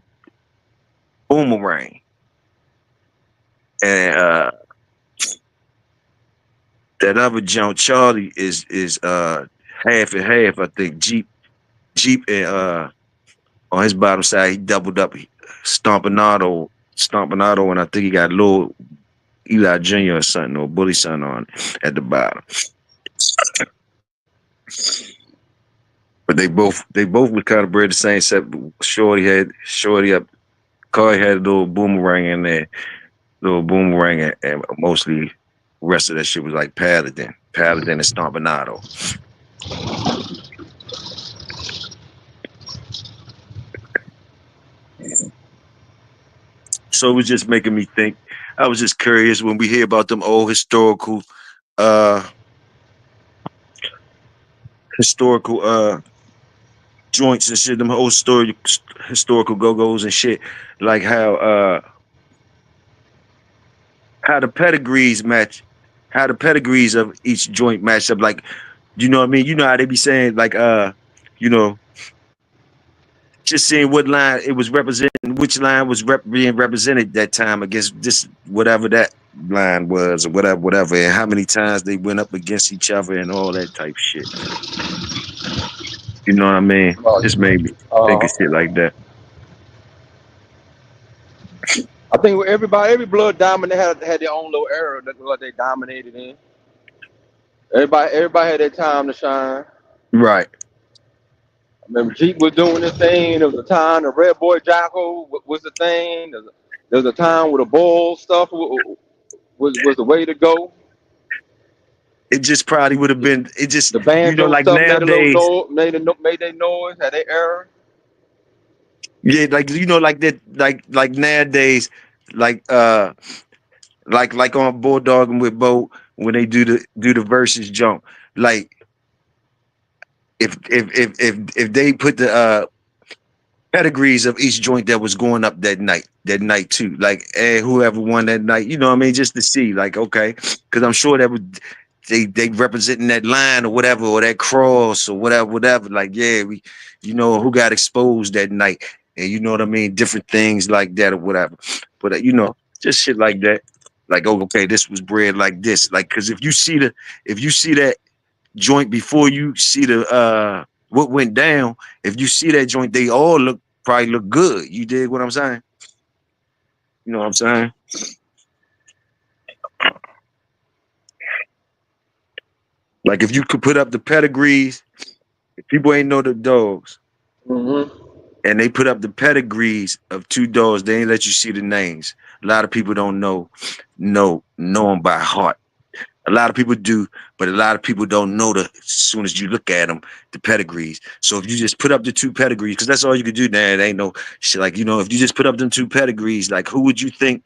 boomerang. And that other junk, Charlie, is half and half. I think Jeep and on his bottom side he doubled up Stompanato, and I think he got a little Eli Jr. or something or Bully son on at the bottom. But they both were kind of bred the same, except Shorty up. Carly had a little boomerang in there, and mostly the rest of that shit was like Paladin and Stompanato. So it was just making me think. I was just curious when we hear about them old uh historical joints and shit, them old historical go-go's and shit, like how the pedigrees match, how the pedigrees of each joint match up. Like, you know what I mean? You know how they be saying, like, you know, just seeing what line it was representing, which line was being represented that time against this whatever that line was or whatever, and how many times they went up against each other and all that type shit. You know what I mean? Just made me think of shit like that.
I think every blood dominant had their own little era that what they dominated in. Everybody had their time to shine.
Right.
I remember Jeep was doing this thing. There was a time the Red Boy Jocko was the thing. There was a time where the bull stuff was the way to go.
It just probably would have been. It just,
The
you know,
banjo
like
stuff made a little
nowadays.
noise, made their noise, had their error.
Yeah, like you know, like that, like nowadays, like like on Bulldog and with Bo when they do the versus jump. Like if they put the pedigrees of each joint that was going up that night too, like whoever won that night, you know what I mean, just to see, like, okay, because I'm sure that would they representing that line or whatever, or that cross or whatever, like, yeah, we, you know, who got exposed that night, and you know what I mean, different things like that or whatever. But you know, just shit like that, like, oh, okay, this was bred like this, like, because if you see that joint before you see the what went down, if you see that joint, they all probably look good. You dig what I'm saying? You know what I'm saying? Like if you could put up the pedigrees, if people ain't know the dogs,
Mm-hmm.
and they put up the pedigrees of two dogs, they ain't let you see the names. A lot of people don't know them by heart. A lot of people do, but a lot of people don't know as soon as you look at them, the pedigrees. So if you just put up the two pedigrees, because that's all you could do now, it ain't no shit. Like, you know, if you just put up them two pedigrees, like, who would you think,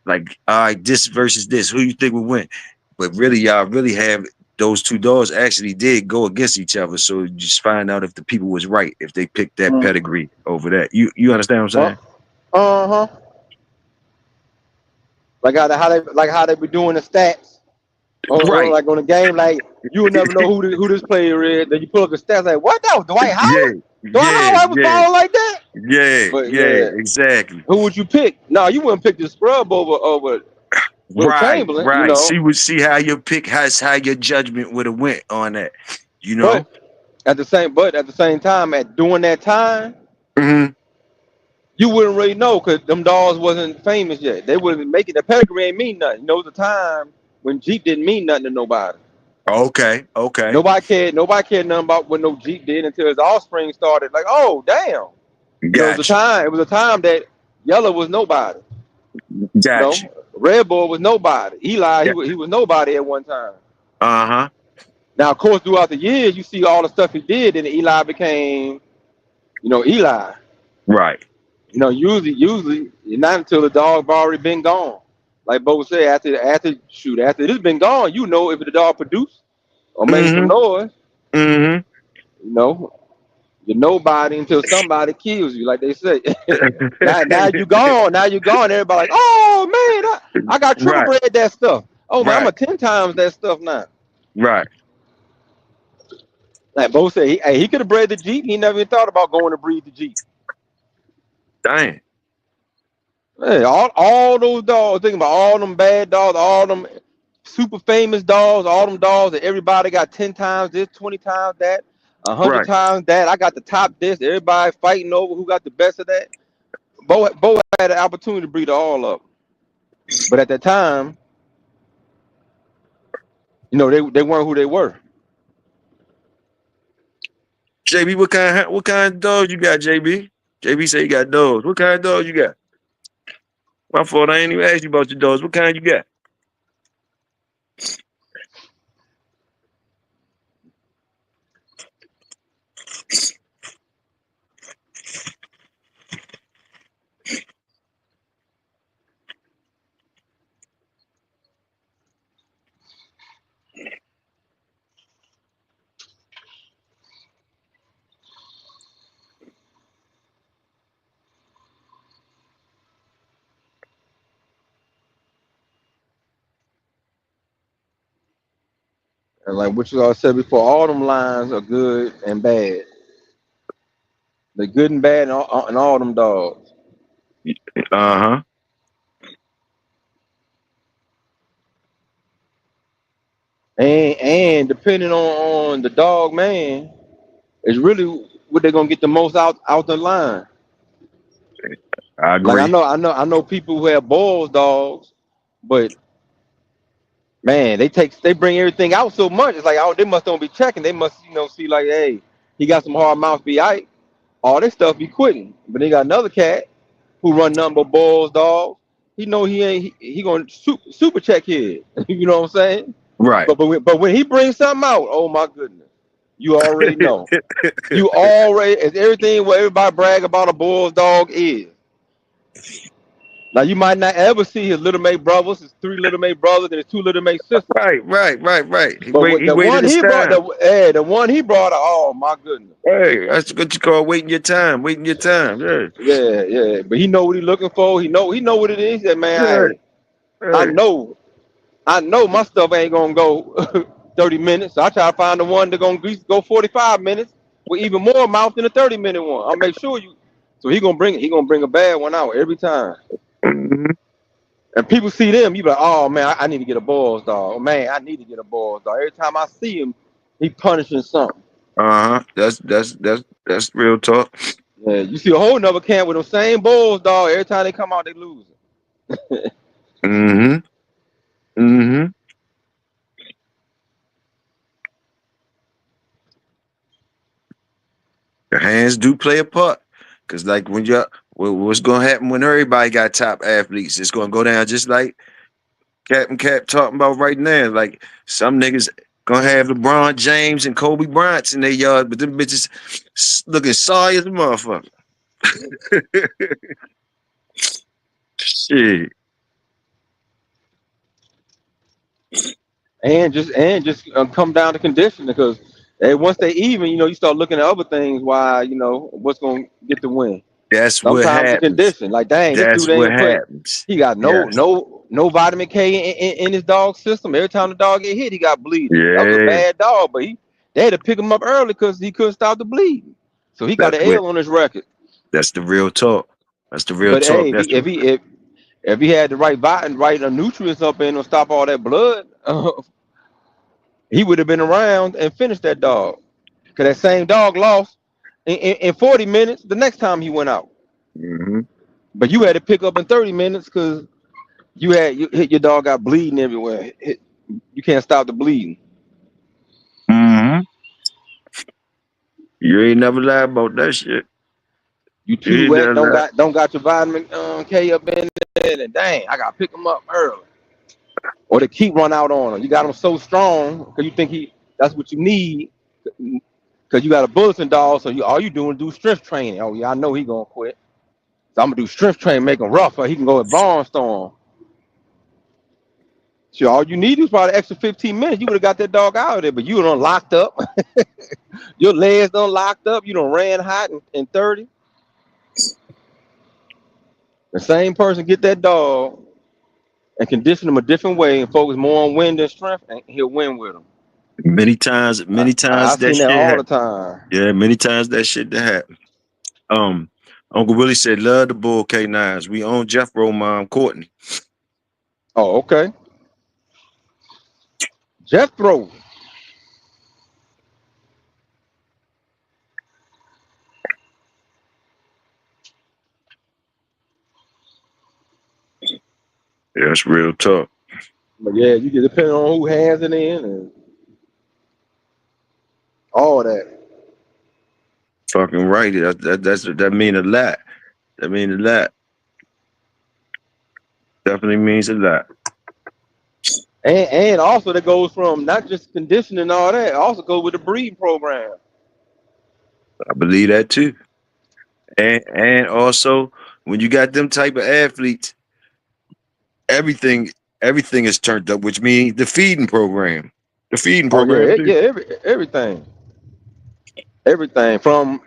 like, all right, this versus this, who you think would win? But really, y'all really have those two dogs actually did go against each other. So you just find out if the people was right, if they picked that pedigree over that. You understand what I'm saying?
Uh-huh. How they be doing the stats.
Right.
Like on a game, like you will never know who this player is. Then you pull up the stats, like what? That was Dwight
Yeah,
Howard. Dwight Howard was balling like that. But
yeah,
yeah,
exactly.
who would you pick? No, you wouldn't pick the scrub over Will Chamberlain. You
Right.
know,
See how your pick has how your judgment would have went on that. You know.
but at the same time, at during that time,
Mm-hmm.
you wouldn't really know because them dogs wasn't famous yet. They wasn't making the pedigree ain't mean nothing. You know, the time when Jeep didn't mean nothing to nobody.
Okay.
Nobody cared nothing about what no Jeep did until his offspring started. Like, oh damn. You know,
Got you.
it was a time that YELA was nobody. You
Got you.
know, Red Bull was nobody. Eli,
Yeah.
he was nobody at one time.
Uh-huh.
Now, of course, throughout the years, you see all the stuff he did, and Eli became, Eli.
Right.
You know, usually, not until the dog already been gone. Like Bo said, after it's been gone, you know if the dog produced or made some
Mm-hmm.
noise.
Mm-hmm.
You know, you're nobody until somebody kills you, like they say. now you gone. Now you gone. Everybody like, oh man, I got triple
Right.
bred that stuff. Oh man, I'm
Right.
a 10 times that stuff now.
Right.
Like Bo said, he could have bred the Jeep. He never even thought about going to breed the Jeep.
Dang.
Hey, all those dogs, think about all them bad dogs, all them super famous dogs, all them dogs that everybody got 10 times this, 20 times that, 100
Right.
times that. I got the top this. Everybody fighting over who got the best of that. Bo had an opportunity to breed all of them. But at that time, they weren't who they were.
JB, what kind of dogs you got, JB? JB say you got dogs. What kind of dogs you got? My fault, I ain't even asked you about your dogs. What kind you got?
And like what you all said before, all them lines are good and bad. They're good and bad and all them dogs.
Uh-huh.
And depending on the dog, man, is really what they're gonna get the most out the line.
I
Like
agree.
I know people who have balls dogs, but man, they bring everything out so much. It's like, oh, they must don't be checking. They must, see like, hey, he got some hard mouth be aight. All this stuff be quitting. But they got another cat who run number balls dogs. He know he ain't he gonna super check here. You know what I'm saying?
Right.
But when he brings something out, oh my goodness, you already know. You already, it's everything what everybody brag about a Bulls dog is. Now you might not ever see his little mate brothers, his 3 little mate brothers, and his 2 little mate sisters.
Right. He
But with
he
the
waited
one
his
he brought,
time.
the one he brought, oh my goodness.
Hey, that's what you call waiting your time. Waiting your time. Yeah.
Yeah. But he know what he looking for. He know what it is. That man,
Right.
hey, I
Right.
know my stuff ain't gonna go 30 minutes. So I try to find the one that gonna go 45 minutes with even more mouth than a 30-minute one. I'll make sure you. So he gonna bring a bad one out every time.
Mhm.
And people see them, you be like, oh man, I need to get a balls dog. Oh, man, I need to get a balls dog. Every time I see him, he punishing something.
Uh-huh. That's real talk.
Yeah, you see a whole nother camp with them same balls dog. Every time they come out, they lose.
Mm-hmm. Mm-hmm. The hands do play a part. Cause like when what's gonna happen when everybody got top athletes? It's gonna go down just like Captain Cap talking about right now. Like some niggas gonna have LeBron James and Kobe Bryant in their yard, but them bitches looking sorry as a motherfucker. Shit.
And just come down to conditioning because once they even, you start looking at other things. Why, what's gonna get the win?
That's what
Sometimes it's a
happens.
condition. Like, dang, this
That's
dude
what
ain't put.
happens.
He got
Yes.
no vitamin K in his dog system. Every time the dog get hit, he got bleeding. That was a
Yeah.
bad dog, but they had to pick him up early because he couldn't stop the bleeding. So he got
That's
an
what
L on his record.
that's the real talk. That's the real
But
talk.
hey,
That's the
if he had the right vitamin, right nutrients up in to stop all that blood, he would have been around and finished that dog. Cause that same dog lost in 40 minutes the next time he went out.
mm-hmm.
But you had to pick up in 30 minutes because your dog got bleeding everywhere. You can't stop the bleeding.
Mm-hmm. You ain't never lie about that shit.
You
You
too
ain't
wet,
never lie.
don't got your vitamin K up in there, and dang, I gotta pick him up early. Or to keep run out on him. You got him so strong because you think that's what you need. Because you got a bulletin dog, so all you doing is do strength training. Oh yeah, I know he gonna quit. So I'm gonna do strength training, make him rougher. He can go at barnstorm. So all you need is probably extra 15 minutes. You would have got that dog out of there, but you done locked up. Your legs done locked up. You done ran hot in 30. The same person get that dog and condition him a different way and focus more on wind and strength, and he'll win with him.
Many times
I
that
seen that
shit
all the
happen.
time.
Yeah, many times that shit that happen. Uncle Willie said, love the bull K9s. We own Jethro mom, Courtney.
Oh, okay. Jethro.
Yeah, that's real talk.
But yeah, you get depending on who hands it in and all that.
Fucking right. That mean a lot. That mean a lot. Definitely means a lot.
And also that goes from not just conditioning and all that, it also goes with the breeding program.
I believe that too. And also when you got them type of athletes, everything everything is turned up, which means the feeding program. The feeding
Oh yeah,
program too.
everything. Everything from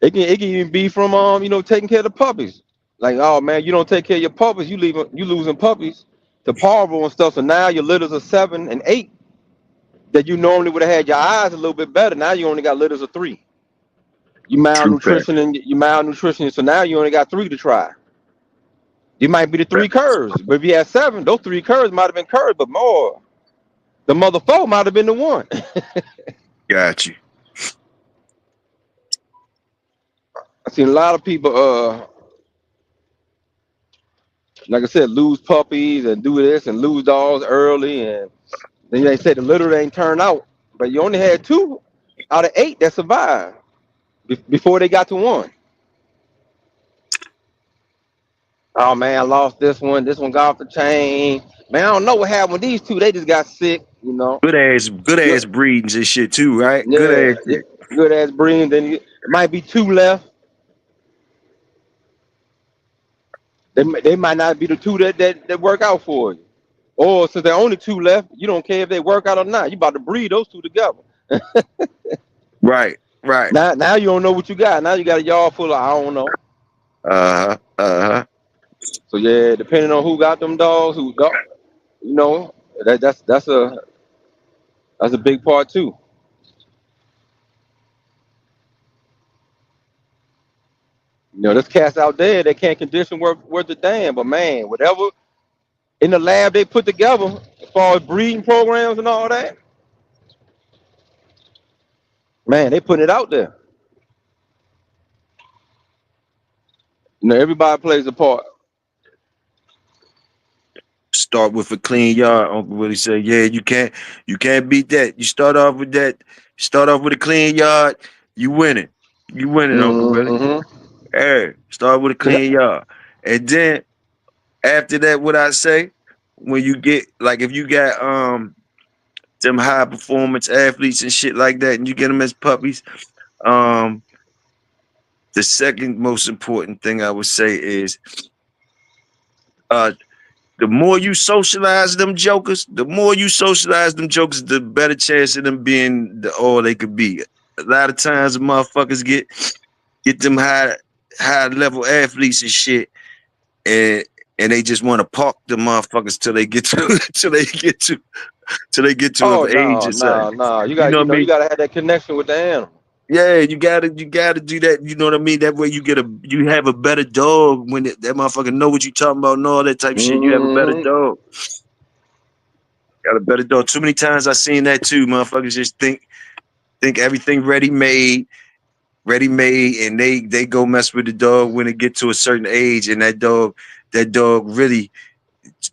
it can even be from taking care of the puppies. Like, oh man, you don't take care of your puppies, you losing puppies to parvo and stuff. So now your litters are 7 and 8. that you normally would have had your eyes a little bit better. Now you only got litters of 3. You
True fact.
malnutrition, so now you only got 3 to try. You might be the 3 curves, but if you had 7, those 3 curves might have been curves, but more. The mother 4 might have been the one.
Got you.
I seen a lot of people, like I said, lose puppies and do this and lose dogs early, and then they say the litter ain't turned out, but you only had 2 out of 8 that survived before they got to 1. Oh man, I lost this one. This one got off the chain. Man, I don't know what happened with these 2. They just got sick, you know.
Good ass breedings and shit too, right? Good
Yeah,
ass shit.
good ass breeding. Then it might be 2 left. They might not be the 2 that work out for you. Or since there are only 2 left, you don't care if they work out or not. You about to breed those 2 together.
Right.
Now you don't know what you got. Now you got a yard full of I don't know. So yeah, depending on who got them dogs, who don't, you know, that's a big part too. You know, there's cats out there that can't condition worth a damn, but man, whatever in the lab they put together as far as breeding programs and all that, man, they put it out there. You know, everybody plays a part.
Start with a clean yard. Uncle Willie said, yeah, you can't beat that. You start off with that. Start off with a clean yard. You winning. You winning, Uncle Willie.
Mm-hmm.
Hey, start with a clean yard. And then after that, what I say, when you get like if you got them high performance athletes and shit like that, and you get them as puppies, the second most important thing I would say is the more you socialize them jokers, the better chance of them being all they could be. A lot of times the motherfuckers get them high level athletes and shit, and they just want to park the motherfuckers till they get to
Oh
an age or something.
no. You
You know what I mean?
you gotta have that connection with the animal.
Yeah, you gotta do that. You know what I mean? That way you have a better dog when that motherfucker know what you talking about and all that type of shit. You have a better dog. Got a better dog. Too many times I seen that too. Motherfuckers just think everything ready made, and they go mess with the dog when it get to a certain age, and that dog really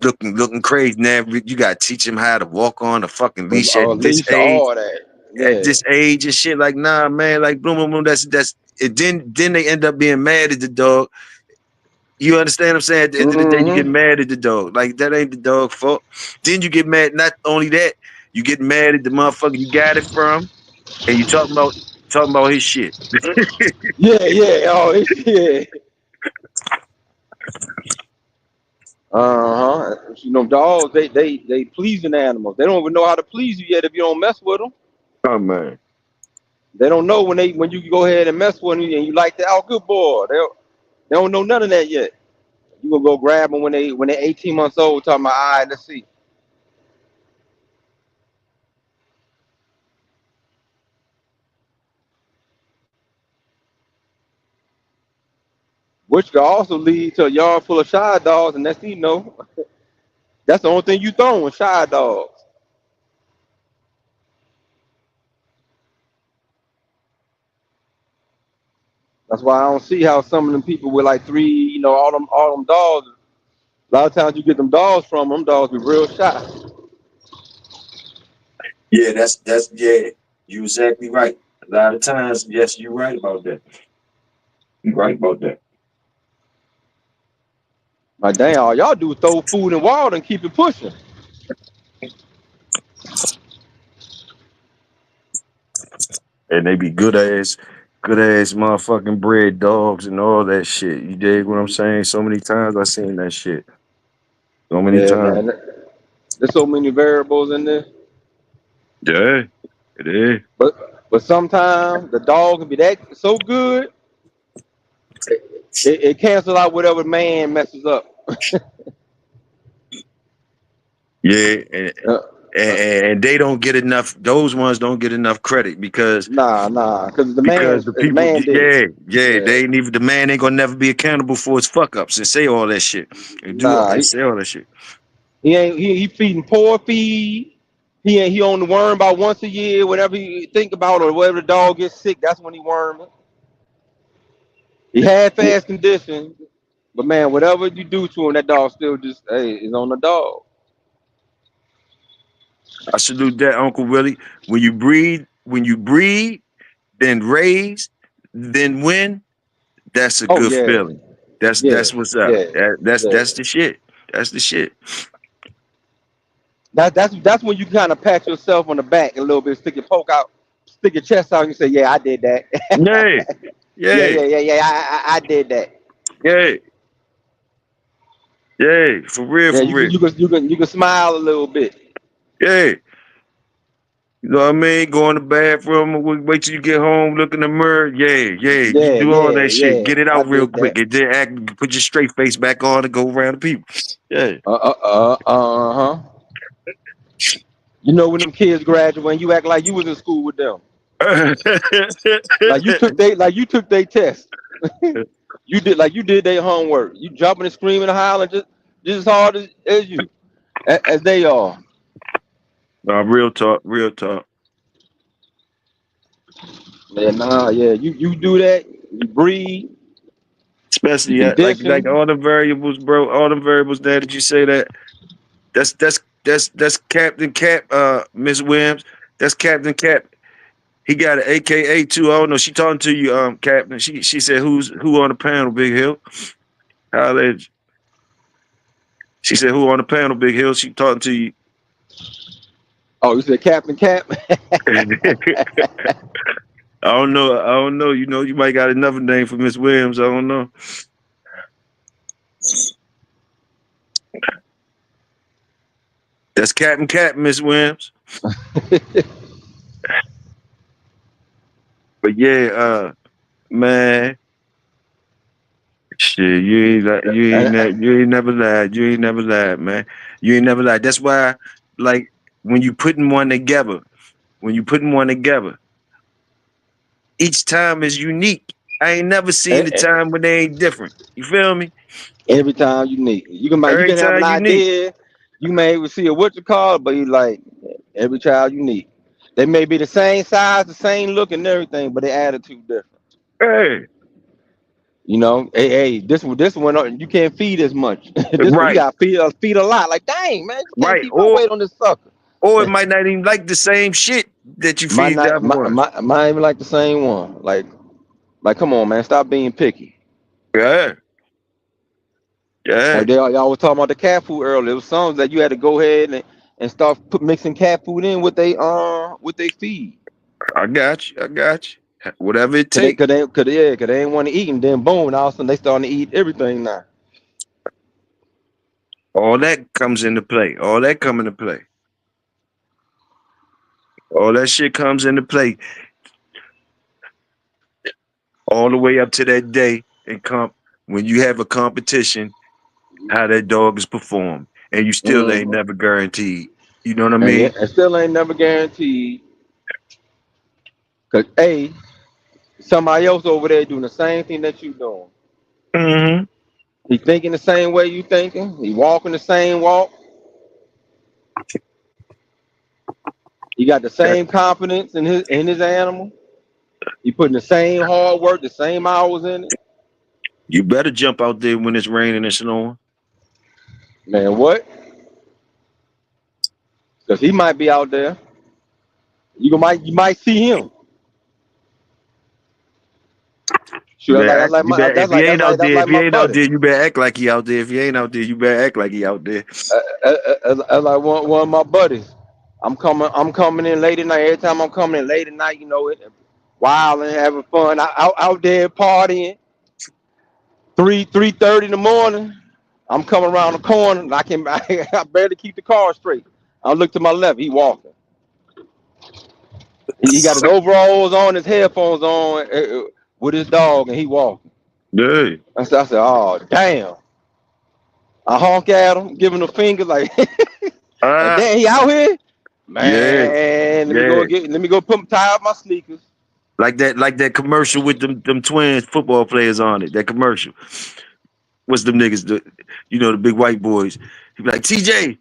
looking crazy. Now you gotta teach him how to walk on a fucking leash at this
Leash,
age.
all that. Yeah.
At this age and shit, like nah, man, like boom, boom, boom. That's it. Then they end up being mad at the dog. You understand what I'm saying? At the end of the day, you get mad at the dog. Like that ain't the dog's fault. Then you get mad. Not only that, you get mad at the motherfucker you got it from, and you talking about his shit.
Yeah. Oh, yeah. You know, dogs, they pleasing animals. They don't even know how to please you yet if you don't mess with them.
Oh man.
They don't know when you go ahead and mess with them and you like that. Oh, good boy. They don't know none of that yet. You gonna go grab them when they 18 months old. Talking about, all right, let's see. Which could also lead to a yard full of shy dogs, and that's that's the only thing you throwing, shy dogs. That's why I don't see how some of them people with like 3, you know, all them dogs. A lot of times you get them dogs from them dogs be real shy.
Yeah, that's yeah. You exactly right. A lot of times, yes, you're right about that. You're right about that.
Like, damn, all y'all do is throw food and water and keep it pushing.
And they be good ass motherfucking bred dogs and all that shit. You dig what I'm saying? So many times I seen that shit. So many
Yeah,
times.
man. There's so many variables in this.
Yeah, it is.
But sometimes the dog can be that so good, it cancels out whatever man messes up.
Yeah, and they don't get enough. Those ones don't get enough credit because
because the
people,
man did.
yeah, they ain't even the man ain't gonna never be accountable for his fuck ups and say all that shit and say all that shit.
He feeding poor feed. He only worm about once a year. Whenever he think about or whenever the dog gets sick, that's when he worm it. He had fast condition, but man, whatever you do to him, that dog still just is on the dog.
I salute that, Uncle Willie. When you breed, then raise, then win, that's a good feeling. That's what's up. That's the shit. That's the shit.
That's when you kind of pat yourself on the back a little bit, stick your chest out, and you say, "Yeah, I did that."
Yeah.
I did that.
Yeah. For real.
You can smile a little bit.
Yeah. You know what I mean? Go in the bathroom, wait till you get home, look in the mirror. Yeah. You do all that shit. Get it out real quick. And then put your straight face back on and go around the people. Yeah.
You know when them kids graduate, you act like you was in school with them. like you took their test. you did their homework. You jumping and screaming and hollering just as hard as you, as they are.
Real talk.
You do that. You breathe.
Especially like all the variables, bro. All the variables there that you say that. That's Captain Cap, Miss Williams. That's Captain Cap. He got an AKA too. I don't know. She talking to you, Captain. She said who on the panel, Big Hill? She said who on the panel, Big Hill? She talking to you.
Oh, you said Captain Cap?
I don't know. You know, you might got another name for Miss Williams. I don't know. That's Captain Cap, Miss Williams. But yeah, man. Shit, you ain't never lied. You ain't never lied, man. You ain't never lied. That's why, like, when you putting one together, each time is unique. I ain't never seen the time when they ain't different. You feel me?
Every time unique. You can have an idea. You may even see but you like every child unique. They may be the same size, the same look and everything, but their attitude different.
Hey.
You know, this one you can't feed as much. One you gotta feed a lot. Like, dang, man, you can't keep my weight on this sucker.
Or it might not even like the same shit that you feed the other one.
Might even like the same one. Like, come on, man, stop being picky.
Yeah.
Like y'all was talking about the cat food earlier. It was something that you had to go ahead and start mixing cat food in with they feed.
I got you. Whatever it takes.
Cause they ain't want to eat, and then boom, and all of a sudden they starting to eat everything now.
All that comes into play. All that shit comes into play. All the way up to that day when you have a competition, how that dog is performed, and you still ain't never guaranteed. You know what I mean?
It still ain't never guaranteed. Cause somebody else over there doing the same thing that you doing.
Mm-hmm.
He thinking the same way you thinking. He walking the same walk. He got the same confidence in his animal. He putting the same hard work, the same hours in it.
You better jump out there when it's raining and snowing.
Man, what? Because he might be out there. You might see him.
If he ain't out there, you better act like he out there. If he ain't out there, you better act like he out there.
I like one of my buddies. I'm coming in late at night. Every time I'm coming in late at night, you know it, wild and having fun. Out there partying. 3:30 in the morning. I'm coming around the corner. And I barely keep the car straight. I look to my left. He walking. He got his overalls on, his headphones on, with his dog, and he walking.
Yeah.
I said, oh damn. I honk at him, give him a finger like, damn, he out here. Man, let me go tie up my sneakers.
Like that commercial with them twins football players on it. That commercial. What's them niggas? The big white boys. He be like, TJ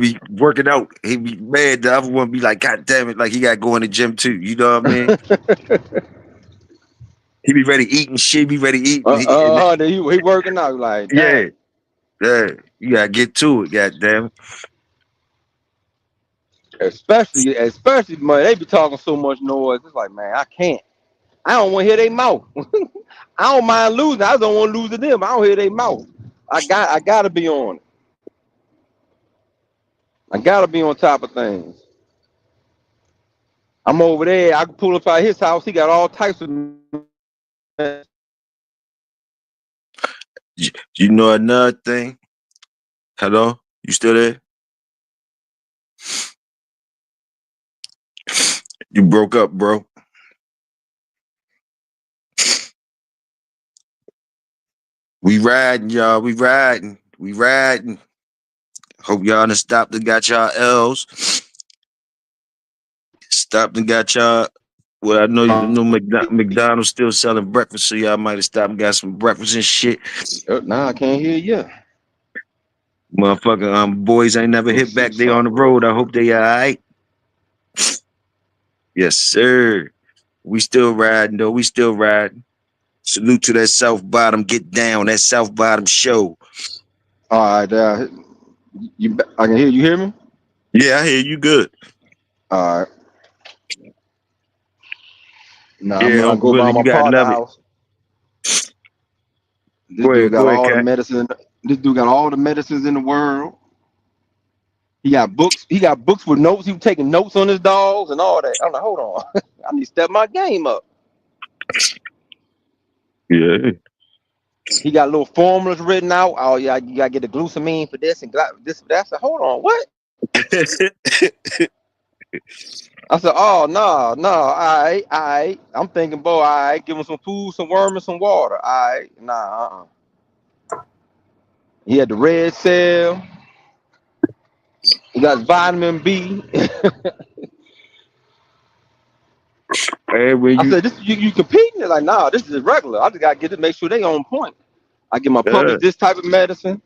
be working out. He be mad. The other one be like, God damn it, like he got to go in the gym too. You know what I mean? He be ready eating shit. Be ready eating.
He working out like
yeah. You gotta get to it. God damn it.
Especially man, they be talking so much noise. It's like, man, I can't. I don't want to hear their mouth. I don't mind losing. I don't want to lose to them. I don't hear their mouth. I gotta be on it. I gotta be on top of things. I'm over there. I can pull up at his house. He got all types of.
You know another thing? Hello? You still there? You broke up, bro. We riding, y'all. We riding. Hope y'all done stopped and got y'all L's. Stopped and got y'all. Well, I know McDonald's still selling breakfast, so y'all might have stopped and got some breakfast and shit.
Nah, I can't hear you.
Motherfucker, boys ain't never hit back. They on the road. I hope they all right. Yes, sir. We still riding, though. We still riding. Salute to that South Bottom. Get down. That South Bottom show.
All right, I can hear you. Hear me?
Yeah, I hear you good.
All right. Nah,
yeah,
I'm gonna
Uncle
go by
Willie,
my
you gotta
partner
love it.
house. This dude got all the medicine. This dude got all the medicines in the world. He got books. He got books with notes. He was taking notes on his dogs and all that. I'm like, hold on. I need to step my game up.
Yeah.
He got little formulas written out. Oh yeah, you gotta get the glutamine for this and this. That. I said, hold on, what? I said, oh no, all right. I'm thinking, boy, all right, give him some food, some worm, and some water. All right, nah. He had the red cell. He got vitamin B. I said, this you competing? They're like, nah, this is regular. I just gotta get to make sure they on point. I give my puppies this type of medicine.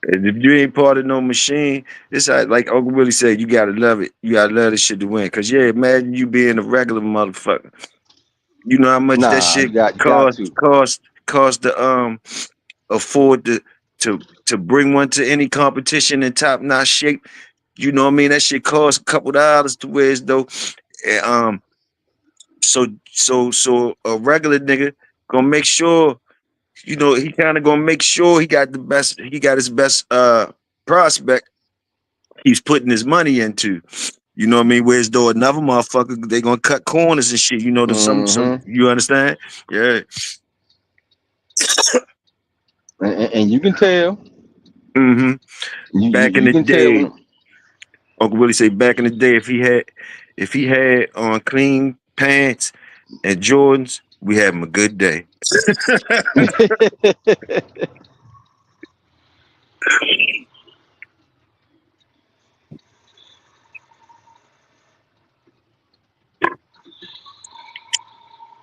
And if you ain't part of no machine, it's like Uncle Willie said, you gotta love it. You gotta love this shit to win. Cause yeah, imagine you being a regular motherfucker. You know how much that shit cost to afford to bring one to any competition in top notch shape. You know what I mean? That shit costs a couple dollars to wear as though. So a regular nigga gonna make sure, he kind of gonna make sure he got his best prospect he's putting his money into. You know what I mean? Whereas though another motherfucker, they gonna cut corners and shit. Some you understand? Yeah.
And you can tell.
Mm-hmm. Back in the day, Uncle Willie say back in the day, if he had on clean pants and Jordans, we had him a good day.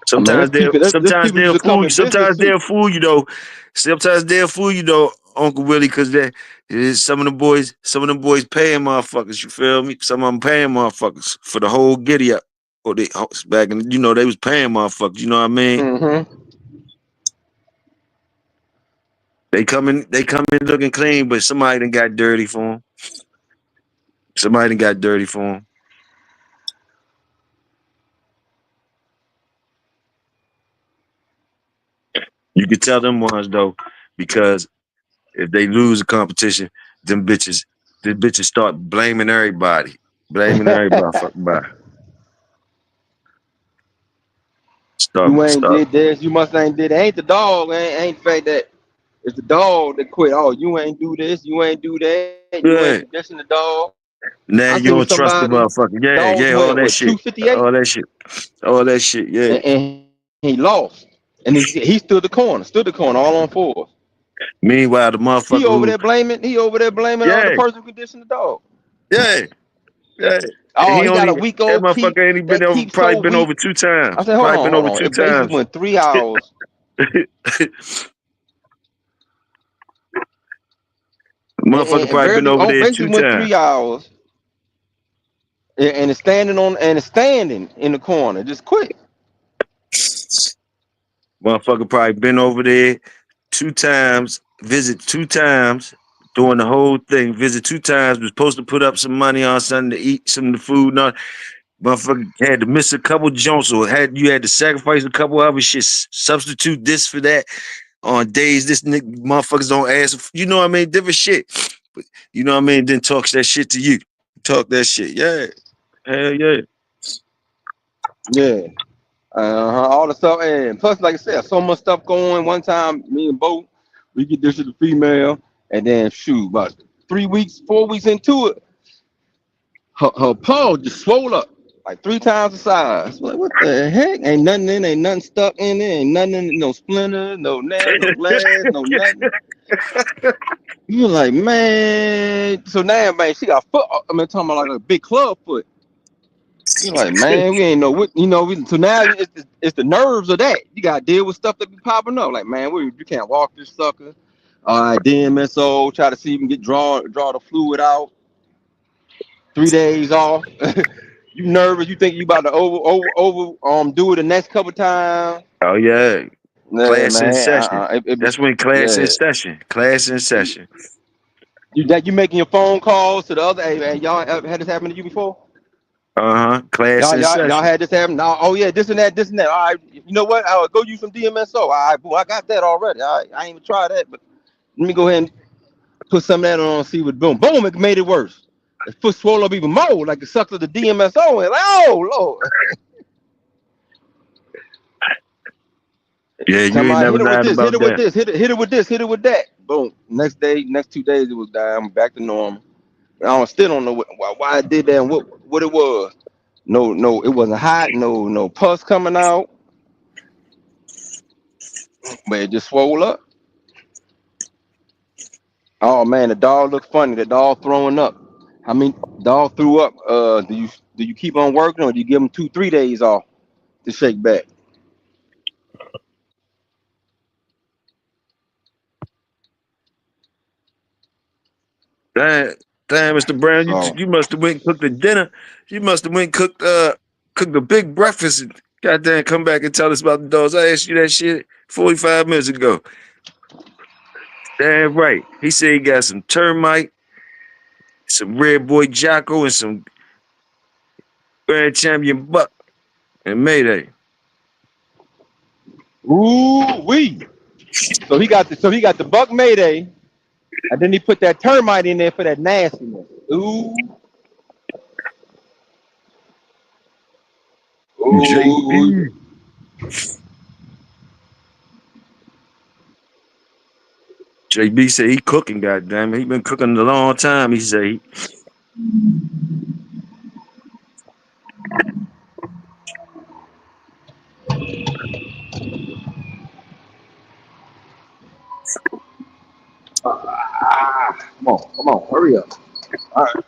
Sometimes they'll fool you. Sometimes they'll fool you though. Uncle Willie, because some of them boys paying motherfuckers. You feel me? Some of them paying motherfuckers for the whole giddy up. Or they back in, they was paying motherfuckers. You know what I mean?
Mm-hmm.
They come in looking clean, but somebody done got dirty for them. You could tell them ones though, because if they lose a competition, the bitches start blaming everybody. Fucking by.
You ain't did this. You must ain't did it. Ain't the dog. Ain't the fact that it's the dog that quit. Oh, you ain't do this. You ain't do that. You ain't condition the dog.
Now you don't trust the motherfucker. Yeah, all that shit.
258.
All that shit. Yeah.
And he lost. And he stood the corner all on fours.
Meanwhile, the motherfucker
He over there blaming the
yeah,
person who conditioned the dog.
yeah, yeah.
Oh, he got a
That
week old keep
motherfucker ain't been
that
over,
keeps
probably
so
been
weak.
over 2 times.
I said, hold on. It basically went 3 hours.
Motherfucker probably been
Barely
over there
basically
2
went
times.
3 hours. And it's standing in the corner. Just quit.
Motherfucker probably been over there 2 times, visit 2 times, doing the whole thing. Visit 2 times, was supposed to put up some money on something to eat, some of the food. And all. Motherfucker had to miss a couple joints, or you had to sacrifice a couple other shit, substitute this for that on days this nigga motherfuckers don't ask. You know what I mean? Different shit. But you know what I mean? Then talks that shit to you. Talk that shit. Yeah. Hell yeah.
Yeah. All the stuff, and plus, like I said, so much stuff going. One time, me and Bo, we get this to the female, and then shoot, about 4 weeks into it, her paw just swole up like 3 times the size. Like, what the heck? Ain't nothing stuck in it, ain't nothing, no splinters, no nail, no glass, no nothing. You're like, man. So now, man, she got foot. I'm talking about like a big club foot. You're like, man, we ain't know what, so now it's the nerves of that. You got to deal with stuff that be popping up. Like, man, you can't walk this sucker. All right, DMSO, try to see if you can draw the fluid out. 3 days off. You nervous. You think you about to do it the next couple times.
Oh yeah.
Yeah,
Class in
man.
session. That's when class in
Yeah.
session. Class in session.
You making your phone calls to the other. Hey, man, y'all ever had this happen to you before?
Class in
Y'all
session.
had this happen. Now, oh yeah, this and that. All right, you know what? I'll go use some DMSO. All right, boo, I got that already. All right, I ain't even try that, but let me go ahead and put some of that on and see what boom. Boom, it made it worse. The foot swelled up even more, like it sucked of the DMSO. And like, oh Lord.
Yeah, you ain't
Somebody
never
hit it with
lied
this, hit
about
it with
that.
this, hit it with this, hit it with that. Boom. Next 2 days it was down, back to normal. Still don't know why I did that and what it was. No, it wasn't hot. No pus coming out, but it just swole up. Oh man, the dog looked funny. The dog throwing up. I mean, dog threw up. Do you keep on working, or do you give them 2-3 days off to shake back?
Damn, Mr. Brown,
So
you must have went and cooked the dinner. You must have went and cooked the big breakfast and goddamn come back and tell us about the dogs. I asked you that shit 45 minutes ago. Damn right. He said he got some termite, some red boy jocko, and some grand champion buck and Mayday.
ooh wee. So he got the buck mayday, and then he put that termite in there for that nastiness. Ooh. Ooh.
JB. JB said he cooking, goddamn it. He been cooking a long time, he said.
Come on, hurry up. All right.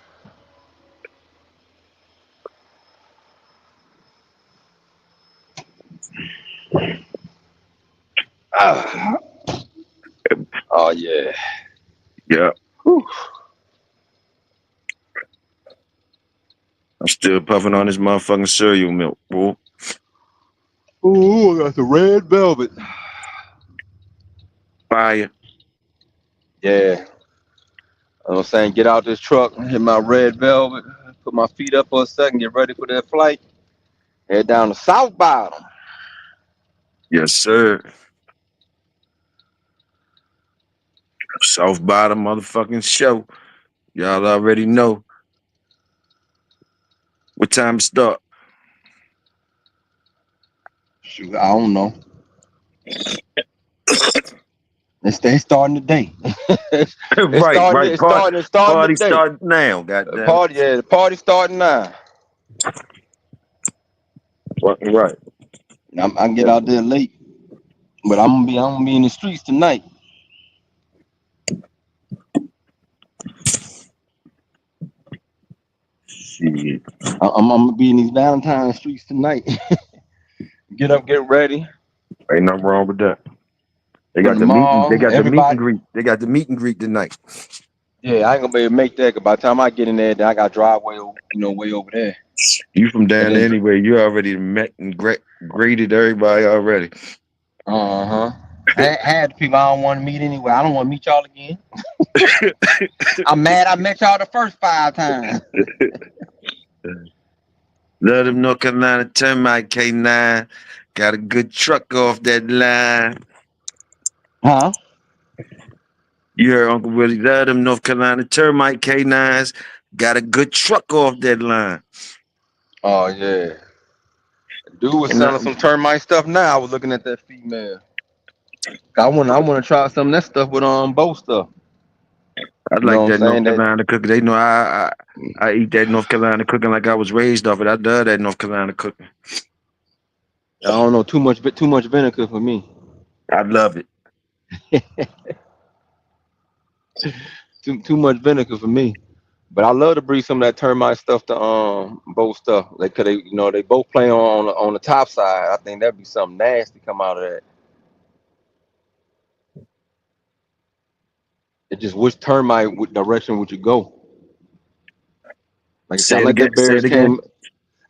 Oh yeah.
Yeah.
Whew.
I'm still puffing on this motherfucking cereal milk, boy.
Ooh, I got the red velvet.
Fire.
Yeah. I'm saying, get out this truck, hit my red velvet, put my feet up for a second, get ready for that flight, head down to South Bottom.
Yes, sir. South Bottom motherfucking show. Y'all already know what time it start.
Shoot, I don't know. It's starting today. it's
right.
starting
Party
today.
starting now, goddamn.
The party starting now.
Right.
I can get out there late, but I'm gonna be in the streets tonight. I'm gonna be in these Valentine streets tonight. Get up, get ready.
Ain't nothing wrong with that. They
From
got
the
the meeting. They
mall,
got the meet and
everybody.
greet. They got the meet and greet tonight.
Yeah, I ain't gonna be able to make that. 'Cause by the time I get in there, then I got to drive way, way over there.
You from
And
down there
then,
anyway? You already met and greeted everybody already.
I had the people I don't want to meet anyway. I don't want to meet y'all again. I'm mad I met y'all the first 5 times.
Love them North Carolina Termite K9. Got a good truck off that line.
Huh?
You heard Uncle Willie. Love them North Carolina Termite K9s. Got a good truck off that line.
Oh yeah. Dude was
And
selling some termite stuff. Now I was looking at that female. I want to try some of that stuff with both stuff.
I
You know
like
what I'm
that North
saying? That
Carolina cooking. They know I eat that North Carolina cooking like I was raised off it. I love that North Carolina cooking.
I don't know, too much vinegar for me.
I love it.
Too much vinegar for me. But I love to breed some of that termite stuff to both stuff. Like, 'cause they both play on the top side. I think that'd be something nasty come out of that. It just which termite direction would you go? Like I said, I
Say it
like
again.
that
Say
bears
it again.
came.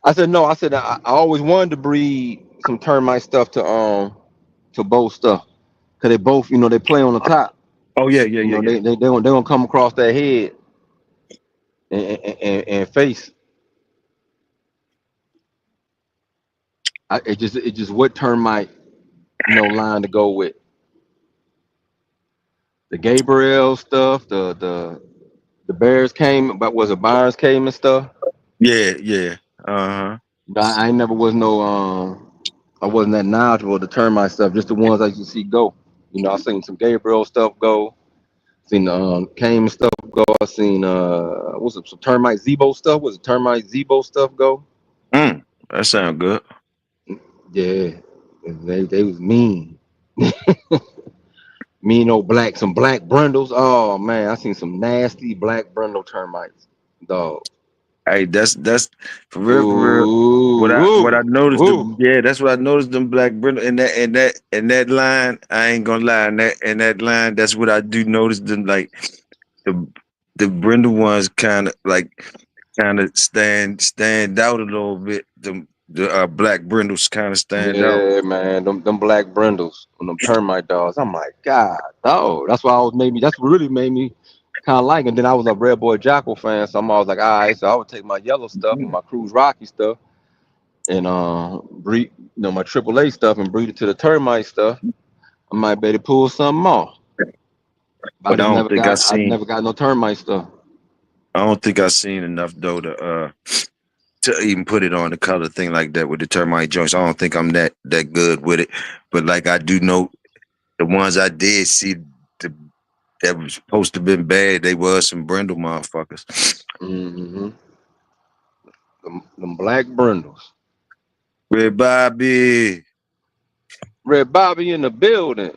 I said no. I said I always wanted to breed some termite stuff to both stuff. 'Cause they both, they play on the top.
Oh yeah, yeah,
You
yeah,
know,
yeah.
they gonna come across that head and face. It just what termite line to go with. The Gabriel stuff, the Bears came, but was it Byers came and stuff?
Yeah, yeah. Uh-huh.
I ain't never was no I wasn't that knowledgeable of the termite stuff, just the ones I used to see go. I seen some Gabriel stuff go, seen the came and stuff go. I seen what's it, some termite Zebo stuff? Was it termite Zebo stuff go?
That sound good.
Yeah, they was mean. Mean old some black brindles. Oh man, I seen some nasty black brindle termites. Dog.
Hey, that's for real, for real. What I
Ooh,
noticed
ooh.
that's what I noticed them black brindle in that line. I ain't gonna lie, in that line, that's what I do notice them like the the brindle ones kind of stand out a little bit. The black brindles kind of stand out.
Yeah, man, them black brindles and them termite dogs. I'm like, God, dog. That's that's what really made me kind of like. And then I was a Red Boy Jackal fan, so I'm always like, all right, so I would take my yellow stuff and my Cruise Rocky stuff and breed, my AAA stuff and breed it to the termite stuff. I might be able to pull something off. But
But
I never got no termite stuff.
I don't think I seen enough though to even put it on the color thing like that with the termite joints. I don't think I'm that good with it. But like I do know the ones I did see the, that was supposed to have been bad, they was some brindle motherfuckers.
Mm-hmm. Them black brindles.
Red Bobby.
Red Bobby in the building.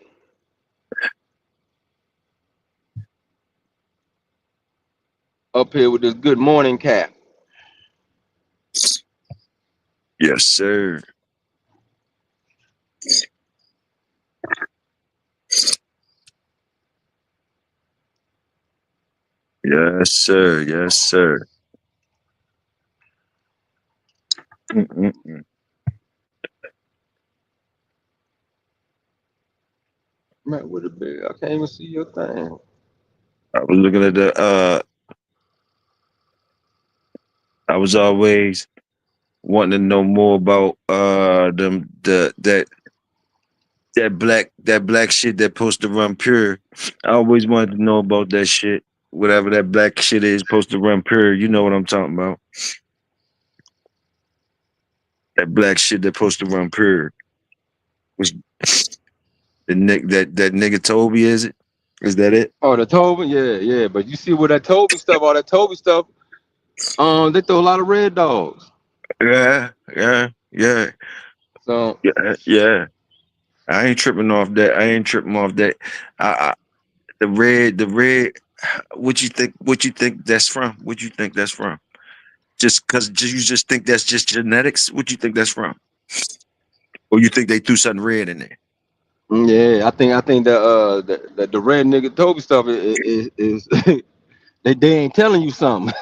Up here with this good morning cap.
Yes, sir. Yes, sir. Yes, sir. Mm-mm-mm.
Man, with a big, I can't even see your thing.
I was looking at I was always wanting to know more about them that black shit that supposed to run pure. I always wanted to know about that shit. Whatever that black shit is supposed to run pure. You know what I'm talking about. That black shit that supposed to run pure. Was the that nigga Toby, is it? Is that it?
Oh, the Toby, yeah. But you see with that Toby stuff, all that Toby stuff, they throw a lot of red dogs.
Yeah.
So
Yeah. I ain't tripping off that. The red. What you think that's from? What you think that's from? Just because you just think that's just genetics? What you think that's from? Or you think they threw something red in there?
Yeah, I think the red nigga Toby stuff is they ain't telling you something.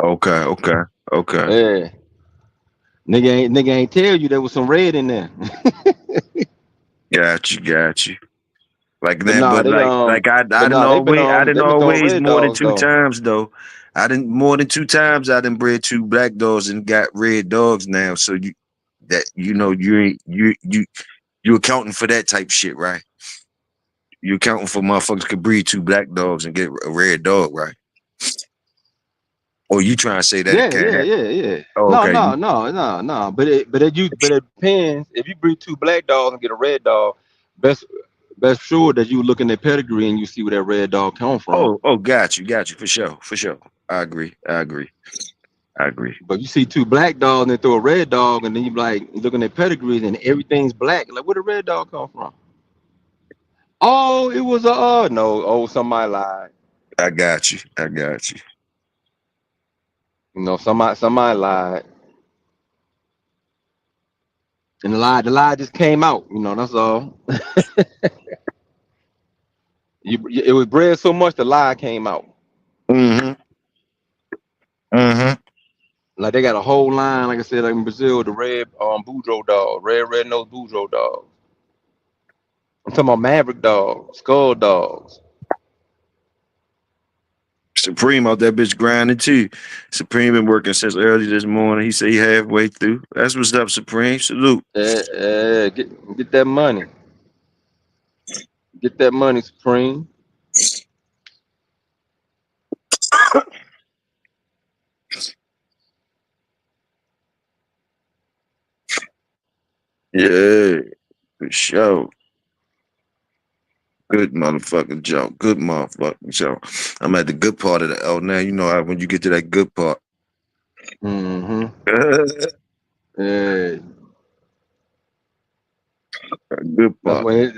Okay.
Yeah, nigga ain't tell you there was some red in there.
Got you. Like
But
that,
nah,
but
they
I didn't
they
always
been throwing red
more than
dogs
two
though.
times though. I didn't more than two times. I didn't bred two black dogs and got red dogs now. So you accounting for that type shit, right? You accounting for motherfuckers could breed two black dogs and get a red dog, right? Or you trying to say that it can't happen?
Yeah.
Oh,
No,
okay.
no. But it depends. If you breed two black dogs and get a red dog, best sure that you look in their pedigree and you see where that red dog come from.
Oh, got you, for sure. I agree.
But you see two black dogs and they throw a red dog, and then you like looking at pedigrees and everything's black. Like, where the red dog come from? Oh, it was a no. Oh, somebody lied.
I got you.
You know, somebody lied, and the lie just came out. You know, that's all. It was bred so much the lie came out.
Mm-hmm.
Like they got a whole line, like I said, like in Brazil, the red Boudreaux dog, red nose Boudreaux dog. I'm talking about Maverick dogs, skull dogs.
Supreme out that bitch grinding too. Supreme been working since early this morning. He said he halfway through. That's what's up, Supreme. Salute.
Get that money. Get that money, Supreme.
Yeah, for sure. Good motherfucking joke. Good motherfucking joke. I'm at the good part of the L now. You know how when you get to that good part.
Mm-hmm.
Good
That's
part.
when you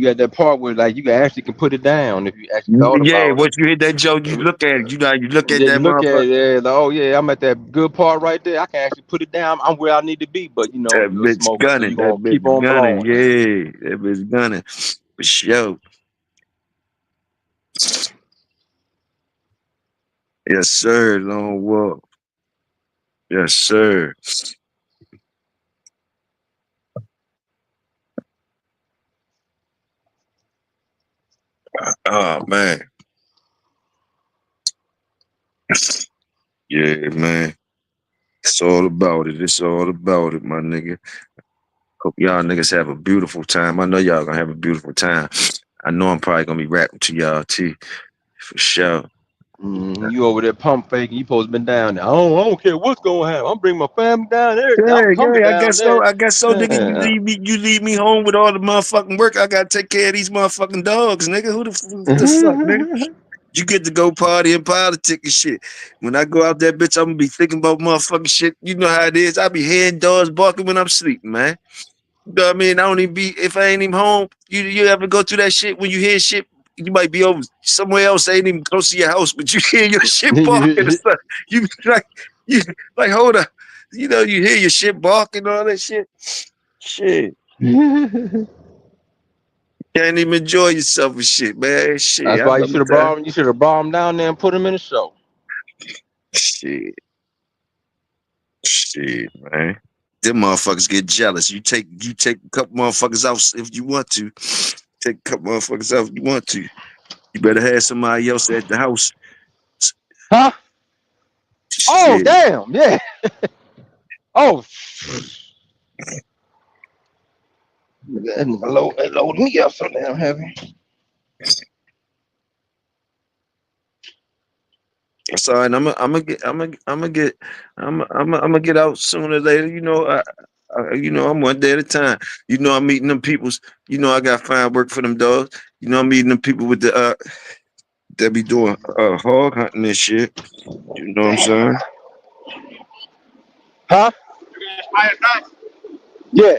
got that part where like you actually can put it down if you actually thought
Yeah,
about it.
once you hit that joke, you look at it. You know, you look at
Yeah,
that
you look at
motherfucker.
it, like, oh yeah, I'm at that good part right there. I can actually put it down. I'm where I need to be, but you know,
That
you're a
bitch
smoker, so
gunning.
you're
That
gonna keep
bitch
on
gunning.
blowing.
Yeah, that bitch gunning. For sure. Yes, sir. Long walk. Yes, sir. Oh man. Yeah, man. It's all about it. It's all about it, my nigga. Hope y'all niggas have a beautiful time. I know y'all gonna have a beautiful time. I know I'm probably gonna be rapping to y'all too, for sure.
You over there pump faking. You supposed to been down there. I don't care what's gonna happen. I'm bringing my family down there. I'm coming
Yeah. I
down
guess
there.
so. Nigga.
Yeah.
You leave me home with all the motherfucking work. I gotta take care of these motherfucking dogs, nigga. Who the fuck, nigga? You get to go party and politic and shit. When I go out that bitch, I'm gonna be thinking about motherfucking shit. You know how it is. I be hearing dogs barking when I'm sleeping, man. You know what I mean? I don't even be if I ain't even home. You ever go through that shit when you hear shit? You might be over somewhere else, ain't even close to your house, but you hear your shit barking and stuff. You be you like hold up. You know, you hear your shit barking, all that shit. Shit. Can't even enjoy yourself and shit, man. Shit.
That's
I
why you
remember
should have
time.
brought him down there and put him in the show.
Shit, man. Them motherfuckers get jealous. You take a couple motherfuckers out if you want to. Take a couple motherfuckers out if you want to. You better have somebody else at the house.
Huh? Oh
Shit.
damn, yeah. Oh, load me up so damn heavy.
That's all right. I'm gonna get out sooner or later. You know, I'm one day at a time. You know, I'm meeting them peoples. You know, I got fine work for them dogs. You know, I'm meeting them people with the that be doing hog hunting and shit. You know what I'm saying?
Huh? Yeah.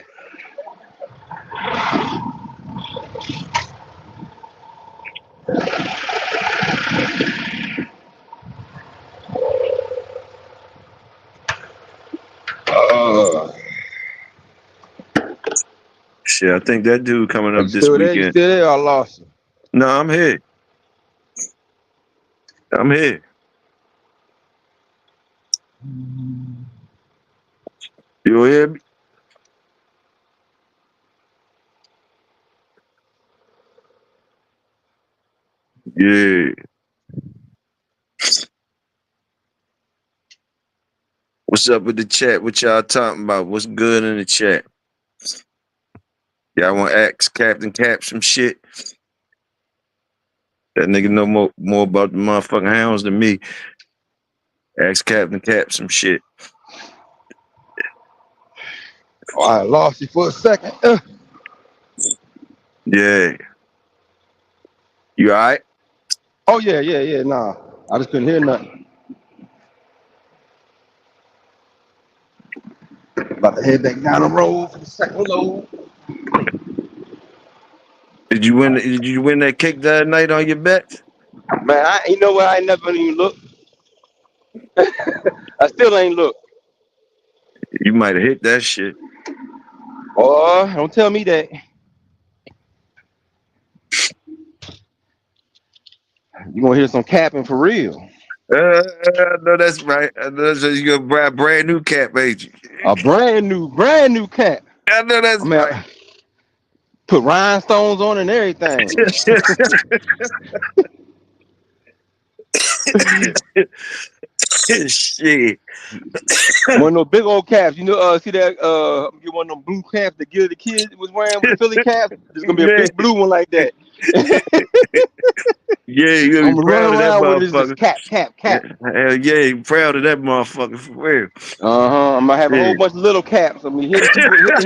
Shit, I think that dude coming
Are
up
you
this
still there? You
weekend.
still there? I lost you.
No, I'm here. I'm here. You hear me? Yeah. What's up with the chat? What y'all talking about? What's good in the chat? Y'all want to ask Captain Cap some shit? That nigga know more about the motherfucking hounds than me. Ask Captain Cap some shit.
Oh, I lost you for a second.
Yeah. You all right?
Oh yeah. Nah, I just couldn't hear nothing. About to head back down the road for the second load.
Did you win that cake that night on your bet?
Man, you know what? I ain't never even looked. I still ain't looked.
You might have hit that shit.
Oh, don't tell me that. You gonna hear some capping for real?
I know that's right. I know that's right. You gonna buy a brand new cap, ain't you?
A brand new cap.
I know that's
I mean,
right.
I put rhinestones on and everything.
Shit.
One of those big old caps. You know, see that? Get one of them blue caps that Gilly the Kid was wearing with the Philly caps. There's gonna be a big blue one like that.
Yeah, you gonna
I'm
be
gonna
proud
run
of that
around with this
motherfucker.
cap.
Hell yeah, you proud of that motherfucker for real.
I'm gonna have a whole bunch of little caps. I'm gonna hitting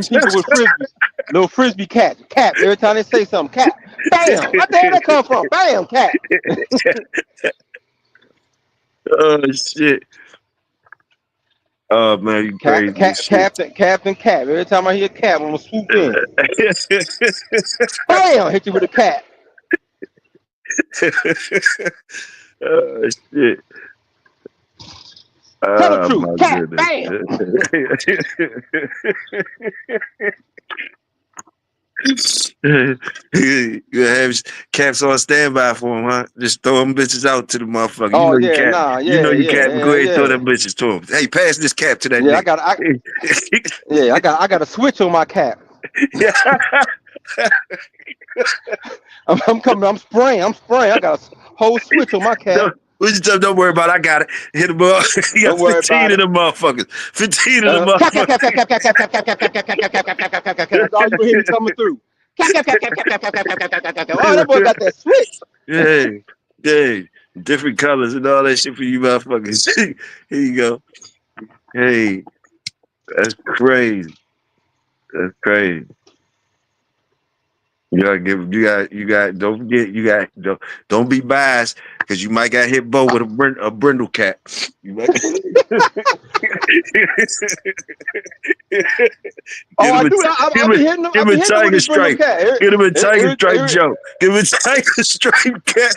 people with frisbees, little frisbee caps. Cap every time they say something. Cap, bam. What the hell that come from? Bam, cap.
Oh shit. Oh man, you crazy as shit.
Captain cap. Every time I hear cap, I'm gonna swoop in. Bam, hit you with a cap.
Oh shit.
Tell the
Oh
truth.
my
Cap,
goodness.
bam.
You have caps on standby for him, huh? Just throw them bitches out to the motherfucker. You
Oh
know you
yeah,
cap.
nah,
You know you cap. Go ahead and throw
yeah.
them bitches to him. Hey, pass this cap to that
Yeah,
nigga.
I got a switch on my cap. I'm coming. I'm spraying. I got a whole switch on my cap.
Don't worry about it. I got it. Hit him up. You got
Don't worry
15
about
of
it.
them motherfuckers. 15 of them
Cap.
motherfuckers.
Oh, you gonna hear me coming through. Cap. Oh, that boy got that switch.
Yeah. Different colors and all that shit for you motherfuckers. Here you go. Hey, that's crazy. That's crazy. You gotta don't forget, don't be biased because you might got hit both with a brindle cap. You might
Oh, I do. I be hitting them.
Give him a tiger stripe. Give him a tiger stripe joke. Give him a tiger stripe cap.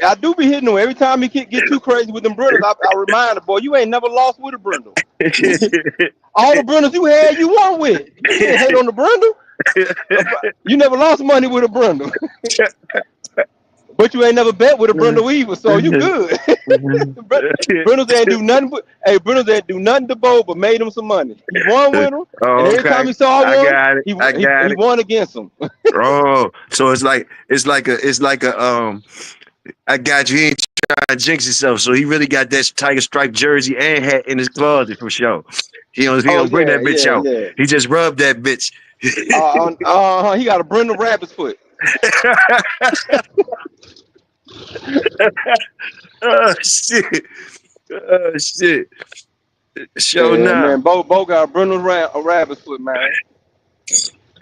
I do be hitting them every time he get too crazy with them brindles. I remind the boy, you ain't never lost with a brindle. All the brindles you had, you won with. You can't hate on the brindle. You never lost money with a brindle. But you ain't never bet with a brindle either, so you good. Brindles ain't do nothing to Bo, but made him some money. He won with him, and every time he saw one, he won against him.
Oh, so it's like a I got you. He ain't trying to jinx himself, so he really got that tiger stripe jersey and hat in his closet for sure. He don't bring that bitch out.
Yeah.
He just rubbed that bitch.
He got a brindle rabbit's foot.
Oh shit! Oh shit! Show
Yeah,
now.
man. Bo got a brindle rabbit's foot, man.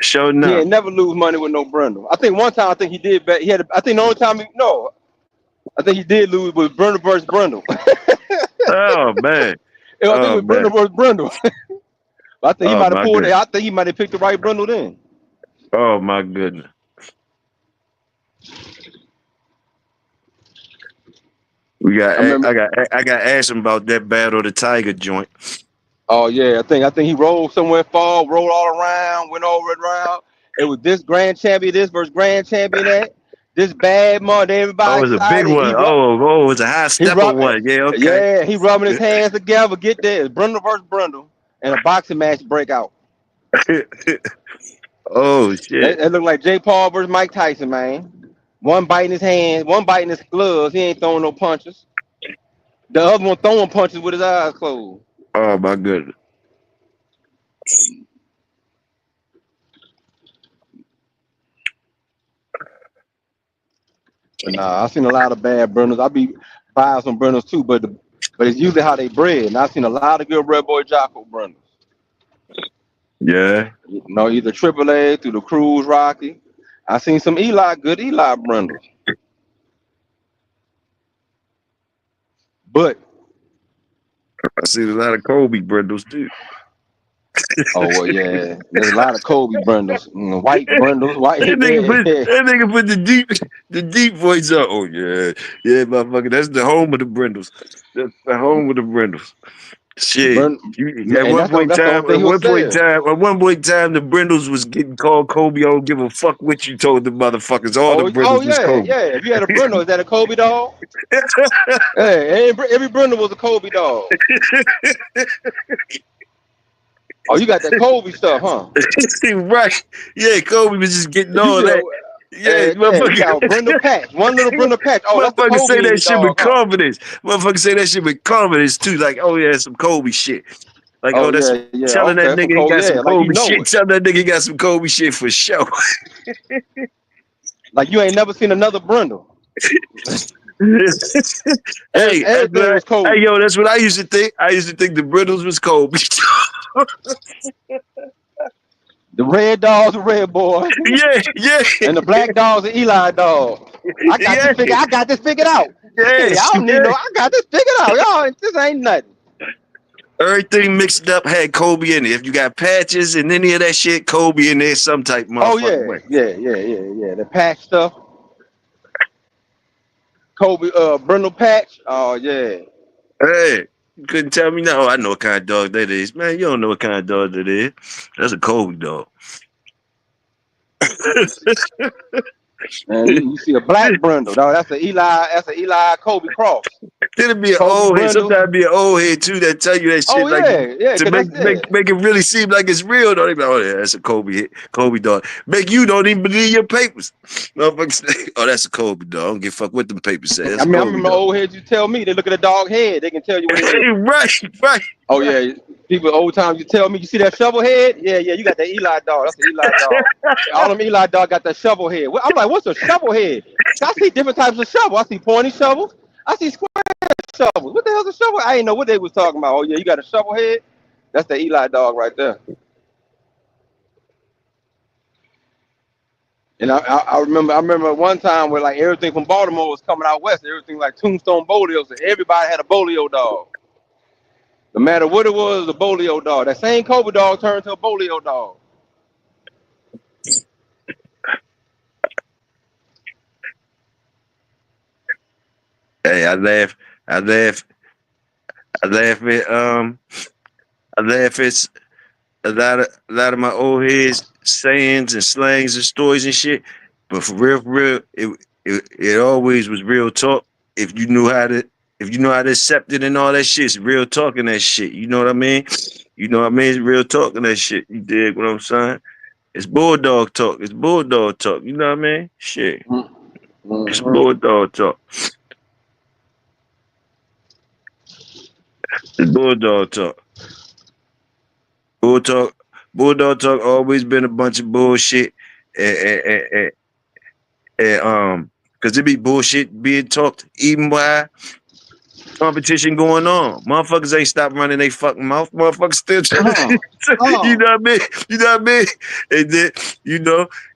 Show
He
now.
ain't never lose money with no brindle. I think one time, he did bet. I think the only time I think he did lose with brindle versus brindle.
Oh man.
I think it was brindle versus brindle. I think he
Oh
might have
my
pulled it.
goodness.
I think he might have picked the right brindle then.
Oh my goodness. I got asked him about that Battle of the Tiger joint.
Oh yeah, I think he rolled somewhere far, rolled all around, went over and around. It was this grand champion, this versus grand champion that. This bad month, everybody
Oh, it was a big
excited.
one. It was a high stepper one. Yeah, okay.
Yeah, he rubbing his hands together. Get there, Brundle versus Brundle, and a boxing match break out.
Oh shit!
It looked like Jake Paul versus Mike Tyson, man. One biting his hands, one biting his gloves. He ain't throwing no punches. The other one throwing punches with his eyes closed.
Oh my goodness.
Nah, I've seen a lot of bad Brundles. I be buying some Brundles too, but it's usually how they bred. And I've seen a lot of good Red Boy Jocko Brundles.
Yeah.
You know, either AAA through the Cruise Rocky. I seen some good Eli Brundles. But
I seen a lot of Kobe Brundles too.
Oh well, yeah. There's a lot of Kobe Brundles, white Brundles, white.
That nigga put the deep voice up. Oh yeah, motherfucker. That's the home of the Brundles. That's the home of the Brundles. Shit. At one point in time, the Brindles was getting called Kobe. I don't give a fuck what you told the motherfuckers. All the Brindles was Kobe.
Yeah. If you had a Brindle, is that a Kobe dog? Hey, every Brindle was a Kobe dog. Oh, you got that Kobe stuff, huh?
Right. Yeah, Kobe was just getting all that. Yeah,
motherfucker. Brindle patch. One little Brindle patch. Oh,
motherfucker say that shit with confidence. Motherfucker say that shit with confidence too. Like, oh yeah, some Kobe shit. Like, telling that nigga he got some Kobe shit. Tell that nigga he got some Kobe shit for sure.
Like you ain't never seen another Brindle.
Hey, yo, that's what I used to think. I used to think the Brindles was Kobe.
The red dog's a red boy.
Yeah.
And the black dog's an Eli dog. I got this figured out. Hey, I don't need I got this figured out. Y'all, this ain't nothing.
Everything mixed up had Kobe in it. If you got patches and any of that shit, Kobe in there some type of motherfucking way.
Yeah. The patch stuff. Kobe Brindle patch. Oh yeah.
Hey. You couldn't tell me no. I know what kind of dog that is. Man, you don't know what kind of dog that is. That's a Kobe dog.
Man, you see a black Brindle, dog. That's an Eli Kobe cross.
It'll be an old head. Sometimes be an old head too that tell you that shit to make it really seem like it's real. Don't even oh yeah, that's a Kobe dog. Make you don't even believe your papers. Motherfuckers say, oh, that's a Kobe dog. I don't give a fuck what them papers say.
I remember old heads you tell me, they look at a dog head, they can tell you what it
is. Right.
Oh yeah. People old times you tell me, you see that shovel head? Yeah, you got that Eli dog. That's the Eli dog. All them Eli dog got that shovel head. I'm like, what's a shovel head? I see different types of shovel. I see pointy shovels. I see square shovels. What the hell's a shovel? I didn't know what they was talking about. Oh yeah, you got a shovel head? That's the Eli dog right there. And I remember one time where like everything from Baltimore was coming out west. Everything like Tombstone Bolio. So everybody had a Bolio dog. No matter what it was, a Bolio dog. That same Kobe dog turned to a Bolio dog.
Hey, I laugh at a lot of my old heads sayings and slangs and stories and shit. But for real, it always was real talk. If you knew how to accept it and all that shit, it's real talking that shit. You know what I mean? It's real talking that shit. You dig what I'm saying? It's bulldog talk. You know what I mean? Shit. Mm-hmm. It's bulldog talk. It's bulldog talk. Bulldog talk always been a bunch of bullshit. Because it be bullshit being talked even while competition going on. Motherfuckers ain't stopped running they fucking mouth. Motherfuckers still trying. You know what I mean? And then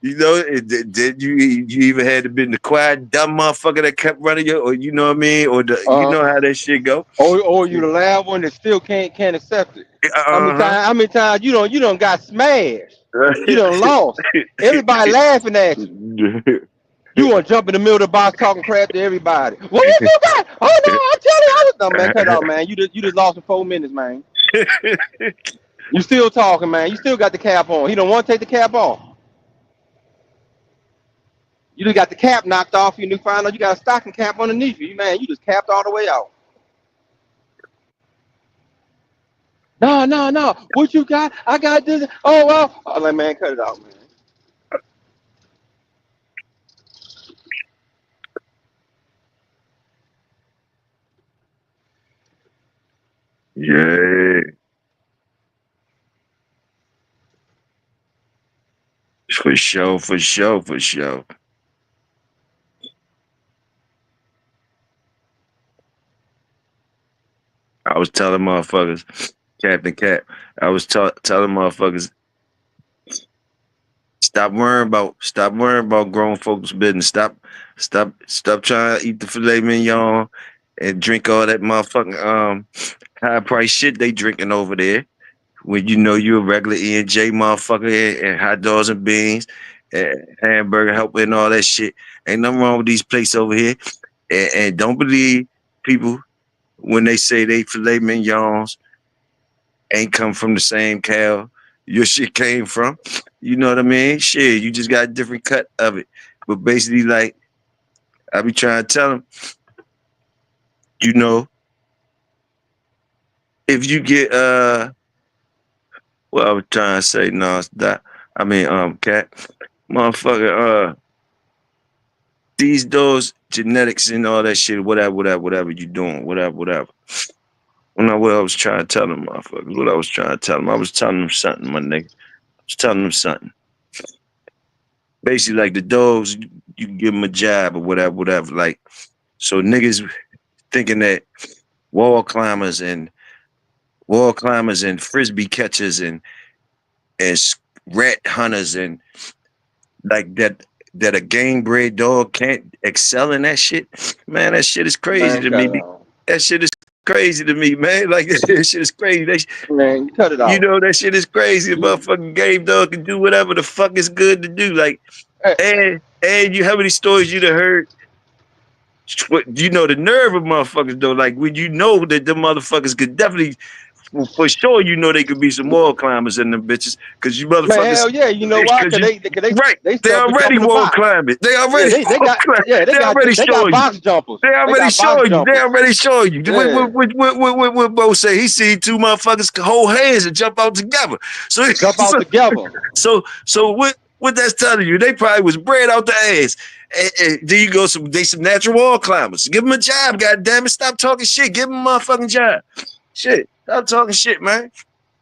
then you even had to be the quiet dumb motherfucker that kept running you, or you know what I mean, or you know how that shit go.
Or you the loud one that still can't accept it. How many times you don't got smashed? You done lost. Everybody laughing at you. You want to jump in the middle of the box talking crap to everybody. What you got? Oh no, I'm telling you, I was no man. Cut it out, man. You just lost in 4 minutes, man. You still talking, man. You still got the cap on. He don't want to take the cap off. You just got the cap knocked off. You find out you got a stocking cap underneath you, man. You just capped all the way out. No. What you got? I got this. Oh well. Oh, like, man, cut it out, man.
Yeah. For sure. I was telling motherfuckers, Captain Cap, I was telling motherfuckers, stop worrying about grown folks' business. Stop trying to eat the filet mignon and drink all that motherfucking high price shit they drinking over there. When you know you a regular E&J motherfucker and hot dogs and beans and hamburger helper and all that shit. Ain't nothing wrong with these places over here. And don't believe people when they say they filet mignons ain't come from the same cow your shit came from. You know what I mean? Shit, you just got a different cut of it. But basically, like, I be trying to tell them, you know, if you get what I was trying to say, Nonstop. I mean, Cat, motherfucker, these dogs, genetics and all that shit, whatever you doing, whatever. I know what I was trying to tell them, motherfuckers. What I was trying to tell them, I was telling them something, my nigga. I was telling them something. Basically, like the dogs, you can give them a job or whatever. Like, so niggas thinking that wall climbers and frisbee catchers and rat hunters and like that a game bred dog can't excel in that shit. Man, that shit is crazy to me. That shit is crazy to me, man. Like that shit is crazy.
Man, cut it out.
You know that shit is crazy. A motherfucking game dog can do whatever the fuck is good to do. Like, and you how many stories you done heard? You know the nerve of motherfuckers though. Like when you know that the motherfuckers could definitely. Well, for sure, you know they could be some wall climbers in them bitches, because you motherfuckers.
Man, hell yeah, you know why? Cause
they already wall climbing. They already
they got box jumpers.
They already showing you. Yeah. What Bo say? He seen two motherfuckers hold hands and jump out together. So what that's telling you? They probably was bred out the ass. And then you go some natural wall climbers. Give them a job, goddamn it! Stop talking shit. Give them a motherfucking job. Shit. Stop talking shit, man.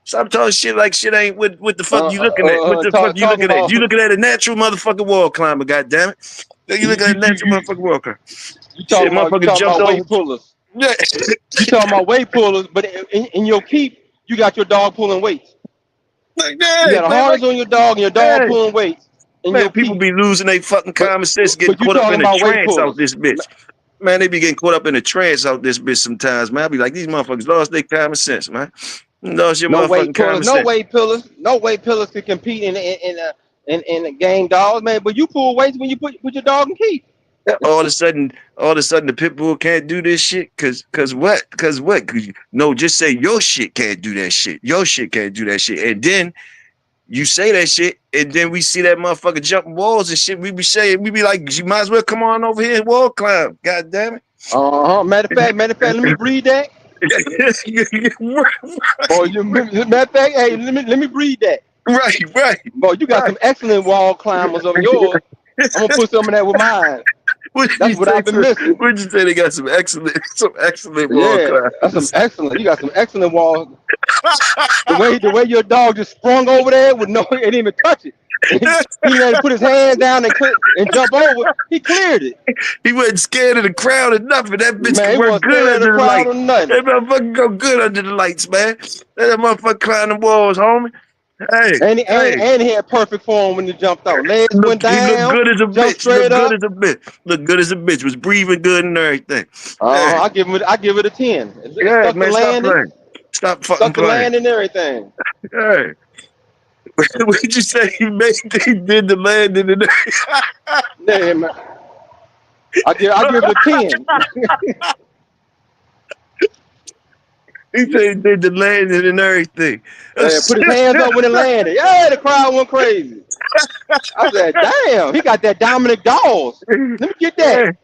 Stop talking shit like shit ain't what the fuck you looking at. What the fuck you looking at? You looking at a natural motherfucking wall climber, goddamn it. You looking at a natural motherfucking wall climber.
You talking about weight pullers. Yeah. You talking about weight pullers, but in your keep, you got your dog pulling weights. Like that. You got a harness on your dog and your dog pulling weights.
Man, people be losing their fucking common sense, getting caught up in a trance out this bitch. Man, they be getting caught up in a trance out this bitch sometimes, man. I be like, these motherfuckers lost their common sense, man. Lost your motherfucking common sense.
No weight pillars can compete in a game, dogs, man. But you pull weights when you put your dog in keep.
All of a sudden, the pit bull can't do this shit. Cause what? No, just say your shit can't do that shit. Your shit can't do that shit, and then you say that shit, and then we see that motherfucker jumping walls and shit. We be like, you might as well come on over here and wall climb. God damn it.
Matter of fact, let me breed that. Matter of fact, hey, let me breed that.
Right.
Boy, you got some excellent wall climbers of yours. I'm gonna put some of that with mine. That's what I've been missing.
Would you say they got some excellent wall climbers?
That's some excellent. You got some excellent walls. The way your dog just sprung over there with he didn't even touch it. He had to put his hands down and jump over. He cleared it.
He wasn't scared of the crowd or nothing. That bitch can work good under the lights. That motherfucker go good under the lights, man. That motherfucker climb the walls, homie. Hey,
and he had perfect form when he jumped out. Legs went down.
He looked good as a bitch. Looked good as a bitch. Was breathing good and everything.
I give it a 10.
Yeah, man, stop playing. Stop fucking playing.
Land and everything.
Hey. What did you say? He did the landing and everything.
Yeah, man. I give it a 10.
He said he did the landing and everything.
Yeah, put his hands up when it landed. Yeah, the crowd went crazy. I said, damn, he got that Dominic Dawes. Let me get that.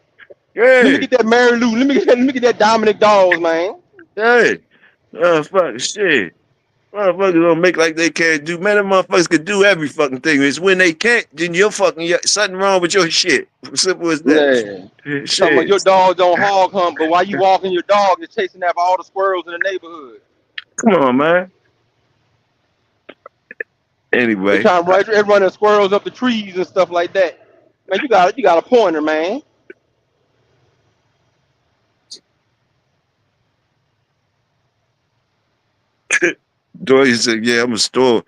Yeah.
Let me get that Mary Lou. Let me get that Dominic Dawes, man.
Hey. Oh, fuck, shit. Motherfuckers don't make like they can't do. Man, them motherfuckers can do every fucking thing. It's when they can't, then you're fucking, something wrong with your shit. Simple as that.
Yeah.
Shit.
Some of your dog don't hog hunt, but while you walking your dog, is chasing after all the squirrels in the neighborhood.
Come on, man. Anyway.
They trying to run squirrels up the trees and stuff like that. Man, you got a pointer, man.
Dory said, yeah, because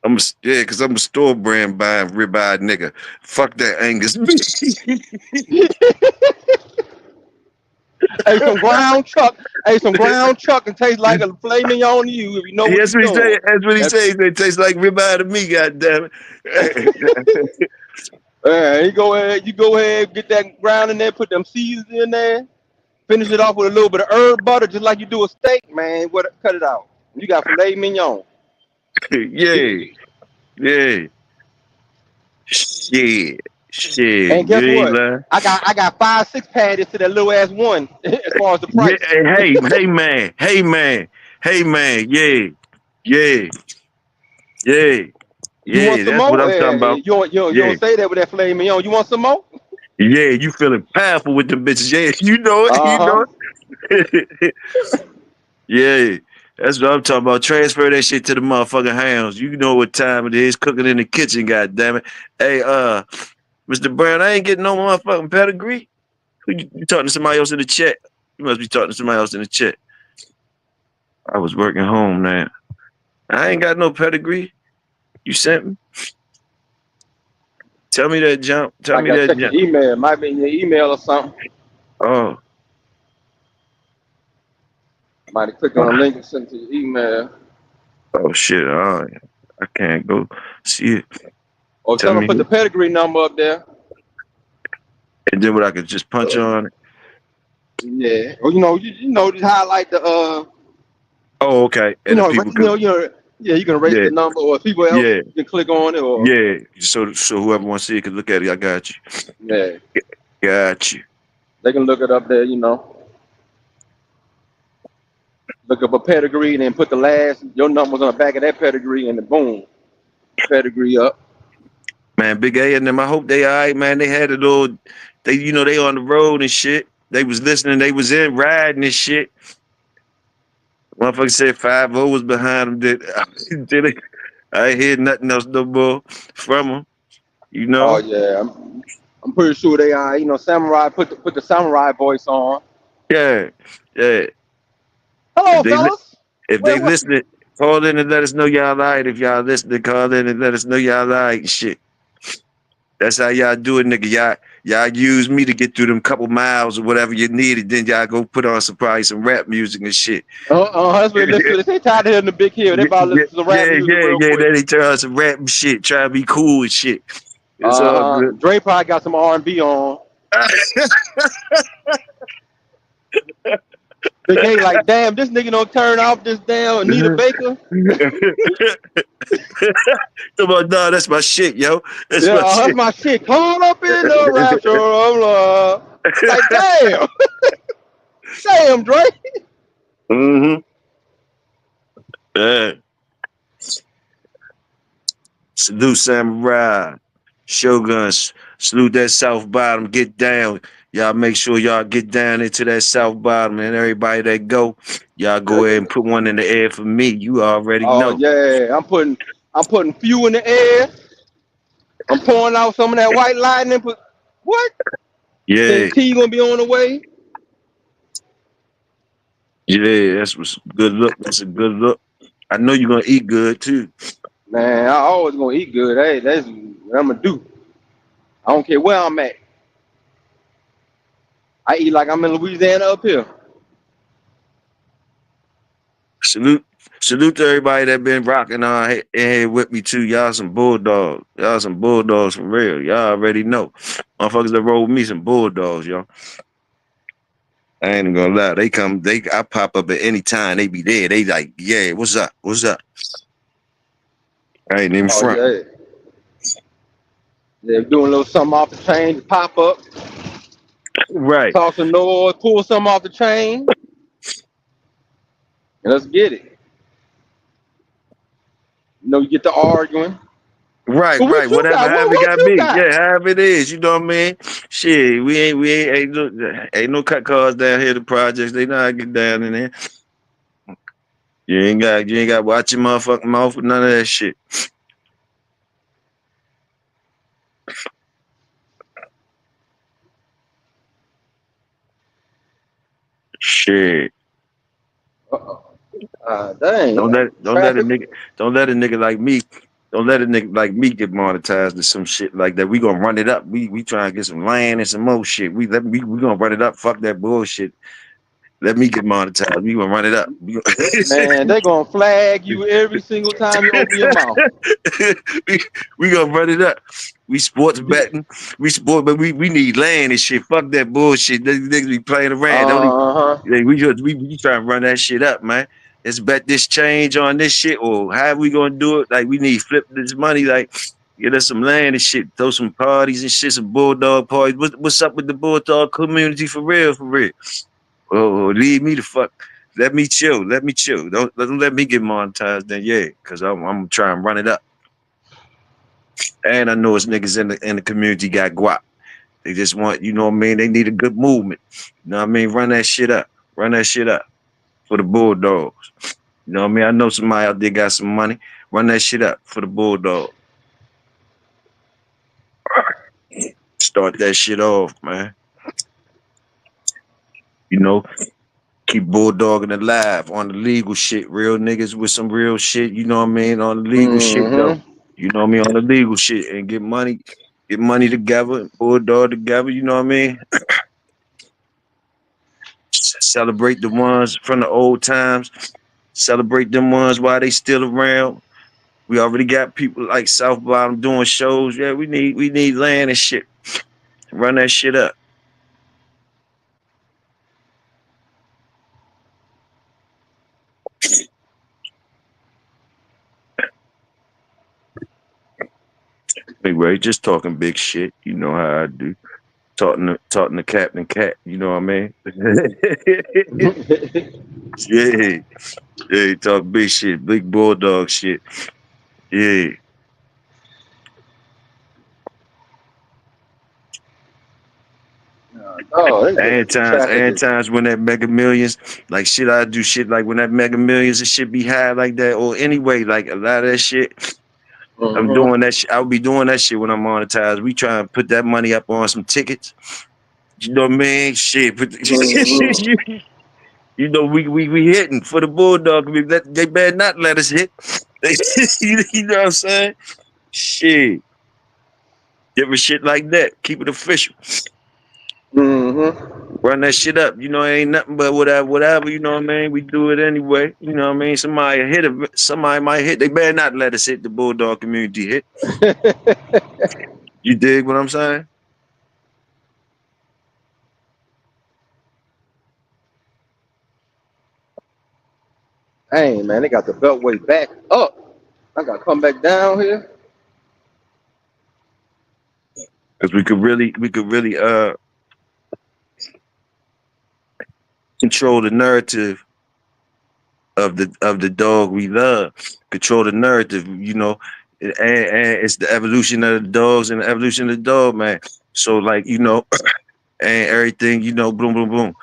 I'm a store brand buying ribeye nigga. Fuck that Angus.
Hey, some ground chuck and taste like a filet mignon to you if you know what
That's
you're
what he
doing.
said. That's what he said. It tastes like ribeye to me, goddamn it.
You go ahead, get that ground in there, put them seasons in there, finish it off with a little bit of herb butter, just like you do a steak, man. Cut it out. You got filet mignon.
Yeah. Shit.
And guess
You
what?
lying.
I got 5-6 patties to that little ass one as far as the price.
Yeah, hey man. Yeah.
You want some
That's
more?
what I'm talking about.
You don't say that with that filet mignon. You want some more?
Yeah, you feeling powerful with them bitches. Yeah, you know it.
Uh-huh.
You know it. Yeah, that's what I'm talking about. Transfer that shit to the motherfucking hounds. You know what time it is. Cooking in the kitchen, goddammit. Hey, Mr. Brown, I ain't getting no motherfucking pedigree. You talking to somebody else in the chat? You must be talking to somebody else in the chat. I was working home now. I ain't got no pedigree. You sent me? Tell me that jump. Tell me that
check
jump.
your email. It might be in your email or something.
Oh.
Might have clicked on a link and sent to your email.
Oh shit! I can't go see it.
Or tell them put the pedigree number up there.
And then what I could just punch on it.
Yeah. Or just highlight the
Oh, okay. And
you can erase the number, or if people else you can click on it, or
So whoever wants to see it can look at it. I got you.
Yeah.
Got you.
They can look it up there, Look up a pedigree and then put your numbers on the back of that pedigree, and boom, pedigree up.
Man, Big A and them, I hope they all right, man. They had it all. They on the road and shit. They was listening. They was in riding and shit. Motherfucker said 5-0 was behind them. Did it? I ain't hear nothing else no more from them.
Oh yeah, I'm pretty sure they are. Samurai put the samurai voice on.
Yeah.
Hello, fellas.
If they listening, call in and let us know y'all right. If y'all listening, call in and let us know y'all right. Shit. That's how y'all do it, nigga. Y'all use me to get through them couple miles or whatever you needed. Then y'all go put on some rap music and shit.
That's what they tired of hearing the big hill. They about to listen to some rap music real quick.
Then they turn on some rap and shit, try to be cool and shit. It's all good.
Dre probably got some R&B on. Big A like, damn, this nigga don't turn off this damn Anita Baker.
Come on, no, that's my shit, yo. That's
my shit. Caught up in the rapture of love. Like, damn. Damn, Dre.
Salute Samurai. Shoguns. Salute that South Bottom. Get down. Y'all make sure y'all get down into that South Bottom, and everybody that go, y'all go ahead and put one in the air for me. You already know.
Oh yeah, I'm putting fuel in the air. I'm pouring out some of that white lightning. What?
Yeah.
T gonna be on the way.
Yeah, that's what's good look. That's a good look. I know you're gonna eat good too.
Man, I always gonna eat good. Hey, that's what I'm gonna do. I don't care where I'm at. I eat like I'm in Louisiana up here.
Salute Salute to everybody that been rocking on here with me too. Y'all some bulldogs. Y'all some bulldogs for real. Y'all already know. Motherfuckers that roll with me some bulldogs, y'all. I ain't even gonna lie. I pop up at any time. They be there. They like, yeah, what's up? What's up? I ain't even front.
Yeah. They're doing a little something off the chain to pop up.
Right.
Talk some noise, pull something off the chain. And let's get it. You know, you get to arguing.
Right. Whatever, however it gotta be. Yeah, however it is. You know what I mean? Shit, we ain't no cut cars down here. The projects, they know how to get down in there. You ain't got to watch your motherfucking mouth with none of that shit. Shit.
Dang.
Don't let a nigga like me. Don't let a nigga like me get monetized or some shit like that. We gonna run it up. We trying to get some land and some more shit. We gonna run it up. Fuck that bullshit. Let me get monetized. We gonna run it up.
Man, they gonna flag you every single time you open your mouth.
we gonna run it up. We sports betting. But we need land and shit. Fuck that bullshit. They niggas be playing around. We trying to run that shit up, man. Let's bet this change on this shit, or how we gonna do it? Like we need to flip this money, like get us some land and shit, throw some parties and shit, some bulldog parties. What's up with the bulldog community for real? Oh, leave me the fuck. Let me chill. Don't let me get monetized then, yeah, because I'm trying to run it up. And I know it's niggas in the community got guap. They just want, you know what I mean? They need a good movement. You know what I mean? Run that shit up for the bulldogs. You know what I mean? I know somebody out there got some money. Run that shit up for the bulldog. Start that shit off, man. You know, keep bulldogging alive on the legal shit. Real niggas with some real shit, you know what I mean? On the legal shit, though. You know what I mean? On the legal shit and get money together, bulldog together, you know what I mean? Celebrate the ones from the old times. Celebrate them ones while they still around. We already got people like South Bottom doing shows. Yeah, we need land and shit. Run that shit up. Anyway, just talking big shit. You know how I do. Talking to Captain Cat. You know what I mean? Yeah, talk big shit, big bulldog shit. Yeah. And times when that Mega Millions, like shit, I do shit like when that Mega Millions and shit be high like that, or anyway, like a lot of that shit. I'm doing that shit. I'll be doing that shit when I'm monetized. We try and put that money up on some tickets. You know what I mean? Shit. You know, we hitting for the Bulldog. They better not let us hit. You know what I'm saying? Shit. Different shit like that. Keep it official. Run that shit up. You know, it ain't nothing but whatever, you know what I mean? We do it anyway. You know what I mean? Somebody might hit. They better not let us hit the Bulldog community hit. You dig what I'm saying?
Hey man, they got the beltway back up. I gotta come back down here.
Because we could really control the narrative of the dog we love. Control the narrative, you know, and it's the evolution of the dogs and the evolution of the dog, man. So like, you know, and everything, you know, boom, boom, boom.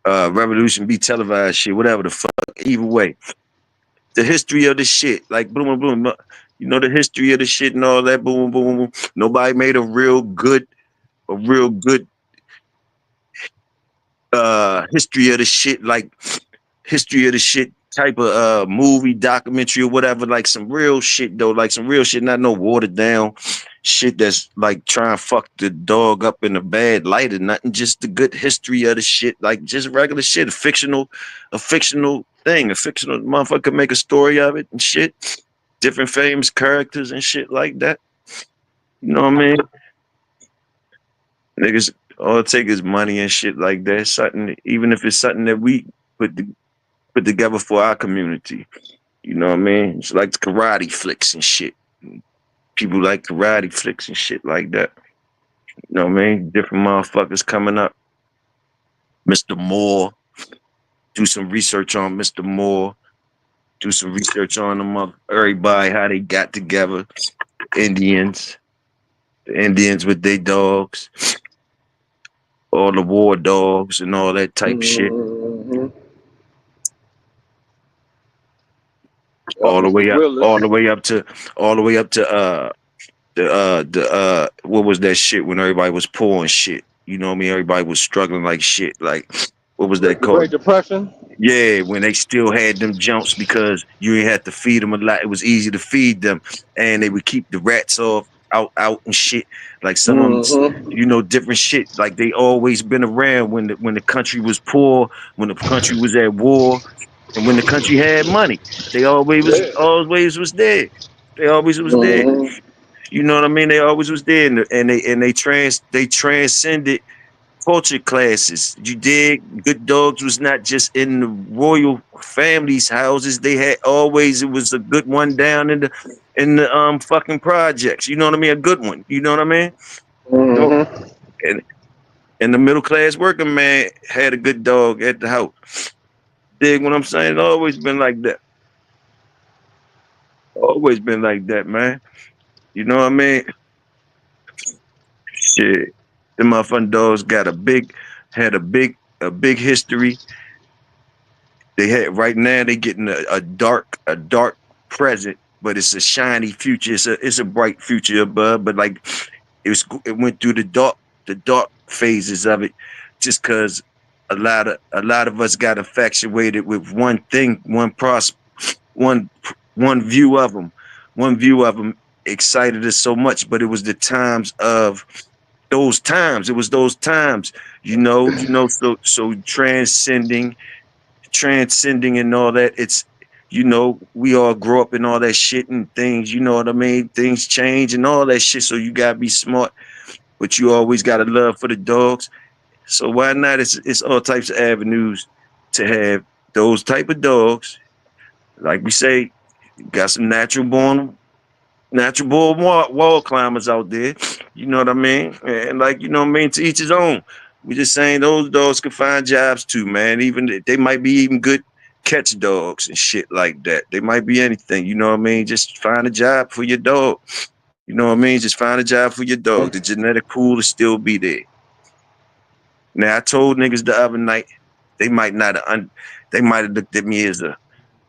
Revolution be televised shit, whatever the fuck. Either way. The history of the shit, like boom, boom, boom. You know, the history of the shit and all that, boom, boom, boom. Nobody made a real good history of the shit, like history of the shit type of movie, documentary, or whatever, like some real shit though, like some real shit, not no watered down shit that's like trying to fuck the dog up in a bad light or nothing, just the good history of the shit, like just regular shit, a fictional thing. A fictional motherfucker could make a story of it and shit. Different famous characters and shit like that. You know what I mean? Niggas all it take is money and shit like that. Something, even if it's something that we put put together for our community. You know what I mean? It's like the karate flicks and shit. People like karate flicks and shit like that. You know what I mean? Different motherfuckers coming up. Mr. Moore. Do some research on Mr. Moore. Do some research on them, everybody, how they got together. Indians. The Indians with their dogs. All the war dogs and all that type shit. All the way up, all the way up to what was that shit when everybody was poor and shit? You know what I mean? Everybody was struggling like shit. Like, what was that called?
Great Depression?
Yeah, when they still had them jumps because you ain't had to feed them a lot. It was easy to feed them, and they would keep the rats out and shit. Like some of them, you know, different shit. Like they always been around when the country was poor, when the country was at war, and when the country had money. They always was there. They always was there. You know what I mean? They always was there, and they transcended culture classes. You dig? Good dogs was not just in the royal families' houses. They had always, it was a good one down in the fucking projects. You know what I mean? A good one. You know what I mean? And the middle class working man had a good dog at the house. Dig what I'm saying? It's always been like that. Always been like that, man. You know what I mean? Shit. The motherfucking dogs had a big history. They had right now they getting a dark present, but it's a shiny future. It's a bright future, bud. But like it went through the dark phases of it, just cause a lot of us got infatuated with one thing, one view of them. One view of them excited us so much, but it was the times of those times. It was those times, you know. So transcending and all that. It's, you know, we all grow up in all that shit and things. You know what I mean? Things change and all that shit. So you gotta be smart, but you always got a love for the dogs. So why not? It's all types of avenues to have those type of dogs. Like we say, got some natural born wall climbers out there. You know what I mean? And like, you know what I mean? To each his own. We just saying those dogs can find jobs too, man. Even they might be even good catch dogs and shit like that. They might be anything. You know what I mean? Just find a job for your dog. You know what I mean? Just find a job for your dog. The genetic pool will still be there. Now I told niggas the other night they might not have they might have looked at me as a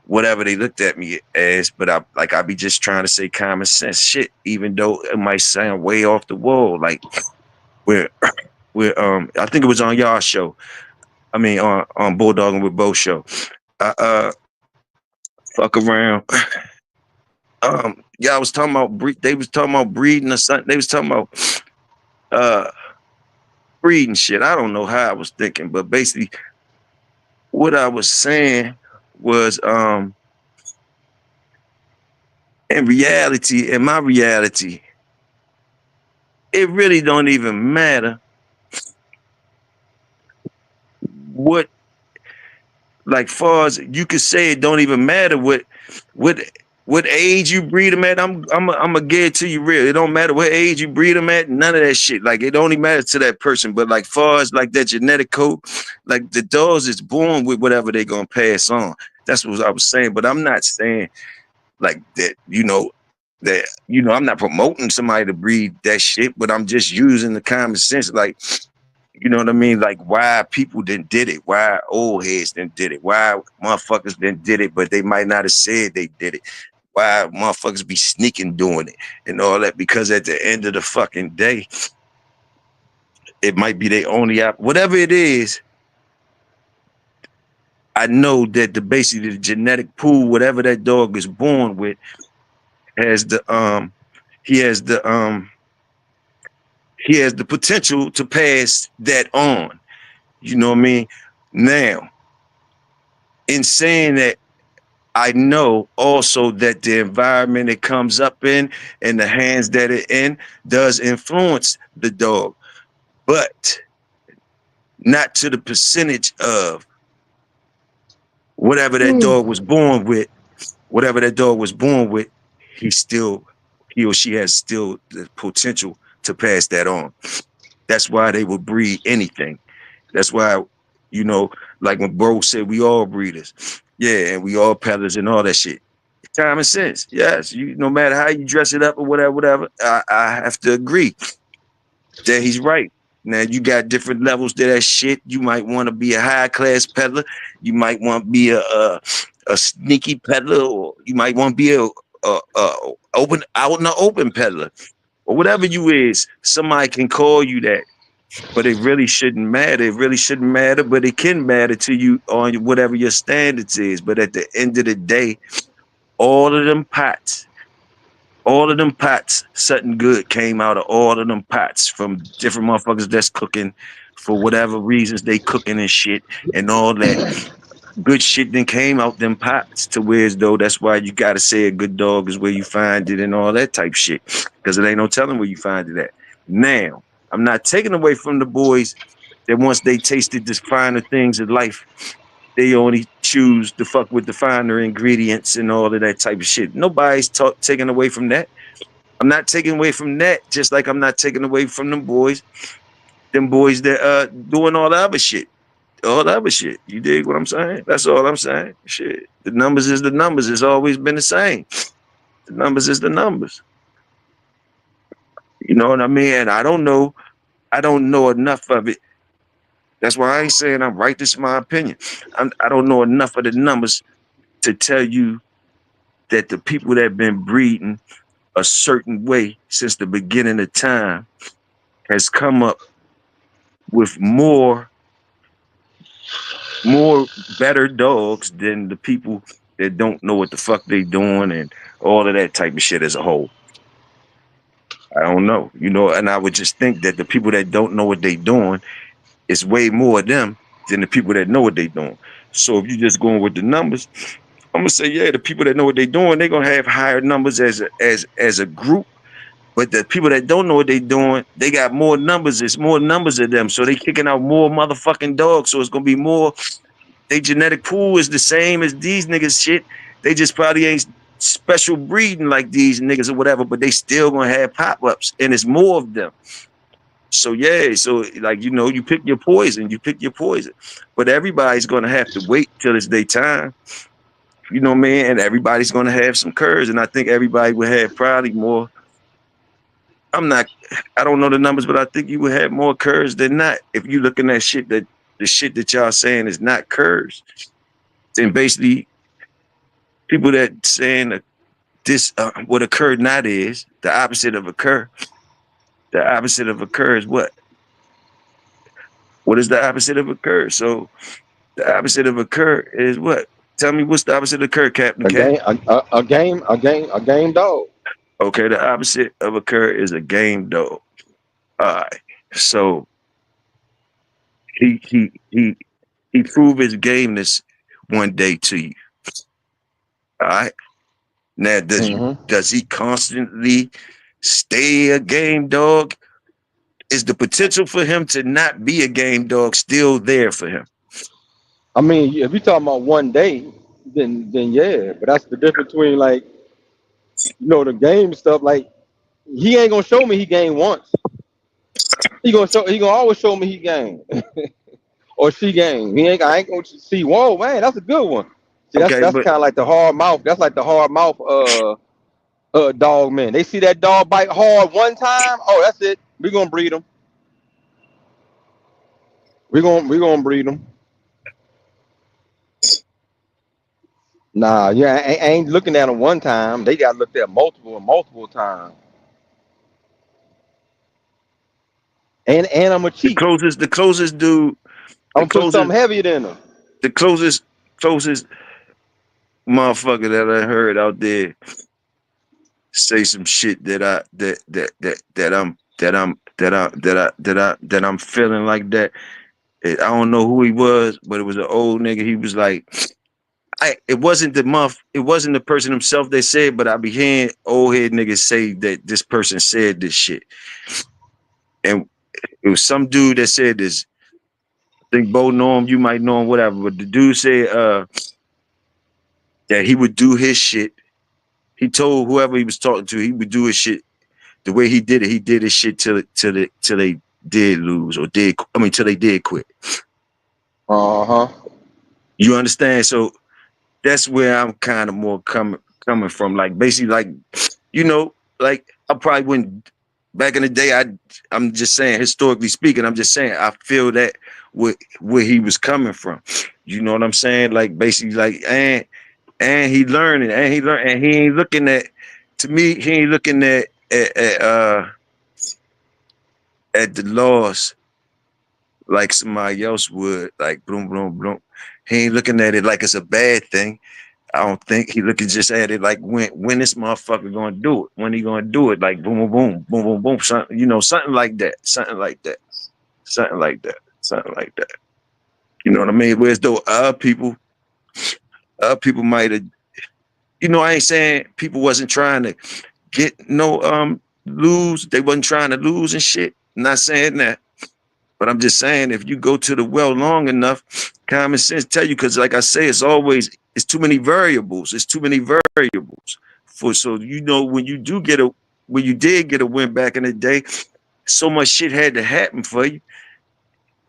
whatever they looked at me as, but I be just trying to say common sense shit, even though it might sound way off the wall. Like where I think it was on y'all show. I mean on Bulldog and with Bo show. Fuck around. Y'all was talking about they was talking about breeding or something. They was talking about breeding shit. I don't know how I was thinking, but basically what I was saying was in my reality, it really don't even matter what, like far as you could say, it don't even matter what age you breed them at. I'm gonna get it to you real. It don't matter what age you breed them at. None of that shit. Like it only matters to that person. But like far as like that genetic code, like the dogs is born with whatever they gonna pass on. That's what I was saying. But I'm not saying like that. I'm not promoting somebody to breed that shit. But I'm just using the common sense. Like, you know what I mean? Like why people didn't did it, why old heads didn't did it, why motherfuckers didn't did it, but they might not have said they did it. Why motherfuckers be sneaking doing it and all that, because at the end of the fucking day, it might be their only whatever it is. I know that basically the genetic pool, whatever that dog is born with, has the he has the potential to pass that on. You know what I mean? Now, In saying that, I know also that the environment it comes up in and the hands that it in does influence the dog, but not to the percentage of whatever that dog was born with. Whatever that dog was born with, he or she has still the potential to pass that on. That's why they will breed anything. That's why, you know, like when Bro said we all breeders. Yeah, and we all peddlers and all that shit. Common sense. Yes, you no matter how you dress it up or whatever, I have to agree that he's right. Now you got different levels to that shit. You might want to be a high class peddler. You might want to be a sneaky peddler, or you might want to be a open out in the open peddler, or whatever you is. Somebody can call you that, but it really shouldn't matter. It really shouldn't matter, but it can matter to you on whatever your standards is. But at the end of the day, all of them pots, something good came out of all of them pots from different motherfuckers that's cooking for whatever reasons they cooking and shit and all that. Good shit then came out them pots to where as though that's why you gotta say a good dog is where you find it and all that type shit. Because it ain't no telling where you find it at. Now, I'm not taking away from the boys that once they tasted the finer things in life, they only choose to fuck with the finer ingredients and all of that type of shit. Nobody's taking away from that. I'm not taking away from that, just like I'm not taking away from them boys that doing all the other shit. All the other shit. You dig what I'm saying? That's all I'm saying. Shit. The numbers is the numbers. It's always been the same. The numbers is the numbers. You know what I mean? And I don't know enough of it. That's why I ain't saying I'm right. This is my opinion. I don't know enough of the numbers to tell you that the people that have been breeding a certain way since the beginning of time has come up with more better dogs than the people that don't know what the fuck they doing and all of that type of shit as a whole. I don't know, you know, and I would just think that the people that don't know what they doing, it's way more of them than the people that know what they doing. So if you just going with the numbers, I'm gonna say, yeah, the people that know what they doing, they're gonna have higher numbers as a group. But the people that don't know what they doing, they got more numbers. It's more numbers of them. So they kicking out more motherfucking dogs. So it's gonna be more. They genetic pool is the same as these niggas shit. They just probably ain't special breeding like these niggas or whatever, but they still gonna have pop-ups and it's more of them. So yeah, so like, you know, you pick your poison. But everybody's gonna have to wait till it's their time. You know what I mean? And everybody's gonna have some curves. And I think everybody will have probably more. I don't know the numbers, but I think you would have more curves than not. If you looking at shit that the shit that y'all saying is not curves, then basically people that saying that this what occurred not is the opposite of occur. The opposite of occur is what? What is the opposite of occur? So the opposite of occur is what? Tell me what's the opposite of occur, Captain Cat?
A game dog.
Okay, the opposite of occur is a game dog. All right. So he proved his gameness one day to you. All right. Now, does he constantly stay a game dog? Is the potential for him to not be a game dog still there for him?
I mean, if you're talking about one day, then yeah. But that's the difference between, like, you know, the game stuff. Like, he ain't gonna show me he game once. He gonna always show me he game or she game. I ain't gonna see. Whoa, man, that's a good one. See, that's
Okay, but
kind of like the hard mouth. That's like the hard mouth dog, man. They see that dog bite hard one time. Oh, that's it. We're gonna breed them. We're gonna breed them. Nah, yeah, I ain't looking at them one time. They got looked at multiple times. And I'm a cheat.
the closest dude,
I'm put something heavier than them.
the closest motherfucker that I heard out there say some shit that I'm feeling like that. I don't know who he was, but it was an old nigga. He was like, it wasn't the person himself that said, but I be hearing old head niggas say that this person said this shit. And it was some dude that said this. I think Bo know him, you might know him, whatever. But the dude said that he would do his shit. He told whoever he was talking to, he would do his shit the way he did it. He did his shit till they did lose or till they did quit. You understand? So that's where I'm kind of more coming from. Like basically, like, you know, like I probably wouldn't back in the day. I'm just saying, historically speaking, I'm just saying I feel that where he was coming from. You know what I'm saying? Like basically, like and he learning and he ain't looking at. To me, he ain't looking at the loss like somebody else would. Like boom, boom, boom. He ain't looking at it like it's a bad thing. I don't think he looking just at it like when this motherfucker gonna do it, when he gonna do it, like boom, boom, boom, boom, boom, boom, something, you know, something like that. You know what I mean? Whereas though other people might have, you know, I ain't saying people wasn't trying to get lose, they wasn't trying to lose and shit. I'm not saying that. But I'm just saying, if you go to the well long enough, common sense tell you, because like I say, it's too many variables. It's too many variables. So you know, when you did get a win back in the day, so much shit had to happen for you,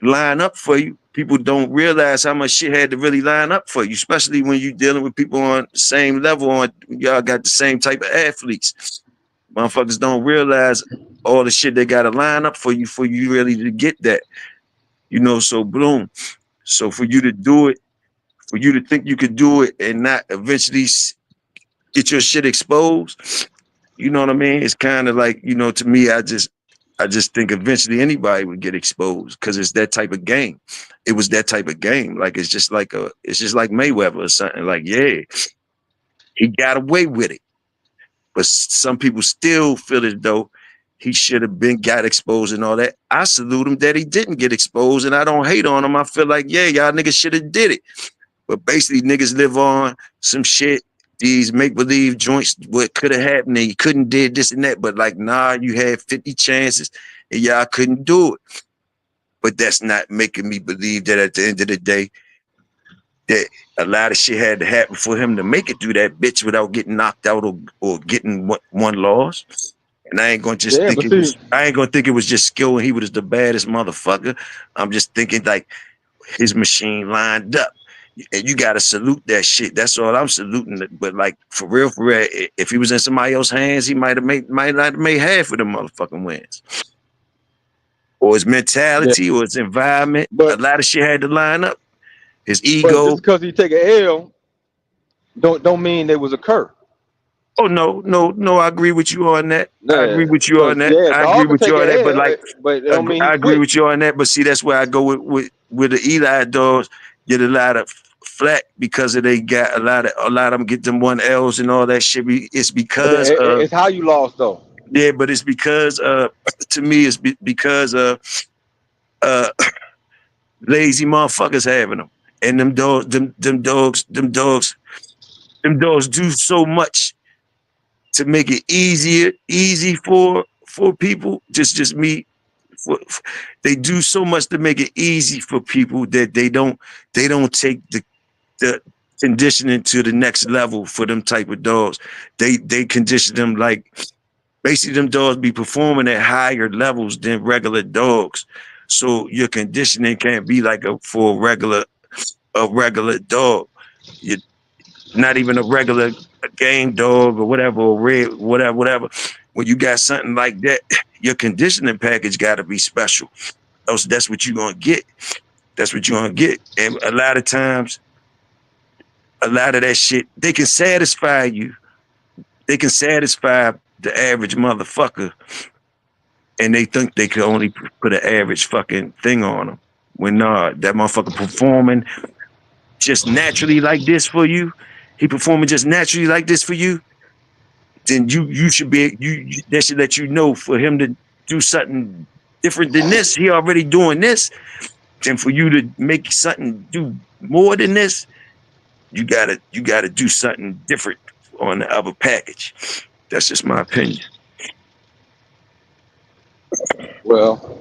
line up for you. People don't realize how much shit had to really line up for you, especially when you're dealing with people on the same level, y'all got the same type of athletes. Motherfuckers don't realize all the shit they gotta line up for you really to get that. You know, so boom. So for you to do it, for you to think you could do it and not eventually get your shit exposed, you know what I mean? It's kind of like, you know, to me, I just think eventually anybody would get exposed because it's that type of game. It was that type of game. Like it's just like Mayweather or something. Like, yeah, he got away with it. But some people still feel as though he should have got exposed and all that. I salute him that he didn't get exposed, and I don't hate on him. I feel like, yeah, y'all niggas should have did it. But basically, niggas live on some shit, these make-believe joints, what could have happened, and you couldn't did this and that. But like, nah, you had 50 chances, and y'all couldn't do it. But that's not making me believe that at the end of the day, that a lot of shit had to happen for him to make it through that bitch without getting knocked out or getting one loss. And I ain't gonna just think it was just skill and he was the baddest motherfucker. I'm just thinking like his machine lined up. And you gotta salute that shit. That's all I'm saluting. But like for real, if he was in somebody else's hands, he might not have made half of them motherfucking wins. Or his mentality or his environment. But a lot of shit had to line up. His ego.
But just because he take an L, don't mean there was a curse.
Oh no, I agree with you on that.
Yeah,
I agree with you on that.
Yeah,
I agree with you on that.
L,
but like, I agree with you on that. But see, that's where I go with the Eli dogs. Get a lot of flack because they got a lot of them get them 1Ls and all that shit. It's because
it's how you lost though.
Yeah, but it's because to me it's because lazy motherfuckers having them, and them dogs do so much to make it easy for people. Just me. They do so much to make it easy for people that they don't take the conditioning to the next level for them type of dogs. They condition them like basically them dogs be performing at higher levels than regular dogs. So your conditioning can't be like for a regular dog. You're not even a regular game dog or whatever, or red, whatever. When you got something like that, your conditioning package got to be special. Else that's what you're going to get. That's what you're going to get. And a lot of times, a lot of that shit, they can satisfy you. They can satisfy the average motherfucker. And they think they can only put an average fucking thing on them. When that motherfucker performing just naturally like this for you, he performing just naturally like this for you, then you should be, that should let you know for him to do something different than this. He already doing this. And for you to make something do more than this, you gotta do something different on the other package. That's just my opinion.
Well,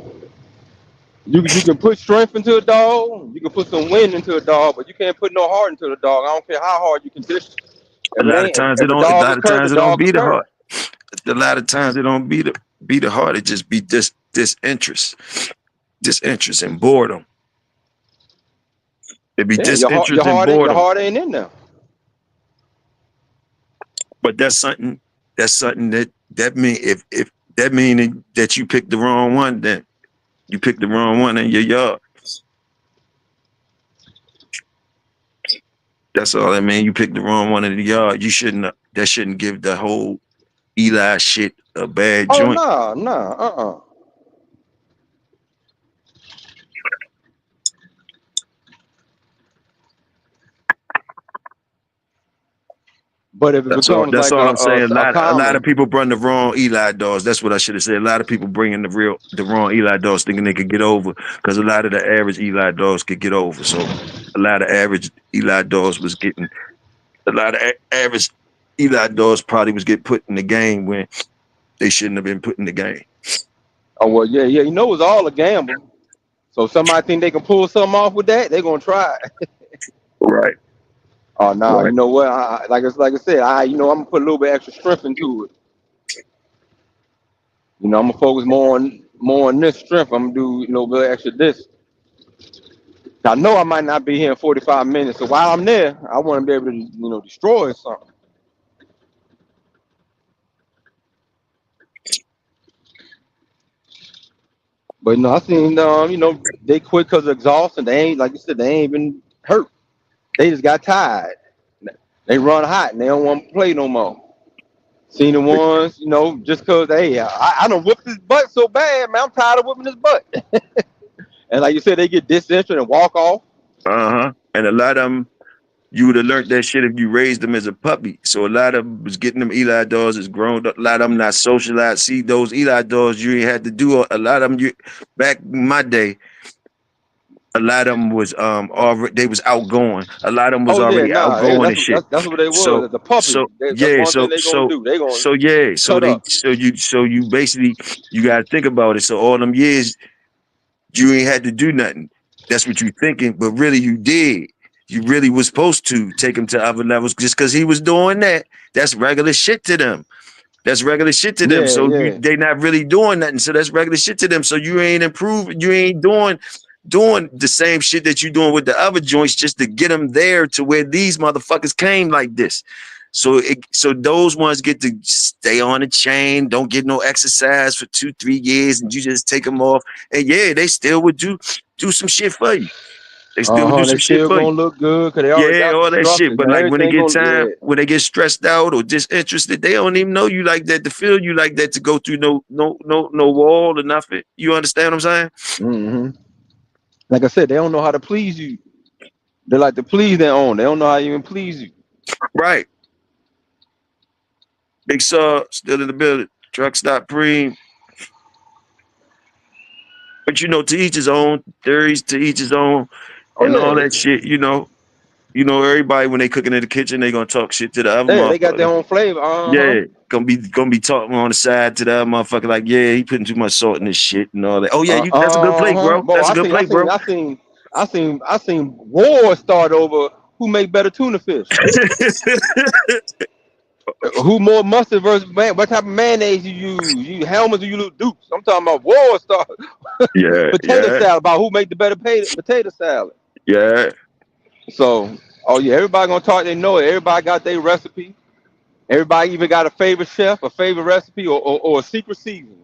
you can put strength into a dog, you can put some wind into a dog, but you can't put no heart into the dog. I don't care how hard you condition.
A lot of times it don't. A lot of times it don't be the heart. A lot of times it don't be the heart. It just be disinterest and boredom. It be disinterest and boredom.
Your heart ain't in there.
But that's something that mean if that mean that you picked the wrong one, then you picked the wrong one in your yard. That's all that mean. You picked the wrong one in the yard. You shouldn't. That shouldn't give the whole Eli shit a bad joint.
Oh no. But if it
That's
becomes
all
like
I'm saying. A lot of
common,
people bring the wrong Eli dogs. That's what I should have said. A lot of people bringing the wrong Eli dogs, thinking they could get over, because a lot of the average Eli dogs could get over. So a lot of average Eli dogs was getting. A lot of average Eli dogs probably was getting put in the game when they shouldn't have been put in the game.
Oh well, yeah. You know, it's all a gamble. So somebody think they can pull something off with that, they're gonna try.
Right.
Oh no,
Right.
You know what? Like I said, I'm gonna put a little bit extra strength into it. You know, I'm gonna focus more on this strength. I'm gonna do a little extra this. I know I might not be here in 45 minutes, so while I'm there, I want to be able to destroy something. But no, I seen they quit because of exhaustion. They ain't, like you said, they ain't even hurt. They just got tired. They run hot and they don't want to play no more. Seen the ones, just cause I done whooped his butt so bad, man. I'm tired of whooping his butt. And like you said, they get disinterested and walk off.
And a lot of them, you would have learned that shit if you raised them as a puppy. So a lot of them was getting them Eli dogs as grown up. A lot of them not socialized. See, those Eli dogs, you ain't had to do a lot of them. Back in my day, a lot of them was already, they was outgoing. A lot of them was already outgoing and shit.
That's what they
So
was. The puppy. That's one thing they gonna do. They gonna
so you basically, you gotta think about it. So all them years you ain't had to do nothing. That's what you thinking, but really you did. You really was supposed to take him to other levels just because he was doing that. That's regular shit to them. That's regular shit to them. So they not really doing nothing. So that's regular shit to them. So you ain't improving. You ain't doing the same shit that you doing with the other joints just to get them there to where these motherfuckers came like this. So those ones get to stay on the chain, don't get no exercise for 2-3 years, and you just take them off. And yeah, they still would do some shit for you. They still would do some shit for you.
Gonna look good because they already got
all that shit. But like when they get time,
yeah.
when they get stressed out or disinterested, they don't even know you like that, to feel you like that, to go through no wall or nothing. You understand what I'm saying?
Mm-hmm. Like I said, they don't know how to please you. They like to please their own. They don't know how to even please you.
Right. Big Saw still in the building. Truck stop Preem. But to each his own. Theories, to each his own, and all that shit. Everybody when they cooking in the kitchen, they gonna talk shit to the other motherfucker.
They got their own flavor.
Yeah, gonna be talking on the side to the other motherfucker like, yeah, he putting too much salt in this shit and all that. Oh yeah, that's a good plate, bro. That's a good plate, bro.
I seen wars start over who make better tuna fish. Who more mustard versus what type of mayonnaise you use? You helmets or you use Dukes? I'm talking about war start.
Yeah.
Potato salad, about who make the better potato salad.
Yeah.
So, everybody gonna talk. They know it. Everybody got their recipe. Everybody even got a favorite chef, a favorite recipe, or a secret seasoning.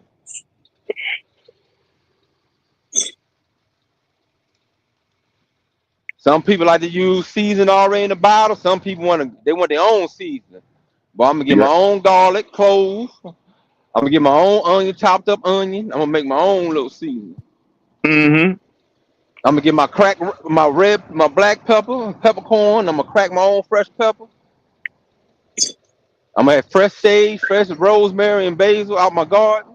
Some people like to use season already in the bottle. Some people want their own seasoning. But I'm gonna get my own garlic, cloves. I'm gonna get my own onion, chopped up onion. I'm gonna make my own little seasoning.
Mm-hmm.
I'm gonna get my black pepper, peppercorn. I'm gonna crack my own fresh pepper. I'm gonna have fresh sage, fresh rosemary and basil out my garden.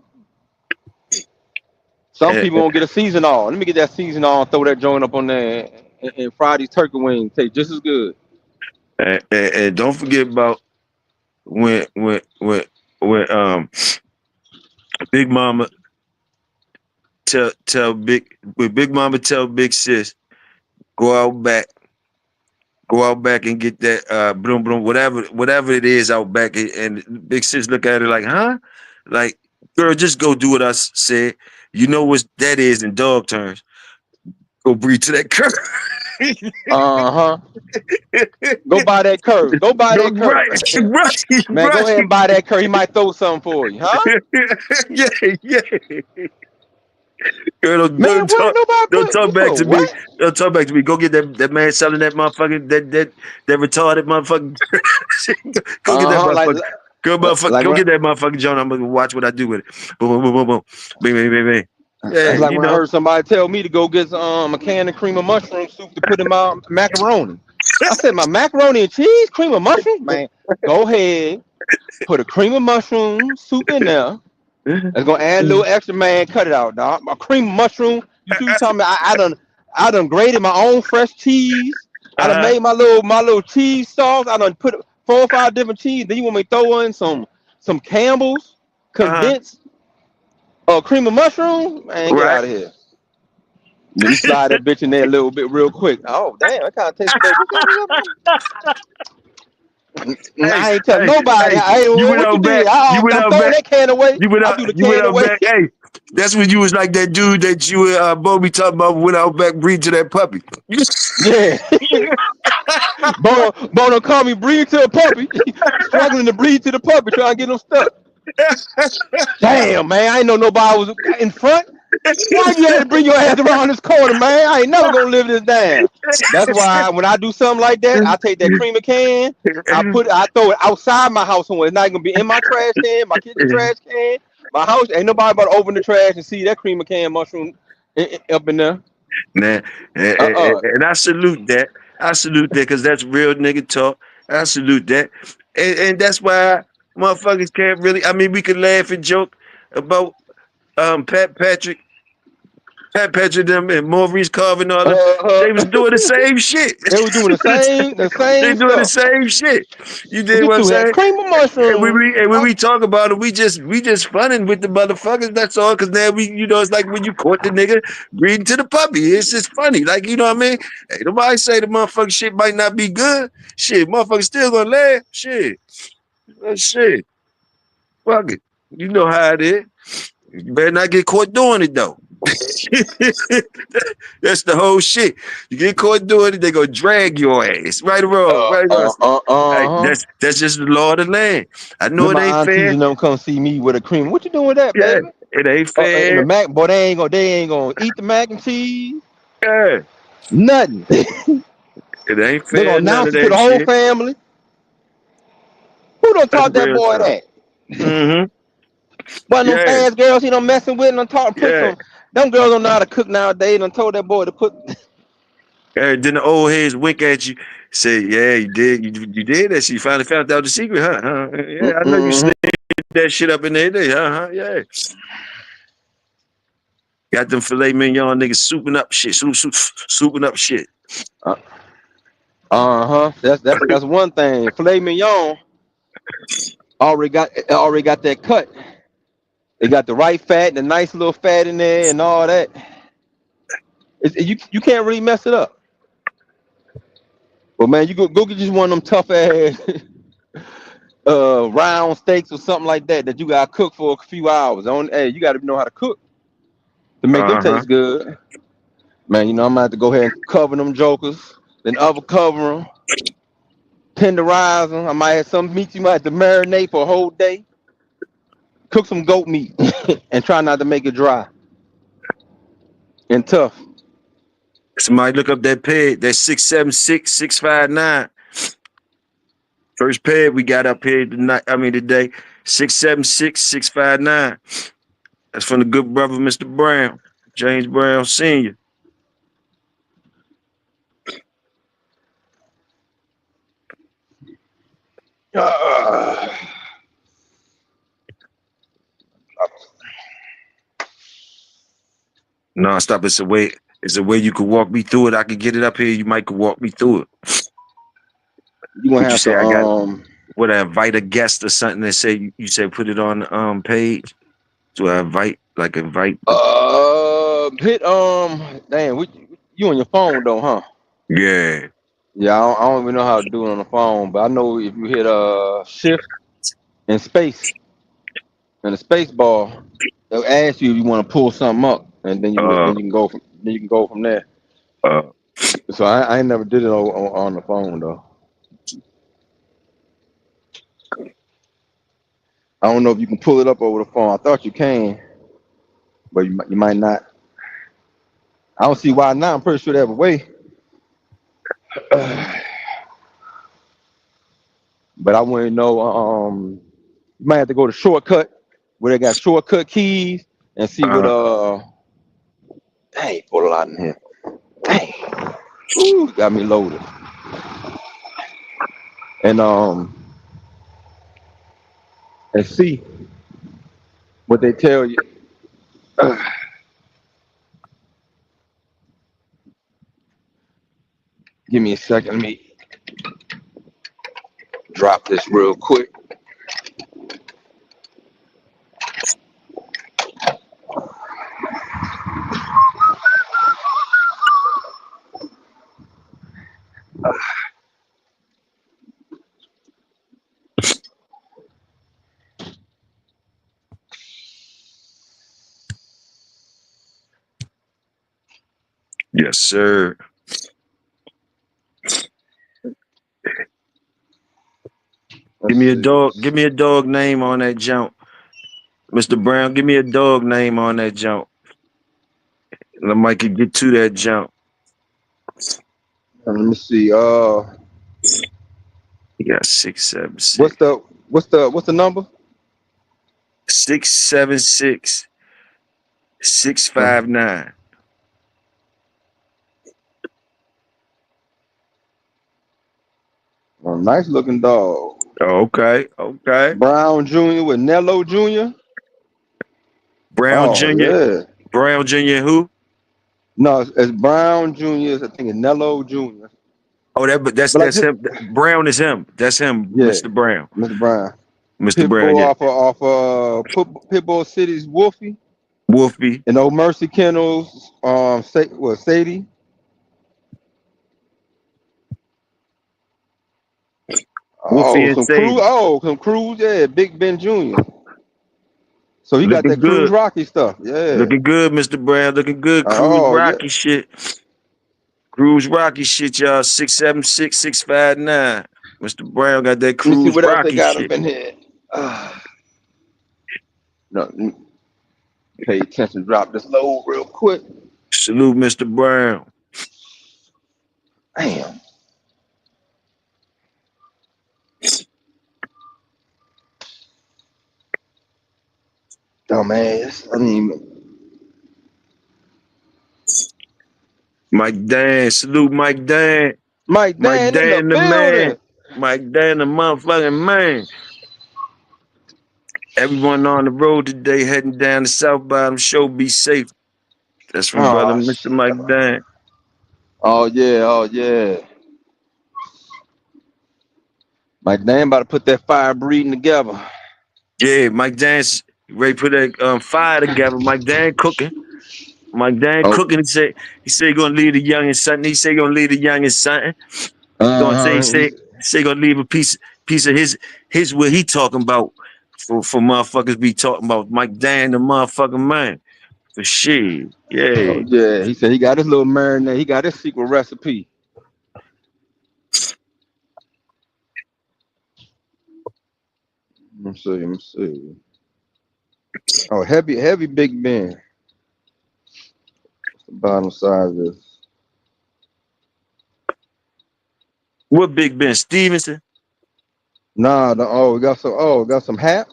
Some people won't get a seasonal. Let me get that seasonal and throw that joint up on there and fry these turkey wings. Taste just as good.
And don't forget about when Big Mama tell Big Mama tell Big Sis go out back and get that broom whatever it is out back, and Big Sis look at it like, huh? Like, girl, just go do what I said. You know what that is in dog terms. Go breathe to that curve.
Go buy that curve. Go buy that curve.
Right,
Man, go ahead and buy that curve. He might throw something for you, huh?
Yeah. Girl,
Man, what? Nobody
don't
put
talk back to me.
what?
Don't talk back to me. Go get that man selling that motherfucker, that retarded motherfucker. Go get that motherfucker. Go get that motherfucker, John. I'm gonna watch what I do with it. Boom, boom, boom, boom, boom. Bing, bing, bing, bing. Yeah,
That's like when I heard somebody tell me to go get a can of cream of mushroom soup to put in my macaroni. I said, my macaroni and cheese, cream of mushrooms? Man, go ahead, put a cream of mushroom soup in there. It's gonna add a little extra, man. Cut it out, dog. My cream of mushroom. You see what you talking about? I done grated my own fresh cheese. I done made my little cheese sauce. I done put 4 or 5 different cheese. Then you want me to throw in some Campbell's condensed cream of mushroom? Man, get out of here. Then you slide that bitch in there a little bit real quick. Oh, damn, that kind of tastes good. I ain't telling nobody.
You went
what you
out
did?
back. You went
I'm
out
throwing
back.
that can away.
You went out back. Hey, that's when you was like that dude that you Bobby talking about, went out back, breed to that puppy.
Yeah. Bono called me breed to a puppy. Struggling to breed to the puppy, trying to get him stuck. Damn, man, I ain't know nobody was in front. Why you had to bring your ass around this corner, man? I ain't never gonna live this down. That's why when I do something like that, I take that creamer can, I throw it outside my house somewhere. It's not gonna be in my trash can, my kitchen trash can, my house. Ain't nobody about to open the trash and see that creamer can mushroom up in there.
Nah, and I salute that. I salute that because that's real nigga talk. I salute that, and that's why motherfuckers can't really. I mean, we can laugh and joke about Patrick, them, and Maurice Carver and all them. They was doing the same shit.
They was doing the same
They doing the
stuff.
same shit. You did
We
what I'm
too had
saying?
cream of mushroom.
And when we talk about it, we just funning with the motherfuckers. That's all. Cause now it's like when you caught the nigga breeding to the puppy. It's just funny. Like, you know what I mean? Hey, nobody say the motherfucking shit might not be good. Shit, motherfuckers still gonna laugh. Shit. Shit. Fuck it. You know how it is. You better not get caught doing it though. That's the whole shit. You get caught doing it, they gonna drag your ass. Right or wrong, right or wrong. Hey, that's just the law of the land. I know
Then
it ain't
my aunties
fair.
and them come see me with a cream. What you doing with that,
Yeah,
baby?
it ain't fair.
And the mac, boy, they ain't gonna eat the mac and cheese.
Yeah,
Nothing.
it ain't fair.
They gonna announce it to
that
the whole
shit.
family. Who done
That's
taught that
real
boy
talk.
that?
Mm-hmm.
But them
Yeah,
fast girls he done messing with and done taught put
yeah.
some. Them girls don't know how to cook nowadays. Done told that boy to put.
Then the old heads wink at you, say, "Yeah, you did. You did that. She finally found out the secret, huh? Yeah, I know you sneaked that shit up in there, huh? Yeah." Got them filet mignon niggas souping up shit, souping up shit.
That's one thing. Filet mignon already got that cut. They got the right fat and the nice little fat in there and all that. You can't really mess it up. But man, you go get just one of them tough ass round steaks or something like that you gotta cook for a few hours. Hey, you gotta know how to cook to make them taste good. Man, I'm gonna have to go ahead and cover them jokers, then cover them, tenderize them. I might have some meat you might have to marinate for a whole day. Cook some goat meat and try not to make it dry and tough.
Somebody look up that peg, that 676-659. First peg we got up here today, 676-659. That's from the good brother, Mr. Brown, James Brown Sr. Nonstop. It's a way you could walk me through it. I could get it up here. You might could walk me through it.
You gonna
Would you
have
say
to
I got? Would I invite a guest or something that say you say put it on the page? Do I invite
hit damn, you on your phone though, huh?
Yeah.
Yeah, I don't even know how to do it on the phone, but I know if you hit shift and space and the space bar, they'll ask you if you want to pull something up, and then
Uh.
you can go from there.
Uh.
So I ain't never did it on the phone though. I don't know if you can pull it up over the phone. I thought you can, but you might not. I don't see why not. I'm pretty sure they have a way. But I want to know. You might have to go to shortcut where they got shortcut keys and see what. Dang, put a lot in here. Dang, ooh, got me loaded. And see what they tell you. Give me a second. Let me drop this real quick.
Yes, sir. Give me a dog. Give me a dog name on that jump, Mr. Brown. Give me a dog name on that jump. And I might could get to that jump.
Let me see.
You got 676.
What's the number?
676 659.
A nice looking dog.
Okay. Okay.
Brown Jr. with Nello Jr.
Brown
Oh
Jr.
yeah.
Brown Jr. Who?
No, it's Brown Jr. I think it's Nello Jr.
Oh, that's
But like
him. Brown is him. That's him,
yeah,
Mr. Brown.
Mr. Brown.
Mr. Brown,
Pitbull
yeah.
Pitbull City's Wolfie
Wolfie.
and Old Mercy Kennels. Sadie.
Wolfie and
Some Cruz.
Sadie.
Some Cruz. Yeah, Big Ben Jr. So he got
Looking
that Cruz
good.
Rocky stuff. Yeah.
Looking good, Mr. Brown. Looking good. Cruise
Oh yeah.
Rocky shit. Cruise Rocky shit, y'all. 676 659. Mr. Brown got that
Let me see
Cruise
what else they
Rocky
got up
shit.
in here. No, pay attention. Drop this load real quick.
Salute, Mr. Brown.
Damn. Dumbass. I didn't even.
Mike Dan. Salute, Mike Dan.
Mike
Mike
Dan in the
Dan the man.
building.
Mike Dan the motherfucking man. Everyone on the road today heading down the South Bottom Show. Be safe. That's from brother
Oh,
Mr. Mike Dan.
oh yeah, oh yeah. Mike Dan about to put that fire breathing together.
Yeah, Mike Dan's ready to put that fire together. Mike Dan cooking. Mike Dan
Oh,
cooking. He said he gonna leave the youngest something. He said he gonna leave the youngest something. Gonna say he gonna leave a piece of his what he talking about for motherfuckers be talking about Mike Dan the motherfucking man. For shit.
oh
Yeah.
yeah. He said he got his little marinade. He got his secret recipe. Let me see. Oh, heavy Big Ben. What's the bottom side of this?
What Big Ben Stevenson?
Nah, we got some hat.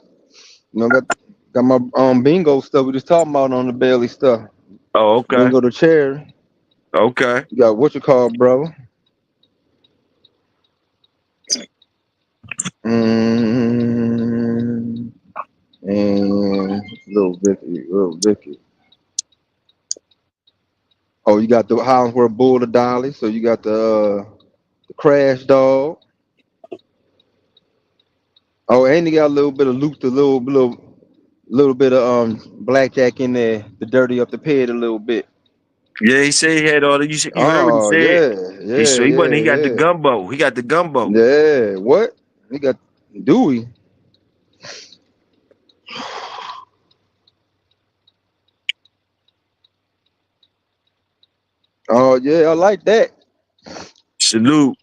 You know, got my bingo stuff we just talking about on the Bailey stuff.
Oh, okay.
Bingo the cherry.
Okay.
You got what you call, brother. And little Vicky. Oh, you got the Hollingsworth Bull of Dolly. So you got the Crash Dog. Oh, and he got a little bit of loop, little bit of blackjack in there to dirty up the ped a little bit.
Yeah, he said he had all the. You heard what he
Oh
said. He wasn't. He got the
yeah.
gumbo. He got the gumbo.
Yeah, what? He got Dewey. Oh yeah, I like that.
Salute.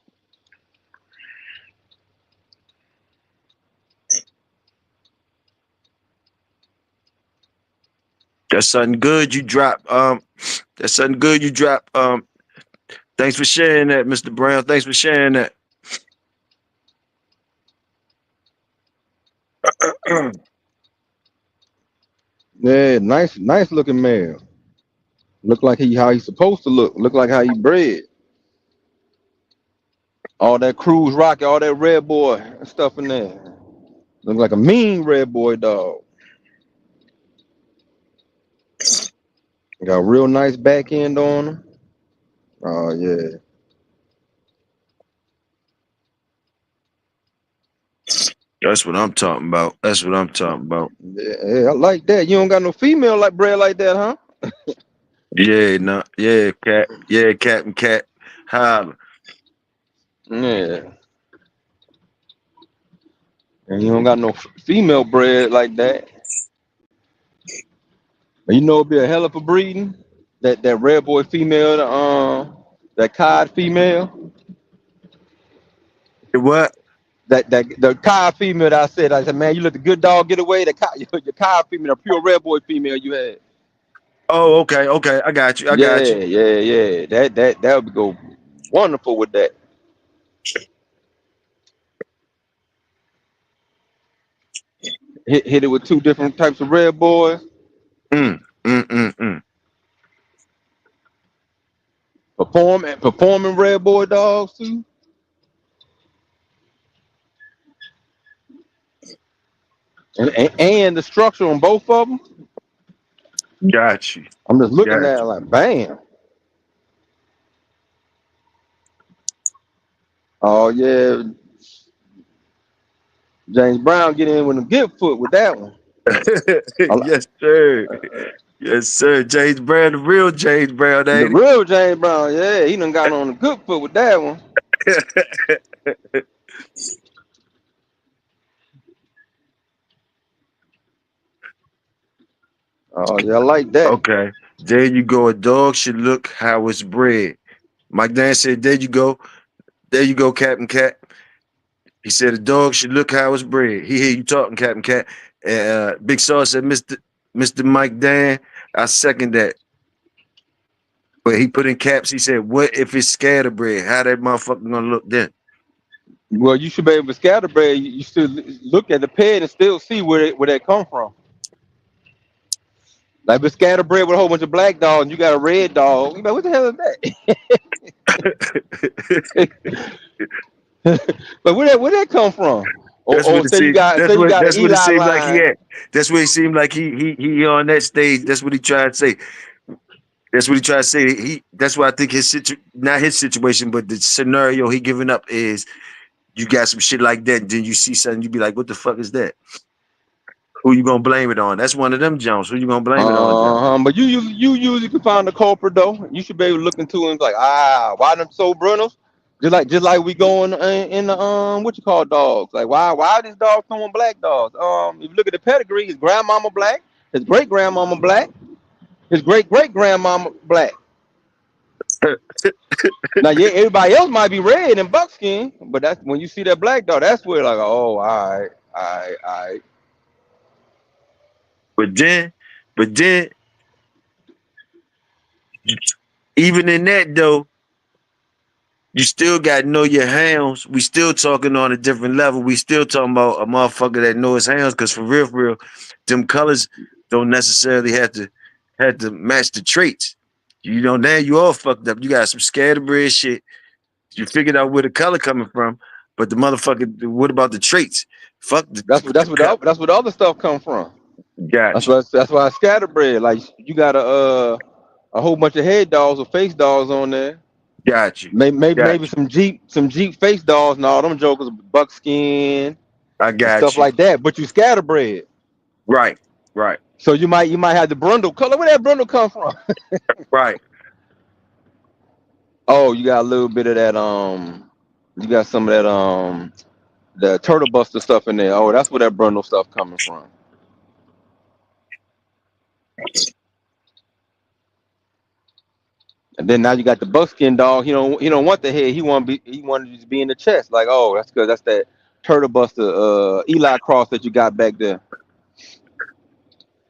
That's something good you drop. That's something good you drop. Thanks for sharing that, Mr. Brown. Thanks for sharing that.
Yeah, nice looking man. Look like how he's supposed to look. Look like how he bred. All that cruise rocket, all that red boy stuff in there. Look like a mean red boy dog. Got a real nice back end on him. Oh yeah.
That's what I'm talking about. That's what I'm talking about.
Yeah, I like that. You don't got no female like bred like that, huh?
Yeah, no, yeah, cat, yeah, cat and cat, holla.
Yeah. And you don't got no female bred like that. You know it'd be a hell of a breeding. That red boy female, that cod female.
What?
That the cod female that I said, man, you let the good dog get away. Your cod female, the pure red boy female you had.
Oh, okay, okay. I got you. I got you.
Yeah. That would go wonderful with that. Hit it with two different types of red boys.
Mm.
Performing red boy dogs too. And the structure on both of them.
Got you.
I'm just looking
Got
at it like, bam. Oh yeah, James Brown get in with a good foot with that one.
Yes, sir. Yes, sir. James Brown, the real James Brown,
The
ain't
real James Brown, yeah, he done got on a good foot with that one.
it?
Oh yeah, I like that.
Okay. There you go. A dog should look how it's bred. Mike Dan said, there you go. There you go, Captain Cat. He said a dog should look how it's bred. He hear you talking, Captain Cat. Big Saw said, Mr. Mike Dan, I second that. But he put in caps, he said, what if it's scatterbred? How that motherfucker gonna look then?
Well, you should be able to scatterbred. You should look at the pet and still see where that come from. Like if it's scatterbred with a whole bunch of black dogs, and you got a red dog. You know, what the hell is that? But where that come from?
That's what it
So you got an Eli
like he
line.
had. That's what it seemed like he on that stage. That's what he tried to say. That's what he tried to say. That's why I think not his situation, but the scenario he giving up is you got some shit like that, then you see something, you be like, what the fuck is that? Who you gonna blame it on? That's one of them Jones. Who you gonna blame it on?
But you usually can find the culprit though. You should be able to look into him like, why them so brutals? Just like we going in the what you call dogs? Like why these dogs throwing black dogs? If you look at the pedigree, his grandmama black, his great grandmama black, his great grandmama black. Now yeah, everybody else might be red and buckskin, but that's when you see that black dog, that's where like, oh, all right.
But then, even in that though, you still got to know your hounds. We still talking on a different level. We still talking about a motherfucker that knows his hounds, because for real, them colors don't necessarily have to match the traits. You know, now you all fucked up. You got some scatterbred shit. You figured out where the color coming from, but the motherfucker, what about the traits? Fuck the.
That's where the other stuff come from.
Gotcha.
That's why I scatterbred. Like you got a whole bunch of head dogs or face dogs on there.
Got you.
Maybe some Jeep face dogs and all them jokers buckskin.
I
and
got
stuff
you.
like that. But you scatterbred,
Right, right,
so you might have the brundle color. Where that brundle come from?
right.
Oh, you got a little bit of that. You got some of that. The turtle buster stuff in there. Oh, that's where that brundle stuff coming from. And then now you got the buckskin dog. He don't want the head. He wanted to just be in the chest. Like, oh, that's because that's that turtle buster Eli cross that you got back there.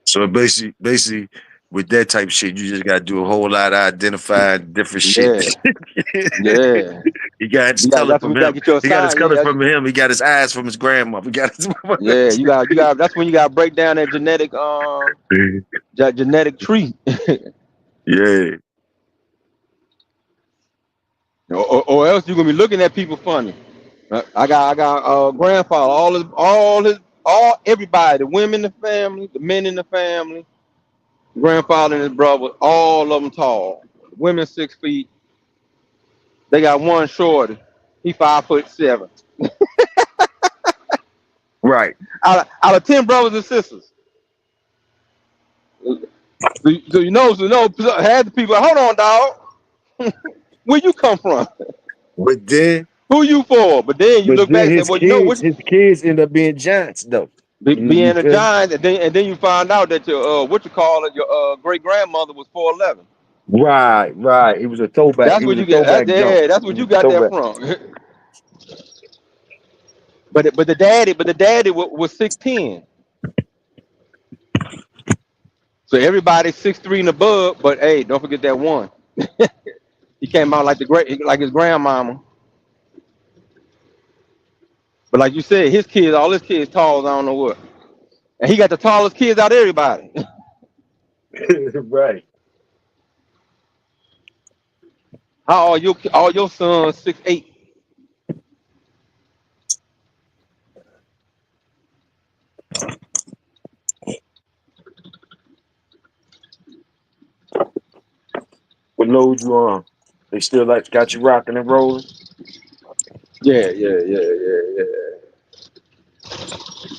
So basically, with that type of shit, you just got to do a whole lot of identifying different shit.
Yeah, yeah.
He got his
Yeah,
color
that's when
from
you gotta
him.
get your
He got his
sign.
color
Yeah,
from him. He got his eyes from his grandma. He got his.
yeah. You got. That's when you gotta break down that genetic tree.
Yeah.
Or else you're gonna be looking at people funny. I got grandfather, everybody, the women in the family, the men in the family, grandfather and his brother, all of them tall. Women 6 feet. They got one shorty. He 5'7".
Right.
Out of 10 brothers and sisters. So you know, half the people. Hold on, dog. Where you come from?
But then,
Who you for? But then you look back and say,
his
well, you know what?
kids end up being giants though. You
Being a
feel me?
giant, and then you find out that your your great grandmother was 4'11".
Right, right. He was a throwback.
That's
He
what
was a
you get.
throwback jump.
That's
He
what
was
you
a
got that
throwback.
from. But the daddy was 6'10". So everybody's 6'3" and above. But hey, don't forget that one. He came out like his grandmama. But like you said, all his kids tall as I don't know what. And he got the tallest kids out of everybody.
Right.
How are your sons 6'8"?
What load you on? They still got you rocking and rolling?
Yeah.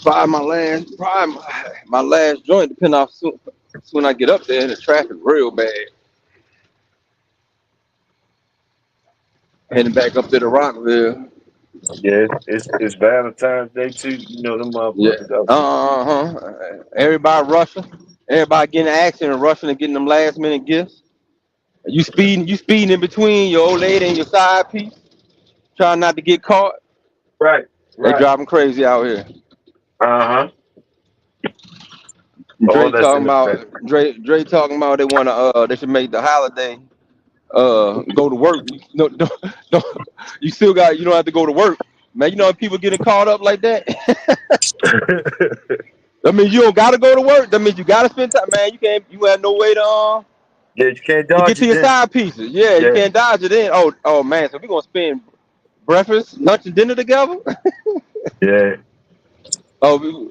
Probably my last joint, depending on soon I get up there, the traffic real bad. Heading back up to the Rockville.
Yeah, it's Valentine's Day too. You know them
Yeah.
motherfuckers out there.
Everybody rushing. Everybody getting action and rushing and getting them last minute gifts. You speeding in between your old lady and your side piece, trying not to get caught.
Right,
They
right.
driving crazy out here.
Uh-huh. All that's in effect.
Dre talking about they should make the holiday go to work. No, don't, you still you don't have to go to work. Man, you know people getting caught up like that. That means you don't gotta go to work. That means you gotta spend time. Man, you have no way
Yeah, you can't
to get
dodge
to
it
your
then.
side pieces. Yeah, you
Yeah,
can't dodge it in. Oh man, so we're gonna spend breakfast, lunch, and dinner together?
yeah.
Oh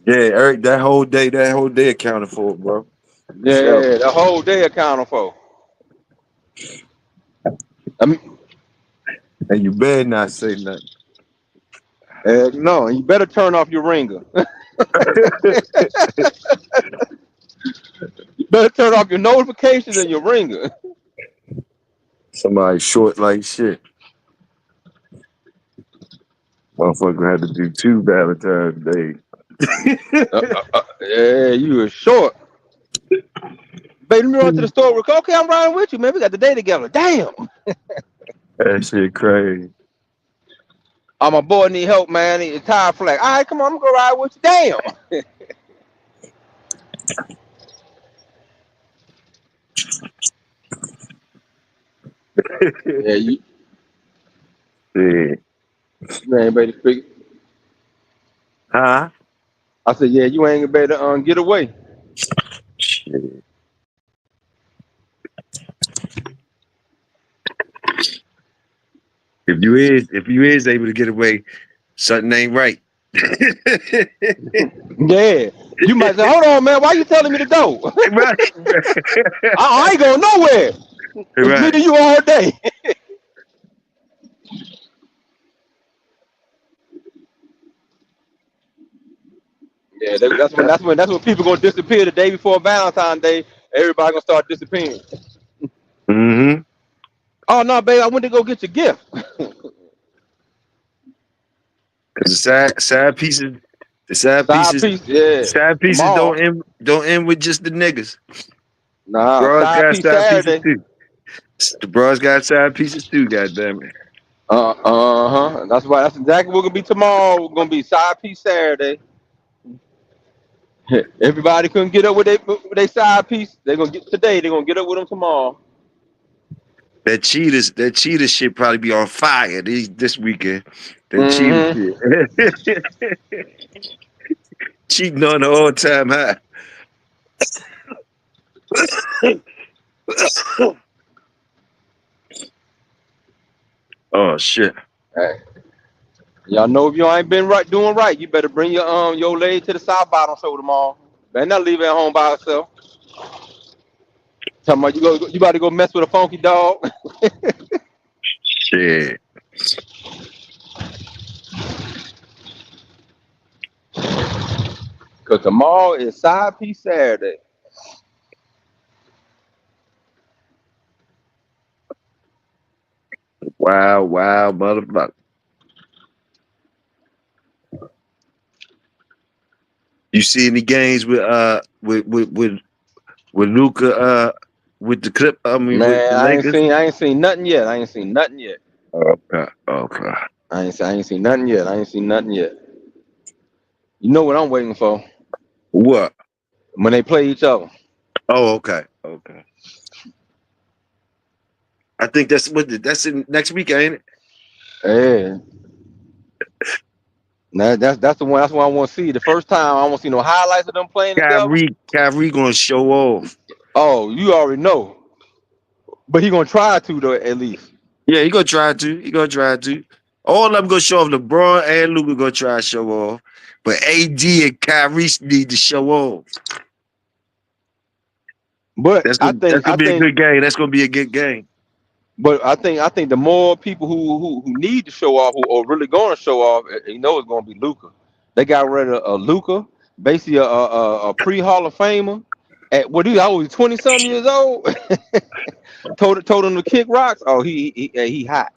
Yeah, Eric, that whole day accounted for, bro. For sure.
yeah, the whole day accounted for. I mean,
And you better not say nothing.
no, you better turn off your ringer. You better turn off your notifications and your ringer.
Somebody short like shit. Motherfucker had to do 2 Valentine's Days.
Yeah, you were short. Baby, let me run to the store. Okay, I'm riding with you, man. We got the day together. Damn.
That shit crazy.
Oh, my boy need help, man. He tire flat. All right, come on, I'm gonna go ride with you. Damn. Yeah, you
Yeah.
ain't ready to figure.
Huh?
I said, yeah, you ain't better get away.
Shit. If you is able to get away, something ain't right.
Yeah. You might say, hold on, man, why you telling me to go?
Right.
I ain't going nowhere. It's me
Right.
and you all day. Yeah, that's when people gonna disappear the day before Valentine's Day. Everybody gonna start disappearing.
Mm-hmm.
Oh no, babe, I went to go get your gift.
Cause the
Side piece, yeah.
side pieces
Tomorrow.
don't end with just the niggas.
Nah,
Bros
side
got
piece
side pieces
Saturday.
too. The bros got side pieces too. Goddamn it.
Uh-huh. That's why that's exactly what gonna be tomorrow. We're gonna be side piece Saturday. Everybody couldn't get up with their side piece. They're gonna get today, they're gonna get up with them tomorrow.
That cheetah shit probably be on fire this weekend. That cheetah
Mm-hmm.
shit. Cheating on the all time high. Oh shit.
Hey. Y'all know if you ain't been doing right, you better bring your lady to the South Bottom show tomorrow. Better not leave her at home by herself. Talking about you about to go mess with a funky dog.
Shit.
Cause tomorrow is side piece Saturday.
Wow, motherfucker. You see any games with Luca with the clip? I mean with
Man,
the
I ain't
Lakers?
seen nothing yet.
Okay, okay.
I ain't seen nothing yet. You know what I'm waiting for?
What?
When they play each other.
Oh, okay, okay. I think that's in next week, ain't it?
Yeah. Now, that's the one. That's what I want to see. The first time I want to see no highlights of them playing together.
Kyrie gonna show off.
Oh, you already know. But he gonna try to though, at least.
Yeah, he gonna try to. He gonna try to. All of them gonna show off. LeBron and Luka gonna try to show off. But AD and Kyrie need to show off.
But
That's gonna be a good game. That's gonna be a good game.
But I think the more people who need to show off, who are really going to show off, you know, it's going to be Luca. They got rid of Luca, basically a pre Hall of Famer. At what he always 20-something years old. told him to kick rocks. Oh, he hot.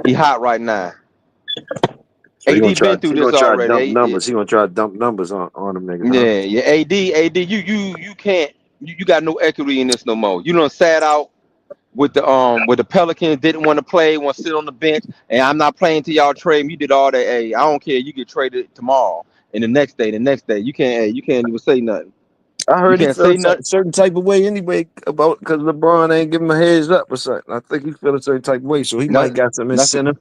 He hot right now.
So
AD been through
he
this
gonna try to dump
already.
numbers. He gonna try to dump numbers on them niggas, huh?
Yeah. AD, you can't. You got no equity in this no more. You done sat out with the Pelicans, didn't want to play, want to sit on the bench, and I'm not playing till y'all trade me. You did all that. Hey, I don't care. You get traded tomorrow, and the next day, you can't. Hey, you can't even say nothing.
I
You
heard he
can't
felt
say
a
nothing.
certain type of way anyway about because LeBron ain't giving him a heads up or something. I think he feel a certain type of way, so he might
That,
got some
that's
incentive.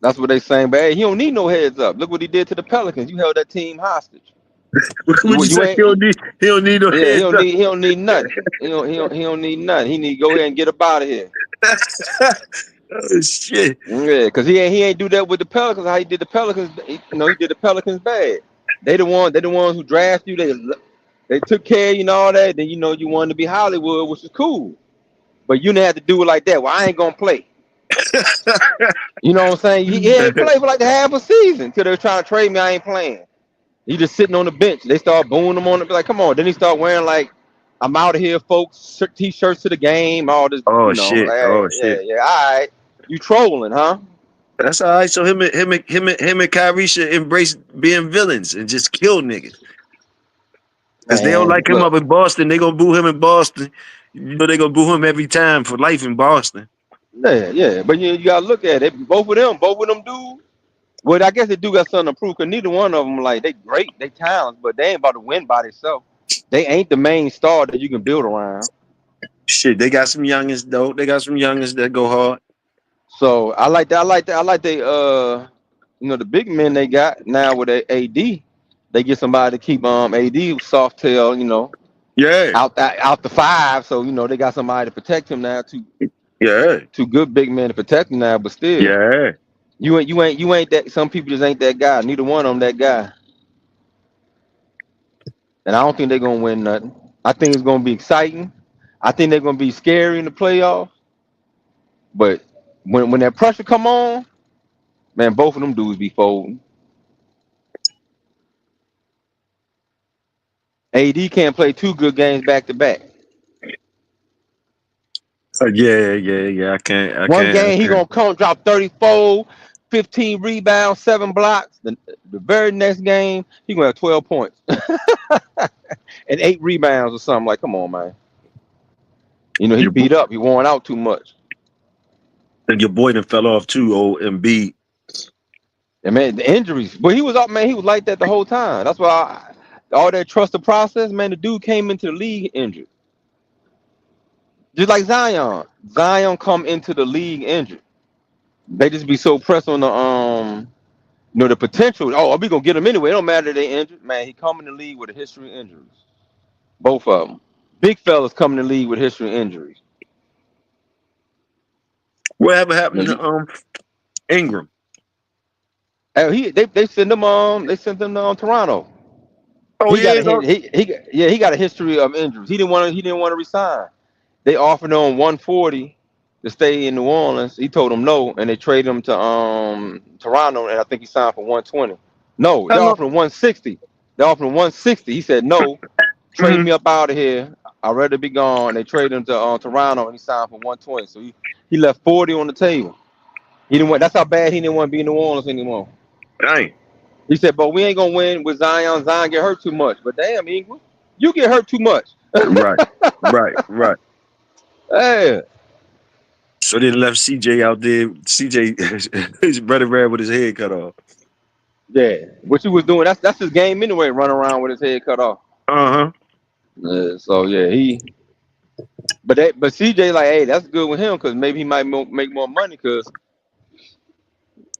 that's what they saying. But hey, he don't need no heads up. Look what he did to the Pelicans. You held that team hostage.
What you
You
say?
ain't.
He don't need no
Yeah,
heads up.
he don't need nothing. He don't need nothing. He need to go ahead and get up out of here.
Oh shit!
Yeah, cause he ain't do that with the Pelicans. How he did the Pelicans, he did the Pelicans bad. They the ones who draft you. They took care of you and all that. Then you wanted to be Hollywood, which is cool. But you didn't have to do it like that. Well, I ain't gonna play. You know what I'm saying? He ain't play for like the half a season till they're trying to trade me. I ain't playing. He just sitting on the bench. They start booing him on it. Be like, come on. Then he start wearing like, I'm out of here, folks. T-shirts to the game. All this,
Oh
like,
shit!
hey,
Oh shit!
yeah. All right, you trolling, huh?
That's all right. So him and Kyrie should embrace being villains and just kill niggas. Cause they don't
Man,
like him
look.
up in Boston. They gonna boo him in Boston. You know they gonna boo him every time for life in Boston.
Yeah. But you gotta look at it. Both of them dudes. Well, I guess they do got something to prove. Cause neither one of them, like, they great, they talents, but they ain't about to win by themselves. They ain't the main star that you can build around.
Shit, they got some youngins though. They got some youngins that go hard.
So I like that. I like they the big men they got now with AD. They get somebody to keep AD soft tail,
Yeah,
out the five. So they got somebody to protect him now.
yeah,
Two good big men to protect him now. But still,
yeah.
you ain't that. Some people just ain't that guy. Neither one of them that guy. And I don't think they're gonna win nothing. I think it's gonna be exciting. I think they're gonna be scary in the playoffs. But when that pressure come on, man, both of them dudes be folding. AD can't play 2 good games back to back.
Yeah. I can't.
One game he gonna come drop 34, 15 rebounds, 7 blocks. The very next game he gonna have 12 points and 8 rebounds or something. Like, come on, man. You know he beat up. He worn out too much.
And your boy done fell off too, old Embiid.
And man, the injuries. But he was up, man. He was like that the whole time. That's why all that trust the process, man. The dude came into the league injured, just like Zion. Zion come into the league injured. They just be so pressed on the the potential. Oh, we gonna get him anyway. It don't matter they injured, man. He come in the league with a history of injuries. Both of them. Big fellas come in the league with history of injuries.
Whatever happened to Ingram?
They sent him to Toronto.
Oh,
he got a history of injuries. He didn't want to resign. They offered him 140 to stay in New Orleans. He told them no, and they traded him to Toronto, and I think he signed for 120. No, they offered him 160. They offered him 160. He said no, trade me up out of here. I'd rather be gone. They traded him to Toronto, and he signed for 120. So he left 40 on the table. He didn't want. That's how bad he didn't want to be in New Orleans anymore.
Dang.
He said, but we ain't gonna win with Zion. Zion get hurt too much. But damn, Ingram, you get hurt too much.
Right.
Hey.
So they left CJ out there. CJ, his brother ran with his head cut off.
Yeah, what he was doing, that's his game anyway, running around with his head cut off. So yeah, but CJ like, hey, that's good with him because maybe he might make more money because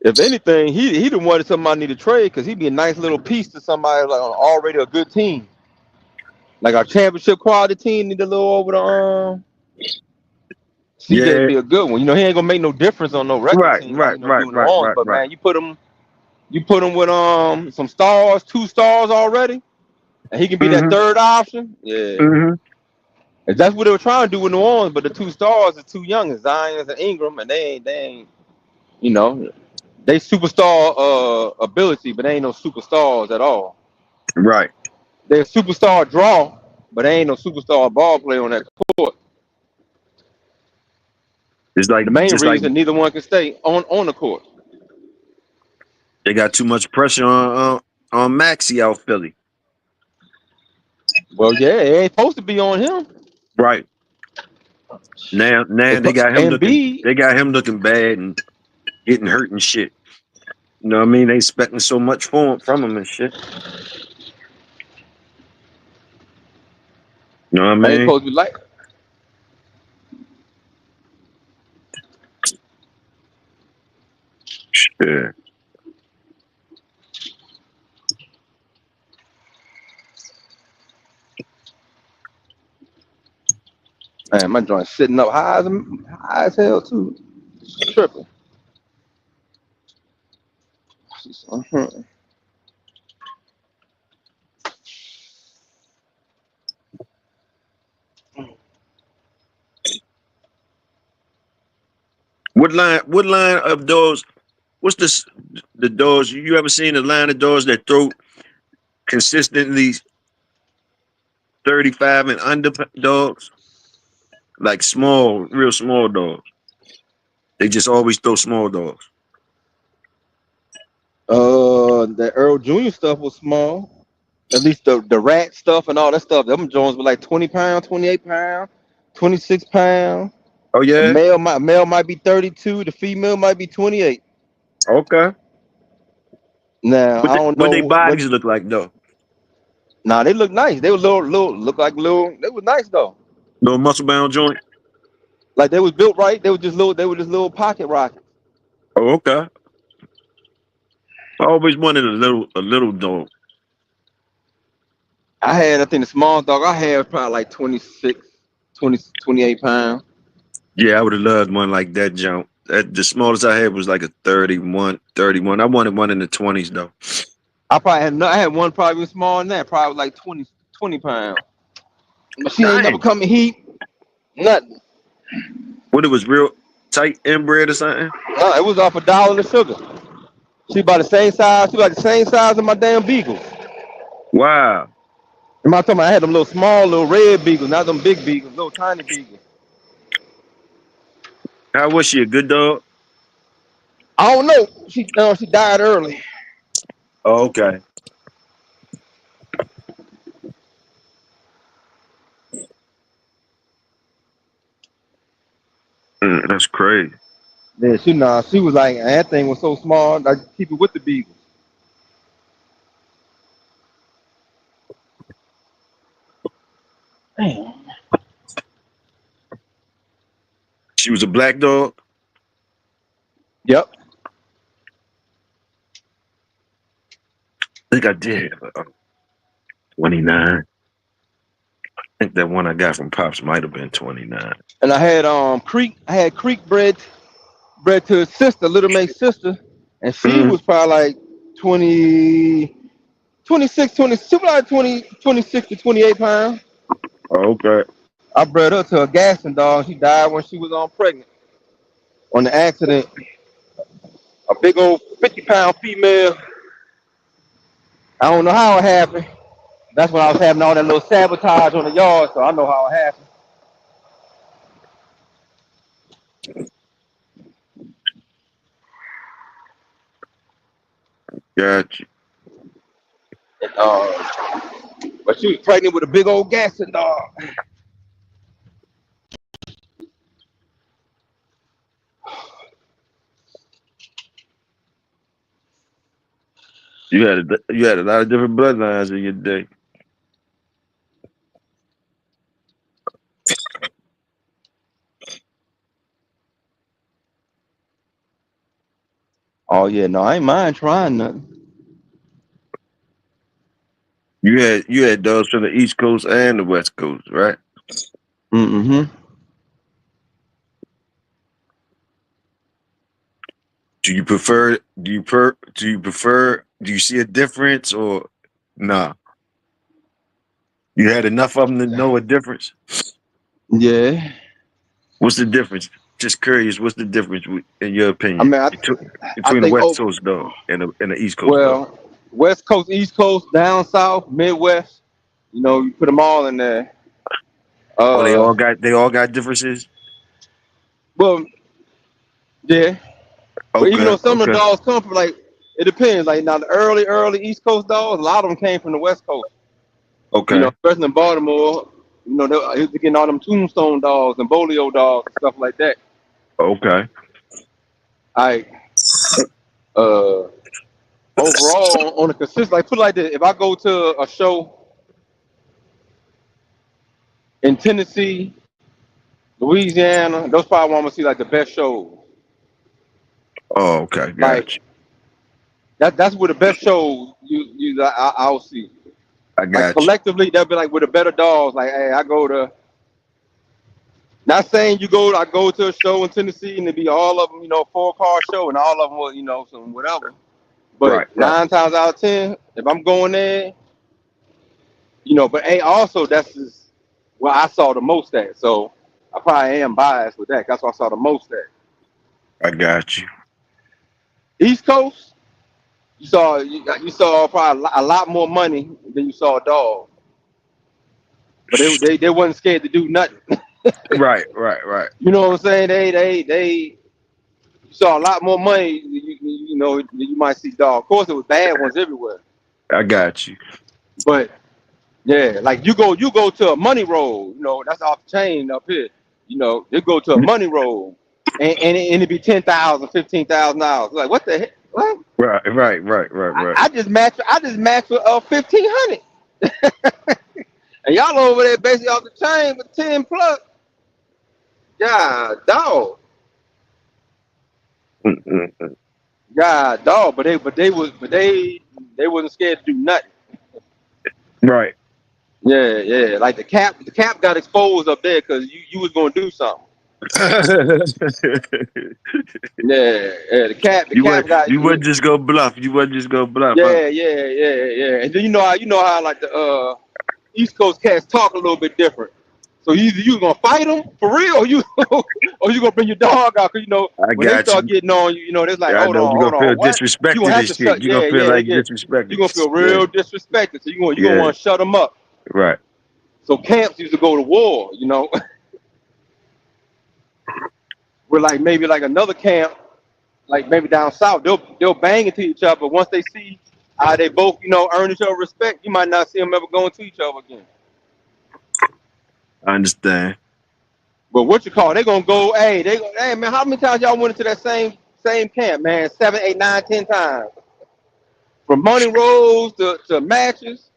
if anything, he the one that somebody need to trade because he'd be a nice little piece to somebody like on already a good team, like our championship quality team need a little over the CJ be a good one. You know, he ain't gonna make no difference on no regular team. Right. But man, you put him with some stars, 2 stars already, and he can be that third option. Yeah. And that's what they were trying to do with New Orleans, but the 2 stars are too young, Zion and Ingram, and they ain't, you know, they superstar ability, but they ain't no superstars at all.
Right.
They're a superstar draw, but they ain't no superstar ball player on that court.
It's like
the main reason neither one can stay on the court.
They got too much pressure on Maxey out Philly.
Well, yeah, it ain't supposed to be on him.
Right. Now they got him looking. They got him looking bad and getting hurt and shit. You know what I mean? They expecting so much from him and shit. You know what I mean?
Ain't supposed to be like.
Yeah.
Man, my joint sitting up high as hell too. It's tripping.
What line of doors? What's the doors? You ever seen a line of doors that throw consistently 35 and under dogs? Like real small dogs. They just always throw small dogs.
The Earl Jr. stuff was small. At least the rat stuff and all that stuff. Them Jones were like 20 pounds, 28 pounds, 26 pounds.
Oh yeah.
The male might be 32. The female might be 28.
Okay.
Now I don't know
what their bodies look like though.
Nah, they look nice. They were look like little. They was nice though.
No muscle bound joint.
Like they was built right. They were just little pocket rockets.
Oh, okay. I always wanted a little dog.
I think the smallest dog I had was probably like 26, 20, 28 pounds.
Yeah, I would have loved one like that jump. The smallest I had was like a 31. I wanted one in the 20s though.
I had one probably smaller than that, probably like 20 pounds. But she ain't never come in heat. Nothing.
What, it was real tight inbred or something?
No, it was off $1 of sugar. She about the same size. She about the same size as my damn beagles.
Wow.
Am I talking about I had them little small, little red beagles, not them big beagles, little tiny beagles.
How was she? A good dog?
I don't know. She died early.
Oh, okay. That's crazy.
Yeah, she was like, that thing was so small, I keep it with the beagles. Damn.
She was a black dog?
Yep.
I think I did. 29. I think that one I got from Pops might have been 29.
And I had Creek bred to his sister, Little May's sister, and she was probably like 26 to 28 pounds.
Oh, okay.
I bred her to a gassing dog. She died when she was pregnant on the accident. A big old 50-pound female. I don't know how it happened. That's when I was having all that little sabotage on the yard, so I know how it happened.
Got you.
But she was pregnant with a big old gassing dog.
You had a lot of different bloodlines in your day.
Oh yeah, no, I ain't mind trying nothing.
You had dogs from the East Coast and the West Coast, right?
Mm-hmm.
Do you see a difference or nah? You had enough of them to know a difference?
Yeah.
What's the difference? Just curious, what's the difference in your opinion?
I mean,
between the West Coast dog and the East Coast dog?
West Coast, East Coast, down south, Midwest, you put them all in there.
They all got differences?
Well, yeah.
Okay,
But some of the dogs come from it depends. Like now the early East Coast dogs, a lot of them came from the West Coast.
Okay.
Especially in Baltimore, they're getting all them tombstone dogs and bolio dogs and stuff like that.
Okay.
Overall on a consistent, put it like this, if I go to a show in Tennessee, Louisiana, those probably want to see the best shows.
Oh, okay, gotcha.
That's where the best shows I'll see.
I got
collectively, they'll be with the better dogs. Hey, I go to. Not saying I go to a show in Tennessee and it be all of them, 4-car show and all of them will, some whatever. But 9 times out of 10, if I'm going there, but also that's just where I saw the most at. So I probably am biased with that. That's what I saw the most at.
I got you.
East Coast, you saw probably a lot more money than you saw a dog. But they wasn't scared to do nothing.
Right.
You know what I'm saying? They saw a lot more money than you might see dog. Of course, it was bad ones everywhere.
I got you.
But yeah, you go to a money roll, that's off the chain up here. They go to a money roll and it be $10,000, $15,000. Like what the heck? What?
Right.
I just match with 1,500. And y'all over there basically off the chain with 10 plus. Yeah, dog. Yeah, dog. But they wasn't scared to do nothing.
Right.
Yeah. Like the cap got exposed up there because you was gonna do something. Yeah. The cap got.
You wouldn't just go bluff. Yeah.
And then you know how the East Coast cats talk a little bit different. So either you gonna fight them for real, or you gonna bring your dog out. Cause when they start getting on you, they're like, hold on.
You're gonna feel disrespected and shit. You're gonna feel disrespected.
You're gonna feel real disrespected. So you gonna want to shut them up.
Right.
So camps used to go to war, you know. We're like maybe like another camp, like maybe down south, they'll bang into each other, but once they see how they both, you know, earn each other respect, you might not see them ever going to each other again.
I understand.
But what you call? They gonna go. Hey, hey man, how many times y'all went into that same camp, man? 7, 8, 9, 10 times. From money rolls to matches.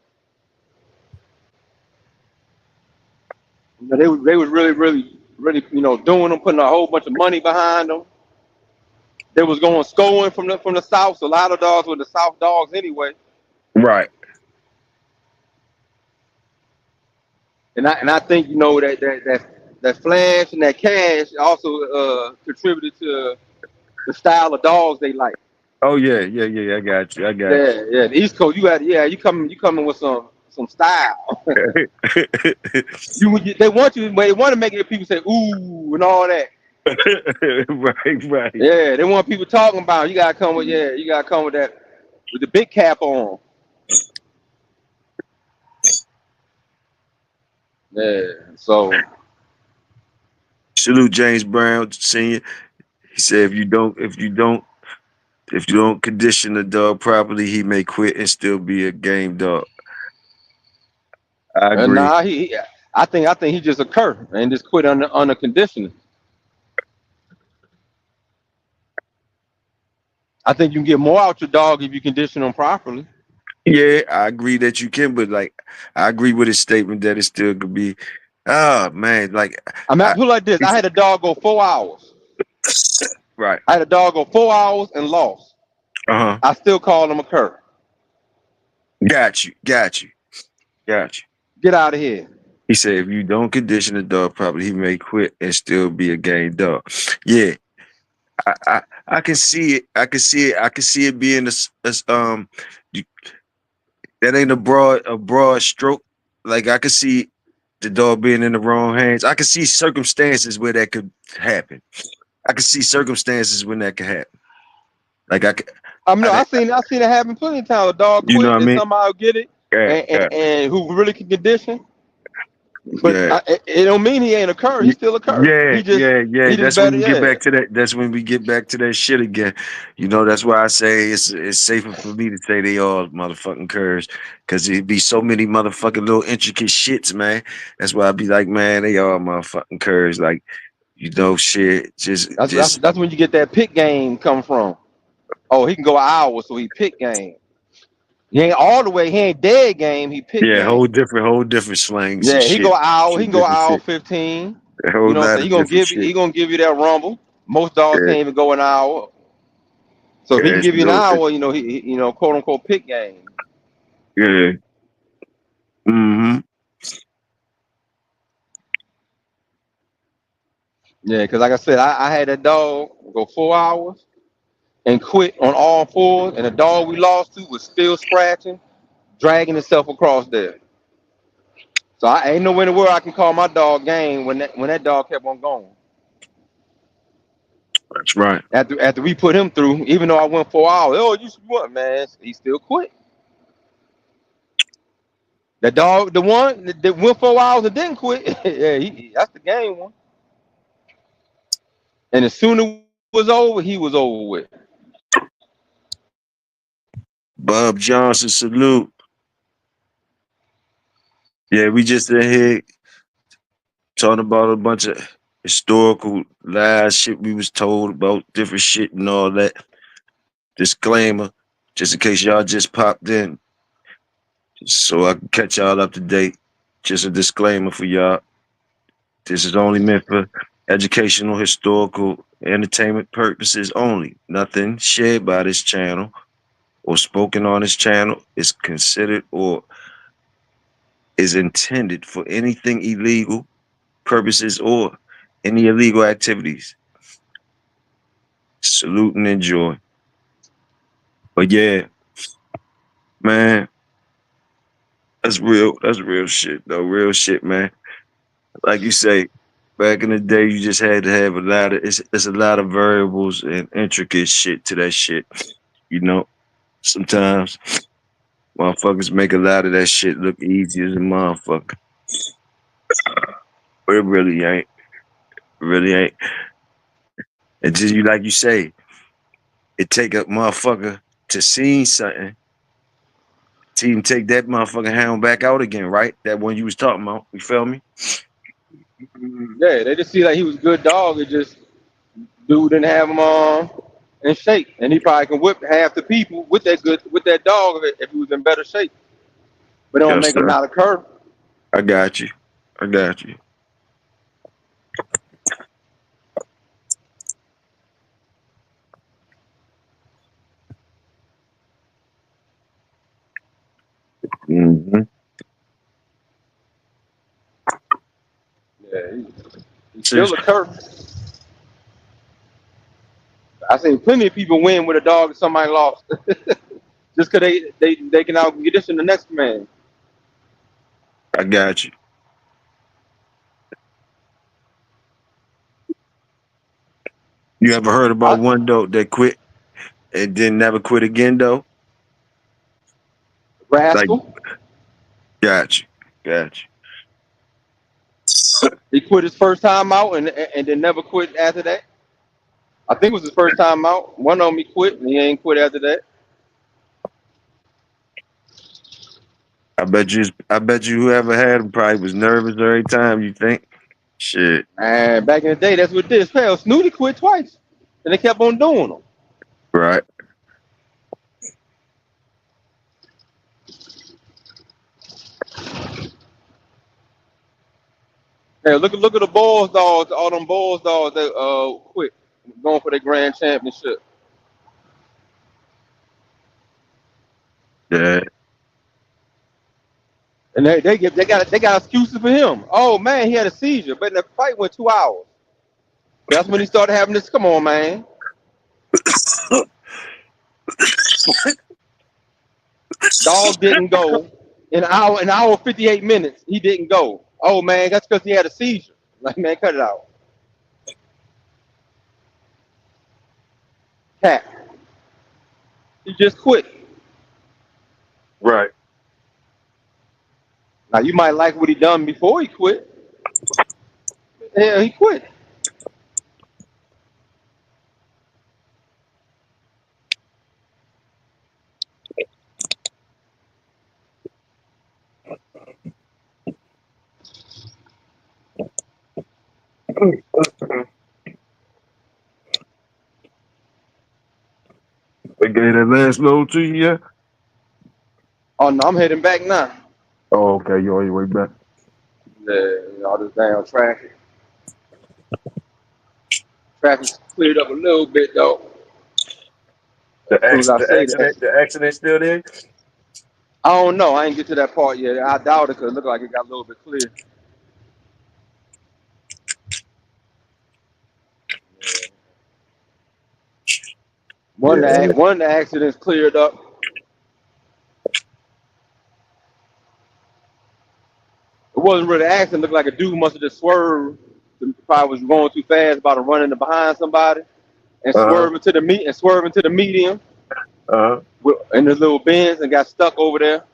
You know, they was really, you know, doing them, putting a whole bunch of money behind them. They was going scoring from the south. So a lot of dogs were the south dogs anyway.
Right.
And I think, you know, that flash and that cash also contributed to the style of dogs they like.
Oh yeah. I got you.
Yeah. The East Coast, you coming with some style. They want to make it people say ooh and all that.
right.
Yeah, they want people talking about it. You gotta come with that with the big cap on. Yeah. So
Salute James Brown Sr. He said if you don't condition the dog properly, he may quit and still be a game dog. I agree.
nah, I think he just a cur and just quit under conditioning. I think you can get more out your dog if you condition them properly.
Yeah, I agree that you can, but like I agree with his statement that it still could be. Oh man, like
I mean, I put it like this: I had a dog go 4 hours.
right.
I had a dog go 4 hours and lost. I still call him a cur.
Got you.
Get out of here.
He said if you don't condition the dog properly, he may quit and still be a game dog. Yeah. I can see it. I can see it being you, that ain't a broad stroke. Like I can see the dog being in the wrong hands. I can see circumstances where that could happen. I can see circumstances when that could happen. Like
I've seen it happen plenty of times. A dog
you know
quit
what I
and
mean?
somehow get it, and who really can condition. But it don't mean he ain't a cur. He's still a cur.
Yeah. That's when we get back to that. That's when we get back to that shit again. You know, that's why I say it's safer for me to say they all motherfucking curs, because it'd be so many motherfucking little intricate shits, man. That's why I'd be like, man, they all motherfucking curs. Like, you know, shit.
That's when you get that pick game come from. Oh, he can go an hour, so he pick game. He ain't all the way. He ain't dead game. He pick game.
whole different slangs.
Yeah,
and
he
shit.
go hour. He can go hour
shit.
15.
A whole
You know what I'm
lot
saying?
of different shit.
He gonna give you that rumble. Most dogs can't even go an hour. So if he can give you an hour, you know, he quote unquote pick game.
Yeah. Mm-hmm.
Yeah, because like I said, I had that dog go 4 hours and quit on all fours, and the dog we lost to was still scratching, dragging itself across there. So I ain't nowhere in the world I can call my dog game when that dog kept on going.
That's right.
After we put him through, even though I went 4 hours, oh, you what, man? He still quit. The dog, the one that went 4 hours and didn't quit, yeah, that's the game one. And as soon as it was over, he was over with.
Bob Johnson, salute. Yeah, we just in here talking about a bunch of historical lies, shit we was told about different shit and all that. Disclaimer, just in case y'all just popped in, so I can catch y'all up to date. Just a disclaimer for y'all. This is only meant for educational, historical, entertainment purposes only. Nothing shared by this channel or spoken on this channel is considered or is intended for anything illegal purposes or any illegal activities. Salute and enjoy. But yeah, man, that's real shit though. Real shit, man. Like you say, back in the day, you just had to have it's a lot of variables and intricate shit to that shit. You know, sometimes Motherfuckers make a lot of that shit look easy as a motherfucker. But it really ain't. It really ain't. And just like you say, it take a motherfucker to see something to even take that motherfucking hound back out again, right? That one you was talking about. You feel me?
Yeah, they just see that he was a good dog. It just dude didn't have him in shape, and he probably can whip half the people with that dog if he was in better shape. But it don't
Yes,
make him
sir.
not occur.
I got you. I got you. Mm-hmm.
Yeah, he still occur. I seen plenty of people win with a dog and somebody lost. Just because they can out get this in the next man.
I got you. You ever heard about one dog that quit and then never quit again though? Like,
Rascal.
got you. Got you.
He quit his first time out and then never quit after that. I think it was his first time out. One of them he quit and he ain't quit after that.
I bet you whoever had him probably was nervous every time, you think? Shit.
And back in the day, that's what this hell. Snooty quit twice. And they kept on doing them.
Right.
Hey, look at the Bulls dogs, all them Bulls dogs that quit going for their grand championship.
Yeah.
And they got excuses for him. Oh man, he had a seizure, but the fight went 2 hours. That's when he started having this. Come on, man. Dog didn't go in an hour 58 minutes. He didn't go. Oh man, that's because he had a seizure. Like man, cut it out. Cat. He just quit.
Right.
Now you might like what he done before he quit. Yeah, he quit.
They gave that last load to you yet?
Oh no, I'm heading back now.
Oh, okay. You on your way back.
Yeah, all this damn traffic. Traffic's cleared up a little bit though. As soon as I say that.
The accident still there?
I don't know. I ain't get to that part yet. I doubt it because it looked like it got a little bit clear. One of the accidents cleared up. It wasn't really an accident. It looked like a dude must have just swerved. Probably was going too fast, about to run into behind somebody, and swerve into the median. In the little bends and got stuck over there.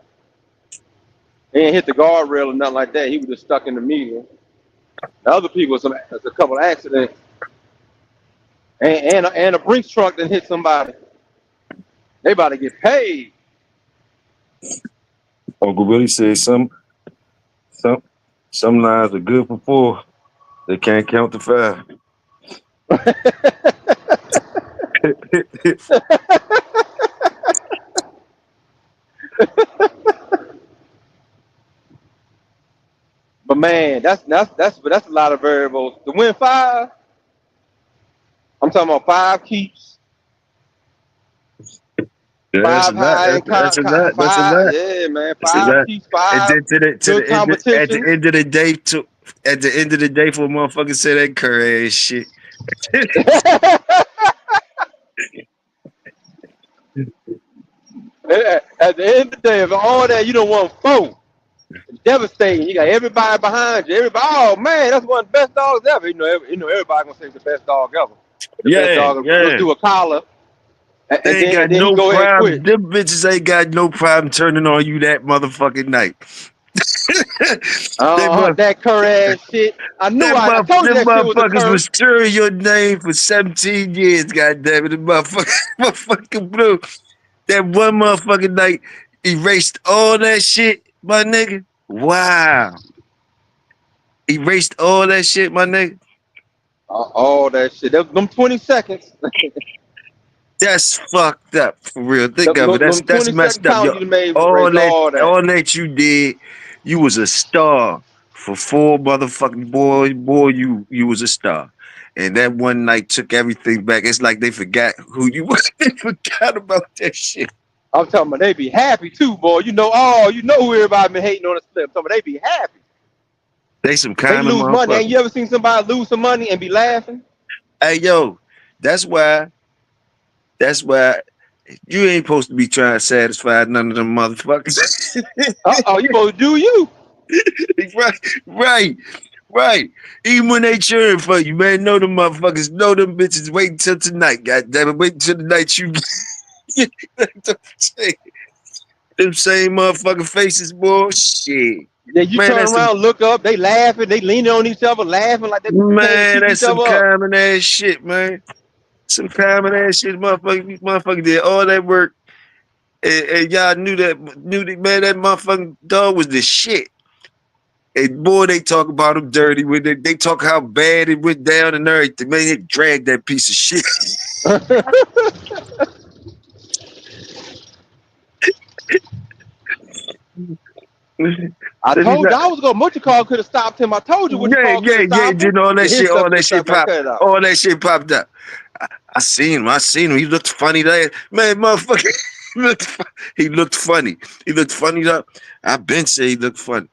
He ain't hit the guardrail or nothing like that. He was just stuck in the median. The other people, there's a couple of accidents, and a Brinks truck that hit somebody. They about to get paid.
Uncle Willie said some lines are good for 4. They can't count to 5.
But man, that's a lot of variables. To win 5, I'm talking about 5 keeps,
Yeah,
5 high and
that's a lot. That's a
5.
lot.
Yeah, man,
That's a
5
lot.
keeps, 5
And then
good competition.
at the end of the day, for a motherfucker say that curry ass shit.
At the end of the day, if all that you don't want 4, it's devastating. You got everybody behind you. Everybody, oh man, that's one of the best dogs ever. You know, everybody gonna say it's the best dog ever. The best dog. We'll do a collar.
They ain't got
then he
no
go ahead and
problem.
quit.
Them bitches ain't got no problem turning on you that motherfucking night.
That curry ass shit. I told you
Them
that shit was a
motherfuckers
curse.
was stirring your name for 17 years, goddamn it. The motherfucking blue. That one motherfucking night erased all that shit, my nigga. Wow. Erased all that shit, my nigga.
All that shit. Them 20 seconds.
That's fucked up for real. Think of it.
them
That's
20
messed
second
up,
count
yo.
you made
All
erase
that,
all that.
all that you did, you was a star for 4 motherfucking boy. You was a star, and that one night took everything back. It's like they forgot who you was. They forgot about that shit.
I'm talking about they be happy too, boy. You know who everybody been hating on the slip. I'm talking about they be happy.
They some
They
kind of
lose money. Ain't
motherfuckers.
you ever seen somebody lose some money and be laughing?
Hey yo, that's why you ain't supposed to be trying to satisfy none of them motherfuckers.
You supposed to do you.
Right. Even when they cheering for you, man, know them motherfuckers, know them bitches. Wait until tonight, goddamn it. Wait until the night you get them same motherfucking faces, boy. Shit.
Yeah, you
Man,
turn around, look up, they laughing, they leaning on each other, laughing like they prepared to keep
that's
each
some
other up.
common ass shit, man. Some common ass shit, motherfucker did all that work. And y'all knew that, man, that motherfucking dog was the shit. And boy, they talk about him dirty with it. They talk how bad it went down and everything. Man, they dragged that piece of shit.
I told you I was gonna Call could have stopped him. I told you Call could have stopped him.
Did all that
His
shit,
stuff
all
could
that
have
shit
stopped my
popped.
cut out.
All that shit popped up. I seen him. He looked funny there. Man, motherfucker, he looked funny. He looked funny up. I been say he looked funny.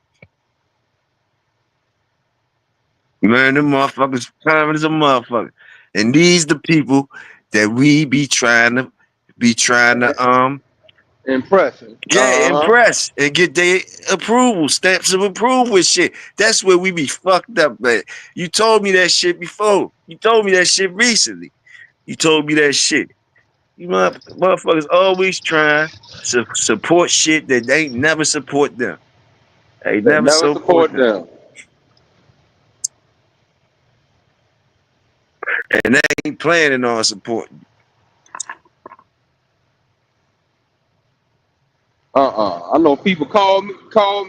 Man, them motherfuckers common as a motherfucker. And these the people that we be trying to
Impression.
impress and get their approval, stamps of approval and shit. That's where we be fucked up, man. You told me that shit before. You told me that shit recently. You told me that shit. You motherfuckers always trying to support shit that they ain't never support them. They
They
never
never
support
support
them.
them.
And they ain't planning on supporting.
I know people call me, talking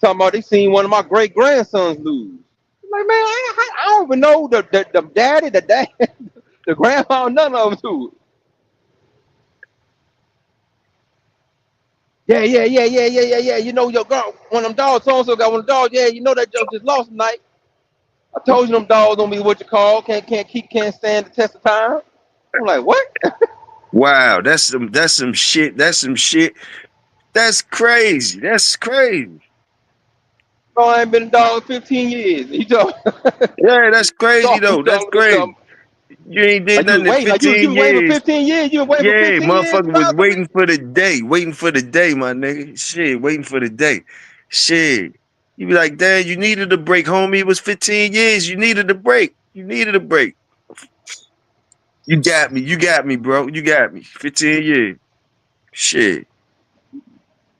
about they seen one of my great grandsons lose. I'm like, man, I don't even know the daddy, the dad, the grandma, none of them do. Yeah. You know your girl, one of them dogs, so and so got one of the dogs. Yeah, you know that just lost tonight. I told you them dogs don't be can't stand the test of time. I'm like, what?
Wow, that's some shit. That's crazy. That's crazy.
No, I ain't been a dog in 15 years. He told
Yeah, that's crazy though. That's
me
crazy.
something.
You ain't did
Like you was
nothing in
waiting, like you
15
was waiting for
years.
15 years. You was waiting for
Yeah,
15 years to
motherfucker was
buy something.
waiting for the day, my nigga. Shit, waiting for the day. Shit. You be like, damn, you needed a break, homie. It was 15 years. You needed a break. You got me, bro. You got me. 15 years. Shit.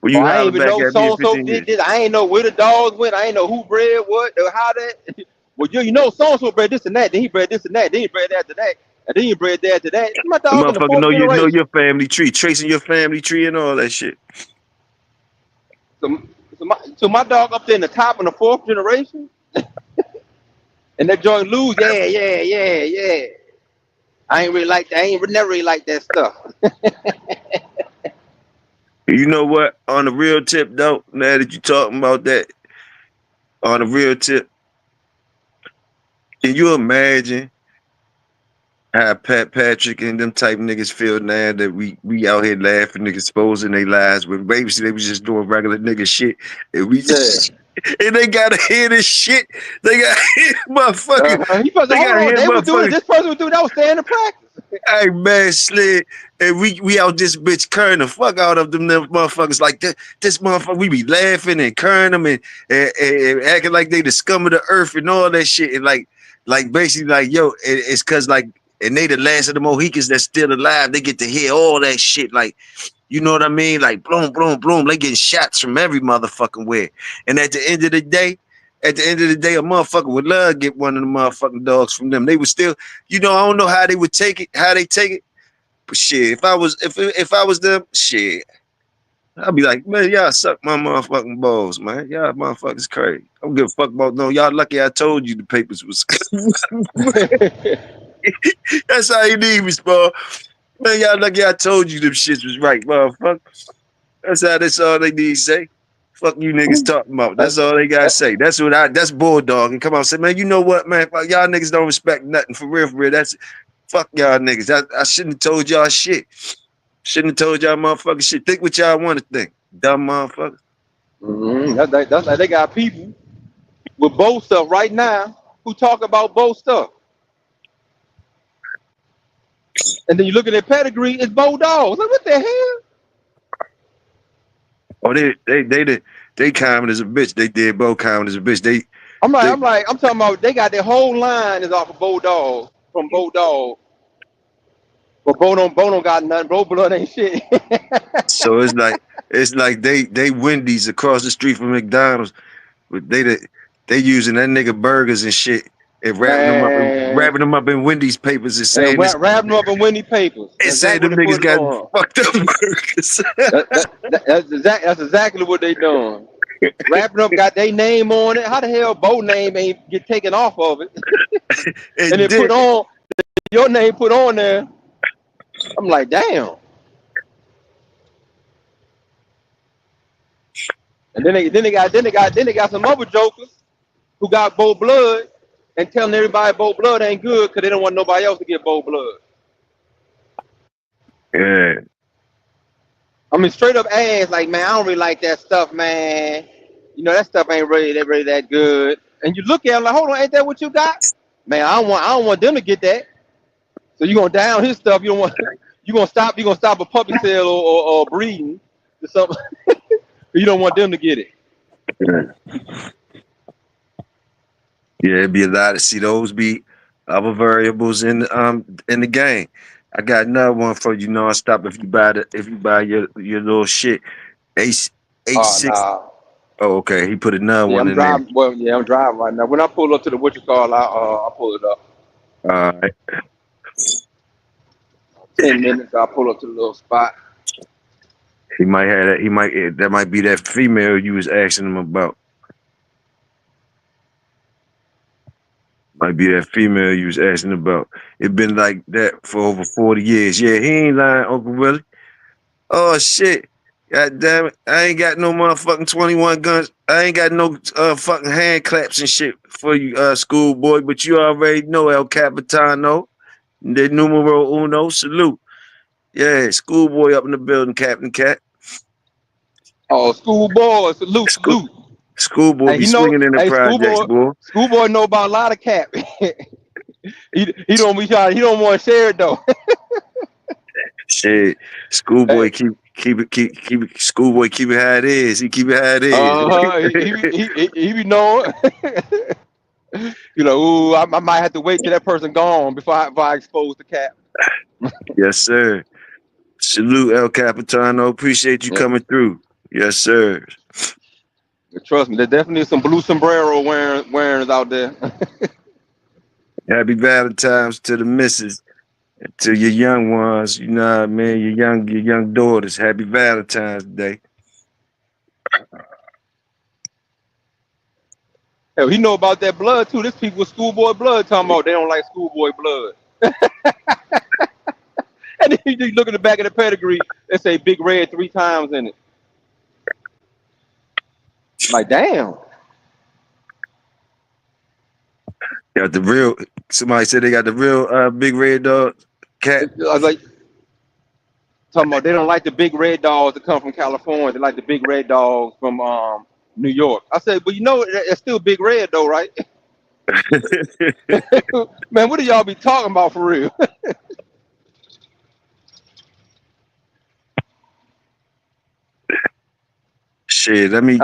Well,
Oh,
you
I ain't
holler
even
back
know
at me
so
in
and so
15
did
years.
this. I ain't know where the dogs went. I ain't know who bred what or how that. Well, you know so and so bred this and that. Then he bred this and that. Then he bred that after that. And then he bred that after that. My
The
dog in the
motherfucker
fourth
know
generation.
your family tree, tracing your family tree and all that shit.
So my dog up there in the top in the fourth generation. And that joint lose. Yeah. I ain't really like that. I ain't never really like that stuff.
You know what? On the real tip, though, now that you talking about that, on the real tip, can you imagine how Pat Patrick and them type niggas feel now that we out here laughing and exposing their lives when basically they was just doing regular nigga shit and we just and they gotta hear this shit. They gotta hear motherfuckers.
He was
They
hold
gotta
on.
hear
They was doing
motherfuckers.
this person was doing that was standing practice.
Hey man, Slid, and we out this bitch curring the fuck out of them motherfuckers like that. This motherfucker, we be laughing and curring them and acting like they the scum of the earth and all that shit and like basically like yo, it's cause like and they the last of the Mohicans that's still alive. They get to hear all that shit, like, you know what I mean? Like, boom, boom, boom. They getting shots from every motherfucking where. And at the end of the day, a motherfucker would love to get one of the motherfucking dogs from them. They would still, I don't know how they would take it, but shit, if I was them, shit, I'd be like, man, y'all suck my motherfucking balls, man. Y'all motherfuckers crazy. I don't give a fuck about no. Y'all lucky I told you the papers was. That's how you need me, Spar. Man, y'all lucky I told you them shits was right, motherfucker. That's all they need to say. Fuck you niggas talking about. That's all they gotta say. That's Bulldog. And come on, say, man, you know what, man? Fuck, y'all niggas don't respect nothing for real, for real. That's fuck y'all niggas. I shouldn't have told y'all shit. Shouldn't have told y'all motherfucking shit. Think what y'all want to think. Dumb motherfuckers.
That's like they got people with both stuff right now who talk about both stuff. And then you look at their pedigree, it's Bulldogs. Like, what the hell?
Oh, they common as a bitch. They did both common as a bitch. I'm
talking about they got their whole line is off of Bulldog, from Bulldog. But Bo don't got nothing. Bro blood ain't shit.
So it's like they Wendy's across the street from McDonald's, but they using that nigga burgers and shit and wrapping them up in Wendy's papers and saying
wrapping them up in Wendy's papers.
And saying them niggas got fucked up burgers.
That's exactly what they doing. Wrapping up, got their name on it. How the hell Bo name ain't get taken off of it? and then put on your name put on there. I'm like, damn. And then they got some other jokers who got Bo blood and telling everybody Bo blood ain't good because they don't want nobody else to get Bo blood.
Yeah.
I mean, straight up ass, like, man, I don't really like that stuff, man. That stuff ain't really that good. And you look at him like, hold on, ain't that what you got? Man, I don't want them to get that. So you gonna down his stuff. You gonna stop a puppy sale or breeding or something. You don't want them to get it.
Yeah, it'd be a lot of those be other variables in the game. I got another one for you, Nonstop. If you buy your little shit, 886.
Nah.
Oh, okay. He put another one in
driving,
there.
Well, yeah, I'm driving right now. When I pull up to the what you call, I'll pull it up.
All right.
10 minutes, I'll pull up to the little spot.
He might have that. That might be that female you was asking him about. Might be that female you was asking about. It been like that for over 40 years. Yeah, he ain't lying, Uncle Willie. Oh shit. God damn it. I ain't got no motherfucking 21 guns. I ain't got no fucking hand claps and shit for you, schoolboy, but you already know El Capitano. De numero uno. Salute. Yeah, schoolboy up in the building, Captain Cat.
Oh, schoolboy, salute.
Schoolboy be swinging in the projects, boy.
Schoolboy know about a lot of cap. he don't want to share it though.
Shit, schoolboy keep it. Schoolboy keep it how it is. He keep it how it is.
He be knowing. Ooh, I might have to wait till that person gone before I expose the cap.
Yes, sir. Salute, El Capitano. Appreciate you coming through. Yes, sir.
Trust me, there definitely is some blue sombrero wearers out there.
Happy Valentine's to the missus, to your young ones. You know what I mean? Your young daughters. Happy Valentine's Day.
Hell, he know about that blood too. This people with schoolboy blood talking about they don't like schoolboy blood. And then you look at the back of the pedigree, they say Big Red 3 times in it. Like, damn.
Got the real. Somebody said they got the real Big Red dog cat.
I was like, talking about they don't like the big red dogs that come from California. They like the big red dogs from New York. I said, but it's still Big Red though, right? Man, what do y'all be talking about for real?
Shit, let me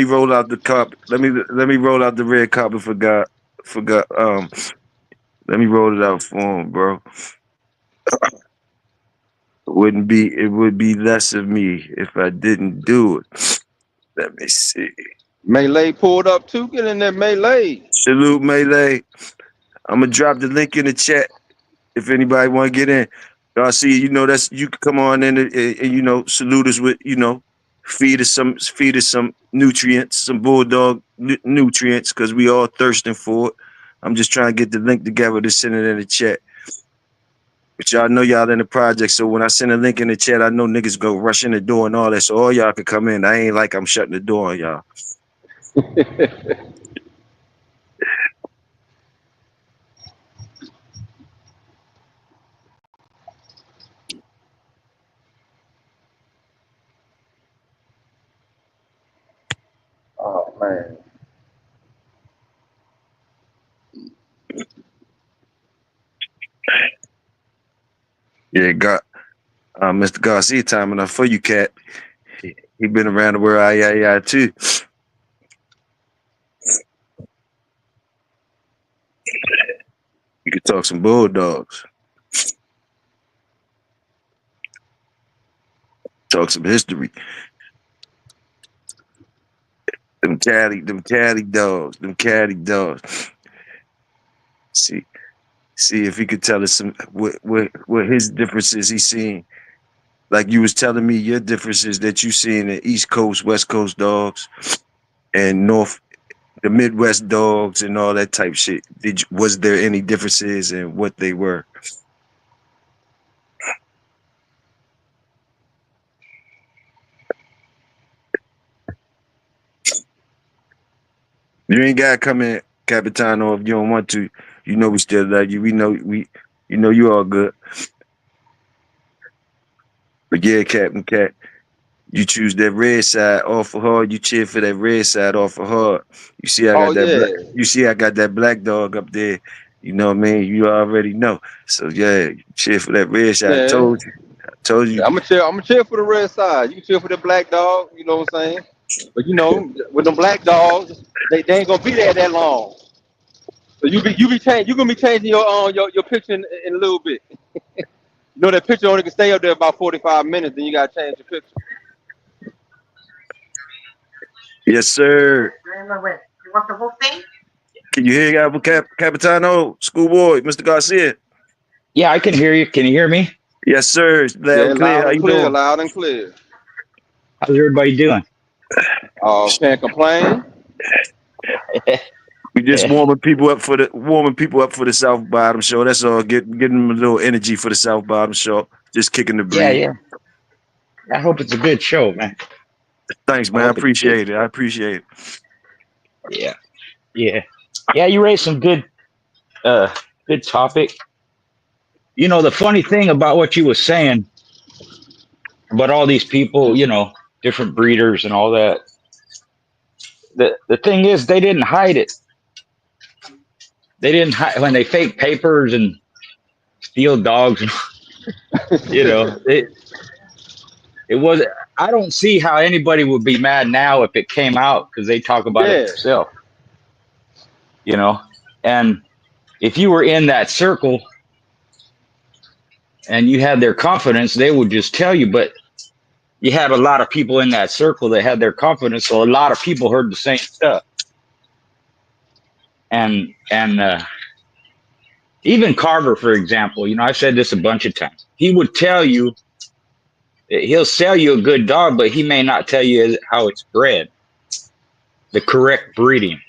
roll out the carpet. Let me roll out the red carpet for God. Let Let me roll it out for him, bro. It would be less of me if I didn't do it. Let me see.
Melee pulled up too. Get in there, Melee.
Salute, Melee. I'm gonna drop the link in the chat if anybody want to get in. Y'all see, you know, that's you can come on in and you know, salute us with, you know, feed us some nutrients, some Bulldog nutrients, because we all thirsting for it. I'm just trying to get the link together to send it in the chat. But y'all know y'all in the project, so when I send a link in the chat, I know niggas go rush in the door and all that, so all y'all can come in. I ain't like I'm shutting the door on y'all.
Oh man.
Yeah, got Mr. Garcia time enough for you, cat. He been around the world, I too. You could talk some Bulldogs. Talk some history. Them caddy dogs. See if he could tell us some what his differences he's seen. Like you was telling me your differences that you see in the East Coast, West Coast dogs, and the Midwest dogs, and all that type shit. Was there any differences in what they were? You ain't gotta come in, Capitano, if you don't want to. You know we still love you. You know you all good. But yeah, Captain Cat, you choose that red side off of hard. You cheer for that red side off of hard. You see, I got I got that black dog up there. You know what I mean? You already know. So yeah, cheer for that red side.
Yeah.
I told you.
I'm gonna cheer for the red side. You can cheer for the black dog. You know what I'm saying? But you know, with them black dogs, they ain't gonna be there that long. So you gonna be changing your picture in a little bit. You know that picture only can stay up there about 45 minutes. Then you gotta change your picture.
Yes, sir. You want the whole thing? Can you hear Capitano, Schoolboy, Mr. Garcia?
Yeah, I can hear you. Can you hear me?
Yes, sir. Loud and clear. How you doing?
Loud and clear.
How's everybody doing?
Oh, can't complain.
We just warming people up for the South Bottom Show. That's all. Getting them a little energy for the South Bottom Show. Just kicking the breed.
Yeah. I hope it's a good show, man.
Thanks, man. I appreciate it.
Yeah. You raised some good topic. You know, the funny thing about what you were saying about all these people, you know, different breeders and all that. The thing is, they didn't hide it. They didn't hide when they fake papers and steal dogs. You know, it was. I don't see how anybody would be mad now if it came out because they talk about it themselves. You know, and if you were in that circle and you had their confidence, they would just tell you. But you had a lot of people in that circle that had their confidence, so a lot of people heard the same stuff. And even Carver, for example, you know, I've said this a bunch of times. He would tell you, he'll sell you a good dog, but he may not tell you how it's bred, the correct breeding.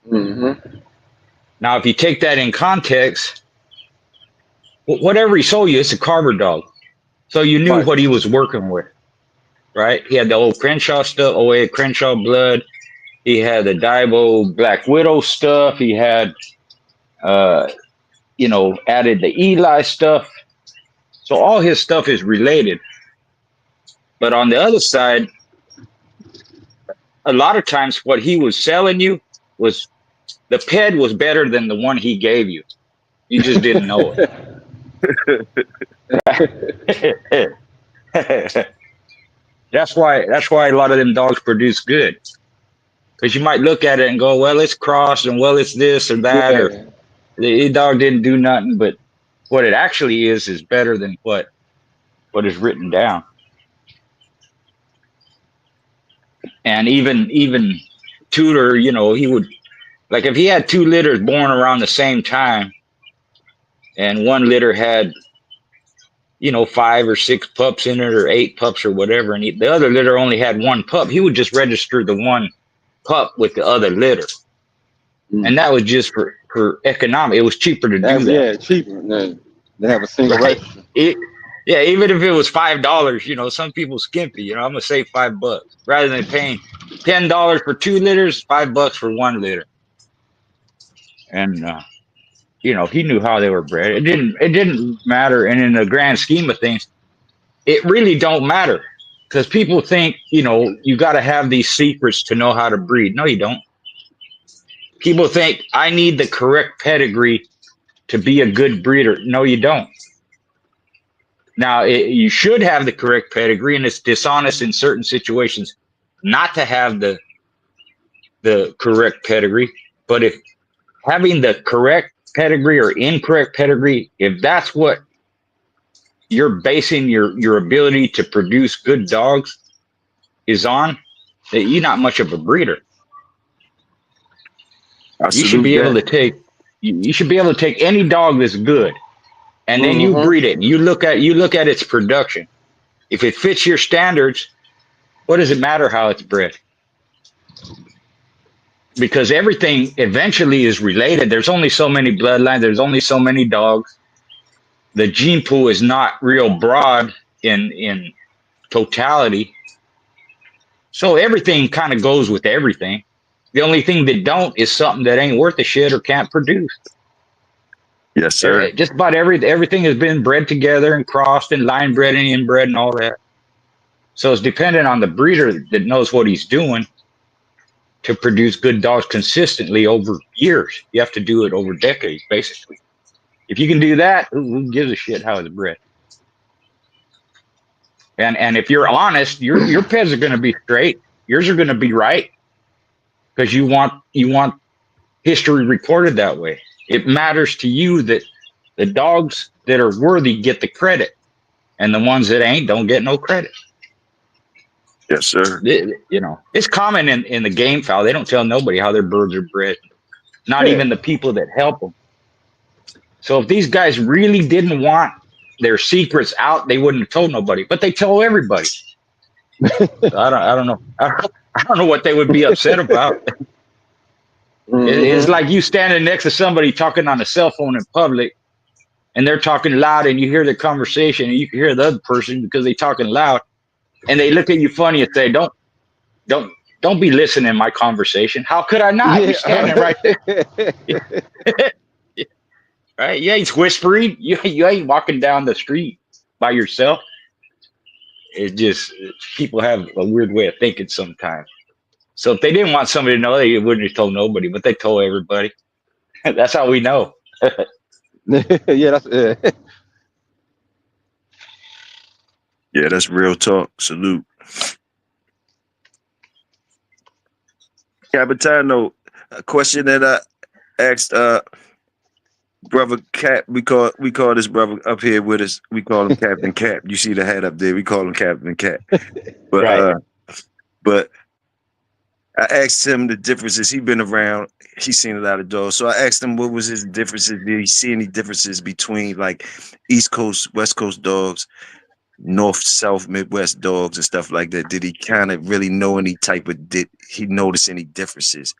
Mm-hmm.
Now, if you take that in context, whatever he sold you, it's a Carver dog. So you knew what he was working with, right? He had the old Crenshaw stuff, OA Crenshaw blood. He had the Daibo Black Widow stuff. He had, you know, added the Eli stuff. So all his stuff is related. But on the other side, a lot of times what he was selling you was the ped was better than the one he gave you. You just didn't know it. That's why a lot of them dogs produce good. Because you might look at it and go, well, it's crossed and well, it's this or that. The dog didn't do nothing, but what it actually is better than what is written down. And even Tudor, you know, he would, like, if he had 2 litters born around the same time, and one litter had, you know, 5 or 6 pups in it, or 8 pups or whatever, and the other litter only had 1 pup, he would just register the 1 pup with the other litter. And that was just for economic. It was cheaper to do that.
Yeah, cheaper than to have a single
Right.
register.
Yeah, even if it was $5, you know, some people skimpy. You know, I'm gonna save $5 rather than paying $10 for 2 litters, $5 for 1 litter. And you know, he knew how they were bred. It didn't matter. And in the grand scheme of things, it really don't matter, because people think, you know, you got to have these secrets to know how to breed. No, you don't. People think I need the correct pedigree to be a good breeder. No, you don't. Now, you should have the correct pedigree, and it's dishonest in certain situations not to have the correct pedigree. But if having the correct pedigree or incorrect pedigree, if that's what you're basing your ability to produce good dogs is on, that you're not much of a breeder. You should be able to take any dog that's good, and then you breed it. You look at its production. If it fits your standards, what does it matter how it's bred? Because everything eventually is related. There's only so many bloodlines. There's only so many dogs. The gene pool is not real broad in totality. So everything kind of goes with everything. The only thing that don't is something that ain't worth a shit or can't produce.
Yes, sir.
Just about everything has been bred together and crossed and line bred and inbred and all that. So it's dependent on the breeder that knows what he's doing to produce good dogs consistently over years. You have to do it over decades, basically. If you can do that, who gives a shit how it's bred? And if you're honest, your pets are going to be straight. Yours are going to be right, because you want history recorded that way. It matters to you that the dogs that are worthy get the credit, and the ones that ain't don't get no credit.
Yes, sir.
You know, it's common in the game fowl. They don't tell nobody how their birds are bred, not even the people that help them. So if these guys really didn't want their secrets out, they wouldn't have told nobody, but they tell everybody. So I don't know. I don't know what they would be upset about. It's like you standing next to somebody talking on a cell phone in public, and they're talking loud, and you hear their conversation, and you can hear the other person because they're talking loud, and they look at you funny and say, Don't be listening to my conversation. How could I not? You're standing right there. Right? You ain't whispering. You ain't walking down the street by yourself. It just, people have a weird way of thinking sometimes. So if they didn't want somebody to know, they wouldn't have told nobody, but they told everybody. That's how we know.
Yeah,
Yeah, that's real talk. Salute. Capitano, a question that I asked brother Cap, we call this brother up here with us, we call him Captain Cap. You see the hat up there, we call him Captain Cap. But
Right.
But I asked him the differences. He's been around, he's seen a lot of dogs. So I asked him what was his differences. Did he see any differences between like East Coast, West Coast dogs, North, South, Midwest dogs and stuff like that? Did he kind of really know any type of, did he notice any differences?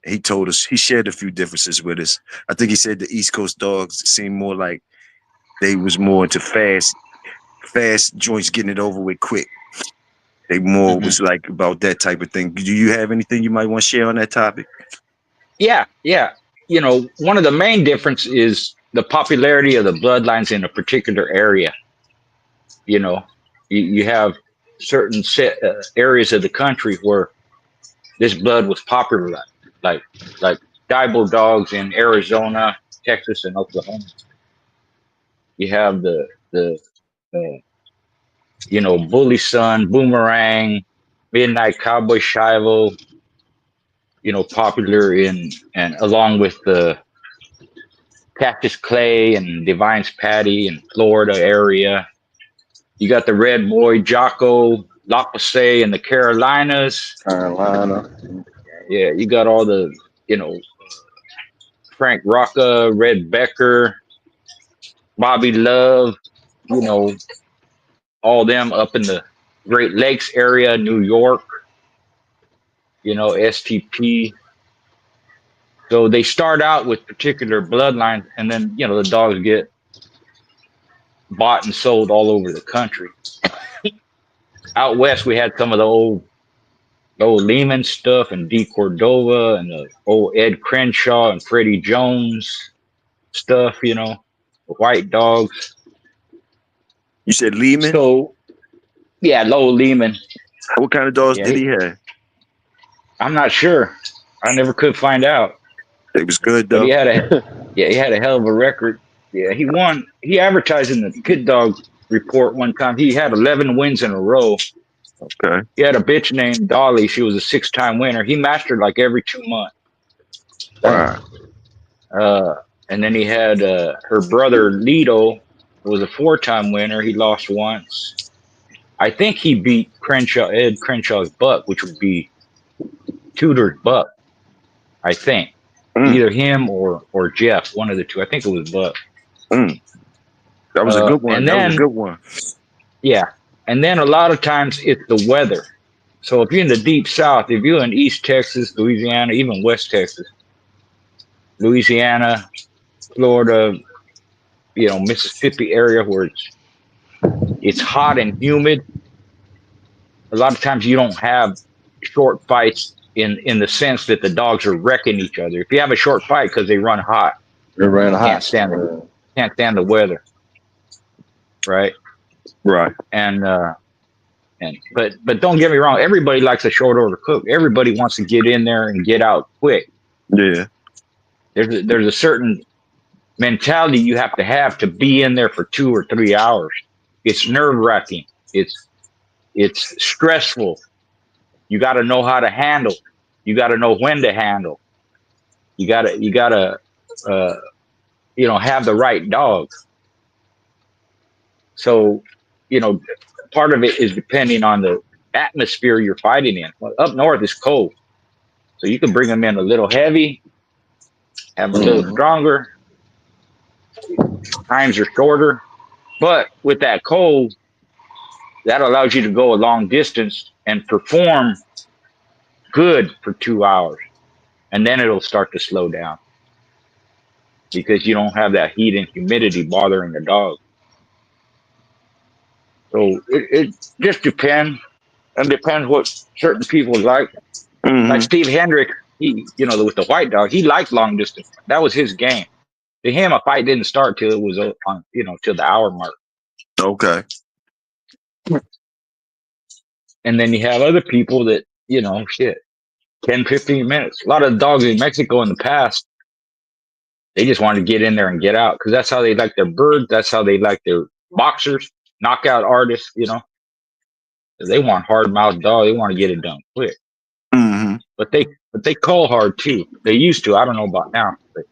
He told us, he shared a few differences with us. I think he said the East Coast dogs seemed more like they was more into fast joints, getting it over with quick. They more was like about that type of thing. Do you have anything you might want to share on that topic?
Yeah. You know, one of the main difference is the popularity of the bloodlines in a particular area. You know, you have certain areas of the country where this blood was popular, like Dibo dogs in Arizona, Texas, and Oklahoma. You have the you know, Bully Sun, Boomerang, Midnight Cowboy Shiloh, you know, popular and along with the Cactus Clay and Divine's Patty in Florida area. You got the Red Boy, Jocko, Lapase in the Carolinas.
Carolina.
Yeah, you got all the, Frank Rocca, Red Becker, Bobby Love, all them up in the Great Lakes area, New York, STP. So they start out with particular bloodlines, and then, the dogs get bought and sold all over the country. Out west, we had some of the old Lehman stuff and D. Cordova and the old Ed Crenshaw and Freddie Jones stuff, the white dogs.
You said Lehman?
So, yeah, Lowell Lehman.
What kind of dogs did he have?
I'm not sure. I never could find out.
It was good, though.
But he had a hell of a record. Yeah, he won. He advertised in the Kid Dog Report one time. He had 11 wins in a row.
Okay.
He had a bitch named Dolly. She was a 6-time winner. He mastered like every 2 months.
Wow.
And then he had her brother Lido, who was a 4-time winner. He lost once. I think he beat Ed Crenshaw's buck, which would be Tudor's buck. I think either him or Jeff, one of the two. I think it was Buck.
That was a good one.
That
was a good one.
Yeah. And then a lot of times it's the weather. So if you're in the deep south, if you're in East Texas, Louisiana, even West Texas, Louisiana, Florida, Mississippi area where it's hot and humid, a lot of times you don't have short fights in the sense that the dogs are wrecking each other. If you have a short fight because they run hot, can't stand the weather, right?
Right.
But don't get me wrong. Everybody likes a short order cook. Everybody wants to get in there and get out quick.
Yeah.
There's a certain mentality you have to be in there for 2 or 3 hours. It's nerve wracking. It's stressful. You got to know how to handle. You got to know when to handle. You gotta have the right dog. So, part of it is depending on the atmosphere you're fighting in. Well, up north is cold, so you can bring them in a little heavy, have them a little stronger. Times are shorter, but with that cold, that allows you to go a long distance and perform good for 2 hours, and then it'll start to slow down because you don't have that heat and humidity bothering the dog. So it just depends. And depends what certain people like. Like Steve Hendrick, he, with the white dog, he liked long distance. That was his game. To him, a fight didn't start till it was on, till the hour mark.
Okay.
And then you have other people that, 10, 15 minutes. A lot of dogs in Mexico in the past, they just wanted to get in there and get out because that's how they like their birds. That's how they like their boxers, knockout artists, They want hard-mouthed dog. They want to get it done quick. But they call hard too. They used to. I don't know about now. But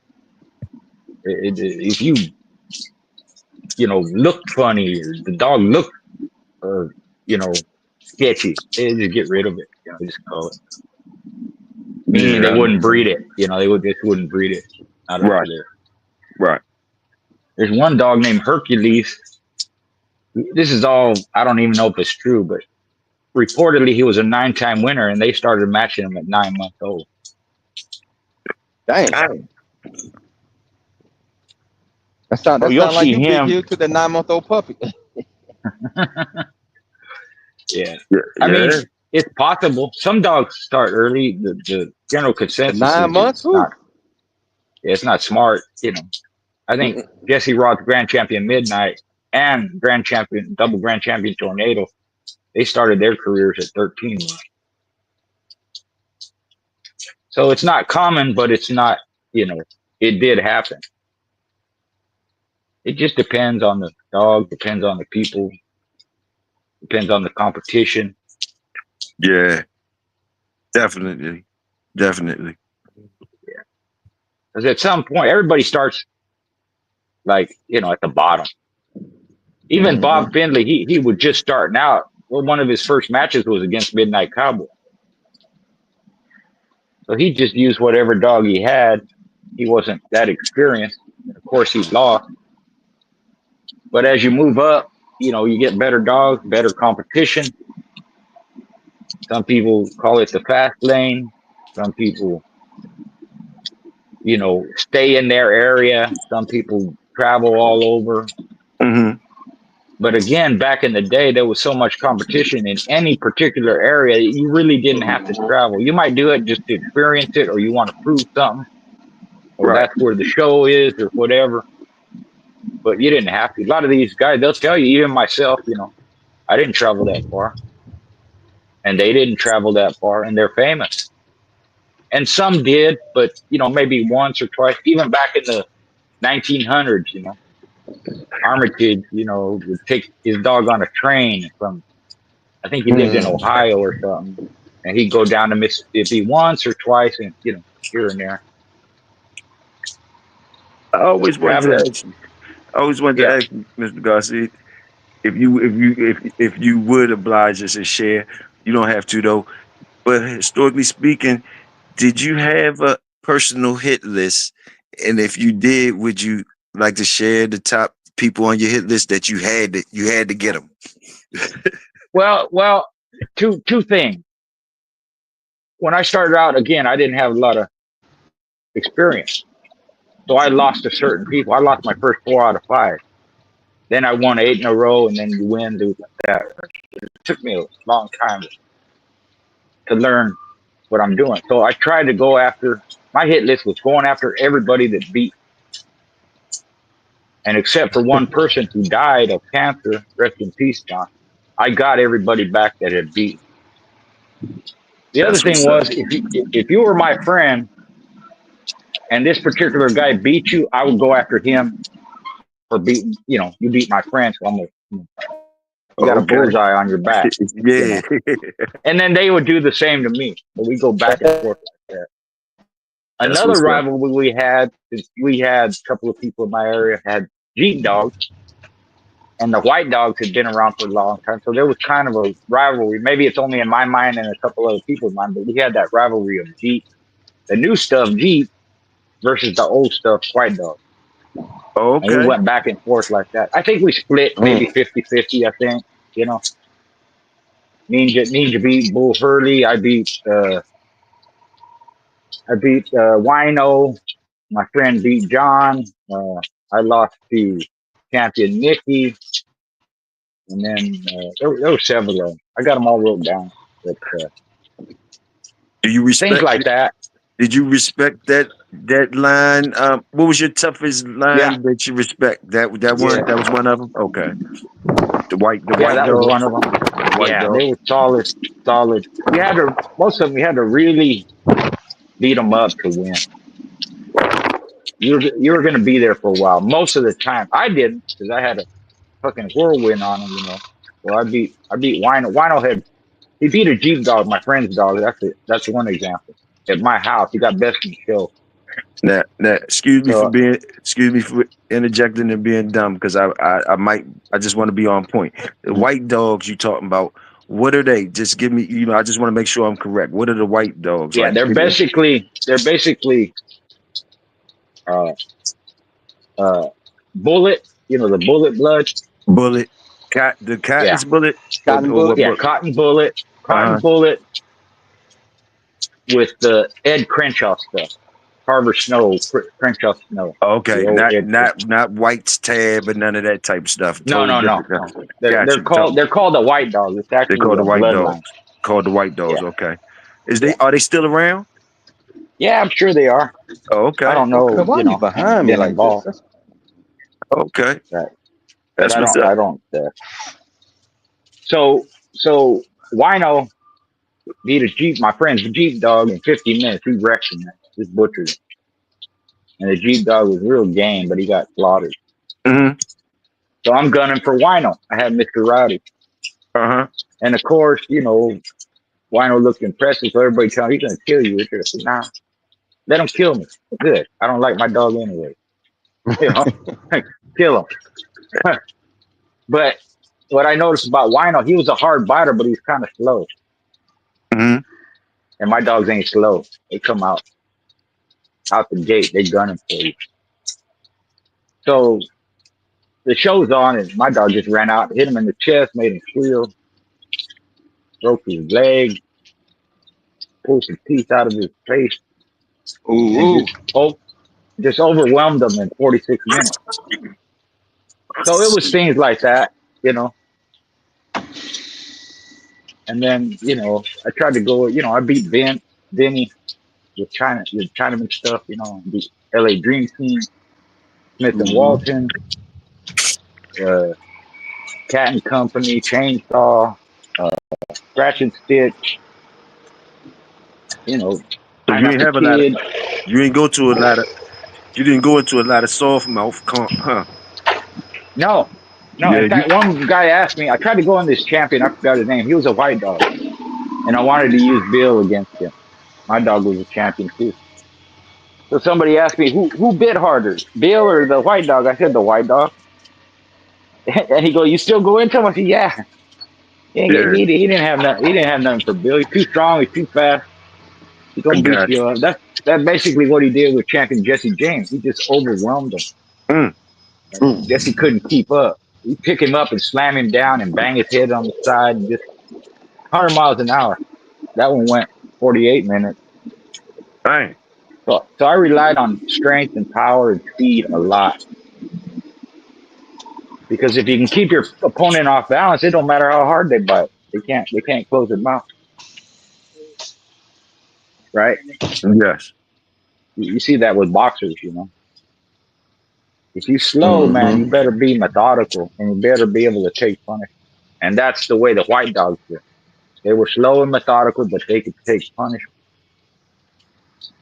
if you look funny or the dog look sketchy, they just get rid of it. Just call it. Meaning they wouldn't breed it. They just wouldn't breed it.
Right. Right.
There's one dog named Hercules. This is all, I don't even know if it's true, but reportedly he was a 9-time winner and they started matching him at 9 months old.
Dang. That sound like you big here to the 9-month-old puppy.
Yeah. I mean, it's possible. Some dogs start early. The general consensus
9 months?
It's not smart, I think Jesse Roth's Grand Champion Midnight and double Grand Champion Tornado, they started their careers at 13 months. So it's not common, but it's not, it did happen. It just depends on the dog, depends on the people, depends on the competition.
Yeah, definitely.
Yeah. Because at some point, everybody starts like, you know, at the bottom. Even Bob Finley, he was just starting out. Well, one of his first matches was against Midnight Cowboy. So he just used whatever dog he had. He wasn't that experienced. Of course, he lost. But as you move up, you know, you get better dogs, better competition. Some people call it the fast lane. Some people, you know, stay in their area. Some people travel all over.
Mm-hmm.
But again, back in the day, there was so much competition in any particular area, you really didn't have to travel. You might do it just to experience it, or you want to prove something, or
Right.
that's where the show is, or whatever. But you didn't have to. A lot of these guys, they'll tell you, even myself, you know, I didn't travel that far. And they didn't travel that far, and they're famous. And some did, but, you know, maybe once or twice, even back in the 1900s, you know. Armitage, you know, would take his dog on a train from, I think he lived in Ohio or something, and he'd go down to Mississippi once or twice, and, you know, here and there.
I always wanted to
Traveling,
ask you. I always wanted to
yeah.
ask you, Mr. Garcia, if you would oblige us and share. You don't have to though. But historically speaking, did you have a personal hit list? And if you did, would you like to share the top people on your hit list that you had to get them?
Well, two things. When I started out, again, I didn't have a lot of experience. So I lost to certain people. I lost my first 4 out of 5. Then I won 8 in a row, and then you win, lose like that. It took me a long time to learn what I'm doing. So I tried to go after, my hit list was going after everybody that beat. And except for one person who died of cancer, rest in peace, John, I got everybody back that had beat. The other
That's
thing
what's up.
was, if you were my friend and this particular guy beat you, I would go after him for beating, you know, you beat my friend, so you got a
Okay.
bullseye on your back, you
Yeah.
know. And then they would do the same to me. So we go back and forth like that.
That's
Another
what's up.
rivalry we had a couple of people in my area had Jeep dogs, and the white dogs had been around for a long time. So there was kind of a rivalry. Maybe it's only in my mind and a couple other people's mind, but we had that rivalry of Jeep, the new stuff Jeep versus the old stuff white dog. And we
Okay.
went back and forth like that. I think we split maybe 50-50, I think, you know. Ninja beat Bull Hurley. I beat Wino. My friend beat John. I lost to champion Nikki, and then there were several of them. I got them all wrote down. But
Do you
things
respect?
like that.
Did you respect that line? What was your toughest
Yeah,
line that you respect? That
yeah,
was one of them. Okay. The white
yeah. That was
dog.
one of them.
The white
Yeah,
dog.
they were solid, solid. You had to most of them. You had to really beat them up to win. You were going to be there for a while. Most of the time, I didn't because I had a fucking whirlwind on him, you know. So I beat Wino. He beat a Jeep dog, my friend's dog. That's one example. At my house, he got best in show.
Now, excuse me
So
for interjecting and being dumb because I just want to be on point. The white dogs you talking about, what are they? Just give me, I just want to make sure I'm correct. What are the white dogs
yeah,
like?
they're basically uh bullet. You know, the bullet blood.
Bullet, the
Yeah,
cotton's bullet,
Cotton
or what?
bullet.
yeah, cotton bullet,
Uh-huh.
with the Ed Crenshaw stuff. Carver Snow, Crenshaw Snow.
Okay,
The old Ed.
not White's tab, but none of that type stuff.
No,
Totally
no, no,
different.
no. They're
Gotcha.
they're called the white dogs. It's
They
actually
call the
a
white
bloodline.
dogs. Called the white
Yeah,
dogs. Okay.
yeah,
Are they still around?
yeah. I'm sure they are.
Oh,
I
okay.
don't
Okay.
know.
Why
You
you
know, I haven't
behind me
been
like this?
involved.
That's
Okay.
Right. But
That's what's up.
I don't. So Wino beat a Jeep, my friend's Jeep dog in 50 minutes. He wrecked him. Just butchered him. And the Jeep dog was real game, but he got slaughtered.
Mm-hmm.
So I'm gunning for Wino. I had Mr. Rowdy.
Uh-huh.
And of course, you know, Wino looked impressive, so everybody telling him he's gonna kill you. Richard. I said, nah, let him kill me. Good. I don't like my dog anyway. You know, kill him. But what I noticed about Wino, he was a hard biter, but he's kind of slow.
Mm-hmm.
And my dogs ain't slow. They come out the gate. They gunning for you. So the show's on, and my dog just ran out, hit him in the chest, made him squeal, broke his leg, pulled some teeth out of his face, and just overwhelmed him in 46 minutes. So it was things like that, you know. And then, you know, I tried to go, you know, I beat Vinny with Chinaman stuff, you know, the LA Dream Team, Smith and Walton, Cat and Company, Chainsaw, Scratch and Stitch, you know,
So you ain't
Pineapple
have a lot of.
Kid.
You ain't go to a lot of. You didn't go into a lot of soft mouth, huh?
No.
Yeah,
In fact, one guy asked me, I tried to go on this champion, I forgot his name. He was a white dog. And I wanted to use Bill against him. My dog was a champion too. So somebody asked me, who bit harder, Bill or the white dog? I said, the white dog. And he go, you still go into him? I said, yeah. He didn't have nothing. He didn't have nothing for Bill. He's too strong. He's too fast. He's
I
gonna beat
got
you up. That's basically what he did with champion Jesse James. He just overwhelmed him. Jesse couldn't keep up. He pick him up and slam him down and bang his head on the side and just 100 miles an hour. That one went 48 minutes.
Dang.
So I relied on strength and power and speed a lot. Because if you can keep your opponent off balance, it don't matter how hard they bite. They can't close their mouth. Right?
Yes.
You see that with boxers, you know. If you slow, man, you better be methodical and you better be able to take punishment. And that's the way the white dogs were. They were slow and methodical, but they could take punishment.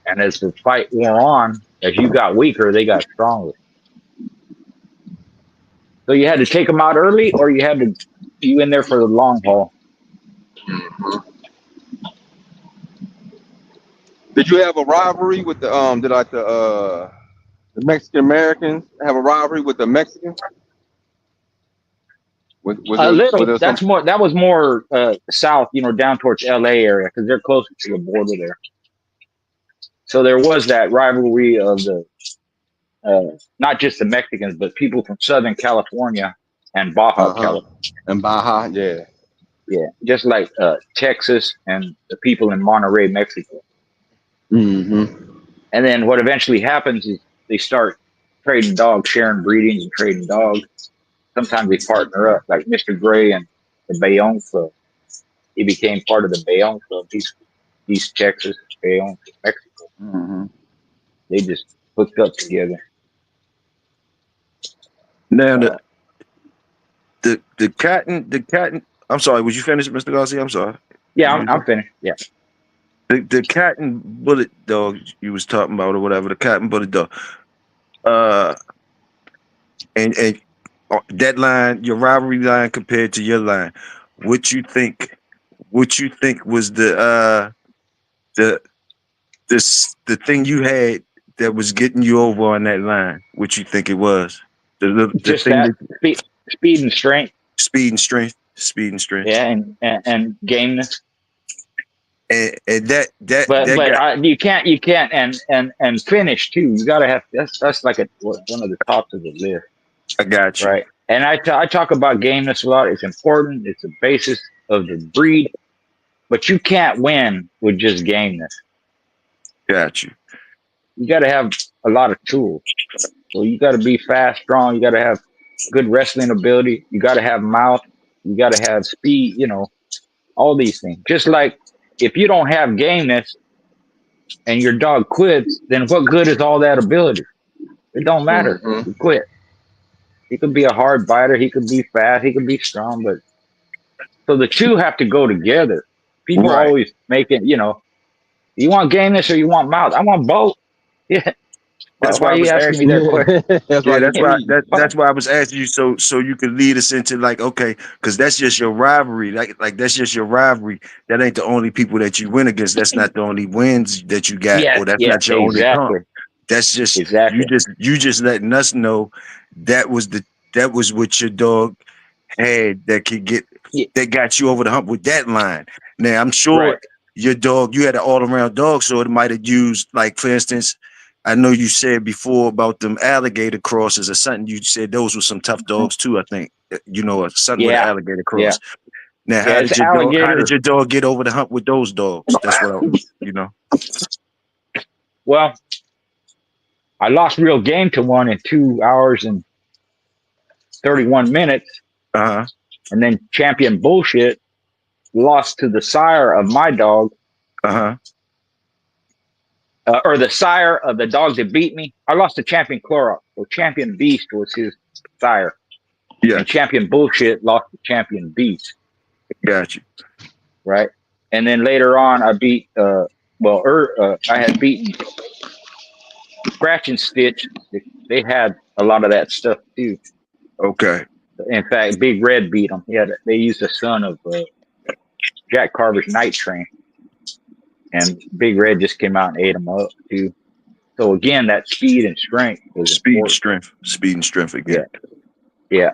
And as the fight wore on, as you got weaker, they got stronger. So you had to take them out early, or you had to be in there for the long haul.
Did you have a rivalry with the the Mexican Americans have a rivalry with the Mexicans?
A little. That was more south, you know, down towards LA area because they're closer to the border there. So there was that rivalry of the not just the Mexicans, but people from Southern California and Baja California.
And Baja, yeah.
Yeah, just like Texas and the people in Monterrey, Mexico.
Mm-hmm.
And then what eventually happens is they start trading dogs, sharing breedings and trading dogs. Sometimes they partner up, like Mr. Gray and the Bayonne Club. He became part of the Bayonne Club. East Texas, Bayonne, Mexico.
Mm-hmm.
They just hooked up together.
Now the cat. I'm sorry. Was you finished, Mr. Garcia? I'm sorry.
Yeah, I'm finished. Yeah.
The cat and bullet dog you was talking about or whatever. The cat and bullet dog. And that line, your rivalry line compared to your line, what you think was the thing you had that was getting you over on that line? What you think it was? The
Just
thing
that speed and strength.
Speed and strength. Speed and strength.
Yeah, and gameness.
And
you can't and finish too. You gotta have that's like one of the tops of the list.
I got you.
Right. And I talk about gameness a lot. It's important. It's the basis of the breed. But you can't win with just gameness.
Got you.
You got to have a lot of tools. So you got to be fast, strong. You got to have good wrestling ability. You got to have mouth. You got to have speed. You know, all these things. Just like if you don't have gameness and your dog quits, then what good is all that ability? It don't matter. You quit. He could be a hard biter. He could be fast. He could be strong. But so the two have to go together. People always make it, you know, you want gameness or you want mouth? I want both. Yeah.
That's
why are you asking me that question?
That's why I was asking you so you could lead us into like, okay, because that's just your rivalry. Like that's just your rivalry. That ain't the only people that you win against. That's not the only wins that you got, or that's not your only comp. That's just
Exactly.
you just letting us know that was what your dog had that could get
Yeah.
that got you over the hump with that line. Now I'm sure
Right.
your dog, you had an all-around dog, so it might have used, like, for instance, I know you said before about them alligator crosses or something. You said those were some tough dogs too, I think. You know, something with an
Yeah.
alligator
Yeah.
cross. Now,
Yeah. It's
how
alligator.
did your dog get over the hump with those dogs? That's what you know.
Well, I lost real game to one in 2 hours and 31 minutes,
Uh-huh.
and then champion bullshit lost to the sire of my dog,
Uh-huh.
or the sire of the dog that beat me. I lost to champion Clorox, so champion Beast was his sire,
Yeah,
and champion bullshit lost to champion Beast,
got you.
right? And then later on, I beat. I had beaten Scratch and Stitch. They had a lot of that stuff too.
Okay.
In fact, Big Red beat them. They used the son of Jack Carver's Night Train, and Big Red just came out and ate them up too. So again, that speed and strength was important.
Speed and strength again.
Yeah.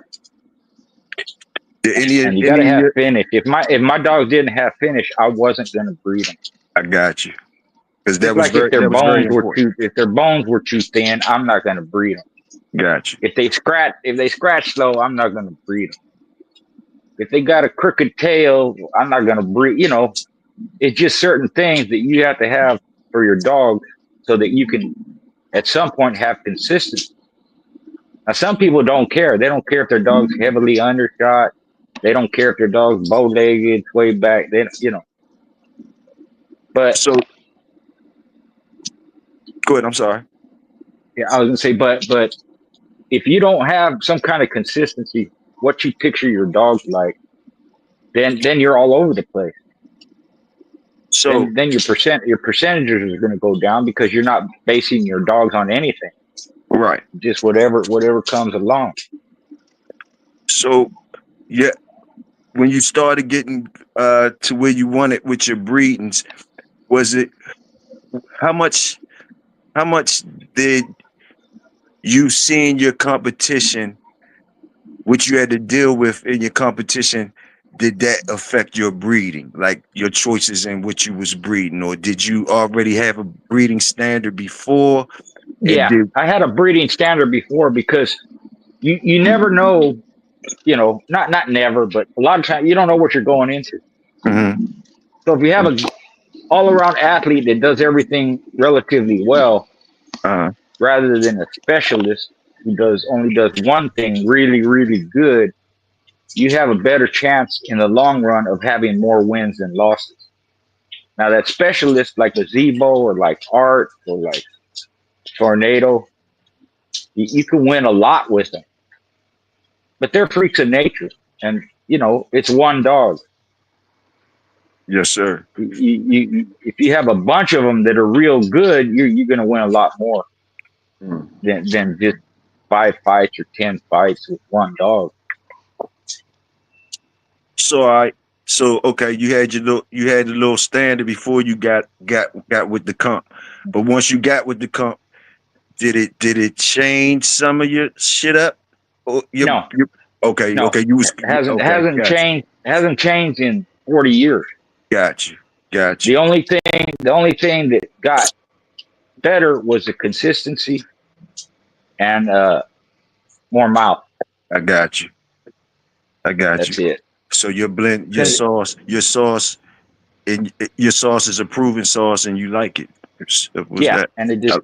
Did
And you got to have finish. If my dogs didn't have finish, I wasn't going to breed them.
I got you. Because
Just like if their bones were too thin, I'm not going to breed them.
Got you.
If they scratch slow, I'm not going to breed them. If they got a crooked tail, I'm not going to breed. You know, it's just certain things that you have to have for your dog so that you can, at some point, have consistency. Now, some people don't care. They don't care if their dog's heavily undershot. They don't care if their dog's bow-legged, way back. But
so go ahead. I'm sorry.
Yeah, I was gonna say, but if you don't have some kind of consistency, what you picture your dog like, then you're all over the place.
So
then your percentages are going to go down because you're not basing your dogs on anything,
right.
just whatever comes along.
So yeah, when you started getting to where you wanted with your breedings, was it how much did you seeing your competition, what you had to deal with in your competition, did that affect your breeding, like your choices in what you was breeding, or did you already have a breeding standard before?
Yeah, I had a breeding standard before because you never know, not never, but a lot of times you don't know what you're going into.
Mm-hmm.
So if you have a all-around athlete that does everything relatively well, rather than a specialist who only does one thing really, really good, you have a better chance in the long run of having more wins than losses. Now that specialist like the Zebo or like Art or like Tornado, you can win a lot with them, but they're freaks of nature, and it's one dog.
Yes, sir.
If you have a bunch of them that are real good, you're going to win a lot more than just 5 fights or 10 fights with one dog.
So okay, you had the little standard before you got with the comp, but once you got with the comp, did it change some of your shit up?
No.
Okay.
No.
Okay.
Hasn't changed in 40 years.
Got you.
The only thing that got better was the consistency and more mouth.
I got you.
That's it.
So your blend, your sauce is a proven sauce, and you like it.
And it just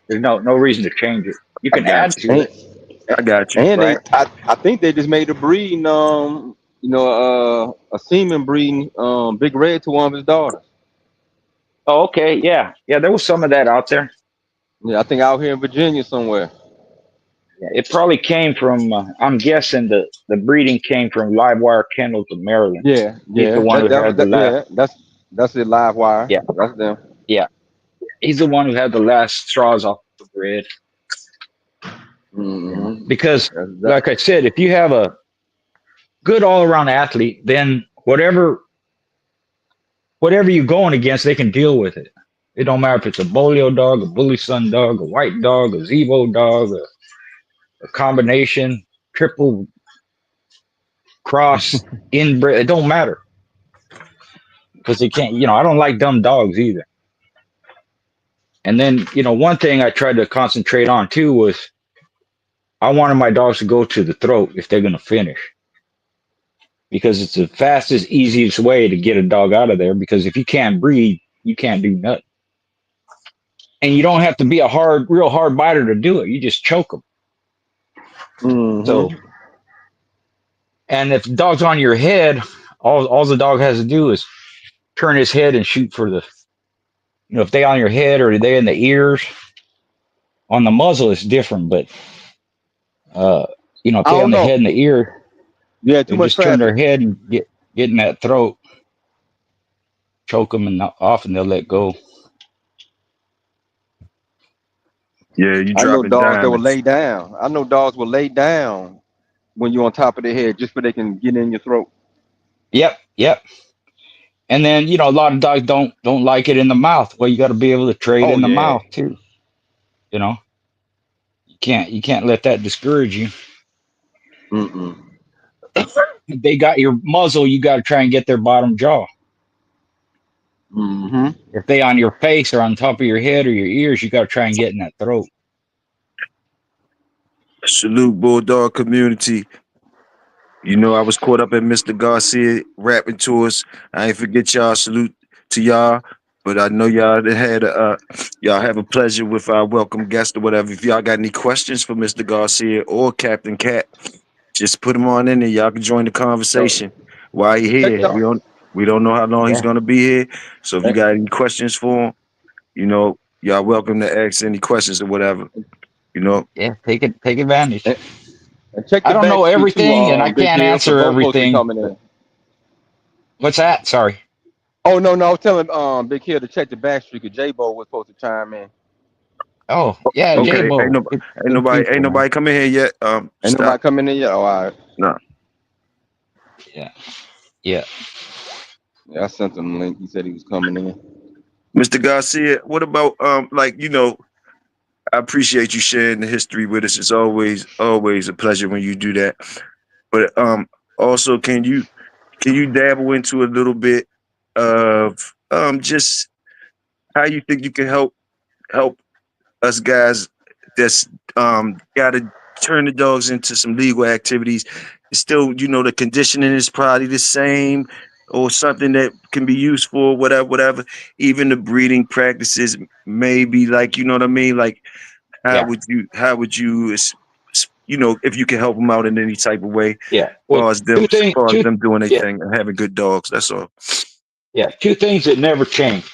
there's no reason to change it. You can add to it.
I got you.
And
right?
I think they just made a breeding, a semen breeding, Big Red to one of his daughters.
Oh, okay, yeah. There was some of that out there.
Yeah, I think out here in Virginia somewhere.
Yeah, it probably came from. I'm guessing the breeding came from Livewire Kennels of Maryland.
Yeah.
He's the one who had the last.
Yeah, that's it. Livewire.
Yeah,
that's them.
Yeah, he's the one who had the last straws off the bread.
Mm-hmm.
Because, like I said, if you have a good all-around athlete, then whatever you're going against, they can deal with it. It don't matter if it's a bolio dog, a bully son dog, a white dog, a Zevo dog, a combination, triple cross, inbred. It don't matter because they can't. I don't like dumb dogs either. And then one thing I tried to concentrate on too was I wanted my dogs to go to the throat if they're gonna finish. Because it's the fastest, easiest way to get a dog out of there. Because if you can't breathe, you can't do nothing. And you don't have to be a real hard biter to do it. You just choke them.
Mm-hmm.
So, and if the dog's on your head, all the dog has to do is turn his head and shoot for the, if they on your head or they in the ears. On the muzzle, it's different, but if they on the head and the ear,
yeah, too much
just turn their
traffic.
head and get in that throat, choke them, and often they'll let go.
Yeah, you
I know
dropping
dogs that will
diamonds.
lay down. I know dogs will lay down when you're on top of their head just so they can get in your throat.
Yep. And then a lot of dogs don't like it in the mouth. Well, you got to be able to trade in the mouth too. You can't let that discourage you.
Mm-mm.
If they got your muzzle, you got to try and get their bottom jaw.
Mm-hmm.
If they on your face or on top of your head or your ears, you got to try and get in that throat.
Salute, Bulldog community. I was caught up in Mr. Garcia rapping to us. I ain't forget y'all. Salute to y'all. But I know y'all had y'all have a pleasure with our welcome guest or whatever. If y'all got any questions for Mr. Garcia or Captain Cat, just put them on in there. Y'all can join the conversation while he here. We don't know how long he's gonna be here. So if you got any questions for him, y'all welcome to ask any questions or whatever.
Yeah, take advantage.
And check
I
the
don't
back
know
street too,
everything, and I
Big
can't
Hill, because
answer
those folks be
everything.
coming in.
What's that? Sorry.
Oh no, I was telling Big Hill to check the back street because J-Bo was supposed to chime in.
Oh yeah,
Okay,
J-Bo.
ain't nobody coming here yet.
Ain't
Stop.
nobody coming in yet. Oh, all right.
No.
Yeah.
I sent him a link. He said he was coming in.
Mr. Garcia, what about I appreciate you sharing the history with us. It's always a pleasure when you do that. But also can you dabble into a little bit of just how you think you can help us guys that's gotta turn the dogs into some legal activities. Still, the conditioning is probably the same or something that can be useful, whatever. Even the breeding practices may be like, you know what I mean? Like how would you if you can help them out in any type of way,
Yeah. Well,
as far as them doing their thing and having good dogs. That's all.
Yeah, two things that never change.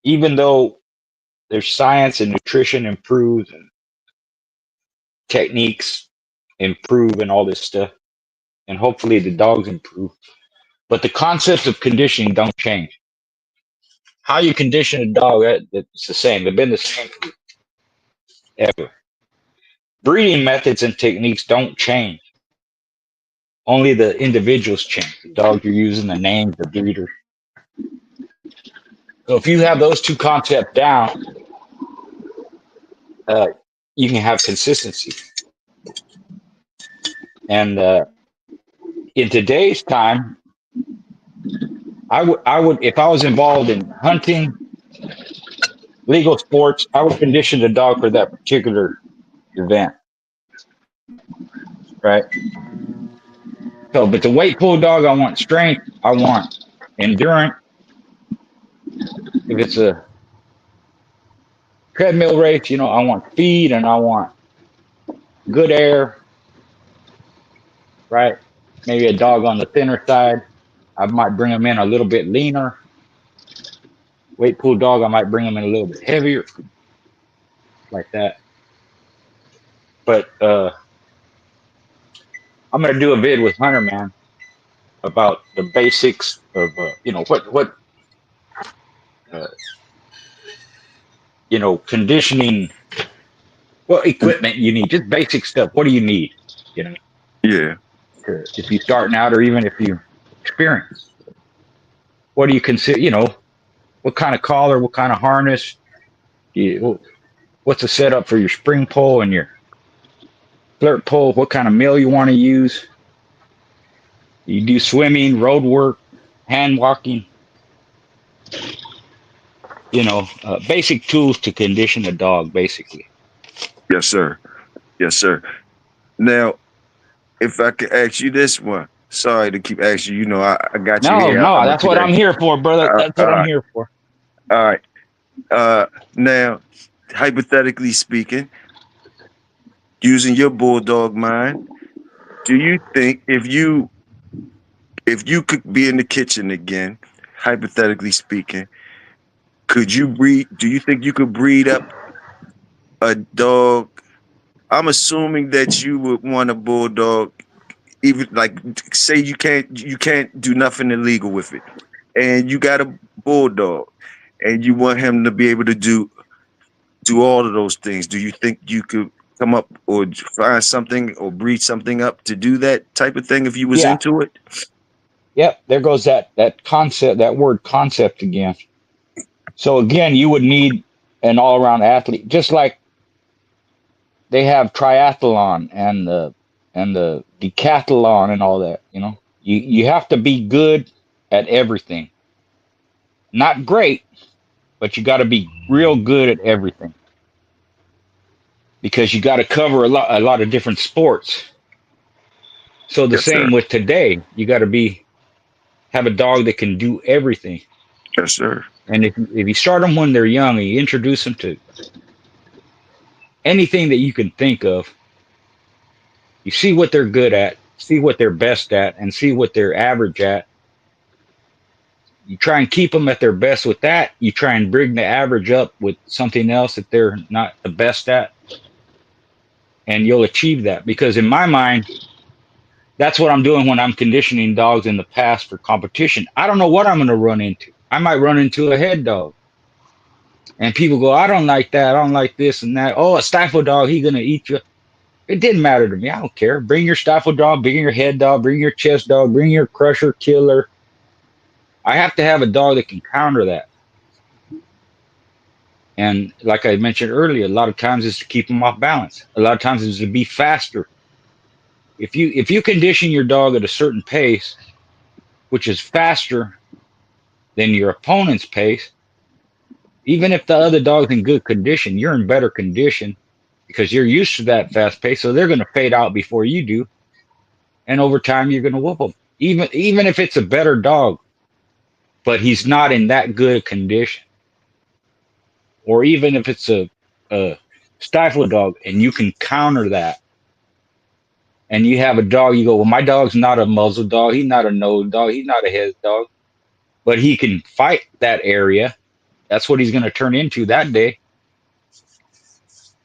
Even though there's science and nutrition improves and techniques improve and all this stuff, and hopefully the dogs improve. But the concepts of conditioning don't change. How you condition a dog, it's the same. They've been the same ever. Breeding methods and techniques don't change. Only the individuals change. The dogs you're using, the names, the breeder. So if you have those two concepts down, you can have consistency. And in today's time, I would if I was involved in hunting, legal sports, I would condition the dog for that particular event, right? So, but the weight pull dog, I want strength, I want endurance. If it's a treadmill race, I want speed and I want good air, right? Maybe a dog on the thinner side. I might bring them in a little bit leaner. Weight pull dog, I might bring them in a little bit heavier, like that. But I'm gonna do a vid with Hunter, man, about the basics of what conditioning, what equipment you need, just basic stuff. What do you need?
Yeah.
If you're starting out, or even if you're experienced, what do you consider? what kind of collar, what kind of harness, what's the setup for your spring pole and your flirt pole, what kind of mill you want to use. You do swimming, road work, hand walking, basic tools to condition a dog, basically.
Yes, sir. Yes, sir. Now, if I could ask you this one, sorry to keep asking you. I got you
No,
here.
no,
I'm gonna
that's
keep
what I'm
asking.
here for, brother. That's
All
what I'm
right,
here for.
all right. Now, hypothetically speaking, using your bulldog mind, do you think if you could be in the kitchen again, hypothetically speaking, could you breed? Do you think you could breed up a dog? I'm assuming that you would want a bulldog, even like say you can't do nothing illegal with it, and you got a bulldog, and you want him to be able to do all of those things. Do you think you could come up or find something or breed something up to do that type of thing if you was
Yeah.
into it?
Yep. There goes that concept, that word concept again. So again, you would need an all around athlete, just like they have triathlon and the decathlon and all that. You have to be good at everything. Not great, but you got to be real good at everything because you got to cover a lot of different sports. So the
Yes, sir.
same with today, you got to have a dog that can do everything.
Yes, sir.
And if you start them when they're young and you introduce them to anything that you can think of, you see what they're good at, see what they're best at, and see what they're average at. You try and keep them at their best with that. You try and bring the average up with something else that they're not the best at, and you'll achieve that. Because in my mind, that's what I'm doing when I'm conditioning dogs in the past for competition. I don't know what I'm going to run into. I might run into a head dog. And people go, I don't like that. I don't like this and that. Oh, a stifle dog, he's going to eat you. It didn't matter to me. I don't care. Bring your stifle dog, bring your head dog, bring your chest dog, bring your crusher killer. I have to have a dog that can counter that. And like I mentioned earlier, a lot of times it's to keep them off balance. A lot of times it's to be faster. If you condition your dog at a certain pace, which is faster than your opponent's pace, even if the other dog's in good condition, you're in better condition because you're used to that fast pace. So they're going to fade out before you do. And over time, you're going to whoop them. Even if it's a better dog, but he's not in that good condition. Or even if it's a stifle dog and you can counter that. And you have a dog, you go, well, my dog's not a muzzle dog. He's not a nose dog. He's not a head dog. But he can fight that area. That's what he's going to turn into that day.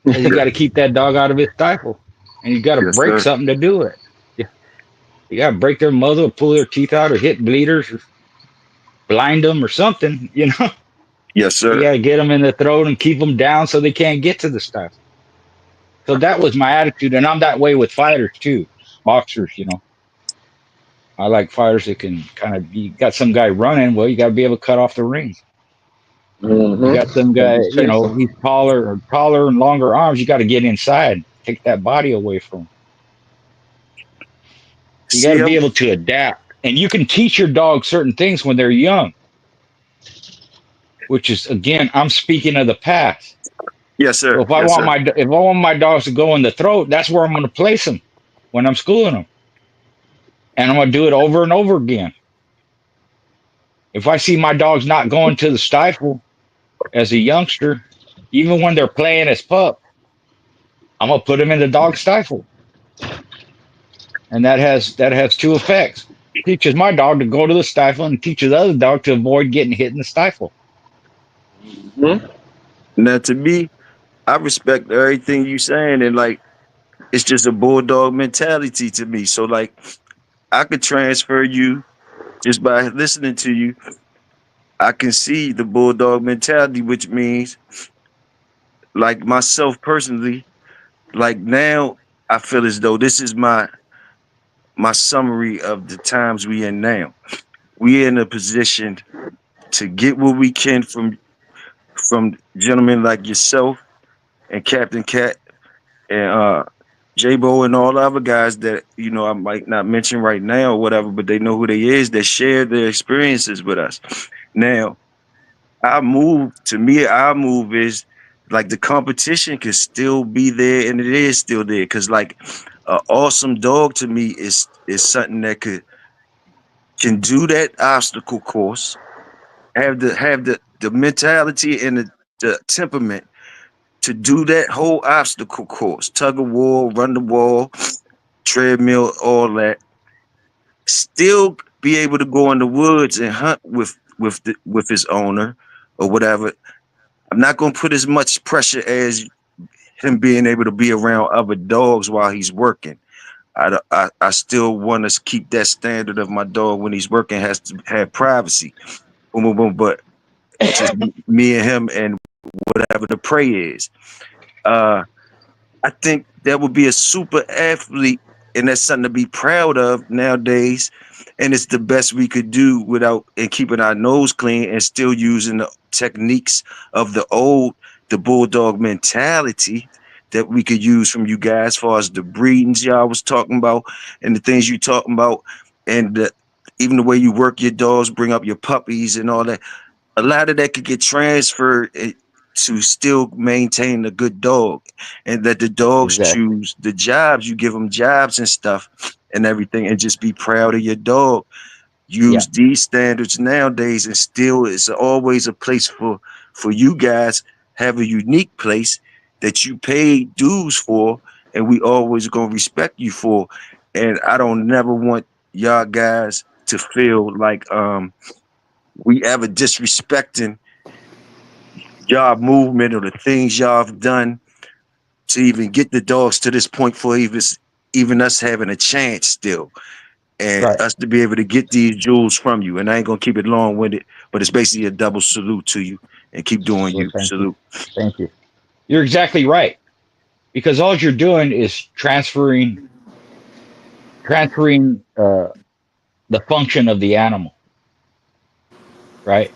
Because you got to keep that dog out of his stifle. And you got to
Yes,
break
sir.
something to do it. You got to break their muzzle, or pull their teeth out, or hit bleeders, or blind them, or something.
Yes,
You got
sir.
to get them in the throat and keep them down so they can't get to the stifle. So that was my attitude. And I'm that way with fighters too. Boxers, I like fighters that can kind of, you got some guy running, well, you got to be able to cut off the ring. You got some
And
guy,
just chase them.
he's taller and longer arms. You got to get inside, take that body away from him. You got
See,
to be able to adapt. And you can teach your dog certain things when they're young, which is, again, I'm speaking of the past.
yes,
So
sir.
if I
Yes,
want
sir.
my dogs to go in the throat, that's where I'm going to place them when I'm schooling them. And I'm going to do it over and over again. If I see my dogs not going to the stifle as a youngster, even when they're playing as pup, I'm gonna put them in the dog stifle, and that has two effects. Teaches my dog to go to the stifle, and teaches the other dog to avoid getting hit in the stifle.
Hmm.
Now, to me, I respect everything you saying, and like it's just a bulldog mentality to me. So like I could transfer you just by listening to you. I can see the bulldog mentality, which means like myself personally, like now I feel as though this is my summary of the times we in now. We in a position to get what we can from gentlemen like yourself and Captain Cat and J-Bo and all the other guys that, you know, I might not mention right now or whatever, but they know who they is, that share their experiences with us. Now, our move is like the competition can still be there, and it is still there. Cause like an awesome dog to me is something that can do that obstacle course, have the mentality and the temperament to do that whole obstacle course, tug of war, run the wall, treadmill, all that. Still be able to go in the woods and hunt with his owner or whatever. I'm not gonna put as much pressure as him being able to be around other dogs while he's working. I still want to keep that standard of my dog when he's working has to have privacy. Boom, boom, boom. But just me and him and whatever the prey is. I think that would be a super athlete, and that's something to be proud of nowadays. And it's the best we could do without and keeping our nose clean and still using the techniques of the bulldog mentality that we could use from you guys, as far as the breedings y'all was talking about and the things you talking about, and even the way you work your dogs, bring up your puppies and all that. A lot of that could get transferred to still maintain a good dog, and that the dogs choose the jobs. You give them jobs and stuff and everything, and just be proud of your dog. Use these standards nowadays, and still it's always a place for you guys. Have a unique place that you pay dues for, and we always gonna respect you for. And I don't never want y'all guys to feel like we ever disrespecting y'all movement or the things y'all have done to even get the dogs to this point for even us having a chance still, and us to be able to get these jewels from you. And I ain't gonna keep it long-winded, but it's basically a double salute to you, and keep doing you. Salute.
Thank you. You're exactly right, because all you're doing is transferring the function of the animal, right?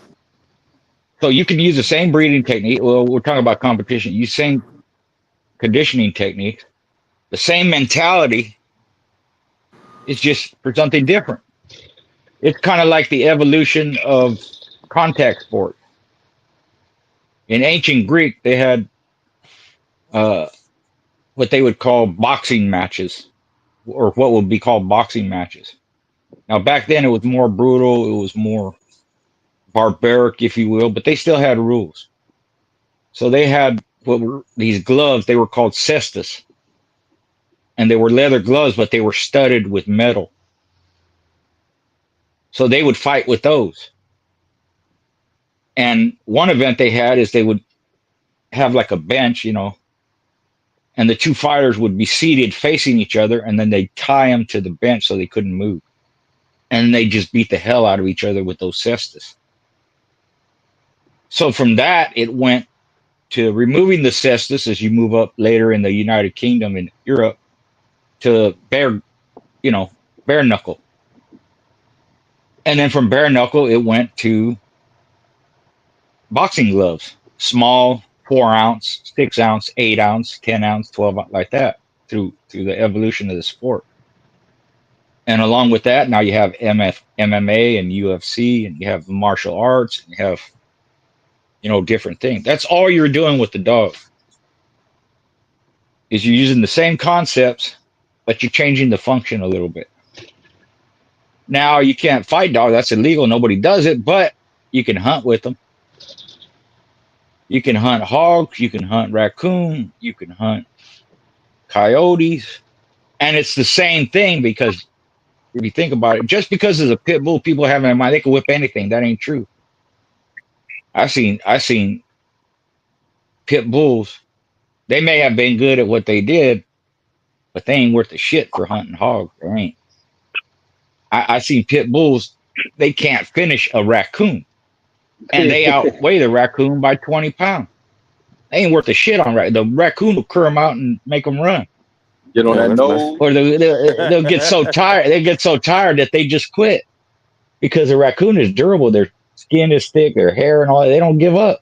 So you can use the same breeding technique. Well, we're talking about competition. Use same conditioning techniques, the same mentality. It's just for something different. It's kind of like the evolution of contact sport. In ancient Greek, they had what they would call boxing matches, or what would be called boxing matches. Now, back then, it was more brutal. It was more barbaric, if you will, but they still had rules. So they had what were these gloves. They were called cestus, and they were leather gloves, but they were studded with metal. So they would fight with those. And one event they had is they would have like a bench, and the two fighters would be seated facing each other, and then they'd tie them to the bench so they couldn't move. And they just beat the hell out of each other with those cestus. So from that, it went to removing the cestus as you move up later in the United Kingdom and Europe to bare knuckle. And then from bare knuckle, it went to boxing gloves, small 4-ounce, 6-ounce, 8-ounce, 10-ounce, 12-ounce, like that, through the evolution of the sport. And along with that, now you have MMA and UFC, and you have martial arts, and you have different things. That's all you're doing with the dog, is you're using the same concepts, but you're changing the function a little bit. Now, you can't fight dogs. That's illegal. Nobody does it, but you can hunt with them. You can hunt hogs. You can hunt raccoon. You can hunt coyotes. And it's the same thing, because if you think about it, just because there's a pit bull people have in mind, they can whip anything. That ain't true. I've seen pit bulls. They may have been good at what they did, but they ain't worth the shit for hunting hogs. They ain't. I seen pit bulls. They can't finish a raccoon, and they outweigh the raccoon by 20 pounds. They ain't worth the shit on the raccoon will clear them out and make them run.
Get on that nose.
Or they'll get so tired. They get so tired that they just quit, because the raccoon is durable. They're skin is thick, their hair and all that. They don't give up.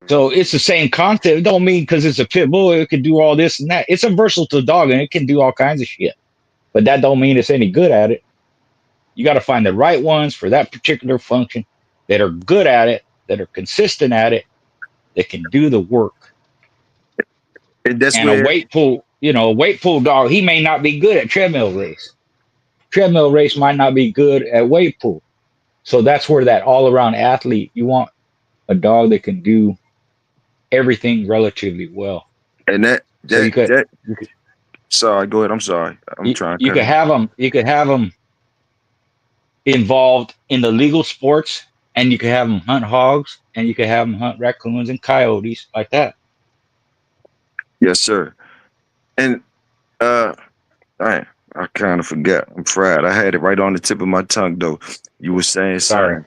So it's the same concept. It don't mean because it's a pit bull, it can do all this and that. It's a versatile dog and it can do all kinds of shit. But that don't mean it's any good at it. You got to find the right ones for that particular function that are good at it, that are consistent at it, that can do the work.
And that's
And a
where
weight pool, a weight pool dog, he may not be good at treadmill race. Treadmill race might not be good at weight pool. So that's where that all around athlete, you want a dog that can do everything relatively well.
and that
So
that that sorry, go ahead. I'm sorry. I'm trying to
you
cut
could
it.
have them involved in the legal sports, and you could have them hunt hogs, and you could have them hunt raccoons and coyotes like that.
Yes, sir. And I kind of forgot. I'm fried. I had it right on the tip of my tongue though. You were saying
Sorry.
something.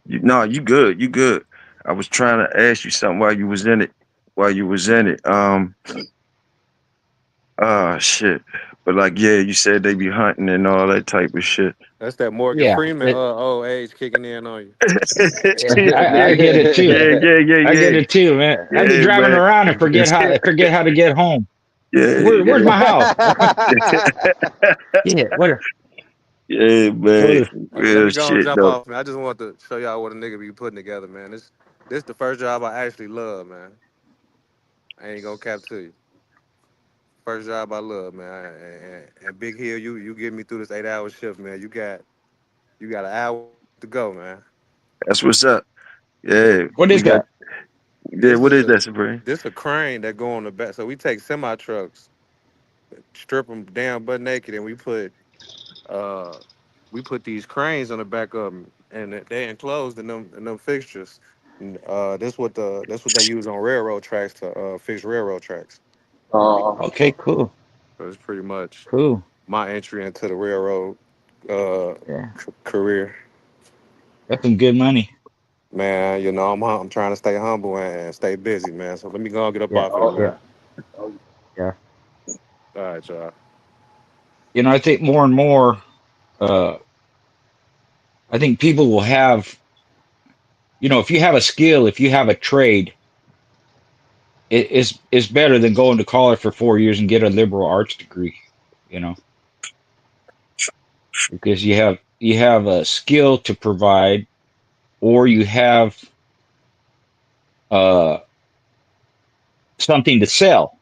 No, you good. You good. I was trying to ask you something while you was in it. Shit. But like, yeah, you said they be hunting and all that type of shit.
That's that Morgan
Yeah,
Freeman old age kicking in on you.
I get it too. I get
Yeah.
it too, man. I be
Yeah,
driving
man.
around and forget how to get home. Where's
Yeah,
my house? Yeah, what?
yeah, man.
Let
Real
me go and
shit
jump
though.
off, man. I just want to show y'all what a nigga be putting together, man. This the first job I actually love, man. I ain't gonna cap to you. First job I love, man. And Big Hill, you get me through this 8-hour shift, man. You got an hour to go, man.
That's what's up.
This
Yeah,
What
we
is
got.
that?
Yeah,
this
what
is
is
a
that, Supreme?
this a crane that go on the back. So we take semi trucks, strip them down butt naked, and uh we put these cranes on the back of them, and they enclosed in them fixtures. And, that's what they use on railroad tracks to fix railroad tracks.
Okay, cool,
So it's pretty much
cool.
my entry into the railroad uh,
Yeah,
career.
that's some good money.
Man, I'm trying to stay humble and stay busy, man. So let me go and get up
Yeah,
off here,
yeah,
man.
yeah.
All right, y'all.
I think more and more, uh, I think people will have, if you have a skill, if you have a trade, it's better than going to college for 4 years and get a liberal arts degree, you know, because you have a skill to provide, or you have uh something to sell,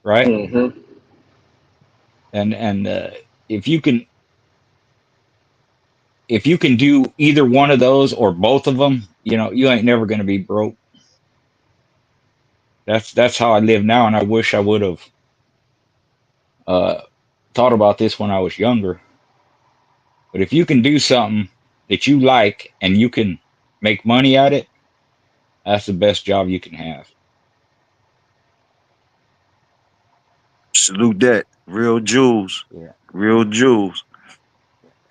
right?
Mm-hmm.
And if you can if you can do either one of those or both of them, you ain't never going to be broke. That's how I live now, and I wish I would have uh thought about this when I was younger. But if you can do something that you like and you can make money at it, that's the best job you can have.
Salute that. Real jewels.
Yeah.
Real jewels.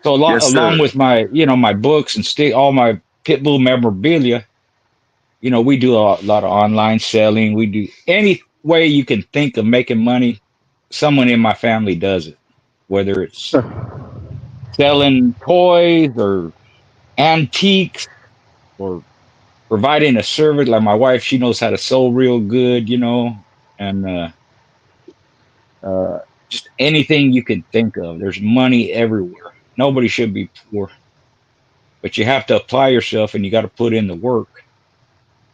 So
Yes,
along
sir.
with my books and all my pit bull memorabilia, we do a lot of online selling. We do any way you can think of making money. Someone in my family does it, whether it's selling toys or antiques or providing a service. Like my wife, she knows how to sew real good, and uh, just anything you can think of. There's money everywhere. Nobody should be poor, but you have to apply yourself and you got to put in the work,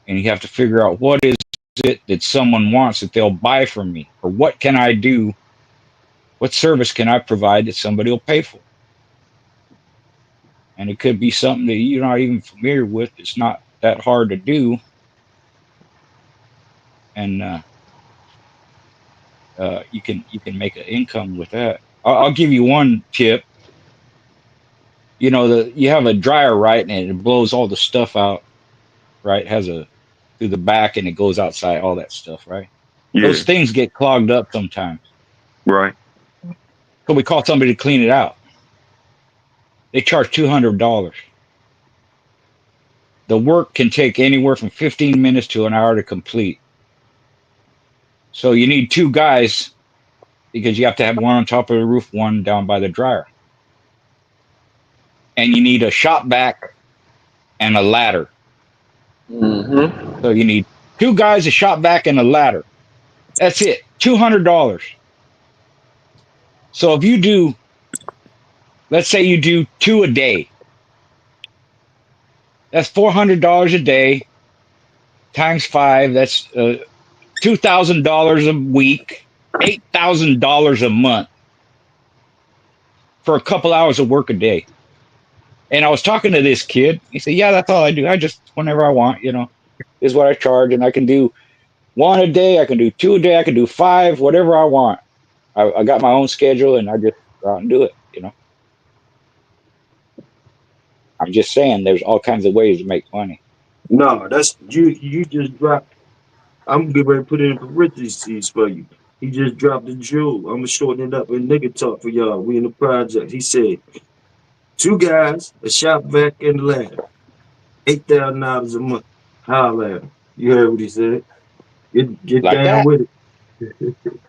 and you have to figure out what is it that someone wants that they'll buy from me, or what can I do? What service can I provide that somebody will pay for? And it could be something that you're not even familiar with. It's not that hard to do, and you can make an income with that. I'll give you one tip. You have a dryer, right, and it blows all the stuff out, right? It has a through the back and it goes outside, all that stuff, right?
Yeah.
Those things get clogged up sometimes.
Right.
So we call somebody to clean it out. They charge $200. The work can take anywhere from 15 minutes to an hour to complete. So you need two guys because you have to have one on top of the roof, one down by the dryer. and you need a shop vac and a ladder.
Mm-hmm.
So you need 2 guys, a shop vac, and a ladder. That's it. $200. So if you do, let's say you do 2 a day, that's $400 a day times 5. That's $2,000 a week, $8,000 a month for a couple hours of work a day. And I was talking to this kid. He said, "Yeah, that's all I do. I just whenever I want, is what I charge, and I can do 1 a day, I can do 2 a day, I can do 5, whatever I want. I got my own schedule, and I just go out and do it. I'm just saying, there's all kinds of ways to make money."
No, that's you. You just dropped. I'm getting ready to put it in parentheses for you. He just dropped the jewel. I'm gonna shorten it up in nigga talk for y'all. We in the project. He said, 2 guys, a shop vac, and a ladder. $8,000 a month. Holla at him. You heard what he said. Get
Like
down
that.
with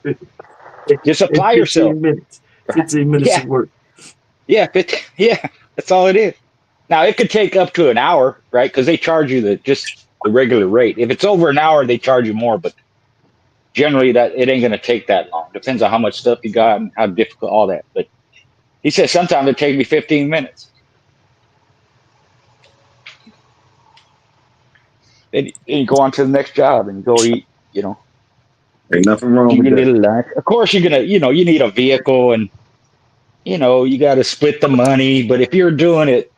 it.
Just
In
apply yourself.
15 minutes. 15 minutes
Yeah,
of work.
yeah, yeah. That's all it is. Now it could take up to an hour, right? Because they charge you just the regular rate. If it's over an hour, they charge you more. But generally, that it ain't gonna take that long. Depends on how much stuff you got and how difficult all that. But he said sometimes it takes me 15 minutes. Then you go on to the next job and go eat.
Ain't nothing wrong
Eat
with
your
that.
little lunch. Of course, you're gonna, you need a vehicle and you got to split the money. But if you're doing it,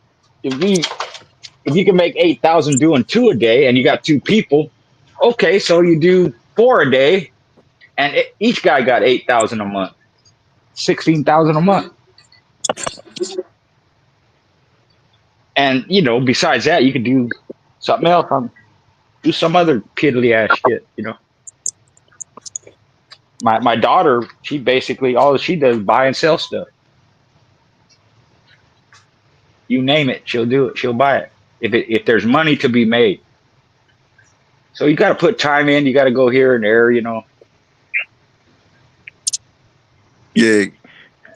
if you can make 8,000 doing 2 a day, and you got 2 people, okay, so you do 4 a day, and each guy got 8,000 a month, 16,000 a month. And besides that, you could do something else. Do some other piddly ass shit. My daughter, she basically all she does is buy and sell stuff. You name it, she'll do it. She'll buy it if there's money to be made. So you got to put time in. You got to go here and there.
Yeah.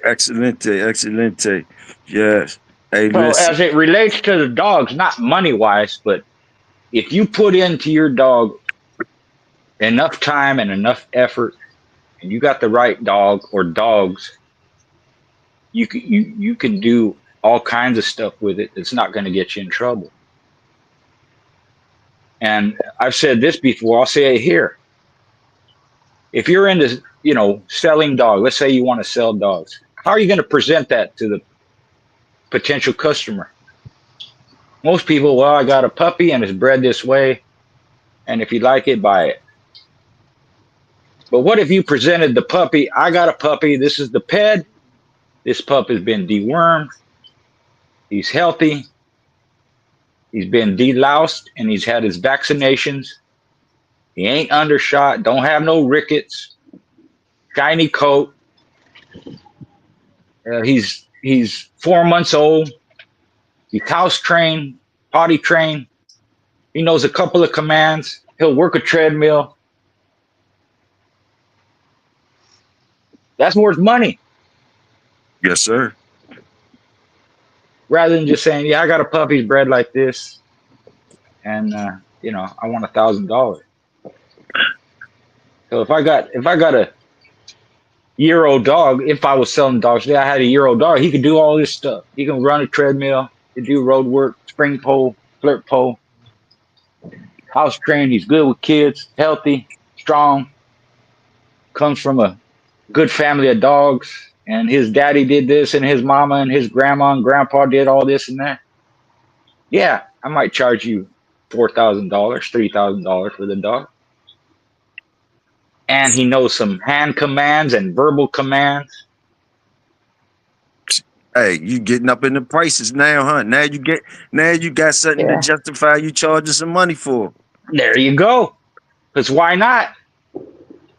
Excelente. Excelente. Yes. Hey,
So
listen.
as it relates to the dogs, not money wise, but if you put into your dog enough time and enough effort, and you got the right dog or dogs, you can do all kinds of stuff with it. It's not going to get you in trouble. And I've said this before. I'll say it here. If you're into selling dogs, let's say you want to sell dogs, how are you going to present that to the potential customer? Most people, well, I got a puppy and it's bred this way, and if you like it, buy it. But what if you presented the puppy? I got a puppy. This is the pet. This pup has been dewormed. He's healthy. He's been deloused, and he's had his vaccinations. He ain't undershot. Don't have no rickets. Shiny coat. He's 4 months old. He's house trained, potty trained. He knows a couple of commands. He'll work a treadmill. That's worth money.
Yes, sir.
Rather than just saying, "Yeah, I got a puppy bred like this, and I want $1,000." So if I got a year-old dog, if I was selling dogs today, I had a year-old dog. He could do all this stuff. He can run a treadmill. He can do road work, spring pole, flirt pole, house trained. He's good with kids, healthy, strong. Comes from a good family of dogs, and his daddy did this, and his mama and his grandma and grandpa did all this and that. Yeah, I might charge you $4,000, $3,000 for the dog. And he knows some hand commands and verbal commands.
Hey, you getting up in the prices now, huh? Now you got something to justify you charging some money for.
There you go. Because why not?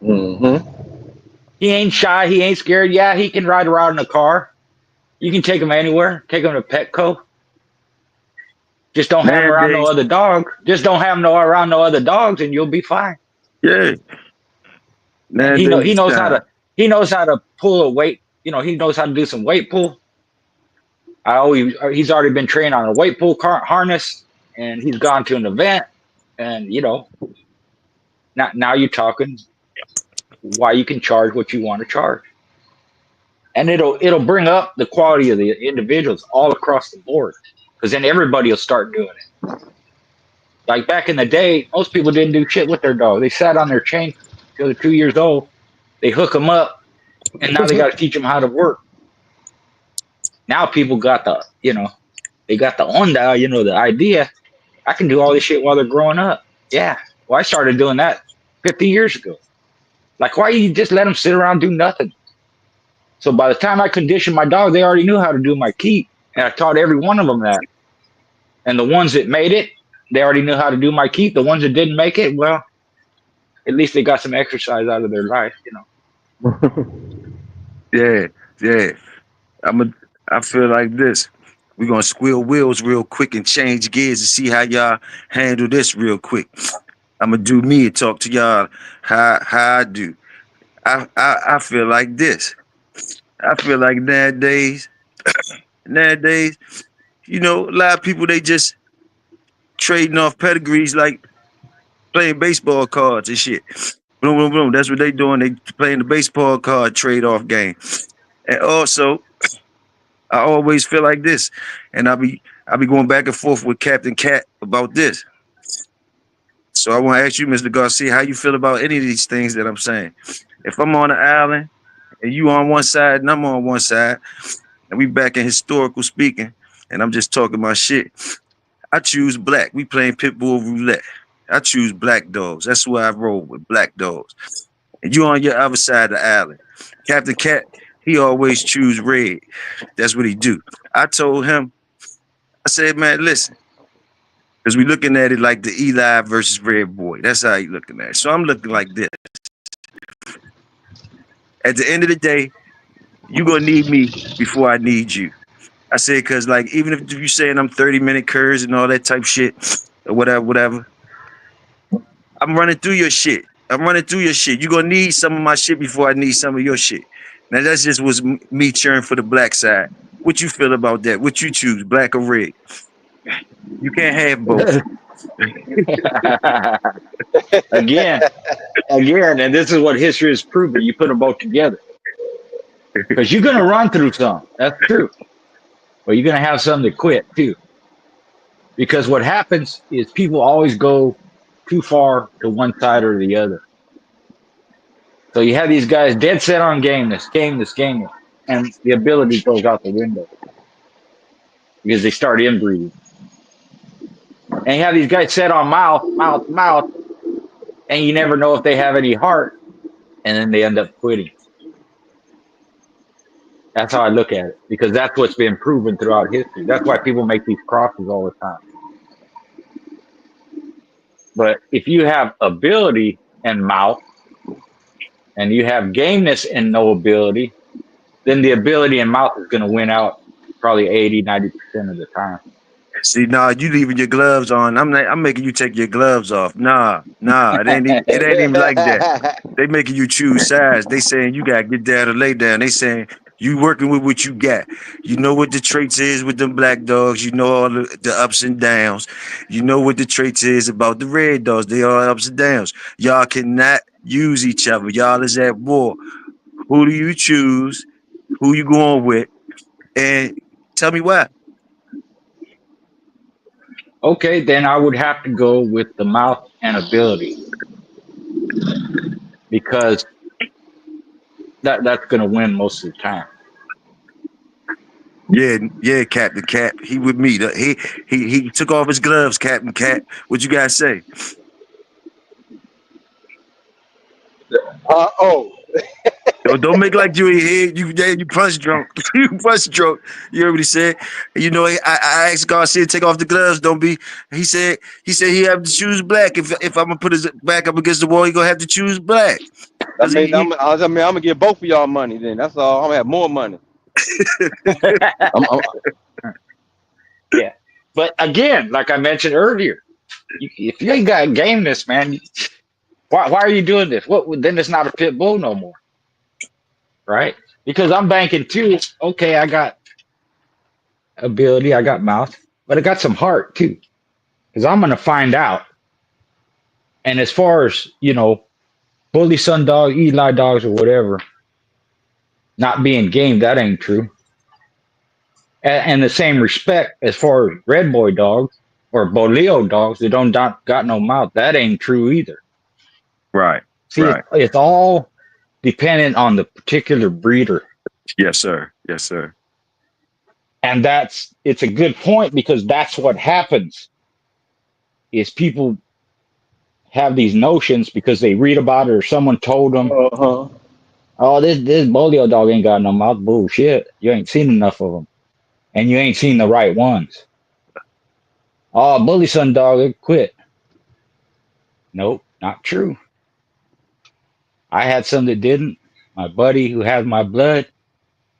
Mm-hmm.
He ain't shy. He ain't scared. Yeah, he can ride around in a car. You can take him anywhere. Take him to Petco. Just don't have him around no
Nowadays,
other dogs. Just don't have him around no other dogs, and you'll be fine.
yeah.
And
Nowadays,
he knows how to pull a weight. He knows how to do some weight pull. he's already been trained on a weight pull harness, and he's gone to an event, and now you're talking why you can charge what you want to charge, and it'll bring up the quality of the individuals all across the board, because then everybody will start doing it. Like back in the day, most people didn't do shit with their dog. They sat on their chain till they're 2 years old. They hook them up, and now they got to teach them how to work. Now people got they got the onda, the idea. I can do all this shit while they're growing up. Yeah. Well, I started doing that 50 years ago. Like, why you just let them sit around do nothing? So by the time I conditioned my dog, they already knew how to do my keep. And I taught every one of them that. And the ones that made it, they already knew how to do my keep. The ones that didn't make it, well, at least they got some exercise out of their life,
Yeah, yeah. I feel like this. We're gonna squeal wheels real quick and change gears to see how y'all handle this real quick. I'm gonna do me and talk to y'all how I do. I feel like this. I feel like nowadays, a lot of people, they just trading off pedigrees like playing baseball cards and shit. Boom, boom, boom. That's what they doing. They playing the baseball card trade-off game. And also, I always feel like this, and I'll be going back and forth with Captain Cat about this. So I want to ask you, Mr. Garcia, how you feel about any of these things that I'm saying. If I'm on an island and you on one side and I'm on one side, and we back in historical speaking, and I'm just talking my shit, I choose black. We playing pitbull roulette. I choose black dogs. That's why I roll with, black dogs. And you on your other side of the island. Captain Cat, he always choose red. That's what he do. I told him, I said, man, listen, because we looking at it like the Eli versus Red Boy. That's how he looking at it. So I'm looking like this. At the end of the day, you gonna need me before I need you. I said, because like, even if you saying I'm 30-minute curves and all that type shit, or whatever, I'm running through your shit. You're gonna need some of my shit before I need some of your shit. Now that's just was me cheering for the black side. What you feel about that? What you choose, black or red? You can't have both.
Again, and this is what history has proven. You put them both together. Because you're going to run through some. That's true. But you're going to have some that quit, too. Because what happens is people always go too far to one side or the other. So you have these guys dead set on gameness, and the ability goes out the window because they start inbreeding. And you have these guys set on mouth, and you never know if they have any heart, and then they end up quitting. That's how I look at it, because that's what's been proven throughout history. That's why people make these crosses all the time. But if you have ability and mouth, and you have gameness and no ability, then the ability and mouth is going to win out probably 80-90% of the time.
See, nah, you leaving your gloves on. I'm making you take your gloves off. Nah, it ain't even like that. They making you choose sides. They saying you gotta get down and lay down. They saying you working with what you got. You know what the traits is with them black dogs. You know all the ups and downs. You know what the traits is about the red dogs. They all ups and downs. Y'all cannot use each other. Y'all is at war. Who do you choose? Who you going with? And tell me why.
Okay, then I would have to go with the mouth and ability, because that's going to win most of the time.
Yeah, Captain Cat. He with me. He took off his gloves, Captain Cat. What you guys say? Don't make like you ain't here. You punch drunk. You punch drunk. You heard what he said. You know, I asked Garcia to take off the gloves. Don't be. He said he have to choose black. If I'm gonna put his back up against the wall, he gonna have to choose black.
I'm gonna give both of y'all money. Then that's all. I'm gonna have more money.
Yeah, but again, like I mentioned earlier, if you ain't got gameness, man, why are you doing this? Then it's not a pit bull no more, right? Because I'm banking too. Okay, I got ability. I got mouth, but I got some heart too, because I'm gonna find out. And as far as bully son dog, Eli dogs, or whatever, not being game, that ain't true. And the same respect as far as red boy dogs or boleo dogs that don't got no mouth, that ain't true either.
Right.
See,
Right.
it's all dependent on the particular breeder.
Yes, sir. Yes, sir.
And it's a good point, because that's what happens is people have these notions because they read about it or someone told them, oh, this bolio dog ain't got no mouth. Bullshit. You ain't seen enough of them. And you ain't seen the right ones. Oh, bully son dog, it quit. Nope, not true. I had some that didn't. My buddy who has my blood,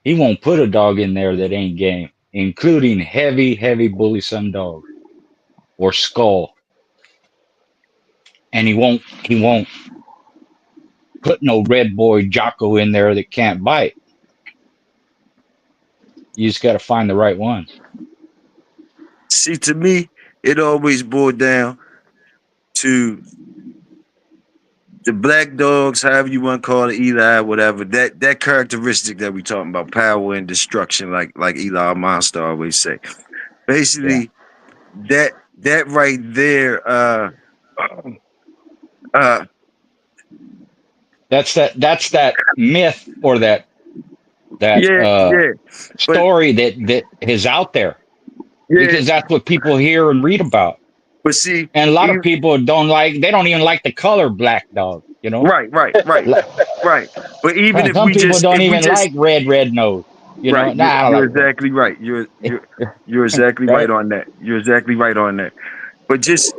he won't put a dog in there that ain't game, including heavy, heavy bully son dog or skull. And he won't put no red boy Jocko in there that can't bite. You just got to find the right ones.
See, to me, it always boiled down to the black dogs, however you want to call it, Eli, whatever. That characteristic that we talking about, power and destruction, like Eli Monster always say. Basically, that right there,
that's that myth or that story that is out there, because that's what people hear and read about.
But see,
and a lot of people don't even like the color black dog,
Right. But even if
some
we
people
just
don't even like red nose.
Right.
I don't
you're
like
exactly right. You're exactly right on that. You're exactly right on that. But just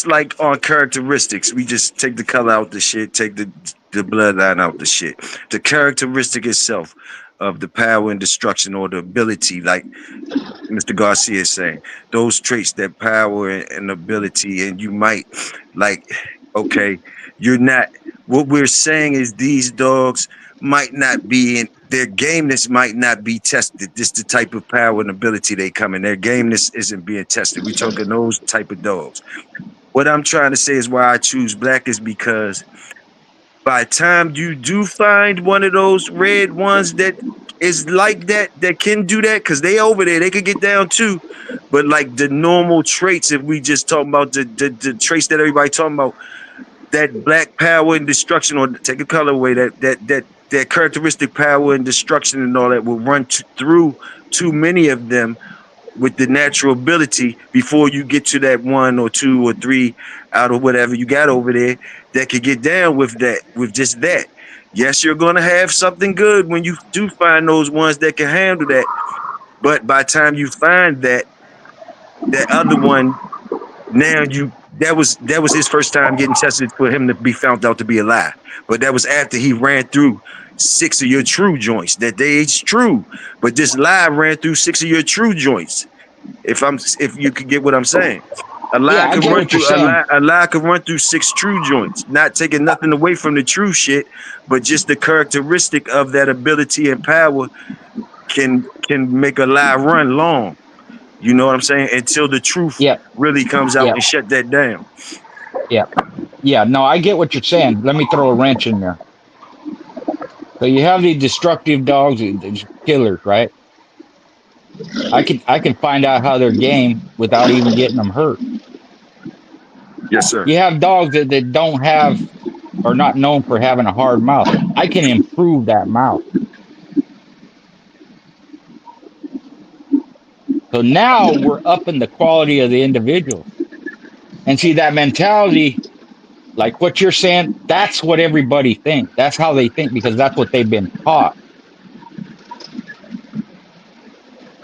like on characteristics, we just take the color out the shit, take the bloodline out the shit. The characteristic itself of the power and destruction, or the ability, like Mr. Garcia is saying, those traits, that power and ability, and you might okay, you're not. What we're saying is these dogs might not be in their gameness, might not be tested. This the type of power and ability they come in. Their gameness isn't being tested. We're talking those type of dogs. What I'm trying to say is why I choose black is because by the time you do find one of those red ones that is like that can do that, because they over there, they could get down too. But like the normal traits, if we just talk about the traits that everybody talking about, that black power and destruction, or take a color away, that characteristic power and destruction and all that will run through too many of them with the natural ability before you get to that 1 or 2 or 3 out of whatever you got over there that could get down with that, with just that. Yes, you're going to have something good when you do find those ones that can handle that. But by the time you find that other one, now that was his first time getting tested for him to be found out to be a lie. But that was after he ran through 6 of your true joints. That it's true, but this lie ran through 6 of your true joints. If you could get what I'm saying, a lie could run through a lie could run through 6 true joints, not taking nothing away from the true shit, but just the characteristic of that ability and power can make a lie run long. You know what I'm saying? Until the truth really comes out and shut that down.
No, I get what you're saying. Let me throw a wrench in there. So you have these destructive dogs, these killers, right? I can find out how they're game without even getting them hurt.
Yes, sir.
You have dogs that don't have, or not known for having a hard mouth. I can improve that mouth. So now we're upping the quality of the individual. And see, that mentality, like what you're saying, that's what everybody thinks. That's how they think, because that's what they've been taught.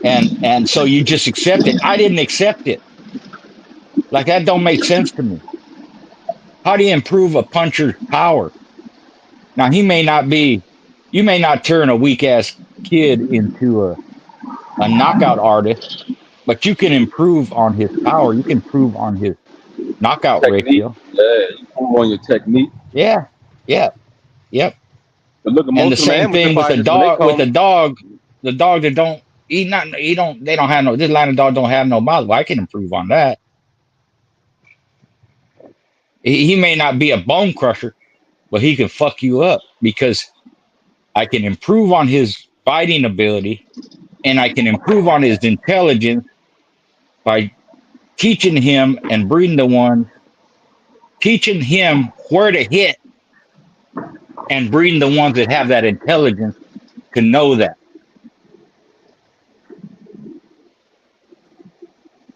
And so you just accept it. I didn't accept it. Like, that don't make sense to me. How do you improve a puncher's power? Now, you may not turn a weak ass kid into a knockout artist, but you can improve on his power. You can improve on his knockout ratio.
Yeah, you improve on your technique.
Yeah. Yep.
But look,
And the same thing with the dog. The dog that don't They don't have no, this line of dog don't have no mouth. Well, I can improve on that. He may not be a bone crusher, but he can fuck you up because I can improve on his fighting ability and I can improve on his intelligence by teaching him and breeding the ones, teaching him where to hit and breeding the ones that have that intelligence to know that.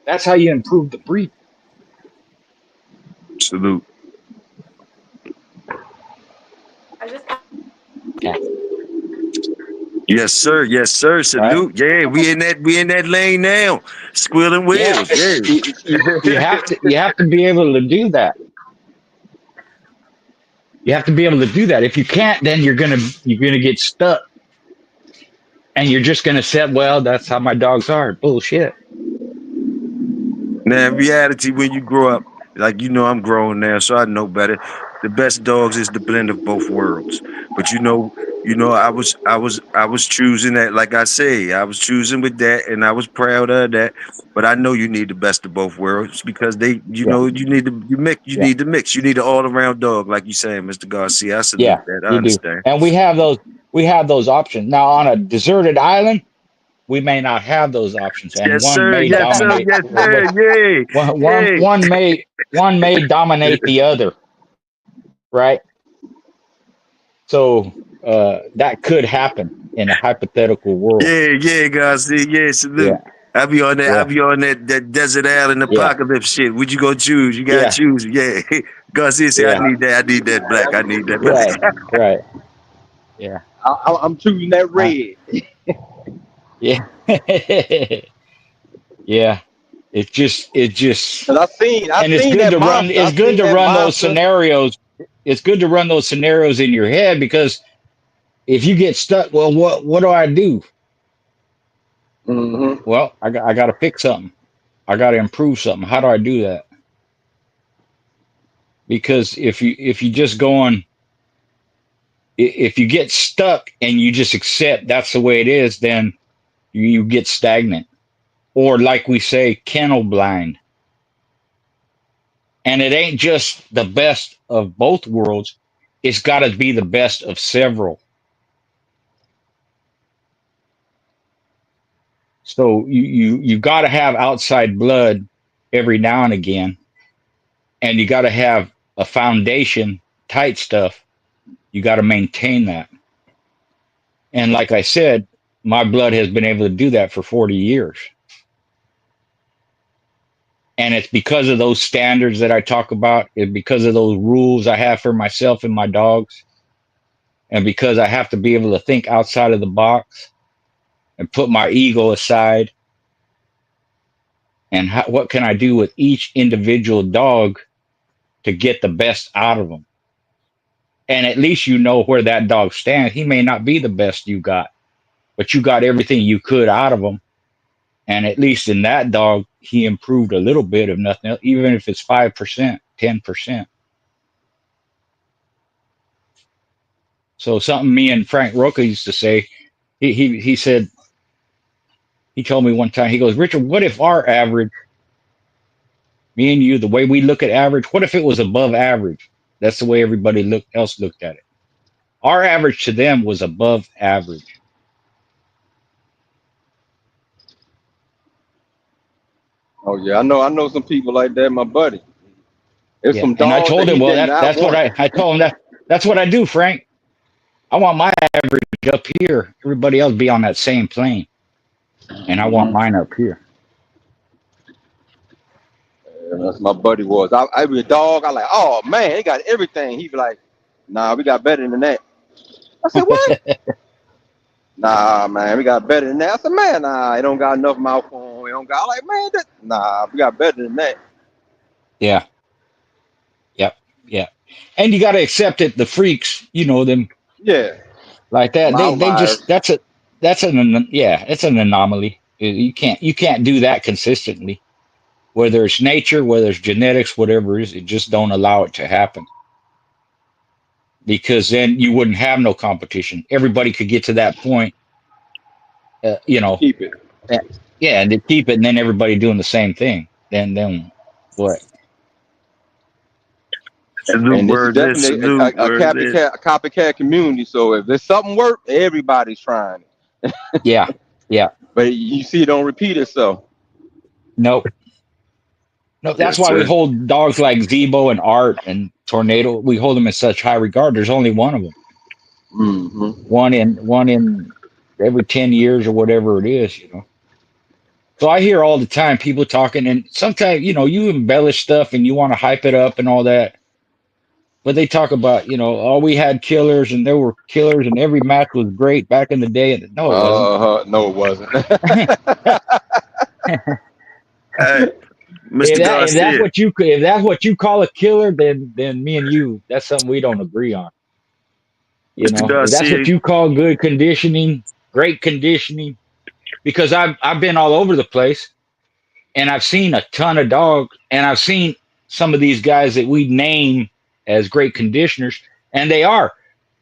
That's how you improve the breed.
Salute.
Yeah.
Yes, sir. Yes, sir. Salute.
Right?
Yeah, we in that lane now. Squealing wheels. Yeah.
You have to be able to do that. You have to be able to do that. If you can't, then you're gonna get stuck, and you're just gonna say, "Well, that's how my dogs are." Bullshit.
Now, in reality, when you grow up, like I'm grown now, so I know better. The best dogs is the blend of both worlds. But I was choosing that. Like I say, I was choosing with that, and I was proud of that. But I know you need the best of both worlds because you need you mix. You need the mix. You need an all around dog, like you saying, Mr. Garcia. I salute that. I
You do.
understand.
And we have those options now on a deserted island. We may not have those options, and
Yes,
one
sir.
may
Yes, sir.
dominate.
Yes, sir. Yeah. Yeah.
One may dominate the other, right? So that could happen in a hypothetical world.
Yeah, Garcia. Yeah, salute.
Yeah,
I be on that. I
yeah,
be on that desert island
yeah,
apocalypse shit. What you gonna choose? You gotta
yeah,
choose. Yeah, Garcia say,
yeah.
I need that. I need that black. I need that black.
Right, right. Yeah,
I'm choosing that red.
yeah, yeah. It just,
Cause I
and it's
seen
good
that
to run.
monster. I
It's good
seen
to
that
run those
monster.
scenarios. It's good to run those scenarios in your head because if you get stuck, well, what do I do?
Mm-hmm.
Well, I got to fix something. I got to improve something. How do I do that? Because if you just go on, if you get stuck and you just accept that's the way it is, then you get stagnant, or like we say, kennel blind. And it ain't just the best of both worlds. It's got to be the best of several. So you got to have outside blood every now and again, and you got to have a foundation, tight stuff. You got to maintain that. And like I said, my blood has been able to do that for 40 years. And it's because of those standards that I talk about. It's because of those rules I have for myself and my dogs. And because I have to be able to think outside of the box and put my ego aside. And what can I do with each individual dog to get the best out of them? And at least you know where that dog stands. He may not be the best you got, but you got everything you could out of him. And at least in that dog, he improved a little bit, if nothing else, even if it's 5%, 10%. So something me and Frank Roca used to say, he said, he told me one time, he goes, Richard, what if our average, me and you, the way we look at average, what if it was above average? That's the way everybody else looked at it. Our average to them was above average.
Oh yeah, I know some people like that. My buddy. There's
Yeah.
some
And I
dogs that
told
he
him, well,
did not
that's what
want.
I told him that's what I do, Frank. I want my average up here. Everybody else be on that same plane. And I want mine up here.
Yeah, that's my buddy was. I be a dog. I like, oh man, they got everything. He be like, nah, we got better than that. I said, what? Nah, man, we got better than that. I said, man, nah, he don't got enough mouth on. We don't got I'm like, man, nah, we got better than that.
Yeah. Yep. Yeah. And you got to accept it. The freaks, them
Yeah,
like that.
some
They
outliers.
just, it's an anomaly. You can't do that consistently. Whether it's nature, whether it's genetics, whatever it is, it just don't allow it to happen. Because then you wouldn't have no competition. Everybody could get to that point,
Keep it.
Yeah, and they keep it, and then everybody doing the same thing. Then what?
Salute,
And this is
word this,
definitely
salute, word this.
a copycat community. So if there's something work, everybody's trying it.
Yeah, yeah.
But you see, it don't repeat itself.
Nope. No, that's
Yes,
why we
sir.
hold dogs like Zebo and Art and Tornado. We hold them in such high regard. There's only one of them.
Hmm.
One in every 10 years or whatever it is, you know. So I hear all the time people talking, and sometimes, you know, you embellish stuff and you want to hype it up and all that. But they talk about, you know, oh, we had killers and there were killers and every match was great back in the day. And no, it wasn't.
No, it wasn't.
Hey, Mr. Garcia.
If that's what you call a killer, then me and you, that's something we don't agree on. You
Mr.
know, if that's
Garcia.
what you call good conditioning, great conditioning, because I've been all over the place and I've seen a ton of dogs, and I've seen some of these guys that we name as great conditioners, and they are,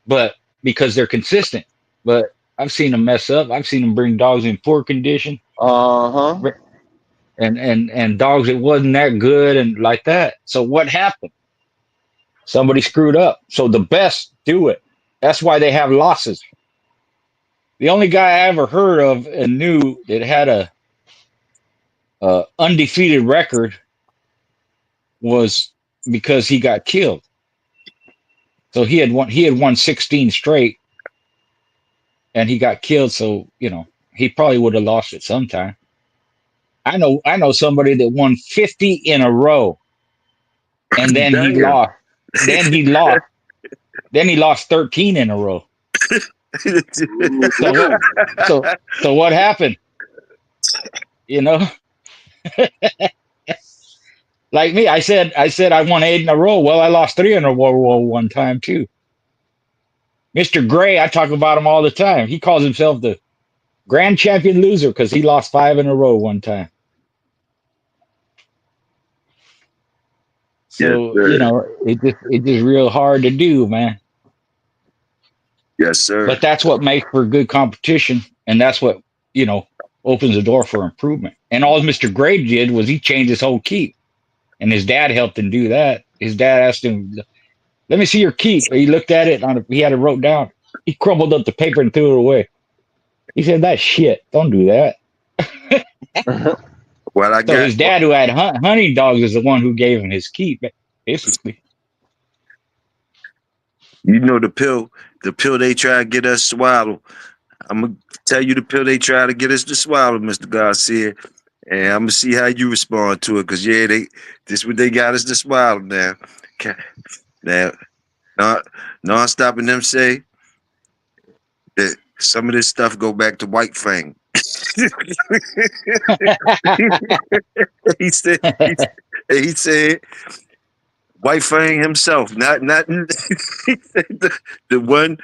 but because they're consistent. But I've seen them mess up. I've seen them bring dogs in poor condition,
Uh-huh.
and dogs that wasn't that good and like that. So what happened? Somebody screwed up. So the best do it. That's why they have losses. The only guy I ever heard of and knew that had a undefeated record was because he got killed. So he had won 16 straight, and he got killed. So, you know, he probably would have lost it sometime. I know somebody that won 50 in a row, and then he
Damn.
lost. Then he lost. Then he lost 13 in a row. So what happened? You know, like me, I said I won 8 in a row. Well, I lost 3 in a row one time too. Mr. Gray, I talk about him all the time. He calls himself the grand champion loser because he lost 5 in a row one time.
Yes,
So, you
sir.
know, it's just real hard to do, man.
Yes, sir.
But that's what makes for good competition, and that's what, you know, opens the door for improvement. And all Mr. Gray did was he changed his whole keep, and his dad helped him do that. His dad asked him, "Let me see your keep." He looked at it he had it wrote down. He crumbled up the paper and threw it away. He said, "That's shit. Don't do that."
Well, I
So
got
his dad, who had hunting dogs, is the one who gave him his keep, basically.
you know the pill they try to get us swallow. I'm gonna tell you the pill they try to get us to swallow, Mr. Garcia. And I'm gonna see how you respond to it, cause yeah, this what they got us to swallow now. Now, Nonstop and them say that some of this stuff go back to White Fang. he said he said White Fang himself, not he said the one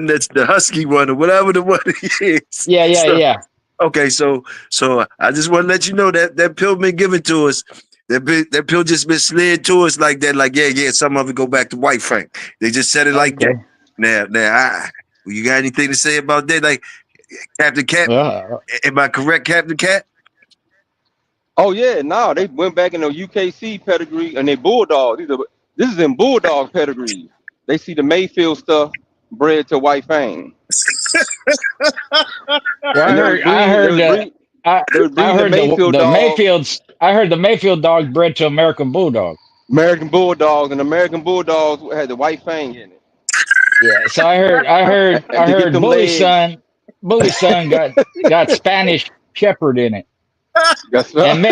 that's the husky one or whatever the one is.
Yeah.
Okay, so I just want to let you know that pill been given to us. That pill just been slid to us like that. Like yeah. Some of it go back to White Frank. They just said it like that. Now, you got anything to say about that? Like Captain Cat? Am I correct, Captain Cat?
Oh yeah, no, they went back in the UKC pedigree and they Bulldog. This is in Bulldog pedigree. They see the Mayfield stuff bred to White Fang.
Well, I heard the Mayfield dog bred to American Bulldog.
American Bulldogs, and American Bulldogs had the White Fang in it.
Yeah, so I heard Bully's son got Spanish Shepherd in it. And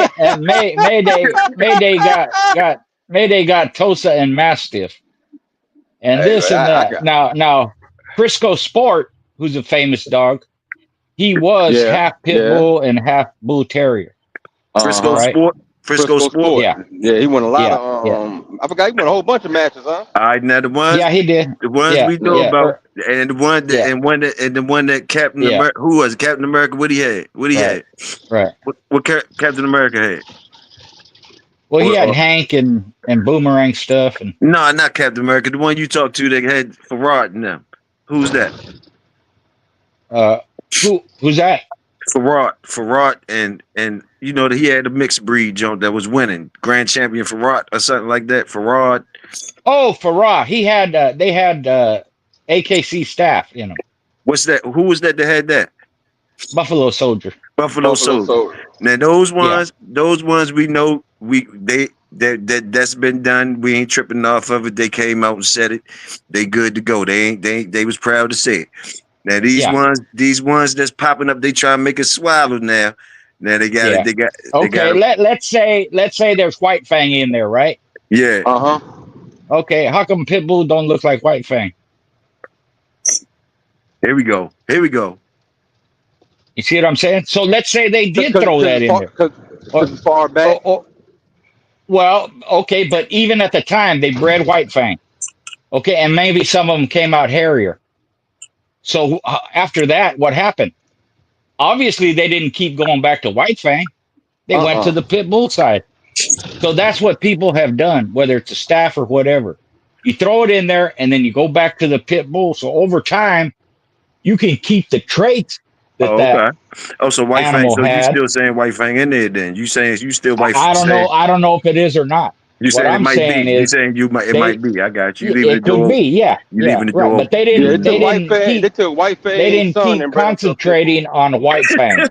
Mayday got Tosa and Mastiff. And this and that. Now Frisco Sport, who's a famous dog, he was half pit bull and half bull terrier.
Frisco
right?
Sport. Frisco Sport.
Yeah, he won a lot of I forgot he won a whole bunch of matches, huh?
All right, now the ones.
Yeah, he did.
The ones we know about, and the one that Captain America. Who was it? Captain America? What he had?
Right.
What Captain America had?
Well, he had Hank and Boomerang stuff, and
no, not Captain America. The one you talked to that had Farad and them. Who's that?
Who's that?
Farrat, and you know that he had a mixed breed joint that was winning grand champion Farrat or something like that. Farrat.
Oh, Farah. They had AKC staff in them.
What's that? Who was that had that?
Buffalo Soldier.
Buffalo Soldier. Now those ones we know that's been done. We ain't tripping off of it. They came out and said it. They good to go. They was proud to say it. Now these ones that's popping up, they try to make us swallow now. Now they got it.
Okay, let's say there's White Fang in there, right?
Yeah.
Okay, how come Pitbull don't look like White Fang?
Here we go.
You see what I'm saying? So let's say they did throw that in there.
Because far back.
Well, okay, but even at the time, they bred White Fang. Okay, and maybe some of them came out hairier. So after that, what happened? Obviously, they didn't keep going back to White Fang. They went to the pit bull side. So that's what people have done, whether it's a staff or whatever. You throw it in there, and then you go back to the pit bull. So over time, you can keep the traits that
so White Fang. So
had.
you still saying White Fang in there? Then you saying you still White Fang?
I don't know. I don't know if it is or not.
You saying it might be? You saying it might be? I got you.
It could be, yeah.
Leaving the door.
But they didn't. They
took White Fang.
They didn't keep concentrating on White Fang.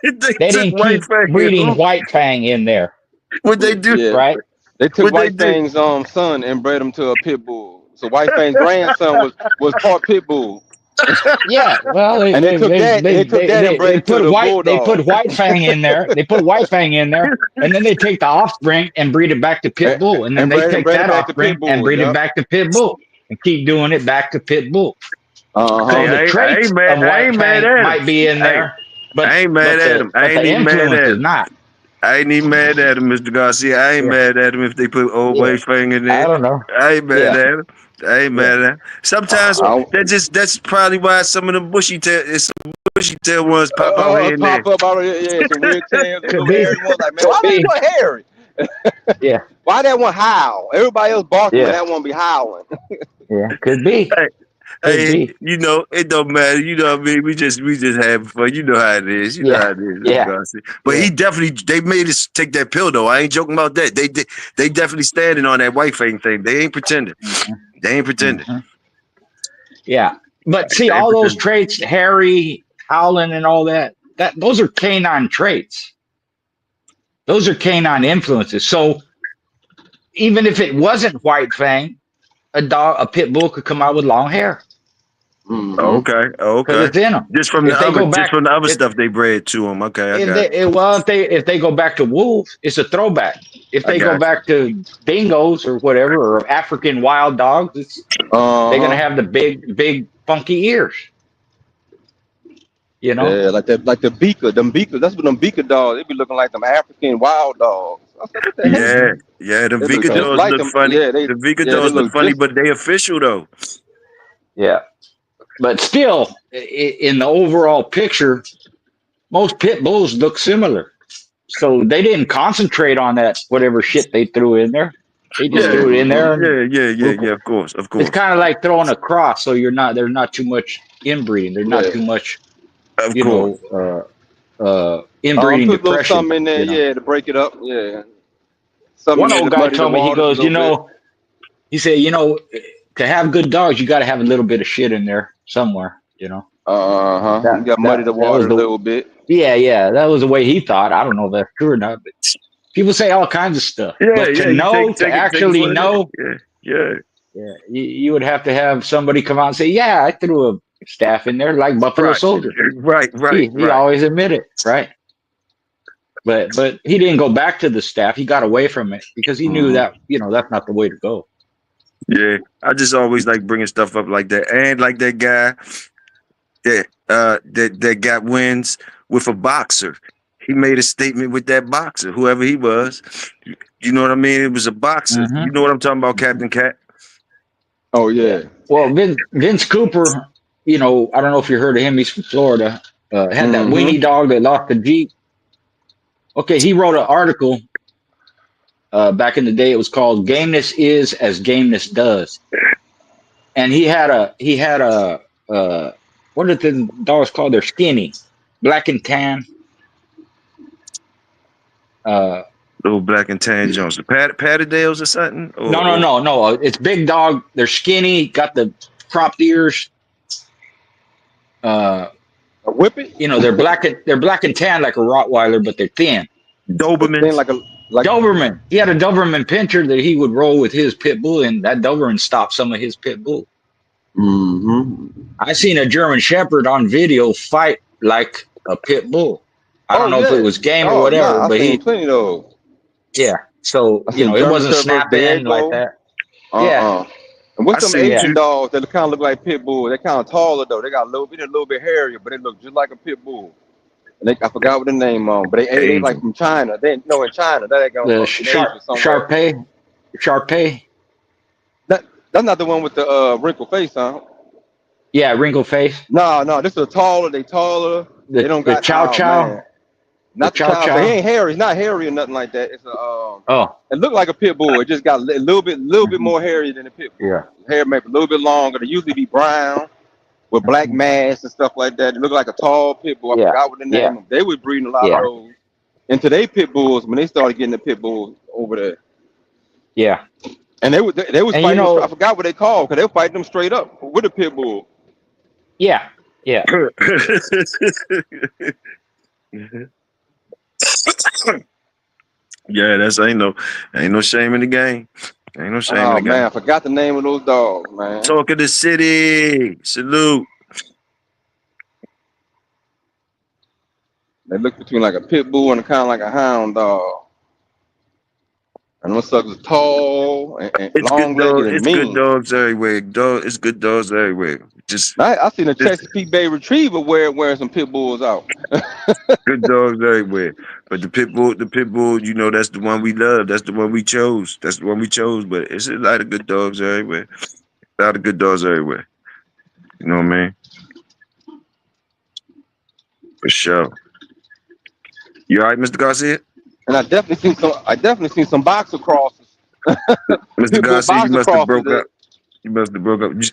They didn't keep breeding White Fang in there.
What they do?
Right?
They took White Fang's son and bred him to a pit bull. So White Fang's grandson was part pit bull.
Yeah, well, they put White Fang in there. They put White Fang in there, and then they take the offspring and breed it back to pit bull, and then they take that offspring and breed it back to pit bull, and keep doing it back to pit bull. So the traits of White Fang might be in there, but
I ain't mad at him. I ain't even mad at him. I ain't even mad at him, Mr. Garcia. I ain't mad at him if they put old White Fang in there.
I don't know.
I ain't mad at him. I ain't mad at him. Sometimes that's probably why some of the bushy tail ones pop out here and there.
Pop up out of some weird tails. Like, man, why that one hairy?
Yeah.
Why that one howl? Everybody else barking, but that one be howling.
Yeah, could be.
Hey, you know, it don't matter. You know what I mean? We just have fun. You know how it is. You know how it is.
Yeah.
But they made us take that pill though. I ain't joking about that. They definitely standing on that White Fang thing. They ain't pretending. They ain't pretending.
Yeah. But see, all those traits, hairy, howling, and all that those are canine traits. Those are canine influences. So even if it wasn't White Fang, a pit bull could come out with long hair.
Okay.
It's in them.
Just from the other stuff they bred to them. Okay,
if they go back to wolves, it's a throwback. If they go back to dingoes or whatever, or African wild dogs, they're gonna have the big funky ears. You know,
yeah, like the beaker, them beakers. That's what them beaker dogs. They be looking like them African wild dogs.
Yeah, the Vika dogs look funny. The Vika dogs look funny, but they official though.
Yeah, but still, in the overall picture, most pit bulls look similar. So they didn't concentrate on that whatever shit they threw in there. They just threw it in there.
Yeah. Of course.
It's kind of like throwing a cross. So there's not too much inbreeding. There's not too much, inbreeding
put
depression.
Something in there, to break it up. Yeah.
One old guy told me, he goes, he said, to have good dogs, you got to have a little bit of shit in there somewhere, You got muddy the water a little bit. Yeah. That was the way he thought. I don't know if that's true or not, but people say all kinds of stuff. But to actually know, you would have to have somebody come out and say, I threw a staff in there like Buffalo Soldier.
Right.
He always admitted it, right? But he didn't go back to the staff. He got away from it because he knew that, that's not the way to go.
Yeah, I just always like bringing stuff up like that. And like that guy that got wins with a boxer. He made a statement with that boxer, whoever he was. You know what I mean? It was a boxer.
Mm-hmm.
You know what I'm talking about, Captain Cat?
Oh, yeah.
Well, Vince Cooper, I don't know if you heard of him. He's from Florida. Had that weenie dog that lost the Jeep. Okay, he wrote an article back in the day. It was called "Gameness Is as Gameness Does," and he had a what are the dogs called? They're skinny, black and tan.
Little black and tan Jones. Patterdales or something?
No. It's big dog. They're skinny. Got the cropped ears.
A whippet?
You know, they're black and tan like a Rottweiler, but they're thin.
Dobermans.
Thin like
Doberman. He had a Doberman pincher that he would roll with his pit bull, and that Doberman stopped some of his pit bull.
Mm-hmm.
I seen a German Shepherd on video fight like a pit bull. I don't know if it was game or whatever,
nah,
but
he plenty of those.
Yeah. So it wasn't snapping like that. Yeah.
And what's some Asian
that.
dogs that kind of look like pit bulls? They're kind of taller though. They got a little bit hairier, but they look just like a pit bull. And I forgot what the name on, but they like from China. They in China. That ain't gonna
Sharpei.
That's not the one with the wrinkled face, huh?
Yeah, wrinkled face.
No, this is taller. They taller. They don't got
Chow Chow.
Man. Not the Chow. But he ain't hairy. He's not hairy or nothing like that. It's It looked like a pit bull. It just got a little bit more hairy than a pit bull.
Yeah.
Hair maybe a little bit longer. They usually be brown with black mask and stuff like that. It looked like a tall pit bull. I forgot what the name of. They were breeding a lot of those into their pit bulls when they started getting the pit bulls over there.
Yeah.
And they was fighting. I forgot what they called because they were fighting them straight up with a pit bull.
Yeah. Yeah.
Yeah, ain't no shame in the game. Ain't no shame in the game.
Man, I forgot the name of those dogs, man.
Talk of the city. Salute.
They look between like a pit bull and kind of like a hound dog. And those suckers tall and long-legged and mean.
It's good dogs everywhere. It's good dogs everywhere.
I seen a Chesapeake Bay Retriever wearing some pit bulls out.
Good dogs everywhere. But the pit bull, that's the one we love. That's the one we chose. But it's a lot of good dogs everywhere. You know what I mean? For sure. You all right, Mr. Garcia?
And I definitely seen some boxer crosses.
Mr. Garcia, you must have broke up.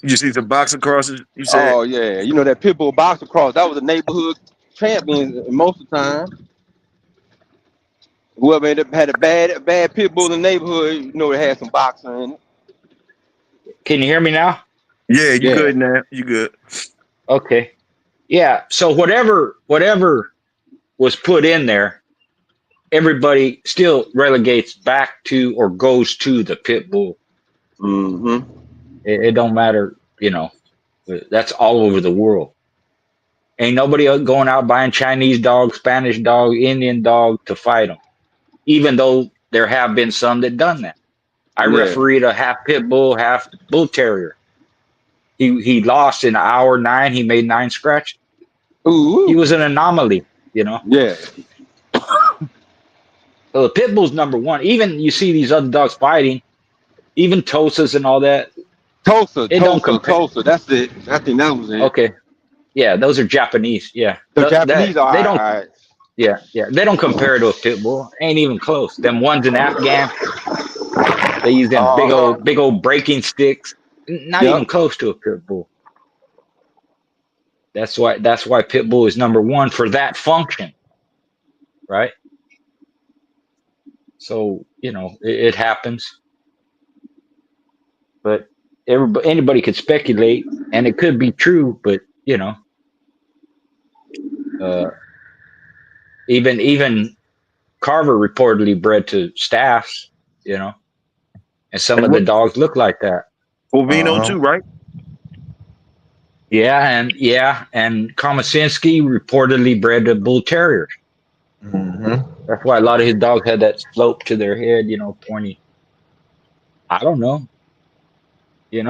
You see some boxer crosses? You said?
Oh yeah, that pit bull boxer cross. That was a neighborhood champion most of the time. Whoever had a bad pit bull in the neighborhood, it had some boxer in it.
Can you hear me now?
Yeah, you good now. You good?
Okay. Yeah. So whatever was put in there, everybody still relegates back to or goes to the pit bull.
Mm-hmm.
It don't matter, that's all over the world. Ain't nobody going out buying Chinese dog, Spanish dog, Indian dog to fight them. Even though there have been some that done that. I refereed a half pit bull, half bull terrier. He lost in hour 9. He made 9 scratches.
Ooh.
He was an anomaly,
Yeah.
So the pit bull's number one. Even you see these other dogs fighting, even Tosas and all that.
Tulsa. That's it. I think that was it.
Okay. Yeah, those are Japanese. Yeah.
The Japanese are
they don't.
All right.
Yeah. They don't compare to a pit bull. Ain't even close. Them ones in Afghan, they use them big old breaking sticks. Not even close to a pit bull. That's why pit bull is number one for that function, right? So it happens, but anybody could speculate, and it could be true. But even Carver reportedly bred to staffs, and some of the dogs look like that.
Ovino too, right?
Yeah, and Komasinski reportedly bred to bull terriers.
Mm-hmm.
That's why a lot of his dogs had that slope to their head, pointy. I don't know. I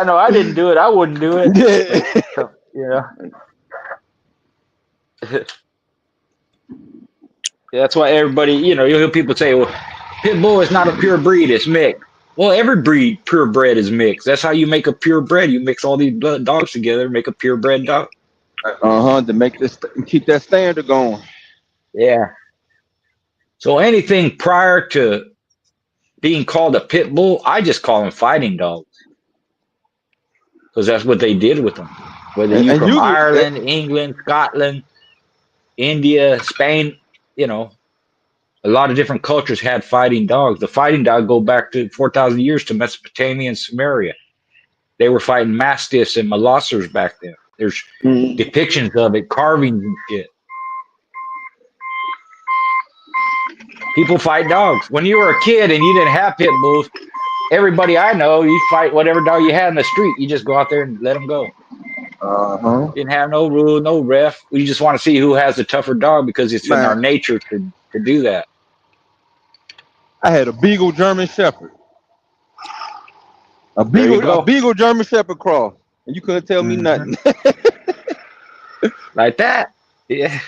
know I didn't do it. I wouldn't do it. So, that's why everybody, you'll hear people say, well, pit bull is not a pure breed, it's mixed. Well, every breed, purebred, is mixed. That's how you make a purebred. You mix all these dogs together, make a purebred dog.
To make this, keep that standard going.
Yeah. So anything prior to being called a pit bull, I just call them fighting dogs, because that's what they did with them. Whether you
And
from
usually,
Ireland, England, Scotland, India, Spain, you know, a lot of different cultures had fighting dogs. The fighting dog go back to 4,000 years to Mesopotamia and Samaria. They were fighting mastiffs and molossers back then. There's depictions of it, carvings and shit. People fight dogs. When you were a kid and you didn't have pit bulls, everybody I know, you fight whatever dog you had in the street. You just go out there and let them go. Didn't have no rule, no ref. We just want to see who has the tougher dog because it's in our
man,
nature to do that.
I had a Beagle German Shepherd. A
There you go.
Beagle German Shepherd cross. And you couldn't tell me nothing.
Like that. Yeah.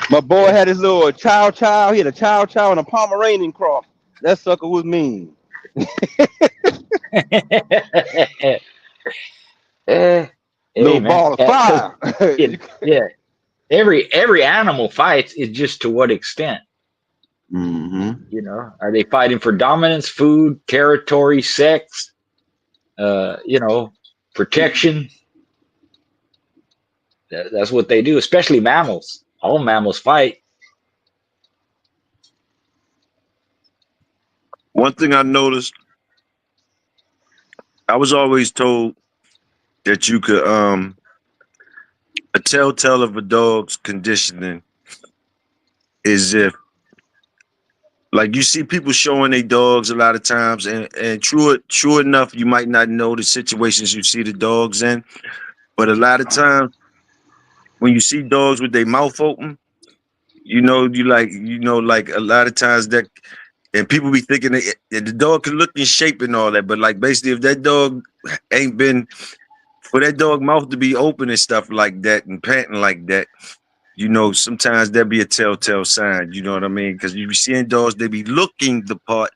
My boy had his little chow chow. He had a chow chow and a Pomeranian cross. That sucker was mean. Little ball of fire.
Yeah. Every animal fights is just to what extent. You know, are they fighting for dominance, food, territory, sex, you know, protection? That's what they do, especially mammals. All mammals fight.
One thing I noticed, I was always told that you could a telltale of a dog's conditioning is if, like, you see people showing their dogs a lot of times, and true enough, you might not know the situations you see the dogs in, but a lot of times when you see dogs with their mouth open, you know, like a lot of times that, and people be thinking that the dog can look in shape and all that, but like basically if that dog ain't been, for that dog mouth to be open and stuff like that and panting like that, you know, sometimes that'd be a telltale sign, you know what I mean? Because you be seeing dogs, they be looking the part,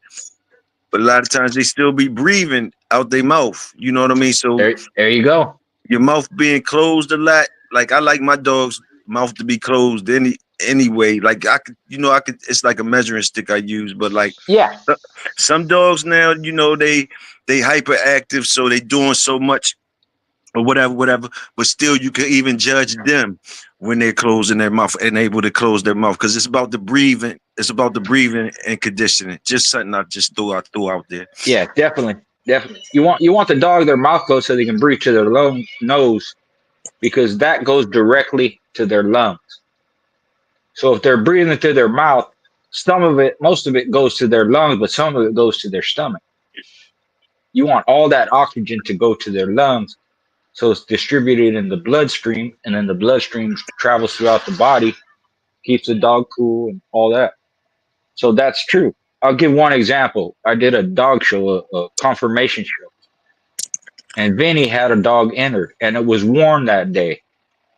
but a lot of times they still be breathing out their mouth, you know what I mean? So
there you go.
Your mouth being closed a lot, like I like my dog's mouth to be closed anyway. Like I could, it's like a measuring stick I use, but like
yeah,
some dogs now, you know, they hyperactive, so they doing so much or whatever, but still you can even judge them when they're closing their mouth and able to close their mouth, because it's about the breathing. It's about the breathing and conditioning. Just something I just threw out there.
Yeah, definitely. You want the dog their mouth closed so they can breathe to their nose, because that goes directly to their lungs. So if they're breathing through their mouth, most of it goes to their lungs, but some of it goes to their stomach. You want all that oxygen to go to their lungs, so it's distributed in the bloodstream, and then the bloodstream travels throughout the body, keeps the dog cool and all that. So that's true. I'll give one example. I did a dog show, a confirmation show, and Vinny had a dog entered, and it was warm that day,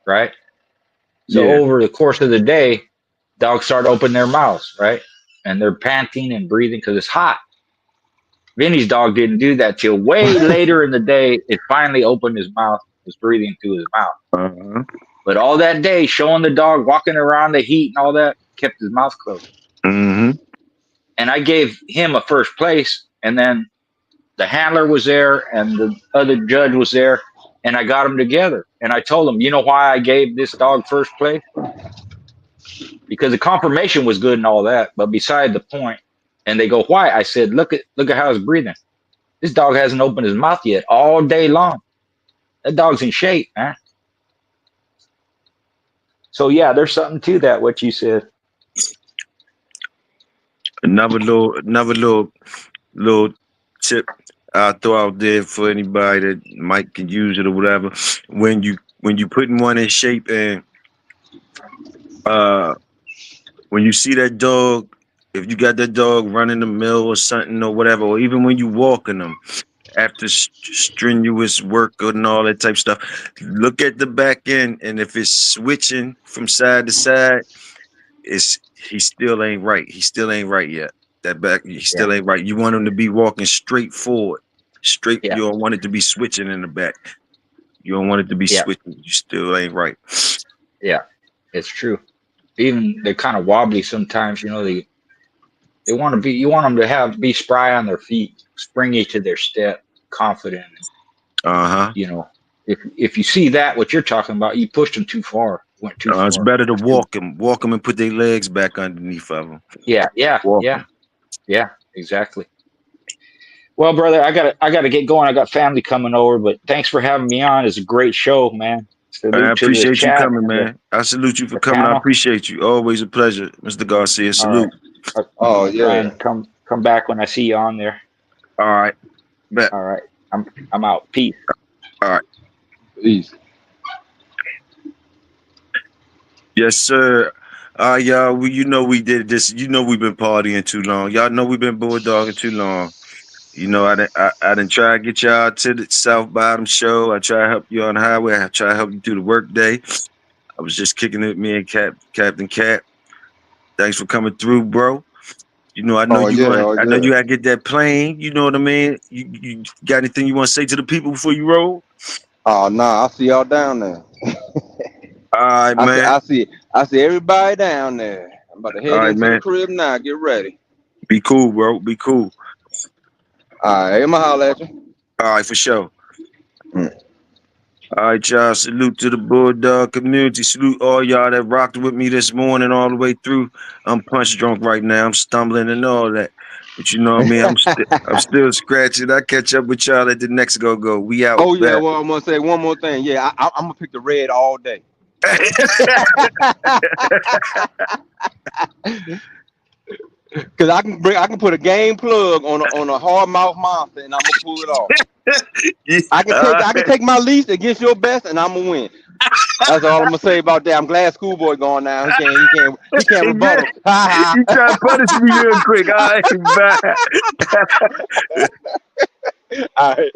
right? So over the course of the day, dogs start opening their mouths, right? And they're panting and breathing because it's hot. Vinny's dog didn't do that till way later in the day. It finally opened his mouth, was breathing through his mouth. But all that day, showing the dog, walking around the heat and all that, kept his mouth closed. And I gave him a first place, and then the handler was there and the other judge was there, and I got them together. And I told them, you know why I gave this dog first place? Because the confirmation was good and all that, but beside the point. And they go, why? I said, look at how it's breathing. This dog hasn't opened his mouth yet all day long. That dog's in shape, man. So yeah, there's something to that, what you said.
Another little tip I'll throw out there for anybody that might can use it or whatever. When you putting one in shape, and when you see that dog, if you got that dog running the mill or something or whatever, or even when you walking them after strenuous work and all that type of stuff, look at the back end, and if it's switching from side to side, he still ain't right. He still ain't right yet. That back, he still ain't right. You want him to be walking straight forward, straight. You don't want it to be switching in the back. You don't want it to be switching. You still ain't right.
Yeah, it's true. Even they're kind of wobbly sometimes. You know, they want to be. You want them to be spry on their feet, springy to their step, confident.
You
know, if you see that what you're talking about, you pushed them too far, went too
It's
far.
better to walk them and put their legs back underneath of them.
Yeah,
Walk 'em.
yeah, exactly. Well, brother, I gotta get going. I got family coming over, but thanks for having me on. It's a great show, man.
I
Salute to the
appreciate you
chat
coming,
and
man. I salute you for
the
coming. I
panel.
appreciate you. Always a pleasure, Mr. Garcia.
All right.
Salute.
Oh
Try
yeah.
and come back when I see you on there.
All right. Bet.
All right. I'm out. Peace.
All right.
Peace.
Yes, sir. Y'all, we did this. We've been partying too long. Y'all know we've been bulldogging too long. I didn't try to get y'all to the South Bottom show. I try to help you on the highway. I try to help you through the work day. I was just kicking it, me and Captain Cat. Thanks for coming through, bro. I know I know you gotta get that plane. You know what I mean? You got anything you want to say to the people before you roll?
Oh nah, I see y'all down there.
All right, man.
I see everybody down there. I'm about to head into the crib now. Get ready.
Be cool, bro. Be cool.
All right, I'ma holler at you.
All right, for sure. All right, y'all. Salute to the Bulldog community. Salute all y'all that rocked with me this morning all the way through. I'm punch drunk right now. I'm stumbling and all that. But you know what I mean? I'm still scratching. I catch up with y'all at the next go. We out.
Oh yeah, well I'm gonna say one more thing. Yeah, I'm gonna pick the red all day. Cause I can put a game plug on a hard mouth monster and I'm gonna pull it off. I can take my least against your best and I'm gonna win. That's all I'm gonna say about that. I'm glad Schoolboy gone now. He can't rebuttal.
You try to punish me real quick. All right, bye.
All right.